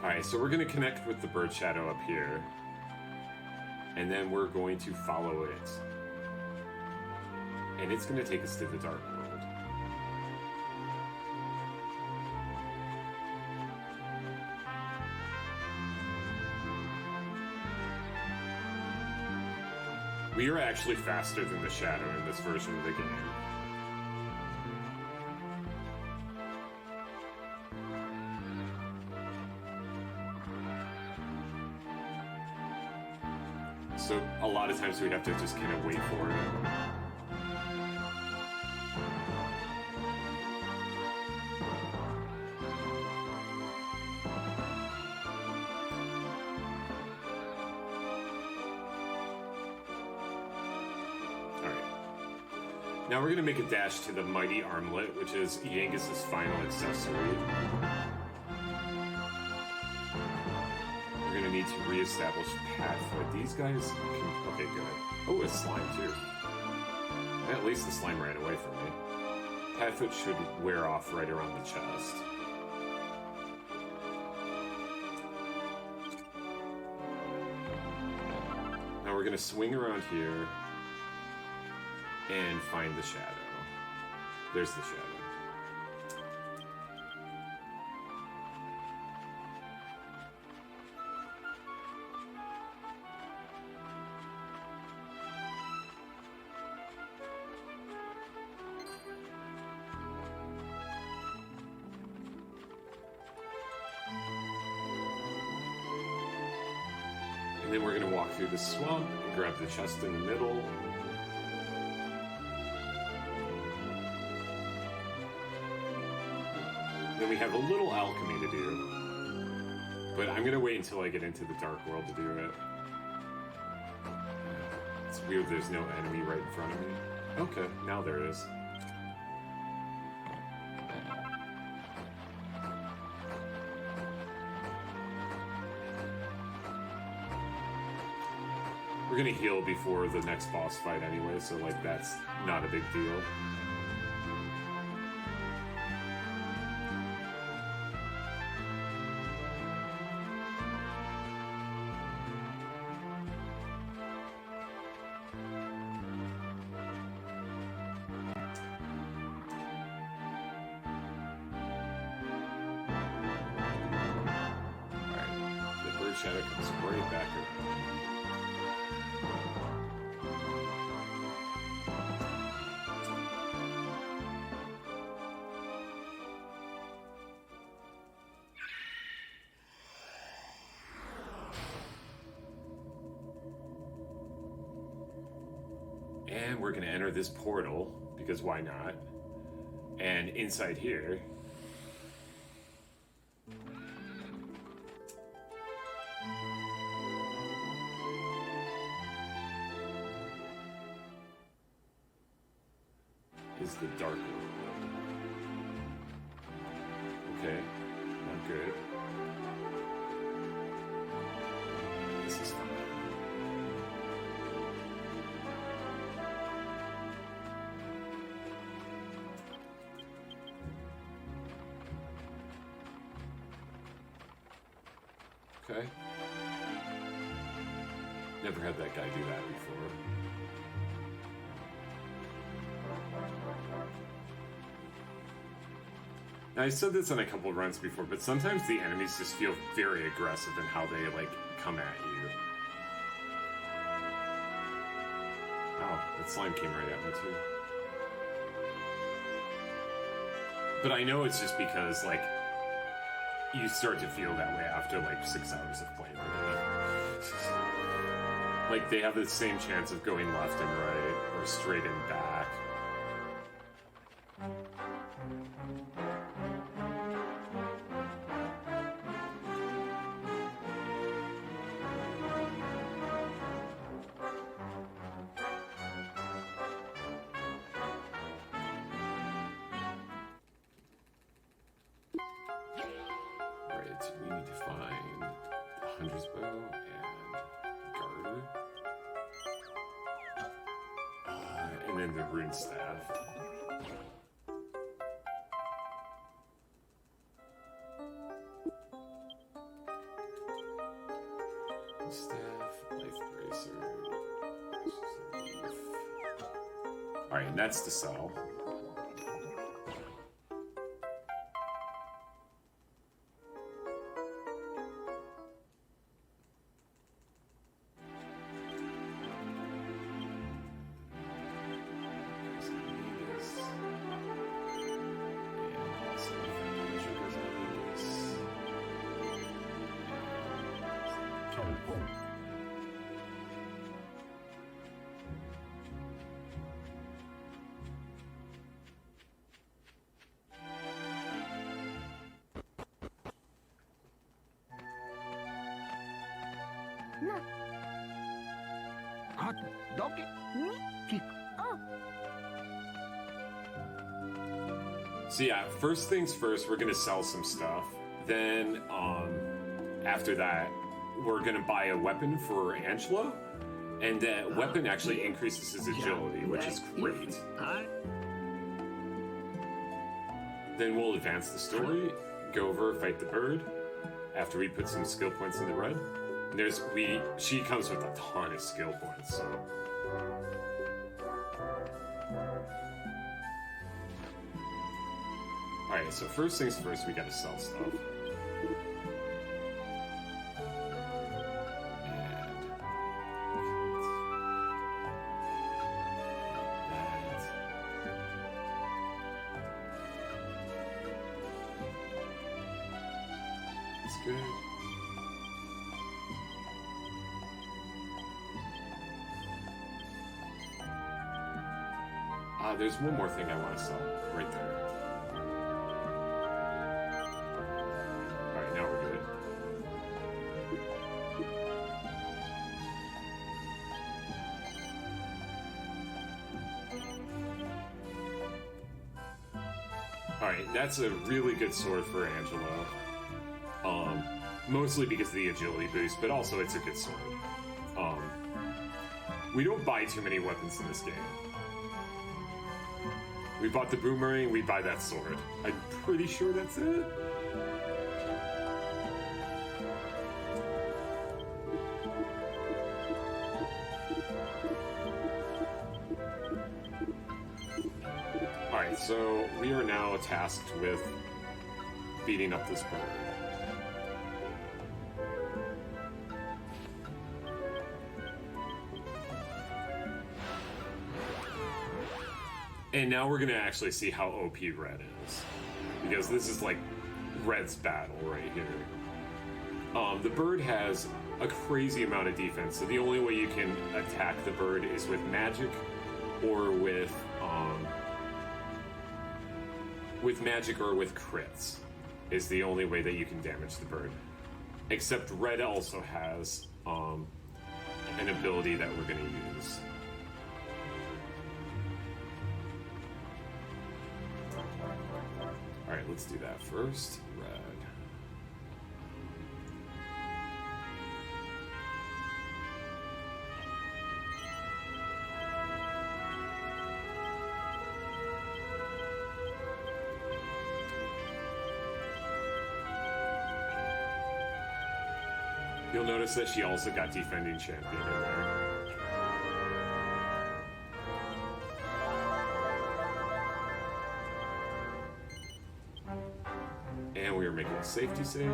Alright, so we're going to connect with the bird shadow up here. And then we're going to follow it. And it's going to take us to the dark world. We are actually faster than the shadow in this version of the game. So a lot of times we have to just kind of wait for it. Now we're going to make a dash to the Mighty Armlet, which is Yangus's final accessory. We're going to need to reestablish Padfoot. These guys can... Okay, good. Oh, it's slime too. At least the slime ran away from me. Padfoot should wear off right around the chest. Now we're going to swing around here and find the shadow. There's the shadow. And then we're going to walk through the swamp and grab the chest in the middle. Then we have a little alchemy to do. But I'm going to wait until I get into the Dark World to do it. It's weird there's no enemy right in front of me. Okay, now there is. We're gonna heal before the next boss fight anyway, so like that's not a big deal. Alright, the bird shadow comes right back around. And we're going to enter this portal, because why not? And inside here... is the Dark World. Okay, not good. This is fun. Okay. Never had that guy do that before. Now, I said this on a couple of runs before, but sometimes the enemies just feel very aggressive in how they, like, come at you. Wow, that slime came right at me, too. But I know it's just because, like, you start to feel that way after, like, 6 hours of playing already. Like, they have the same chance of going left and right, or straight and back. Right, we need to find the Hunter's Bow and Garter. And then the Rune Staff. Staff, Life Bracer. Alright, and that's the cell. Hot doggy. Kick. So yeah, first things first, we're gonna sell some stuff. Then, after that, we're gonna buy a weapon for Angelo, and that weapon actually increases his agility, which is great. Then we'll advance the story, go over, fight the bird, after we put some skill points in the red. And she comes with a ton of skill points, so. Alright, so first things first, we gotta sell stuff. Good. There's one more thing I want to sell right there. Alright, now we're good. Alright, that's a really good sword for Angelo. Mostly because of the agility boost, but also it's a good sword. We don't buy too many weapons in this game. We bought the boomerang, we buy that sword. I'm pretty sure that's it. Alright, so we are now tasked with beating up this bird. And now we're gonna actually see how OP Red is. Because this is like Red's battle right here. The bird has a crazy amount of defense, so the only way you can attack the bird is with magic or with crits is the only way that you can damage the bird. Except Red also has an ability that we're gonna use. Alright, let's do that first. Red. You'll notice that she also got defending champion in there. And we are making a safety save,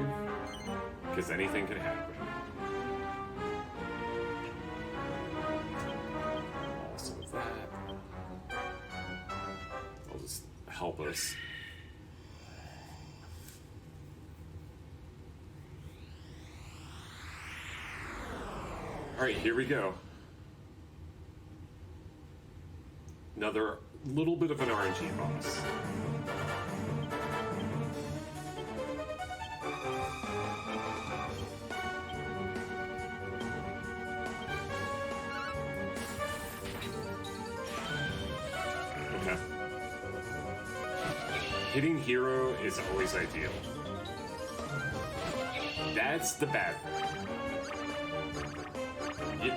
because anything can happen. Also that. I'll just help us. Alright, here we go. Another little bit of an RNG boss. Okay. Hitting hero is always ideal. That's the bad thing.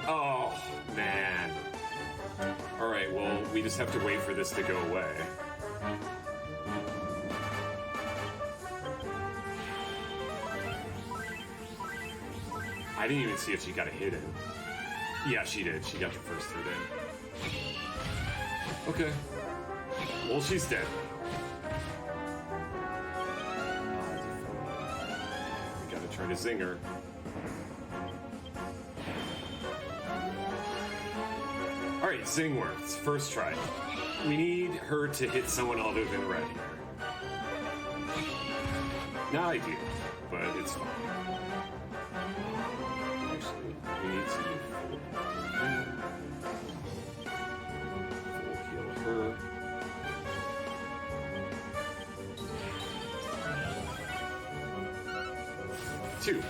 Oh, man. Alright, well, we just have to wait for this to go away. I didn't even see if she got a hit in. Yeah, she did. She got the first hit in. Okay. Well, she's dead. We gotta try to zing her. Alright, zing works. First try. We need her to hit someone other than Red here. Not ideal, but it's fine. Actually, we need to heal her. Two.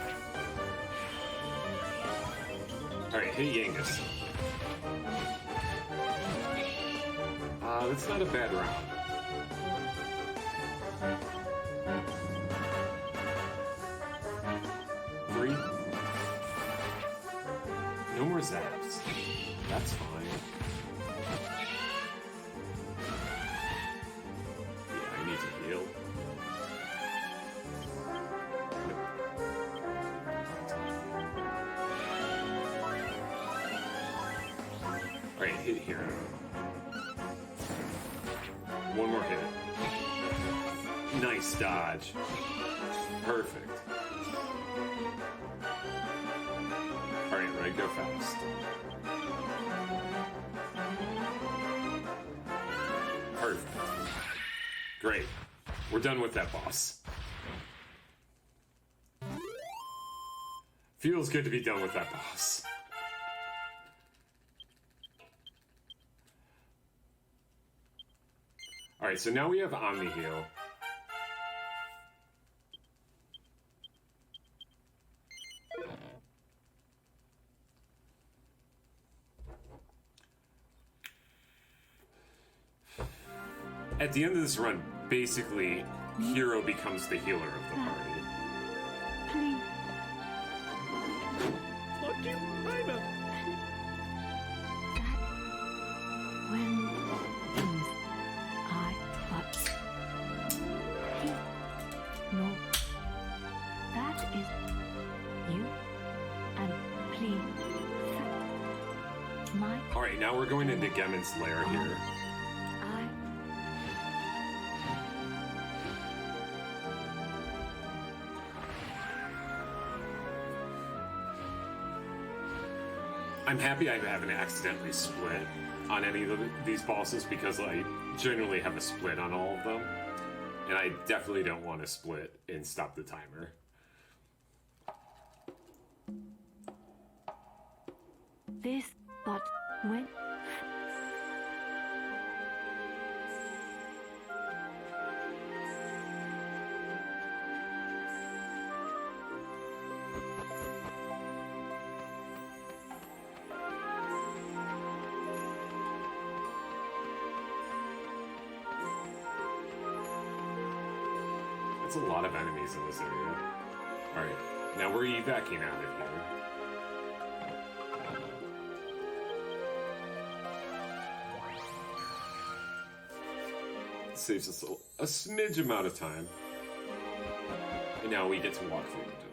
Alright, hit Yangus. That's not a bad round. Three. No more zaps. That's fine. Yeah, I need to heal. Alright, hit hero. One more hit. Nice dodge. Perfect. Alright, right, go fast. Perfect. Great. We're done with that boss. Feels good to be done with that boss. Alright, so now we have Omni Heal. At the end of this run, basically, Hero becomes the healer of the party. Please. Fuck you, I'm a... That when things I but no, that is you and please my Alright, now we're going into Gemmon's lair here. I'm happy I haven't accidentally split on any of these bosses because I generally have a split on all of them. And I definitely don't want to split and stop the timer. this but when That's a lot of enemies in this area. Alright, now we're evacuating out of here. Saves us a smidge amount of time. And now we get to walk through the dungeon.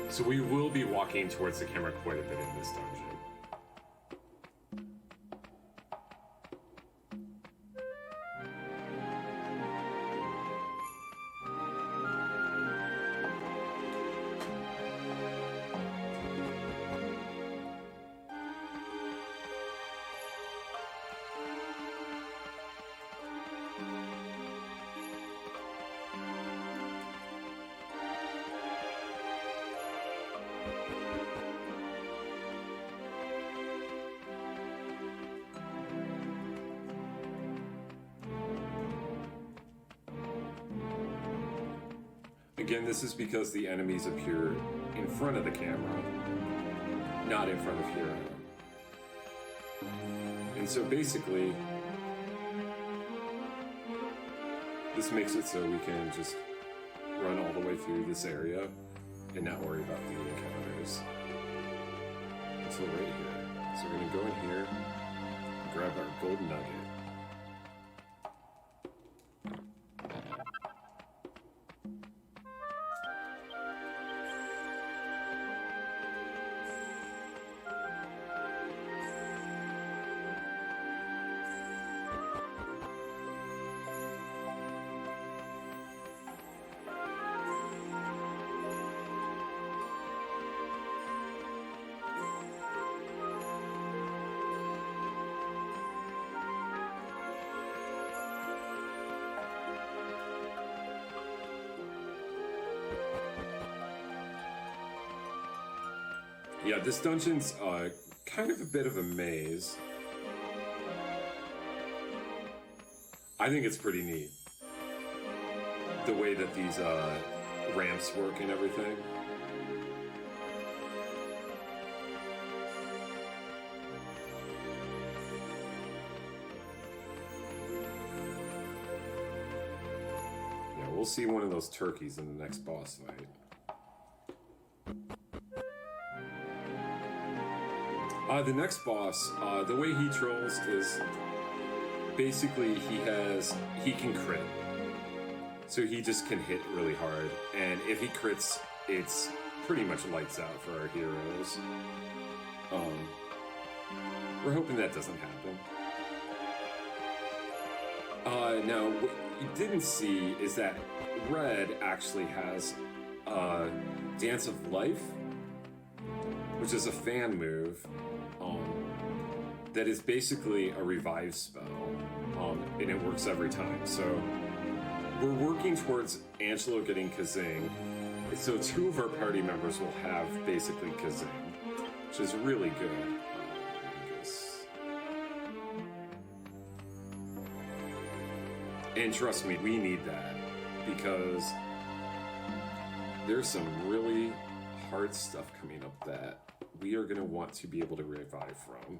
So we will be walking towards the camera quite a bit in this dungeon. Again, this is because the enemies appear in front of the camera, not in front of Hero. And so basically, this makes it so we can just run all the way through this area and not worry about the encounters until right here. So we're going to go in here, grab our gold nugget. Yeah, this dungeon's kind of a bit of a maze. I think it's pretty neat. The way that these ramps work and everything. Yeah, we'll see one of those turkeys in the next boss fight. The next boss, the way he trolls is basically he can crit. So he just can hit really hard. And if he crits, it's pretty much lights out for our heroes. We're hoping that doesn't happen. Now, what you didn't see is that Red actually has Dance of Life, which is a fan move that is basically a revive spell, and it works every time. So we're working towards Angelo getting Kazing, so 2 of our party members will have basically Kazing, which is really good. And trust me, we need that, because there's some really hard stuff coming up that we are going to want to be able to revive from.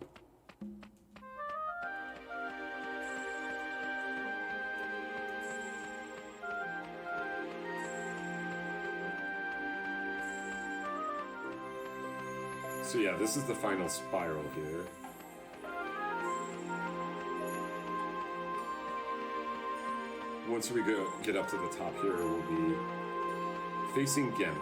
So yeah, this is the final spiral here. Once we get up to the top here, we'll be facing Ganon.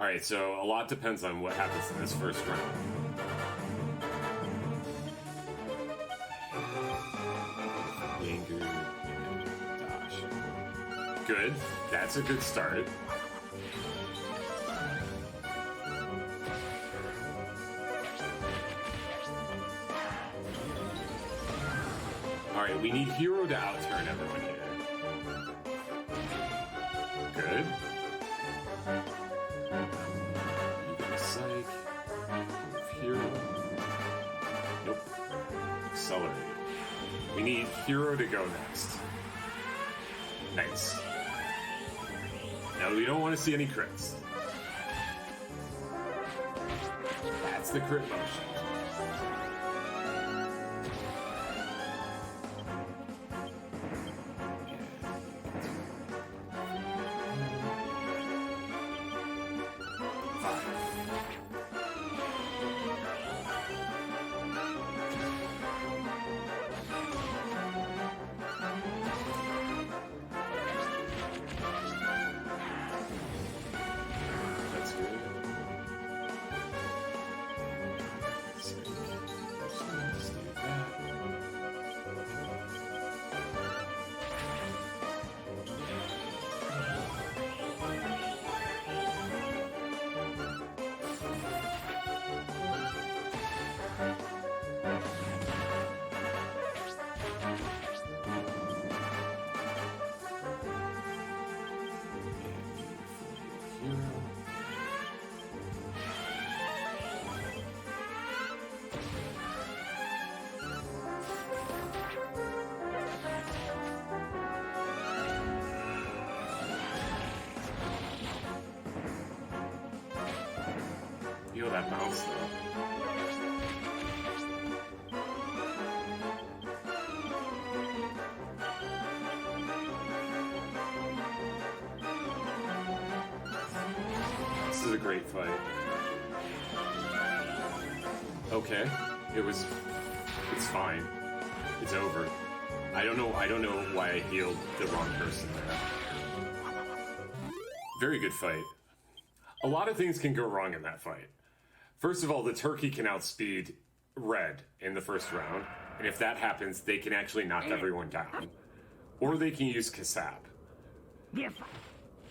Alright, so a lot depends on what happens in this first round. Anger and dodge. Good. That's a good start. Alright, we need Hero to outturn everyone here. Good. You get a psych. Move Hero. Nope. Accelerate. We need Hero to go next. Nice. Now we don't want to see any crits. That's the crit motion. Feel that bounce though. This is a great fight. Okay, it's fine. It's over. I don't know why I healed the wrong person there. Very good fight. A lot of things can go wrong in that fight. First of all, the turkey can outspeed Red in the first round, and if that happens, they can actually knock everyone down. Or they can use Kasap.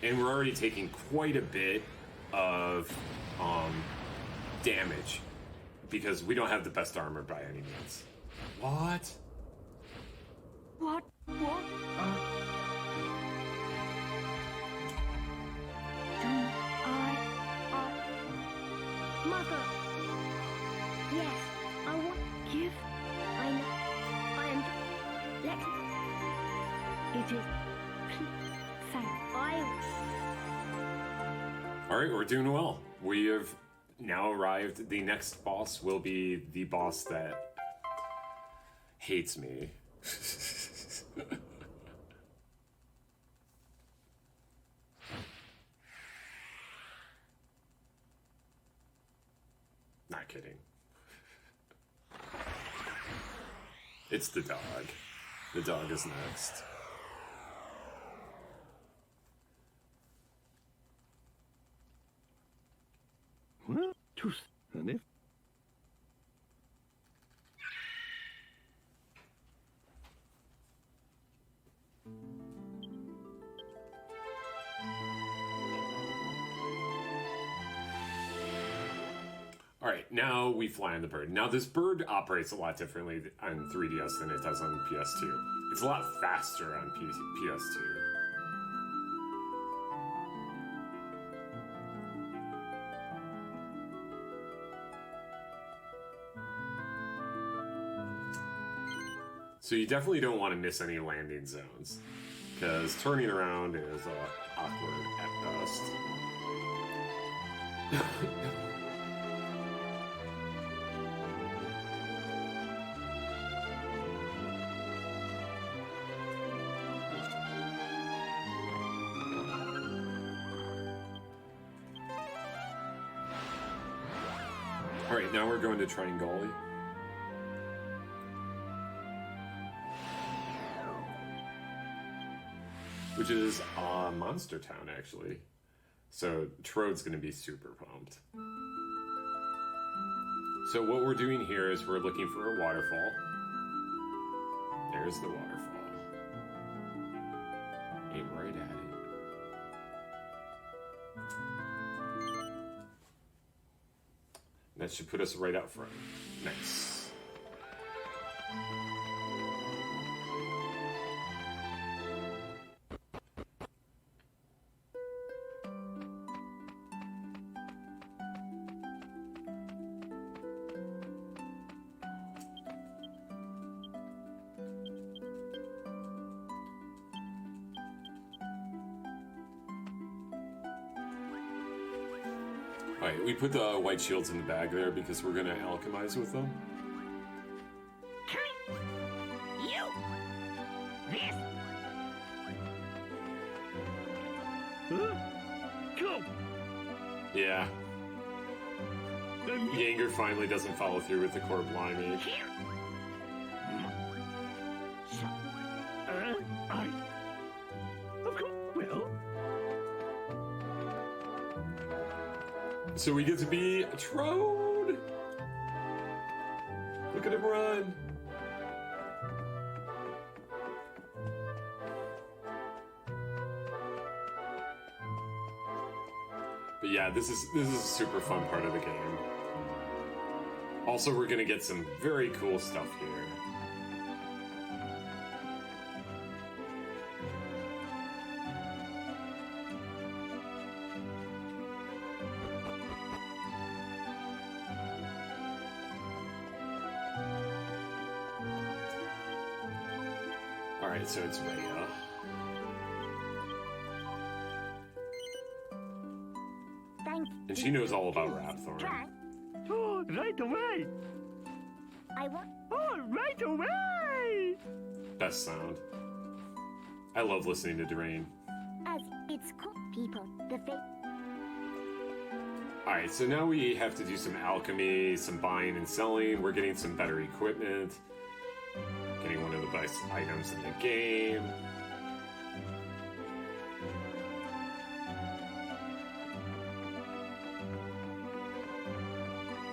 And we're already taking quite a bit of damage, because we don't have the best armor by any means. What? What? Mother. Yes, I want give. I know. I am. Let. It is. Thank. I Alright, we're doing well. We have now arrived. The next boss will be the boss that hates me. Not kidding. It's the dog. The dog is next. Well, and if Alright, now we fly on the bird. Now this bird operates a lot differently on 3DS than it does on PS2. It's a lot faster on PS2. So you definitely don't want to miss any landing zones, because turning around is awkward at best. Alright, now we're going to Triangoli. Which is Monster Town, actually. So Trode's gonna be super pumped. So what we're doing here is we're looking for a waterfall. There's the waterfall. Aim right at it. That should put us right out front. Nice. Alright, we put the white shields in the bag there because we're gonna alchemize with them. You! This! Go! Yeah. Yanger finally doesn't follow through with the core blimey. Here! Of course, well. So we get to be Trode! Look at him run! But yeah, this is a super fun part of the game. Also, we're gonna get some very cool stuff here. Alright, so it's Rhea. Thank And she knows all about Rapthorn. Try. Oh, right away! I want. Oh, right away! Best sound. I love listening to Drain. As it's cool, people. The fate. Alright, so now we have to do some alchemy, some buying and selling. We're getting some better equipment. Getting one of the best items in the game.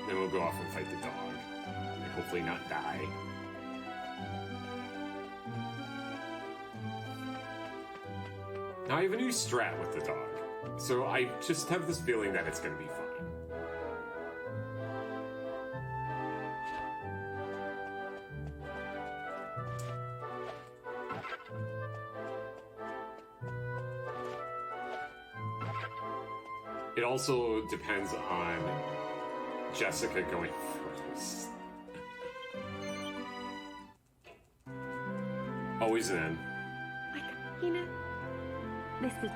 Then we'll go off and fight the dog. And hopefully not die. Now I have a new strat with the dog. So I just have this feeling that it's gonna be fine. It also depends on Jessica going first. Always in. You know, this is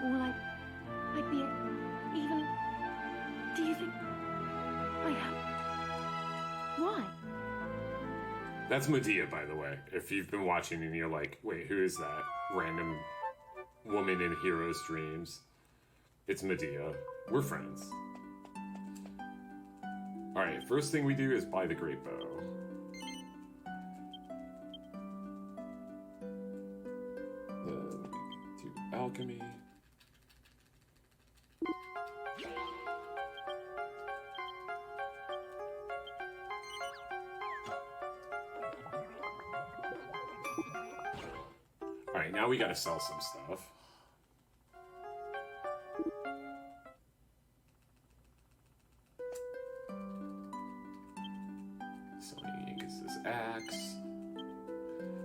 all I'd be Why? That's Medea, by the way. If you've been watching and you're like, wait, who is that random woman in Hero's Dreams? It's Medea. We're friends. Alright, first thing we do is buy the great bow. Then we do alchemy. Alright, now we gotta sell some stuff. Selling Angus's axe.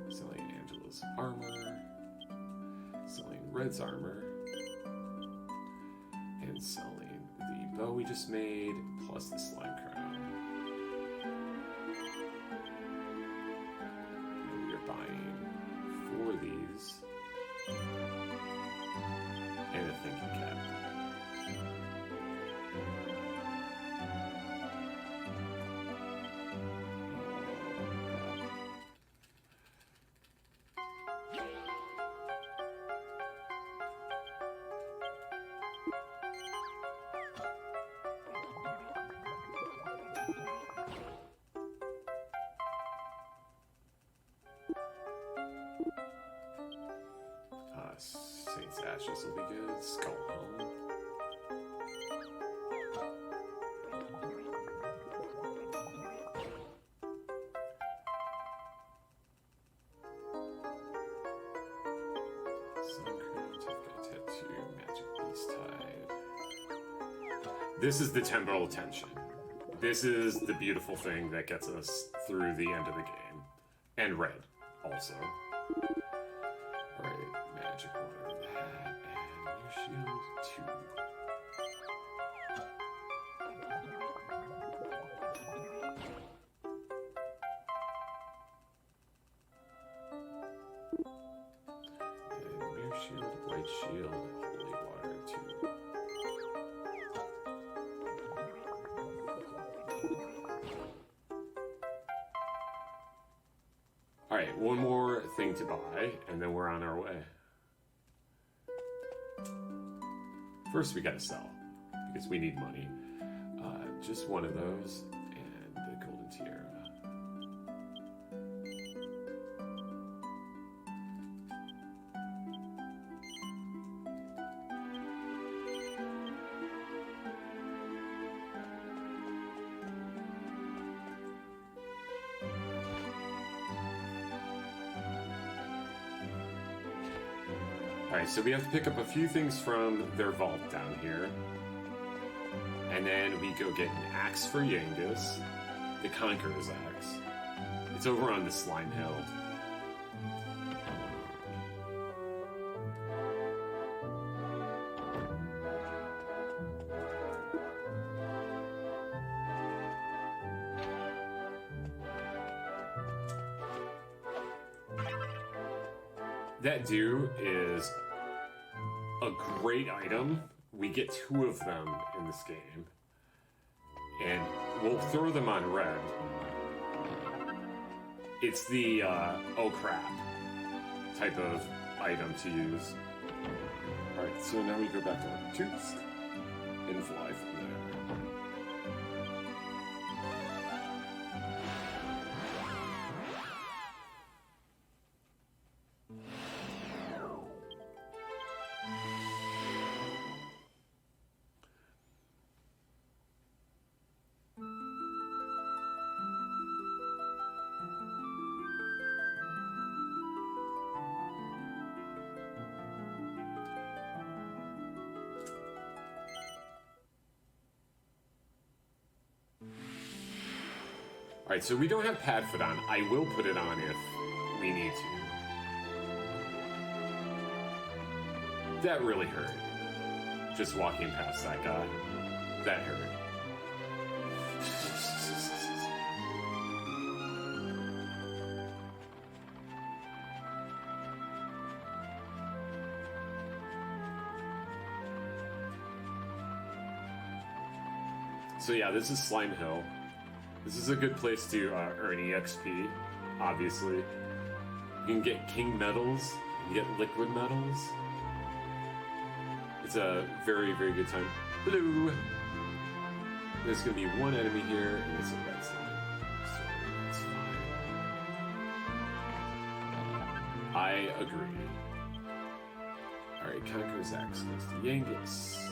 Selling Angela's armor. Selling Red's armor. And selling the bow we just made, plus the slime crown. And we're buying 4 of these. And a thinking cap. Saint's Ashes will be good. Skull Home. Tattoo, Magic Beast Tide. This is the temporal tension. This is the beautiful thing that gets us through the end of the game. And Red, also. Alright, magic water, that, and new shield 2. And mirror shield, white shield, holy water 2. Alright, one more thing to buy, and then we're on our way. First, we gotta sell, because we need money. Just one of those, and the golden tiara. Alright, so we have to pick up a few things from their vault down here. And then we go get an axe for Yangus, the Conqueror's axe. It's over on the Slime Hill. That dew is a great item. We get 2 of them in this game. And we'll throw them on Red. It's the, oh crap type of item to use. Alright, so now we go back to our toots and fly from there. Alright, so we don't have Padfoot on. I will put it on if we need to. That really hurt. Just walking past that guy. That hurt. So yeah, this is Slime Hill. This is a good place to earn EXP, obviously. You can get king medals, you can get liquid medals. It's a very, very good time. Hello! There's gonna be one enemy here, and it's a red slime. So that's fine. I agree. Alright, Conqueror's Axe goes to Yangus.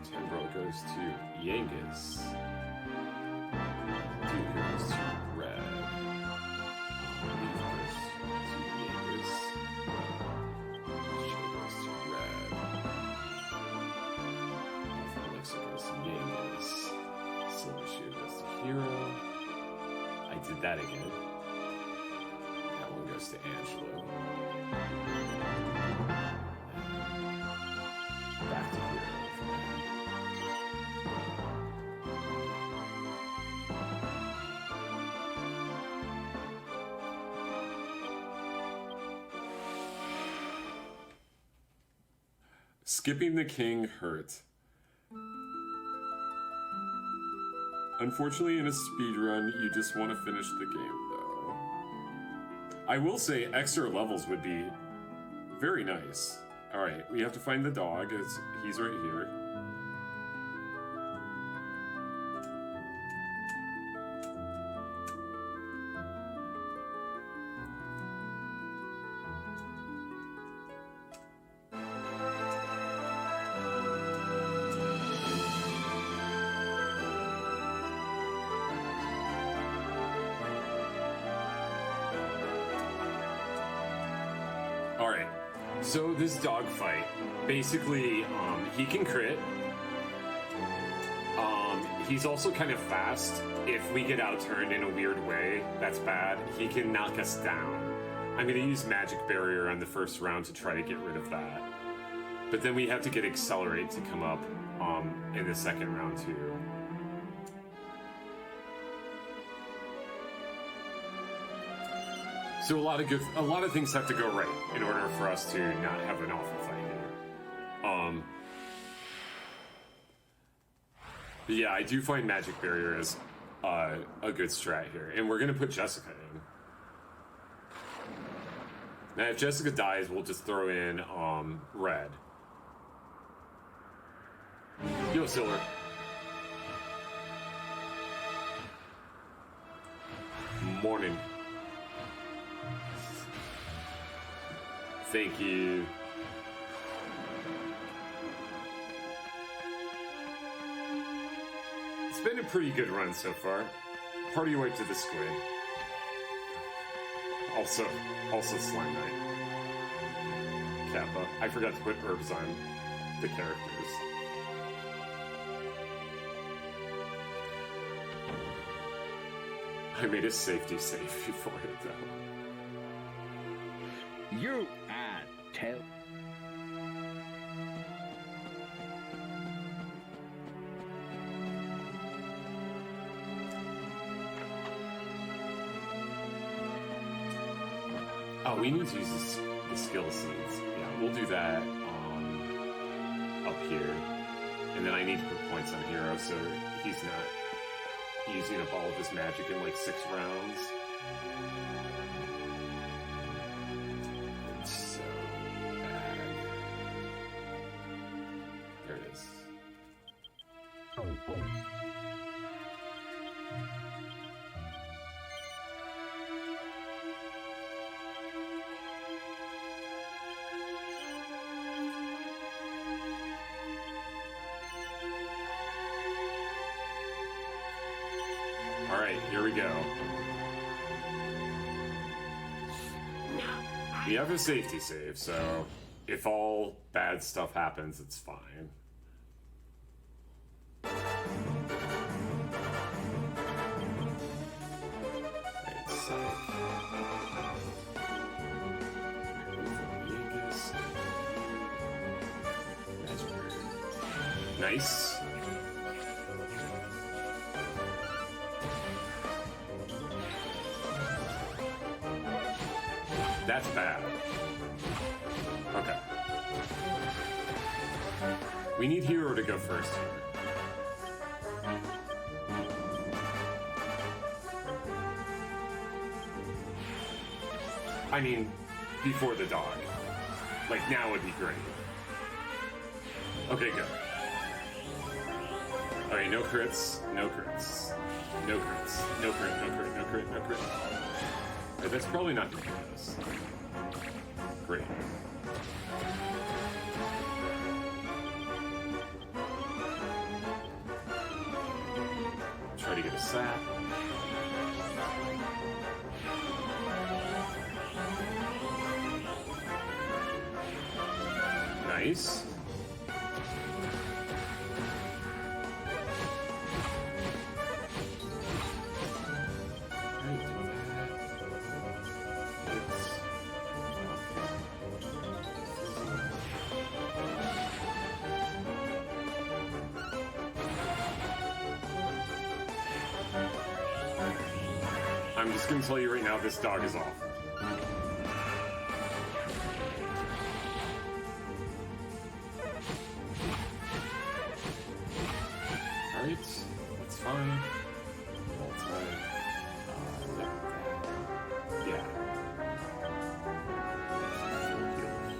Timbrel goes to Yangus. Duke goes to Red. Leaf goes to Yangus. Shield goes to Red. Elixir goes to Yangus. Silver Shield goes to Hero. I did that again. That one goes to Angelo. Back to Hero. Skipping the king hurt. Unfortunately, in a speedrun, you just want to finish the game, though. I will say extra levels would be very nice. Alright, we have to find the dog. He's right here. Alright, so this dogfight, basically, he can crit. He's also kind of fast. If we get outturned in a weird way, that's bad. He can knock us down. I'm going to use Magic Barrier on the first round to try to get rid of that. But then we have to get Accelerate to come up in the second round, too. So a lot of things have to go right in order for us to not have an awful fight here. But yeah, I do find Magic Barrier as a good strat here, and we're gonna put Jessica in. Now, if Jessica dies, we'll just throw in Red. Yo, Silver. Morning. Thank you. It's been a pretty good run so far. Party wipe to the squid. Also Slime Knight. Kappa. I forgot to put herbs on the characters. I made a safety save before it, though. You tell. Oh, we need to use the skill seeds. Yeah, we'll do that up here. And then I need to put points on Hero so he's not using up all of his magic in like 6 rounds. It's so bad. There it is. Alright, here we go. We have a safety save, so if all bad stuff happens, it's fine. Nice. That's bad. Okay. We need Hero to go first here. I mean, before the dog. Like, now would be great. Okay, good. Alright, no crits, no crits. No crits. No crit, no crit, no crit, no crit. Alright, that's probably not gonna hit us. Great. Try to get a sap. Nice. I'm just gonna tell you right now, this dog is off. Alright, that's fine. Yeah.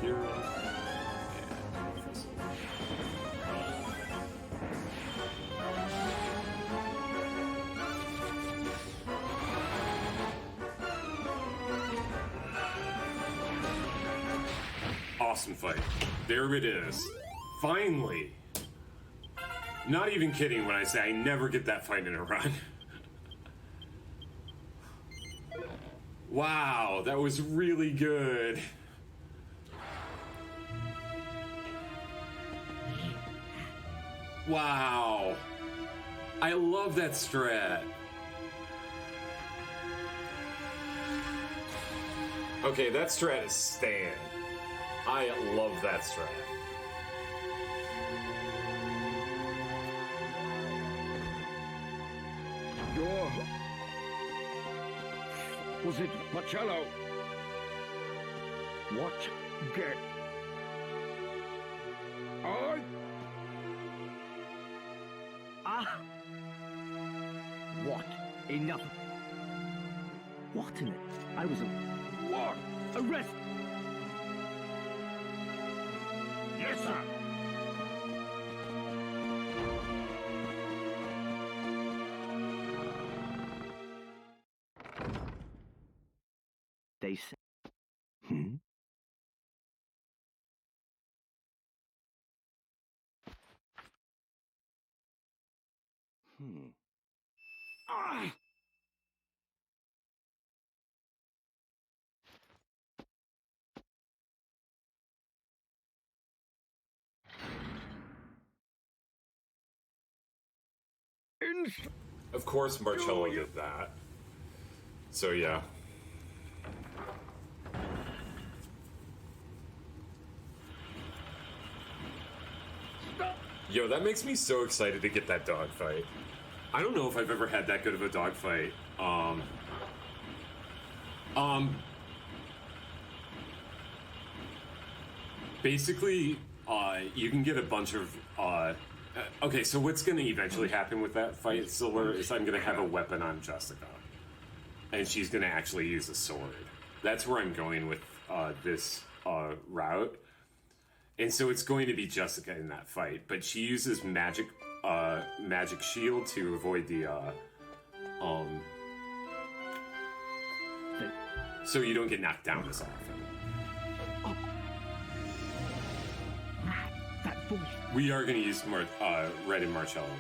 Here. Awesome fight. There it is. Finally. Not even kidding when I say I never get that fight in a run. Wow, that was really good. Wow. I love that strat. Okay, that strat is Stan. I love that strat. Your... Was it Marcello? What get? I... Ah! What? Enough. What in it? I was a... What? Arrest! Yes, sir. They said... Hmm? Hmm. Ah! Of course Marcello did that. So yeah. Yo, that makes me so excited to get that dog fight. I don't know if I've ever had that good of a dog fight. Basically, you can get a bunch of, okay, so what's going to eventually happen with that fight, Silver, is I'm going to have a weapon on Jessica. And she's going to actually use a sword. That's where I'm going with this route. And so it's going to be Jessica in that fight, but she uses magic shield to avoid the so you don't get knocked down as often. That voice. We are going to use Red and Marcello.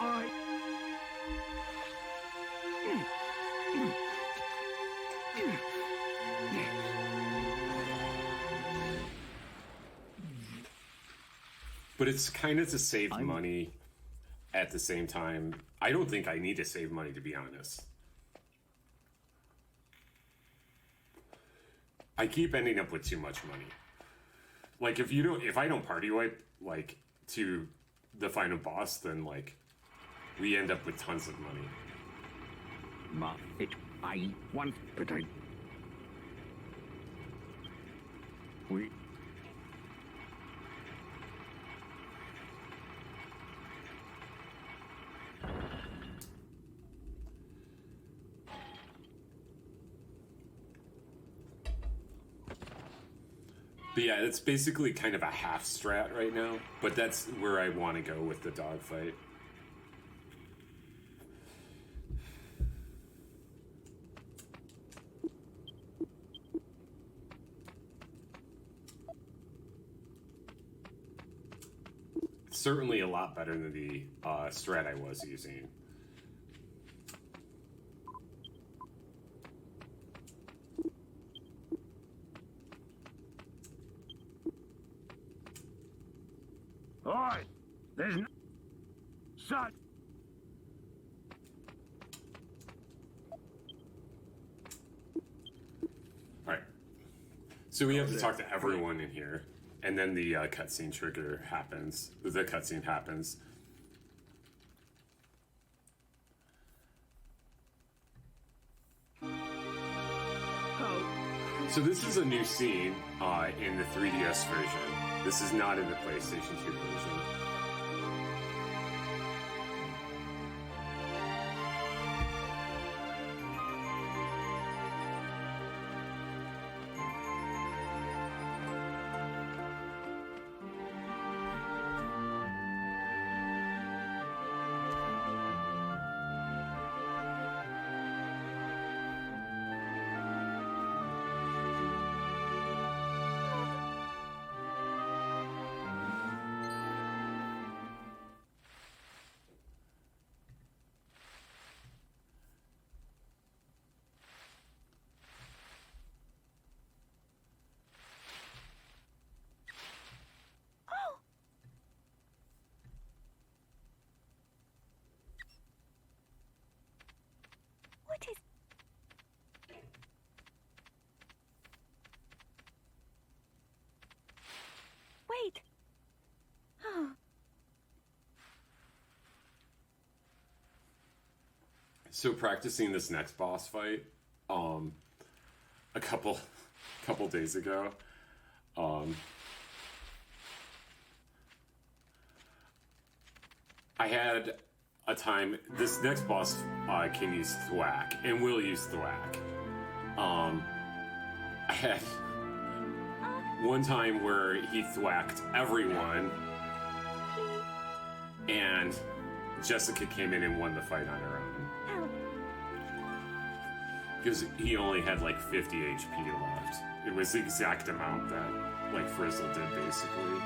I... But it's kind of to save money at the same time. I don't think I need to save money, to be honest. I keep ending up with too much money. Like, if I don't party wipe, like, to the final boss, then, like, we end up with tons of money. I want... But I... We... But yeah, it's basically kind of a half strat right now, but that's where I want to go with the dogfight. It's certainly a lot better than the strat I was using. Oi! There's no such. Alright. So we have to talk to everyone in here, and then the cutscene trigger happens. The cutscene happens. So this is a new scene in the 3DS version. This is not in the PlayStation 2 version. What is... Wait. Oh. So practicing this next boss fight, a couple days ago, I had a time. This next boss can use thwack and will use thwack. I had one time where he thwacked everyone, and Jessica came in and won the fight on her own. Help. Because he only had like 50 HP left. It was the exact amount that like Frizzle did basically.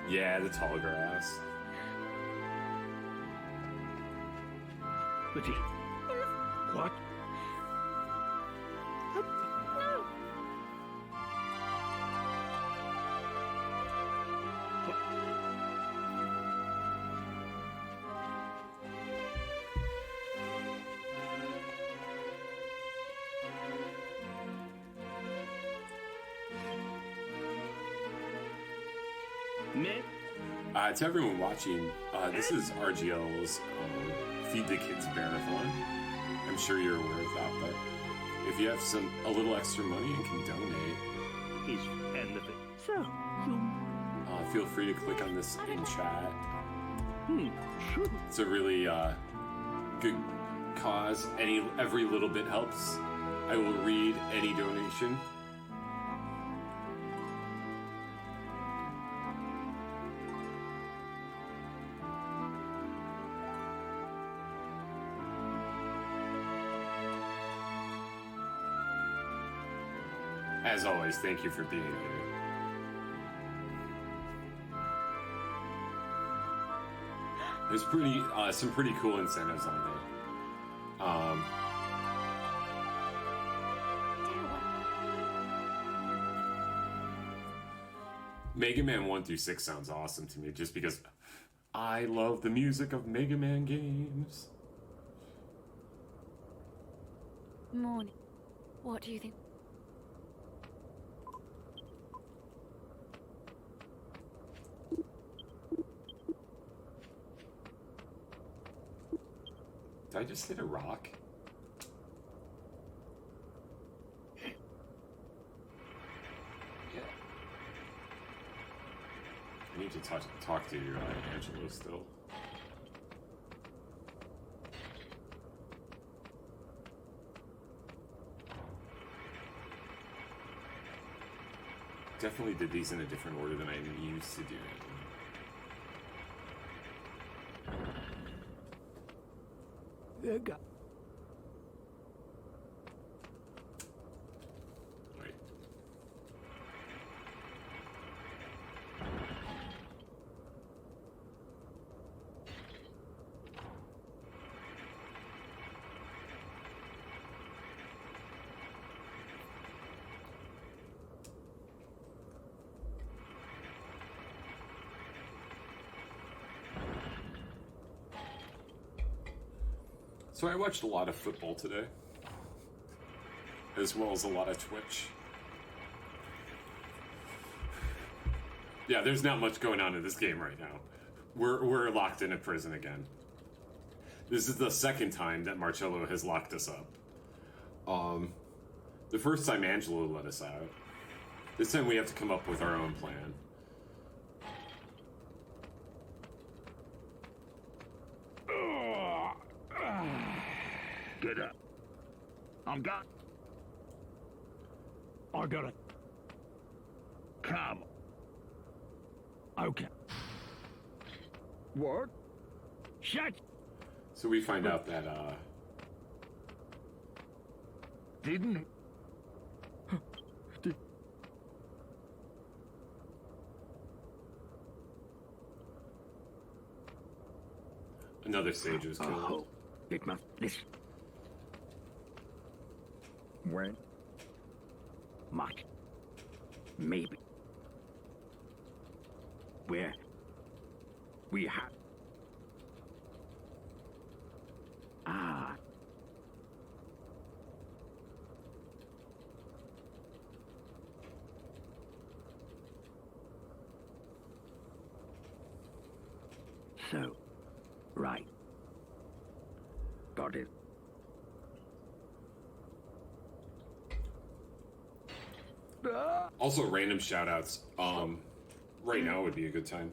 Yeah, the tall grass. But what? No. Me? To everyone watching, this is RGL's Feed the Kids Marathon. I'm sure you're aware of that, but if you have a little extra money and can donate, He's and the thing. So you feel free to click on this in chat. should. It's a really good cause. Every little bit helps. I will read any donation. As always, thank you for being here. There's some pretty cool incentives on there. Mega Man 1 through 6 sounds awesome to me, just because I love the music of Mega Man games. Morning. What do you think? Did I just hit a rock? I need to talk to Angelo still. definitely did these in a different order than I'm used to doing. Wait. So I watched a lot of football today, as well as a lot of Twitch. Yeah, there's not much going on in this game right now. We're locked in a prison again. This is the second time that Marcello has locked us up. The first time Angelo let us out. This time we have to come up with our own plan. Get up. I gotta. Come. Okay. What? Shut. So we find out that, Didn't. another sage was killed. Oh, it must. Listen. When? Much. Maybe. Where? We have. Ah. So, right. Got it. Also, random shoutouts. Right now would be a good time.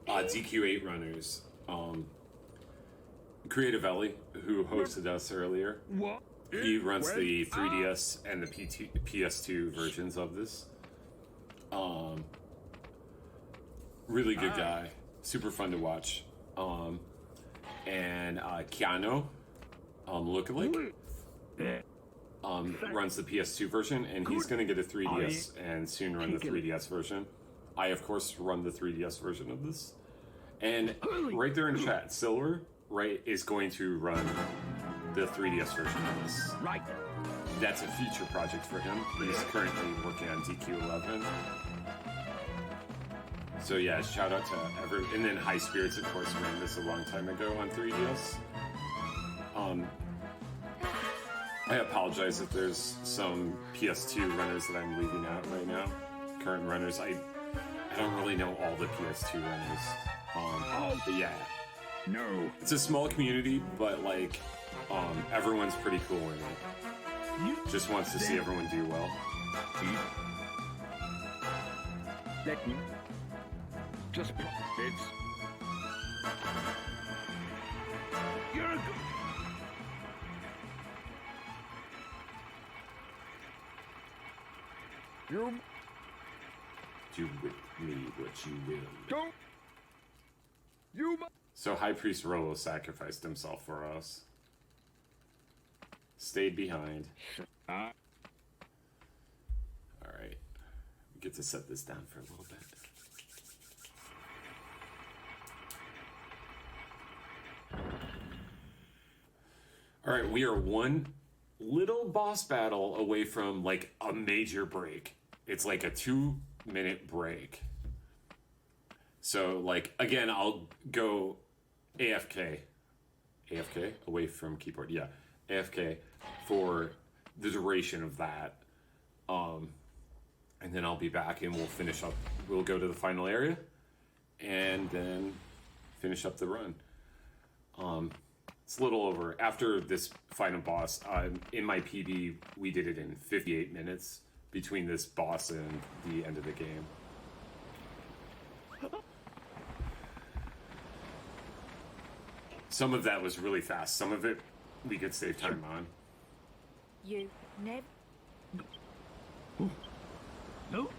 DQ8 runners. Creative Ellie, who hosted us earlier. What? He runs the 3DS and the PS2 versions of this. Really good guy. Super fun to watch. And Keanu, lookalike, runs the PS2 version, and he's going to get a 3DS and soon run the 3DS version. I, of course, run the 3DS version of this. And right there in chat, Silver, right, is going to run the 3DS version of this. Right. That's a future project for him. He's currently working on DQ11. So yeah, shout out to and then High Spirits, of course, ran this a long time ago on 3DS. I apologize if there's some PS2 runners that I'm leaving out right now. Current runners, I don't really know all the PS2 runners. But yeah. No. It's a small community, but like, everyone's pretty cool in it. Just wants to see everyone do well. Let me. Just it's. You're a good. You Do with me what you will. don't. You. So High Priest Rolo sacrificed himself for us. Stayed behind. Alright. We get to set this down for a little bit. Alright, we are one little boss battle away from like a major break. It's like a 2-minute break. So like, again, I'll go AFK. AFK? Away from keyboard. Yeah. AFK for the duration of that. And then I'll be back and we'll finish up. We'll go to the final area and then finish up the run. It's a little over. After this final boss, in my PB, we did it in 58 minutes between this boss and the end of the game. Some of that was really fast. Some of it we could save time on. You never. No.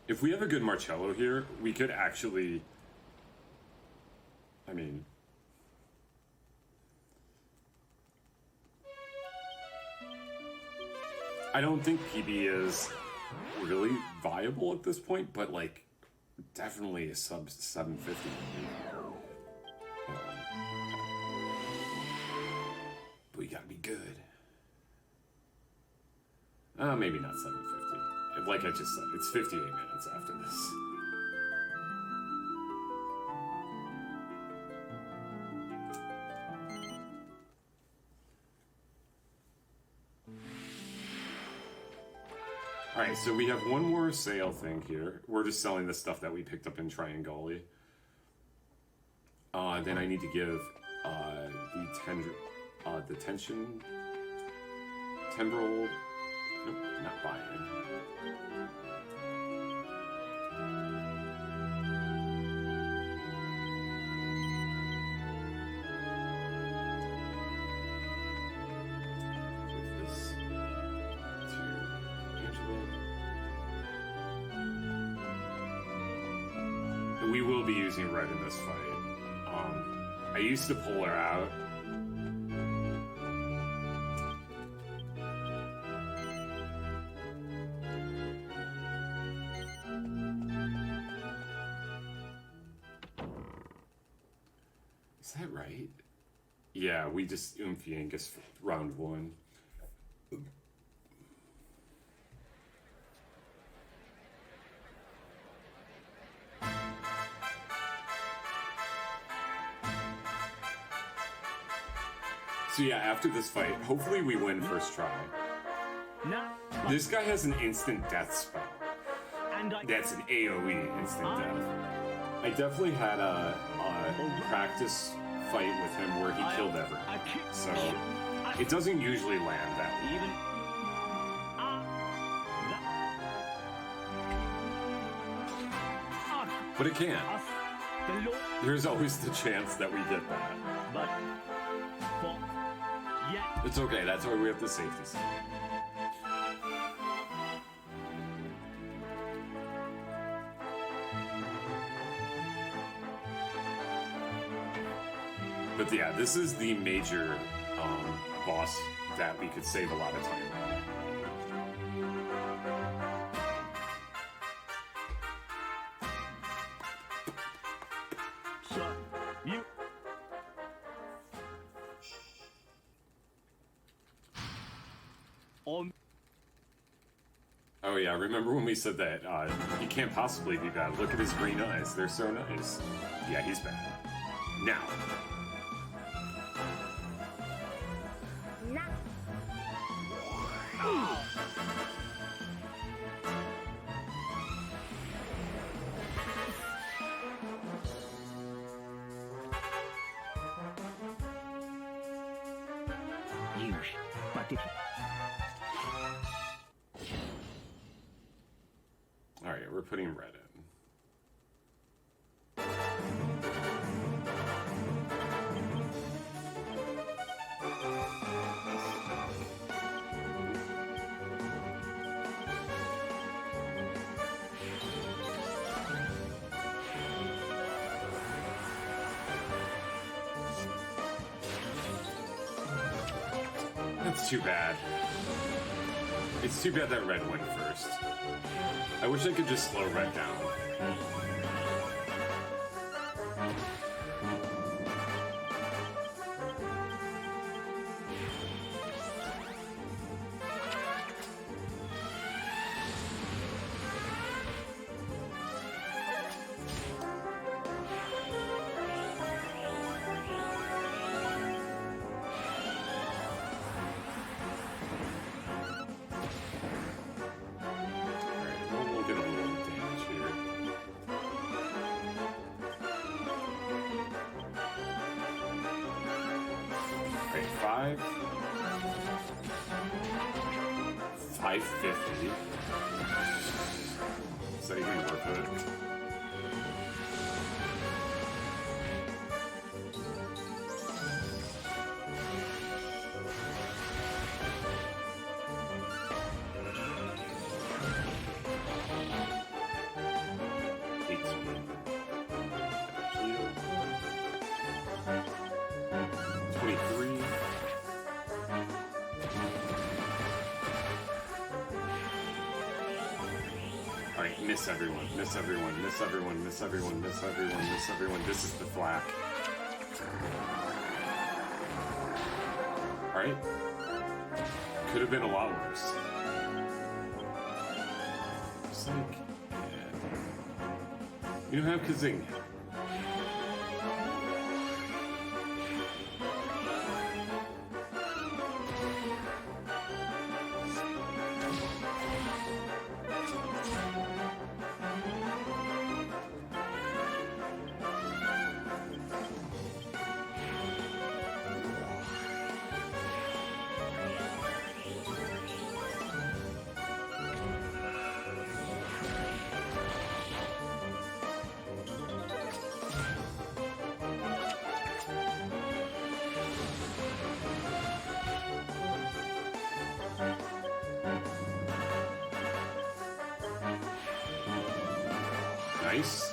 If we have a good Marcello here, we could actually... I mean... I don't think PB is really viable at this point, but, like, definitely a sub 750. But we gotta be good. Maybe not 750. Like I just said, it's 58 minutes after this. Alright, so we have one more sale thing here. We're just selling the stuff that we picked up in Triangoli. Then I need to give the tension tendril. Nope, not buying. Give this to Angela. And we will be using red in this fight. I used to pull her out. Is that right? Yeah, we just Oomphy Angus round one. So yeah, after this fight, hopefully we win first try. No. This guy has an instant death spell. That's an AoE instant death. I definitely had a practice fight with him where he killed everyone. So it doesn't usually land that way. Even. But it can. There's always the chance that we get that. But. Yeah. It's okay, that's why we have the safety side. But yeah, this is the major boss that we could save a lot of time on. So, you. On. Oh yeah, remember when we said that he can't possibly be bad? Look at his green eyes, they're so nice. Yeah, he's bad. Now. Alright, we're putting red in. That's too bad. It's too bad that red went first. I wish I could just slow red down. Okay, 550. Is that even worth it? Miss everyone, miss everyone, miss everyone, miss everyone, miss everyone, miss everyone. This is the flak. Alright. Could have been a lot worse. Just like, yeah. You don't have Kazing. Nice.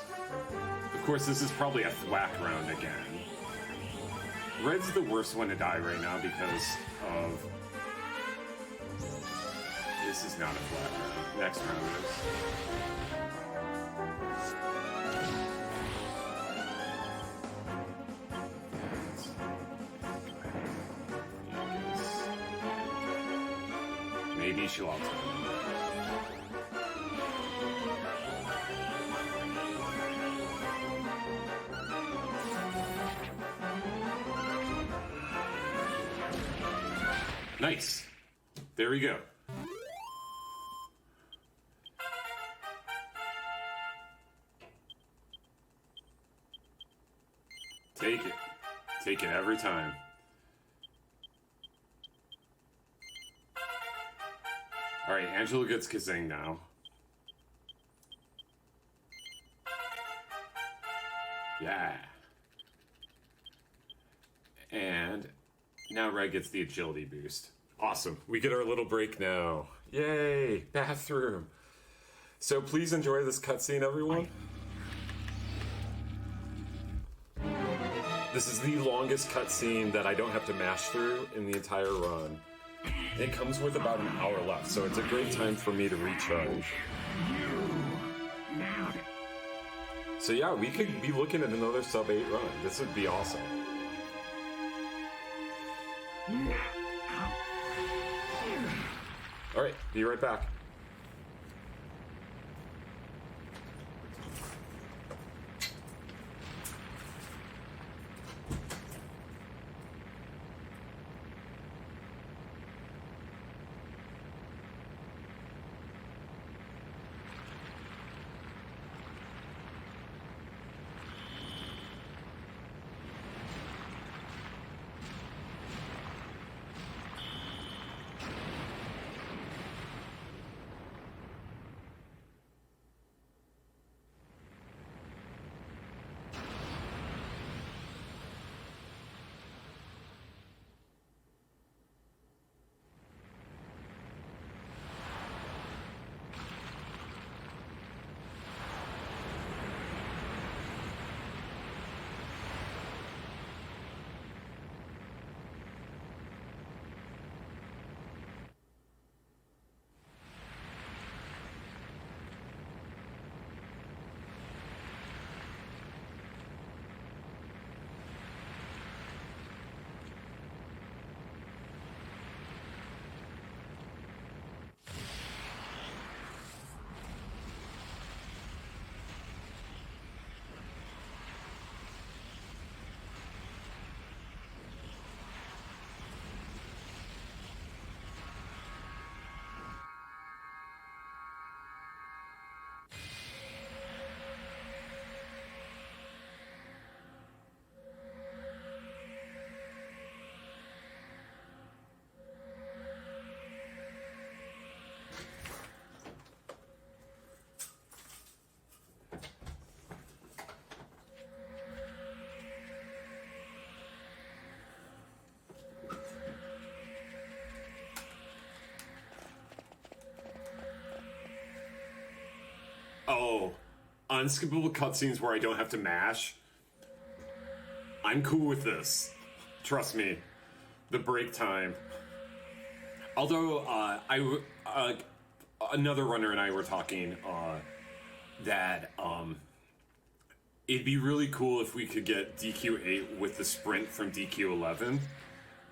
Of course, this is probably a thwack round again. Red's the worst one to die right now because of... This is not a thwack round. Next round is. Maybe she'll outside. Nice. There we go. Take it. Take it every time. Alright, Angela gets Kazing now. Yeah. And now Red gets the agility boost. Awesome. We get our little break now. Yay! Bathroom. So please enjoy this cutscene, everyone. This is the longest cutscene that I don't have to mash through in the entire run. It comes with about an hour left, so it's a great time for me to recharge. So yeah, we could be looking at another sub-8 run. This would be awesome. Alright, be right back. Oh, unskippable cutscenes where I don't have to mash. I'm cool with this. Trust me. The break time. Although, another runner and I were talking that it'd be really cool if we could get DQ8 with the sprint from DQ11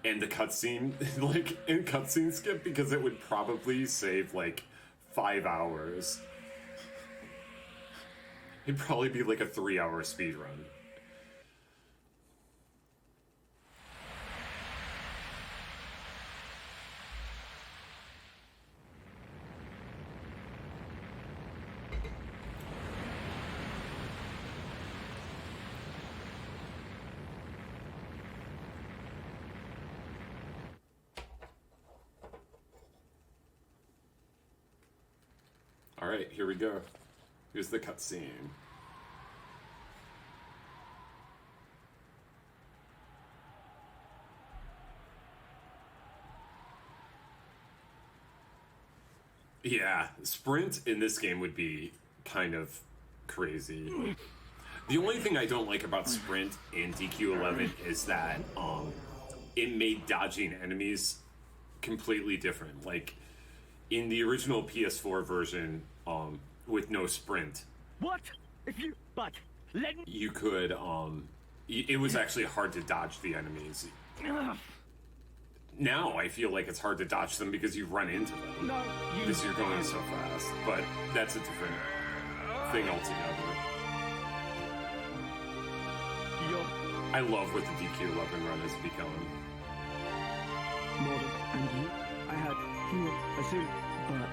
and the cutscene, like, in cutscene skip, because it would probably save, like, 5 hours. It'd probably be like a 3-hour speedrun. Alright, here we go. Here's the cutscene. Yeah, sprint in this game would be kind of crazy. The only thing I don't like about sprint in DQ11 is that it made dodging enemies completely different. Like, in the original PS4 version, with no sprint, What? If you... But... Let me... you could, it was actually hard to dodge the enemies. Now I feel like it's hard to dodge them because you run into them. No, Because you're going so fast. But that's a different thing altogether. I love what the DQ11 run has become. Morgan and you, I had here a soon, but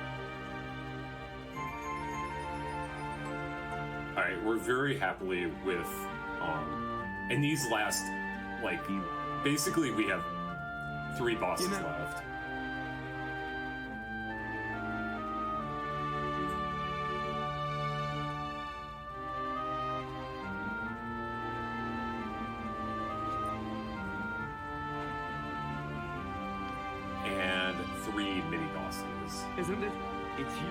Alright, we're very happily with, and these last, like, basically we have 3 bosses left. And 3 mini bosses. isn't it? It's you.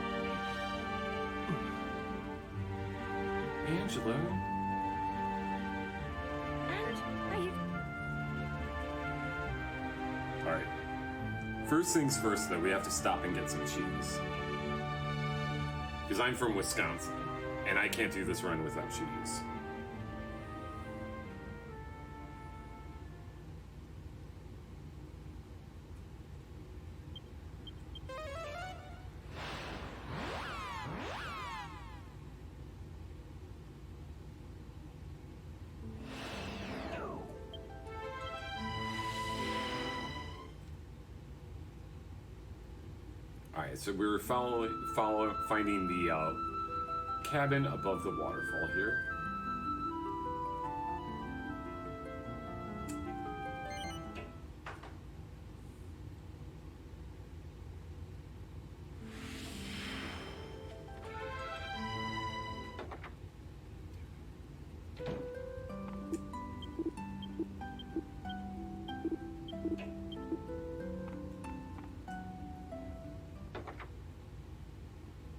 Angelo? Alright. First things first, though, we have to stop and get some cheese. Because I'm from Wisconsin, and I can't do this run without cheese. Alright, so we were finding the cabin above the waterfall here.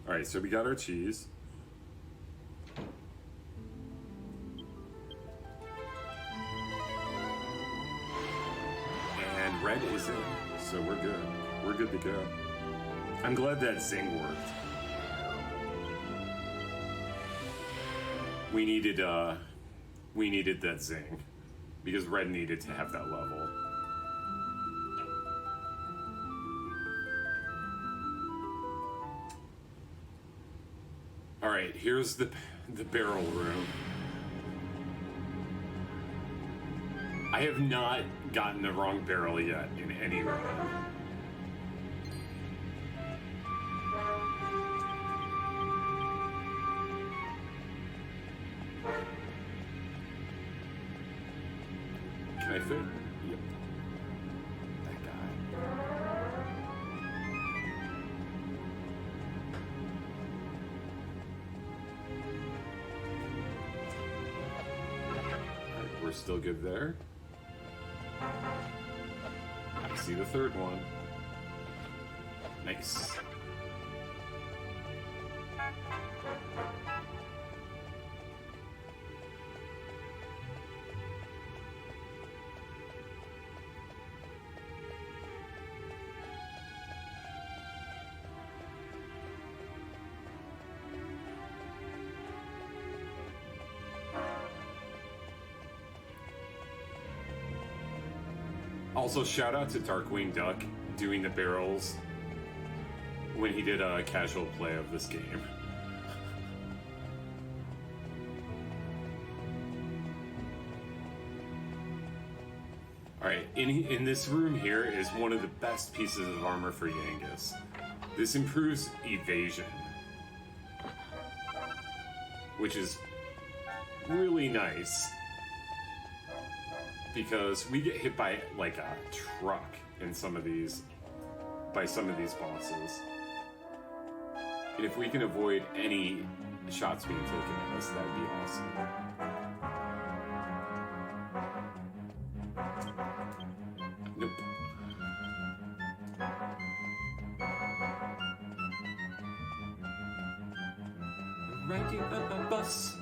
Alright, so we got our cheese. And red is in, so we're good. We're good to go. I'm glad that zing worked. We needed that zing. Because red needed to have that level. Alright, here's the barrel room. I have not gotten the wrong barrel yet in any run. Can I fit? Yep. That guy. Alright, we're still good there. I see the third one. Nice. Also, shout out to Darkwing Duck doing the barrels when he did a casual play of this game. Alright, in this room here is one of the best pieces of armor for Yangus. This improves evasion, which is really nice because we get hit by like a truck in some of these bosses. And if we can avoid any shots being taken at us, that'd be awesome. Nope. Riding on a bus.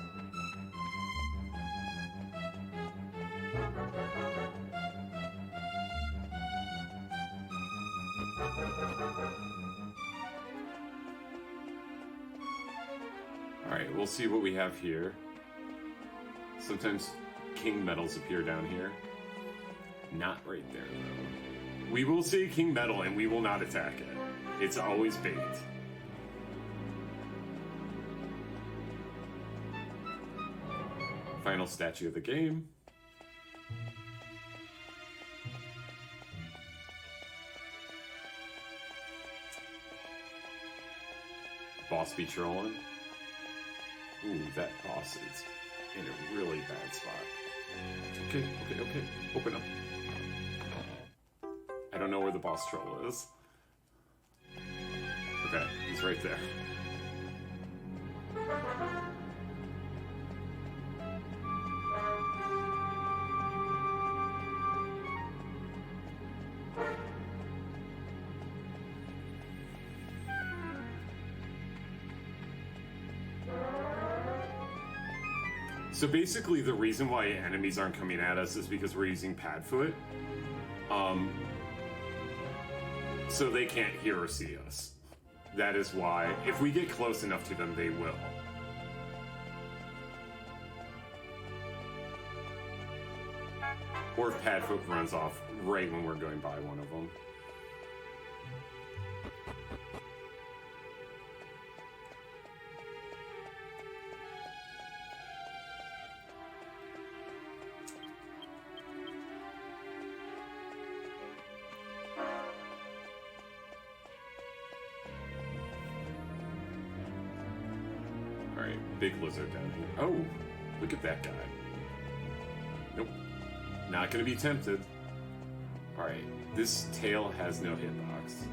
Alright, we'll see what we have here. Sometimes king medals appear down here. Not right there, though. We will see king medal and we will not attack it. It's always bait. Final statue of the game. Boss be trolling. Ooh, that boss is in a really bad spot. Okay. Open up. I don't know where the boss troll is. Okay, he's right there. So basically the reason why enemies aren't coming at us is because we're using Padfoot. So they can't hear or see us. That is why. If we get close enough to them, they will. Or if Padfoot runs off right when we're going by one of them. Big lizard down here. Oh, look at that guy. Nope. Not gonna be tempted. Alright, this tail has no hitbox.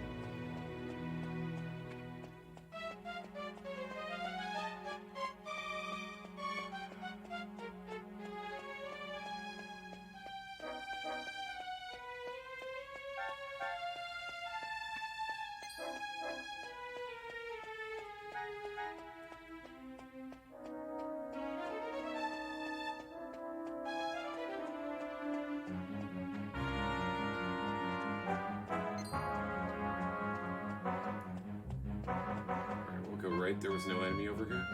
There was no enemy over here.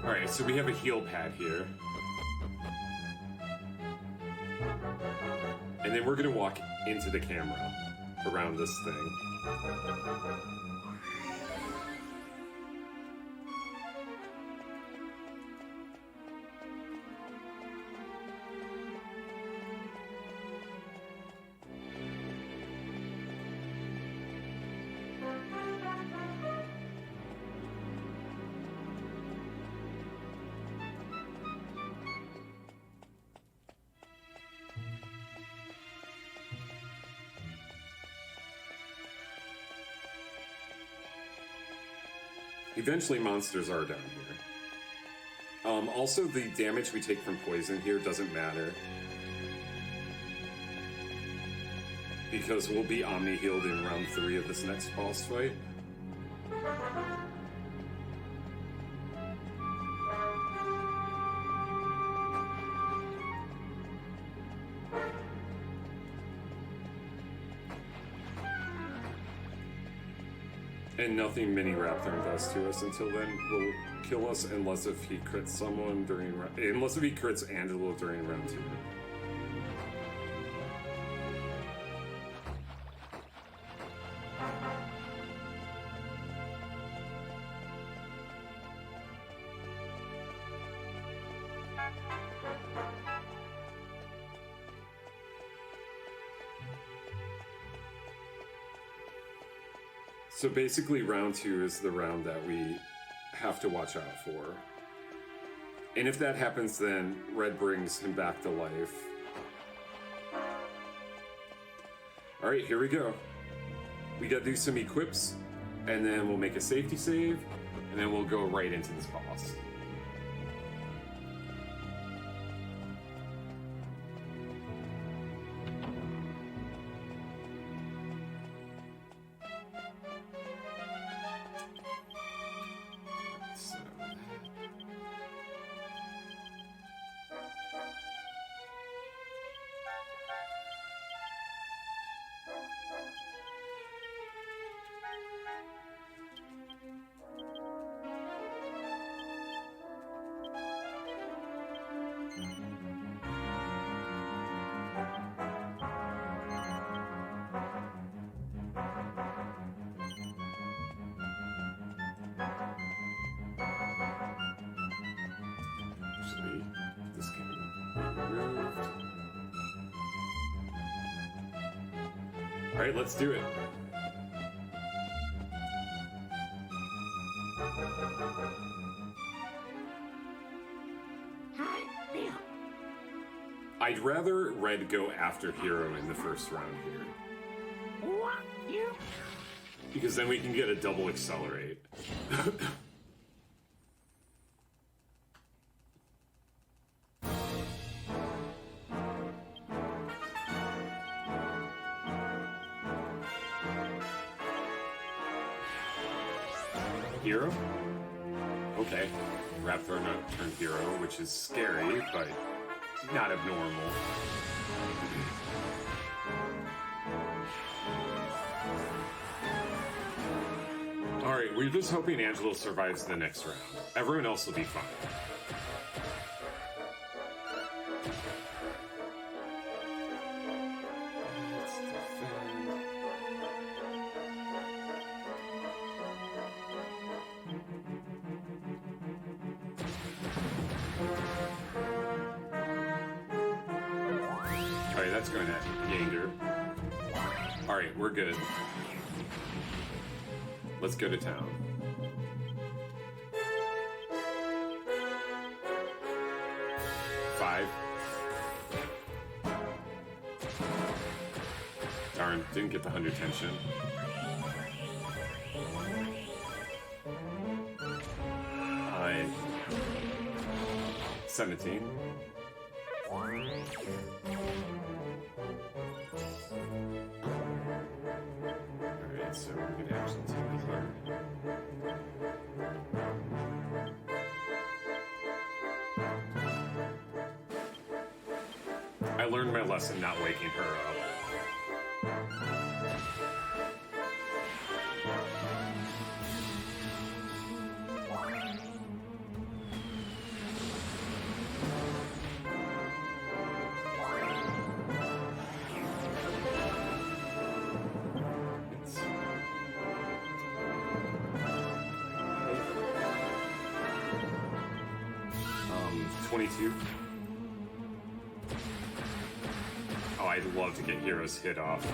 Alright, so we have a heal pad here. And then we're gonna walk into the camera around this thing. Eventually monsters are down here. Also, the damage we take from poison here doesn't matter. Because we'll be omni-healed in round 3 of this next boss fight. And nothing Mini Raptor does to us until then will kill us unless if he crits someone unless if he crits Angelo during round 2. So basically round 2 is the round that we have to watch out for. And if that happens, then Red brings him back to life. Alright, here we go. We gotta do some equips, and then we'll make a safety save, and then we'll go right into this boss. This can be removed. Alright, let's do it. I'd rather Red go after Hero in the first round here. What? You? Because then we can get a double accelerate. Hero? Okay. Raptor not turned hero, which is scary, but not abnormal. Alright, we're just hoping Angelo survives the next round. Everyone else will be fine. Alright, that's going at Yanger. Alright, we're good. Let's go to town. Five. Darn, didn't get the 100 tension. I 17. Alright, so we're gonna actually take this learn. I learned my lesson not waking her up. It's 22. Oh, I'd love to get Hero's hit off.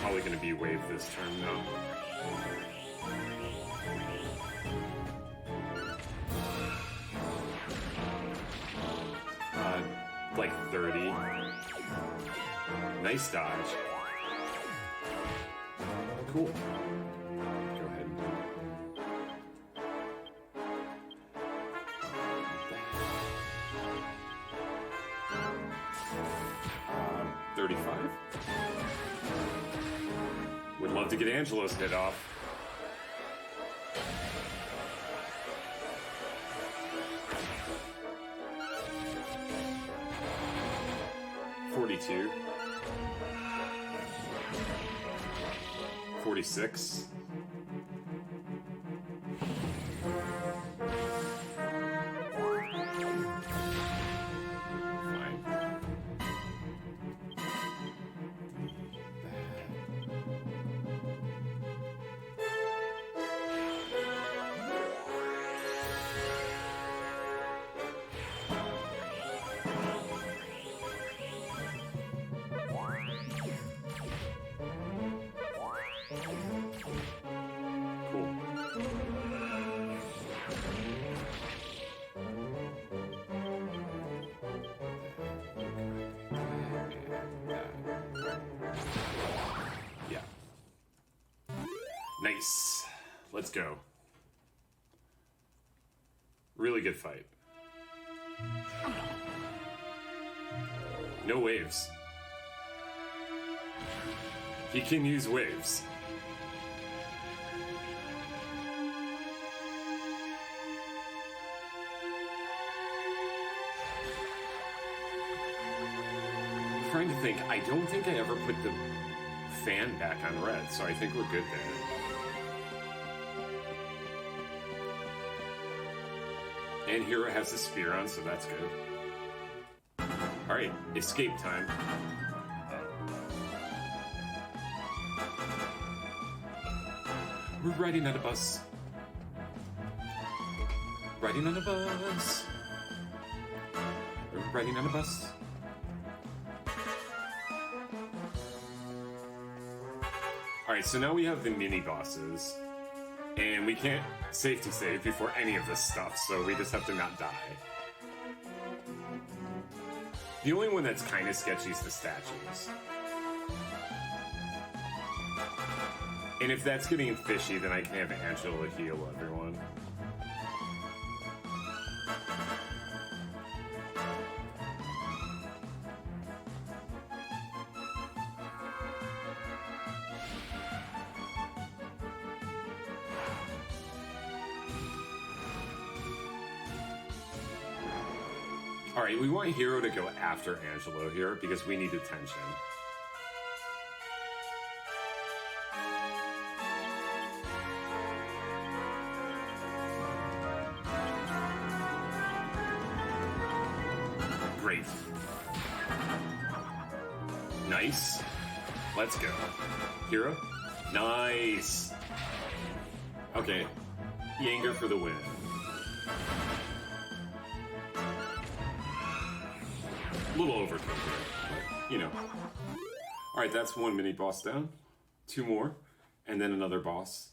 Probably gonna be wave this turn though. Like 30. Nice dodge. Cool. Go ahead and do it. 35. Would love to get Angelo's hit off. 46. Nice. Let's go. Really good fight. No waves. He can use waves. I'm trying to think. I don't think I ever put the fan back on red, so I think we're good there. And Hero has the spear on, so that's good. Alright, escape time. We're riding on a bus. Riding on a bus. We're riding on a bus. Alright, so now we have the mini bosses. And we can't safety save before any of this stuff, so we just have to not die. The only one that's kind of sketchy is the statues. And if that's getting fishy, then I can have Angela heal everyone. Alright, we want Hero to go after Angelo here because we need attention. Great. Nice. Let's go. Hero? Nice. Okay. Yanger for the win. A little overkill here, but, you know. Alright, that's one mini boss down. Two more, and then another boss.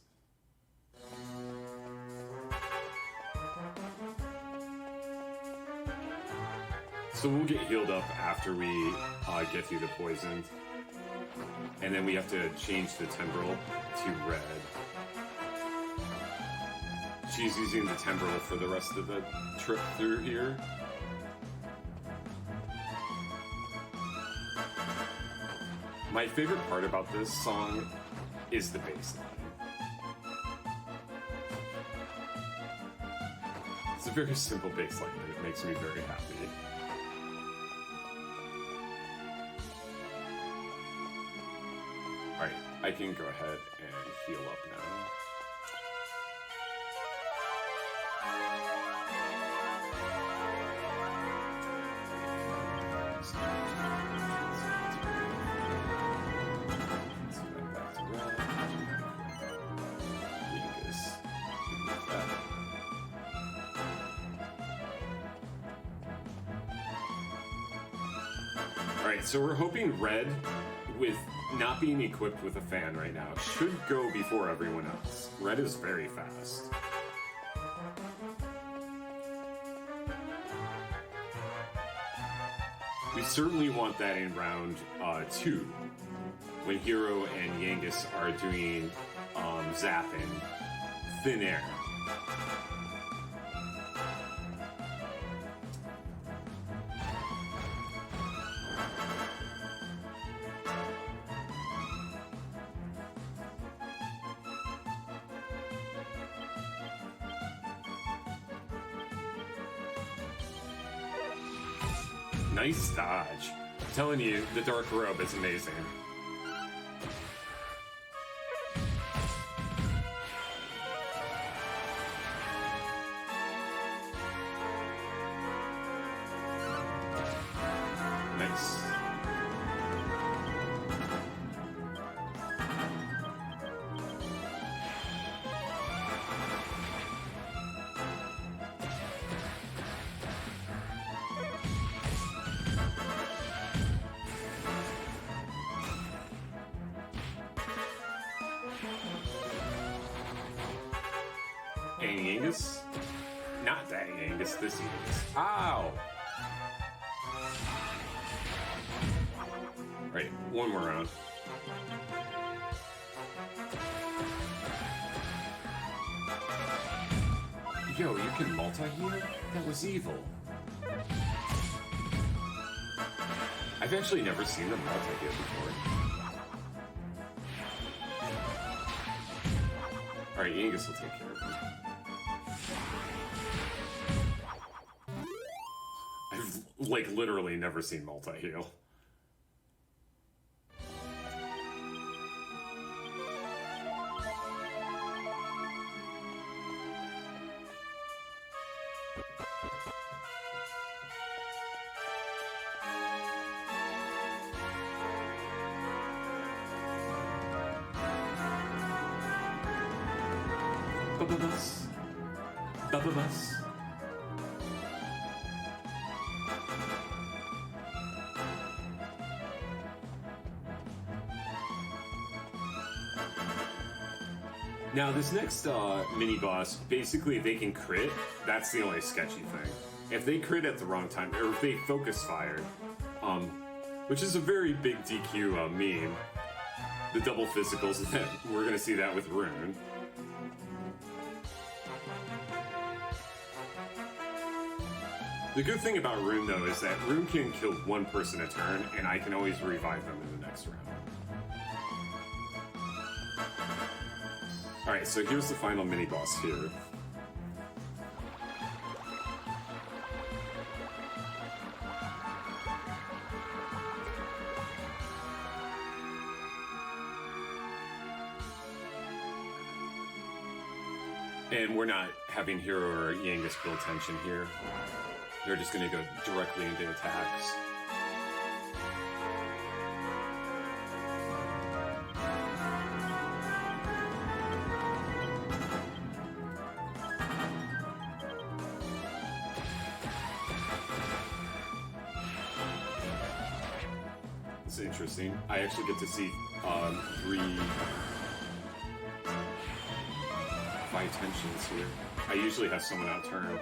So we'll get healed up after we get through the poison. And then we have to change the temporal to red. She's using the temporal for the rest of the trip through here. My favorite part about this song is the bass line. It's a very simple bass line, but it makes me very happy. Alright, I can go ahead and heal up now. Alright, so we're hoping red, with not being equipped with a fan right now, should go before everyone else. Red is very fast. We certainly want that in round 2, when Hero and Yangus are doing zapping thin air. Nice dodge. I'm telling you, the dark robe is amazing. Angus? Not that Angus, this Angus. Ow! Right, one more round. Yo, you can multi-heal? That was evil. I've actually never seen them multi-heal before. Alright, Angus will take care of him. I've, like, literally never seen multi-heal. Bubba-bus. Bubba-bus. Now, this next mini-boss, basically, they can crit. That's the only sketchy thing. If they crit at the wrong time, or if they focus fire, which is a very big DQ meme, the double physicals, we're going to see that with Rune. The good thing about Rune, though, is that Rune can kill one person a turn, and I can always revive them in the next round. Alright, so here's the final mini-boss here. And we're not having Hero or Yangus build tension here. They're just going to go directly into attacks. It's interesting. I actually get to see 5 tensions here. I usually have someone out turn.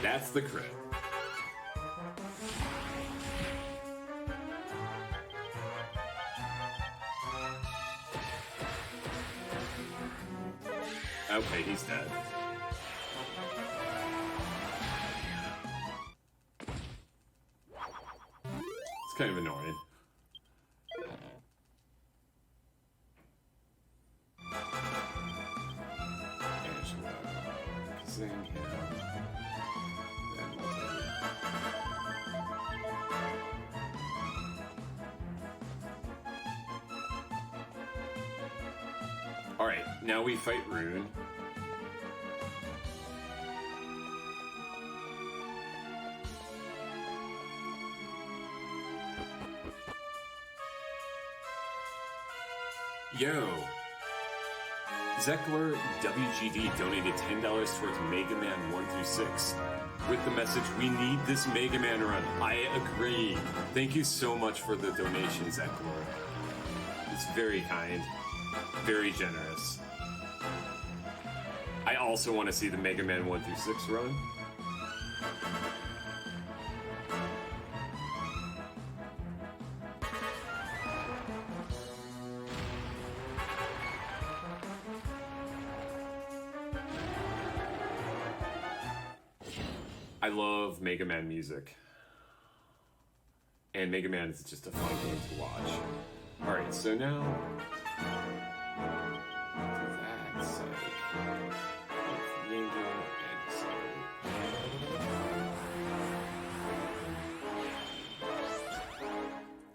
That's the crit. Okay, he's dead. It's kind of annoying. Alright, now we fight Rune. Yo! Zeckler WGD donated $10 towards Mega Man 1 through 6 with the message, "We need this Mega Man run." I agree. Thank you so much for the donation, Zeckler. It's very kind. Very generous. I also want to see the Mega Man 1 through 6 run. I love Mega Man music. And Mega Man is just a fun game to watch. Alright, so now... that's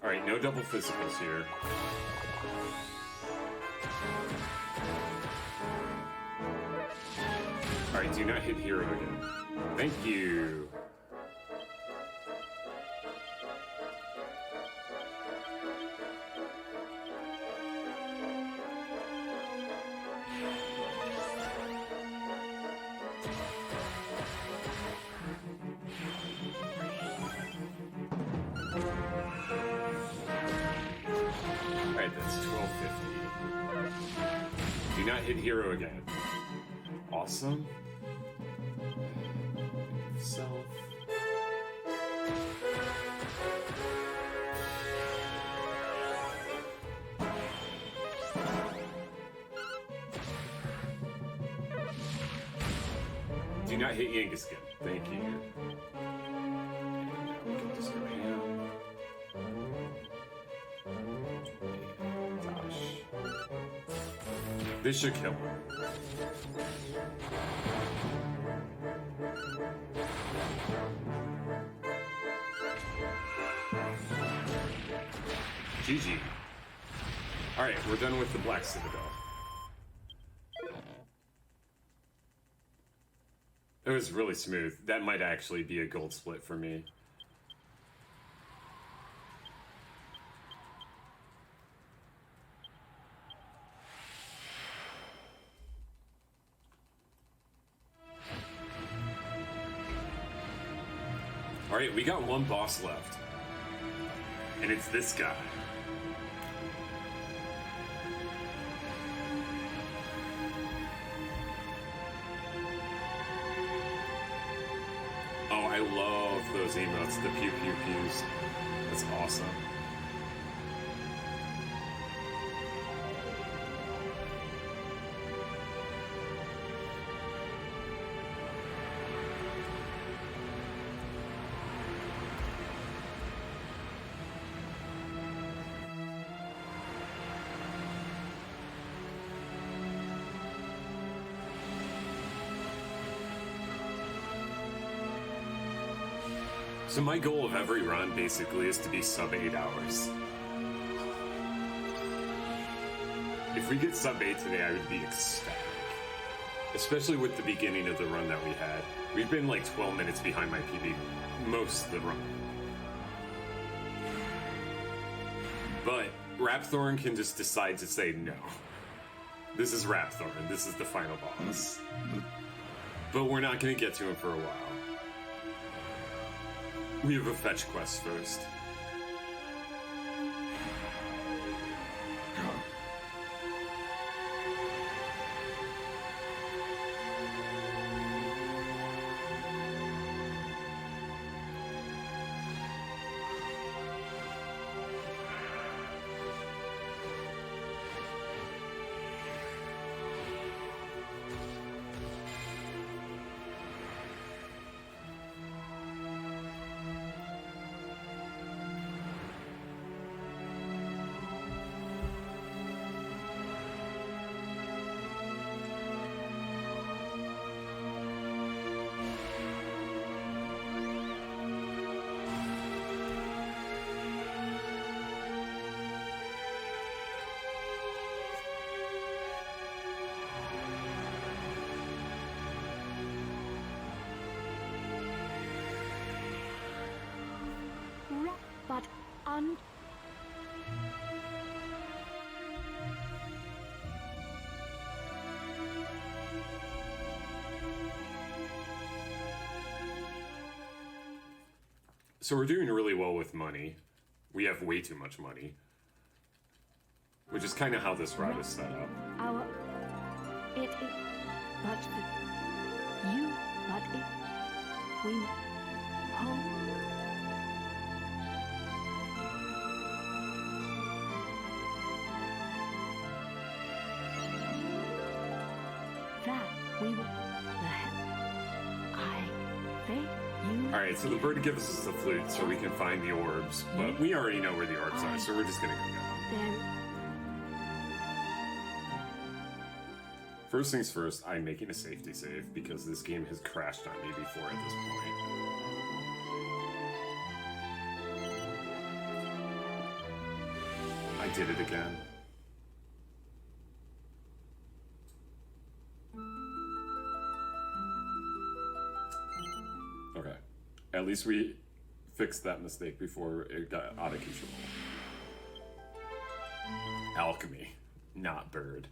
Alright, no double physicals here. Alright, do not hit Hero again. Thank you. Alright, that's 1250. Do not hit Hero again. Awesome. awesome. Self. Do not hit Yangiskin. Thank you. And now we can just go ham. Gosh. This should kill him. GG. Alright, we're done with the Black Citadel. It was really smooth. That might actually be a gold split for me. Alright, we got one boss left. And it's this guy. Oh, I love those emotes, the pew pew pews. That's awesome. So my goal of every run basically is to be sub 8 hours. If we get sub 8 today, I would be ecstatic. Especially with the beginning of the run that we had. We've been like 12 minutes behind my PB most of the run. But Rapthorn can just decide to say no. This is Rapthorn. This is the final boss. But we're not going to get to him for a while. We have a fetch quest first. But un... So we're doing really well with money. We have way too much money. Which is kind of how this route is set up. Our... It... But the... You... But it... We... Home... That we will... Alright, so the bird gives us the flute so we can find the orbs, but we already know where the orbs are, so we're just gonna go get them. First things first, I'm making a safety save because this game has crashed on me before at this point. I did it again. Okay. At least we fixed that mistake before it got out of control. Alchemy, not bird.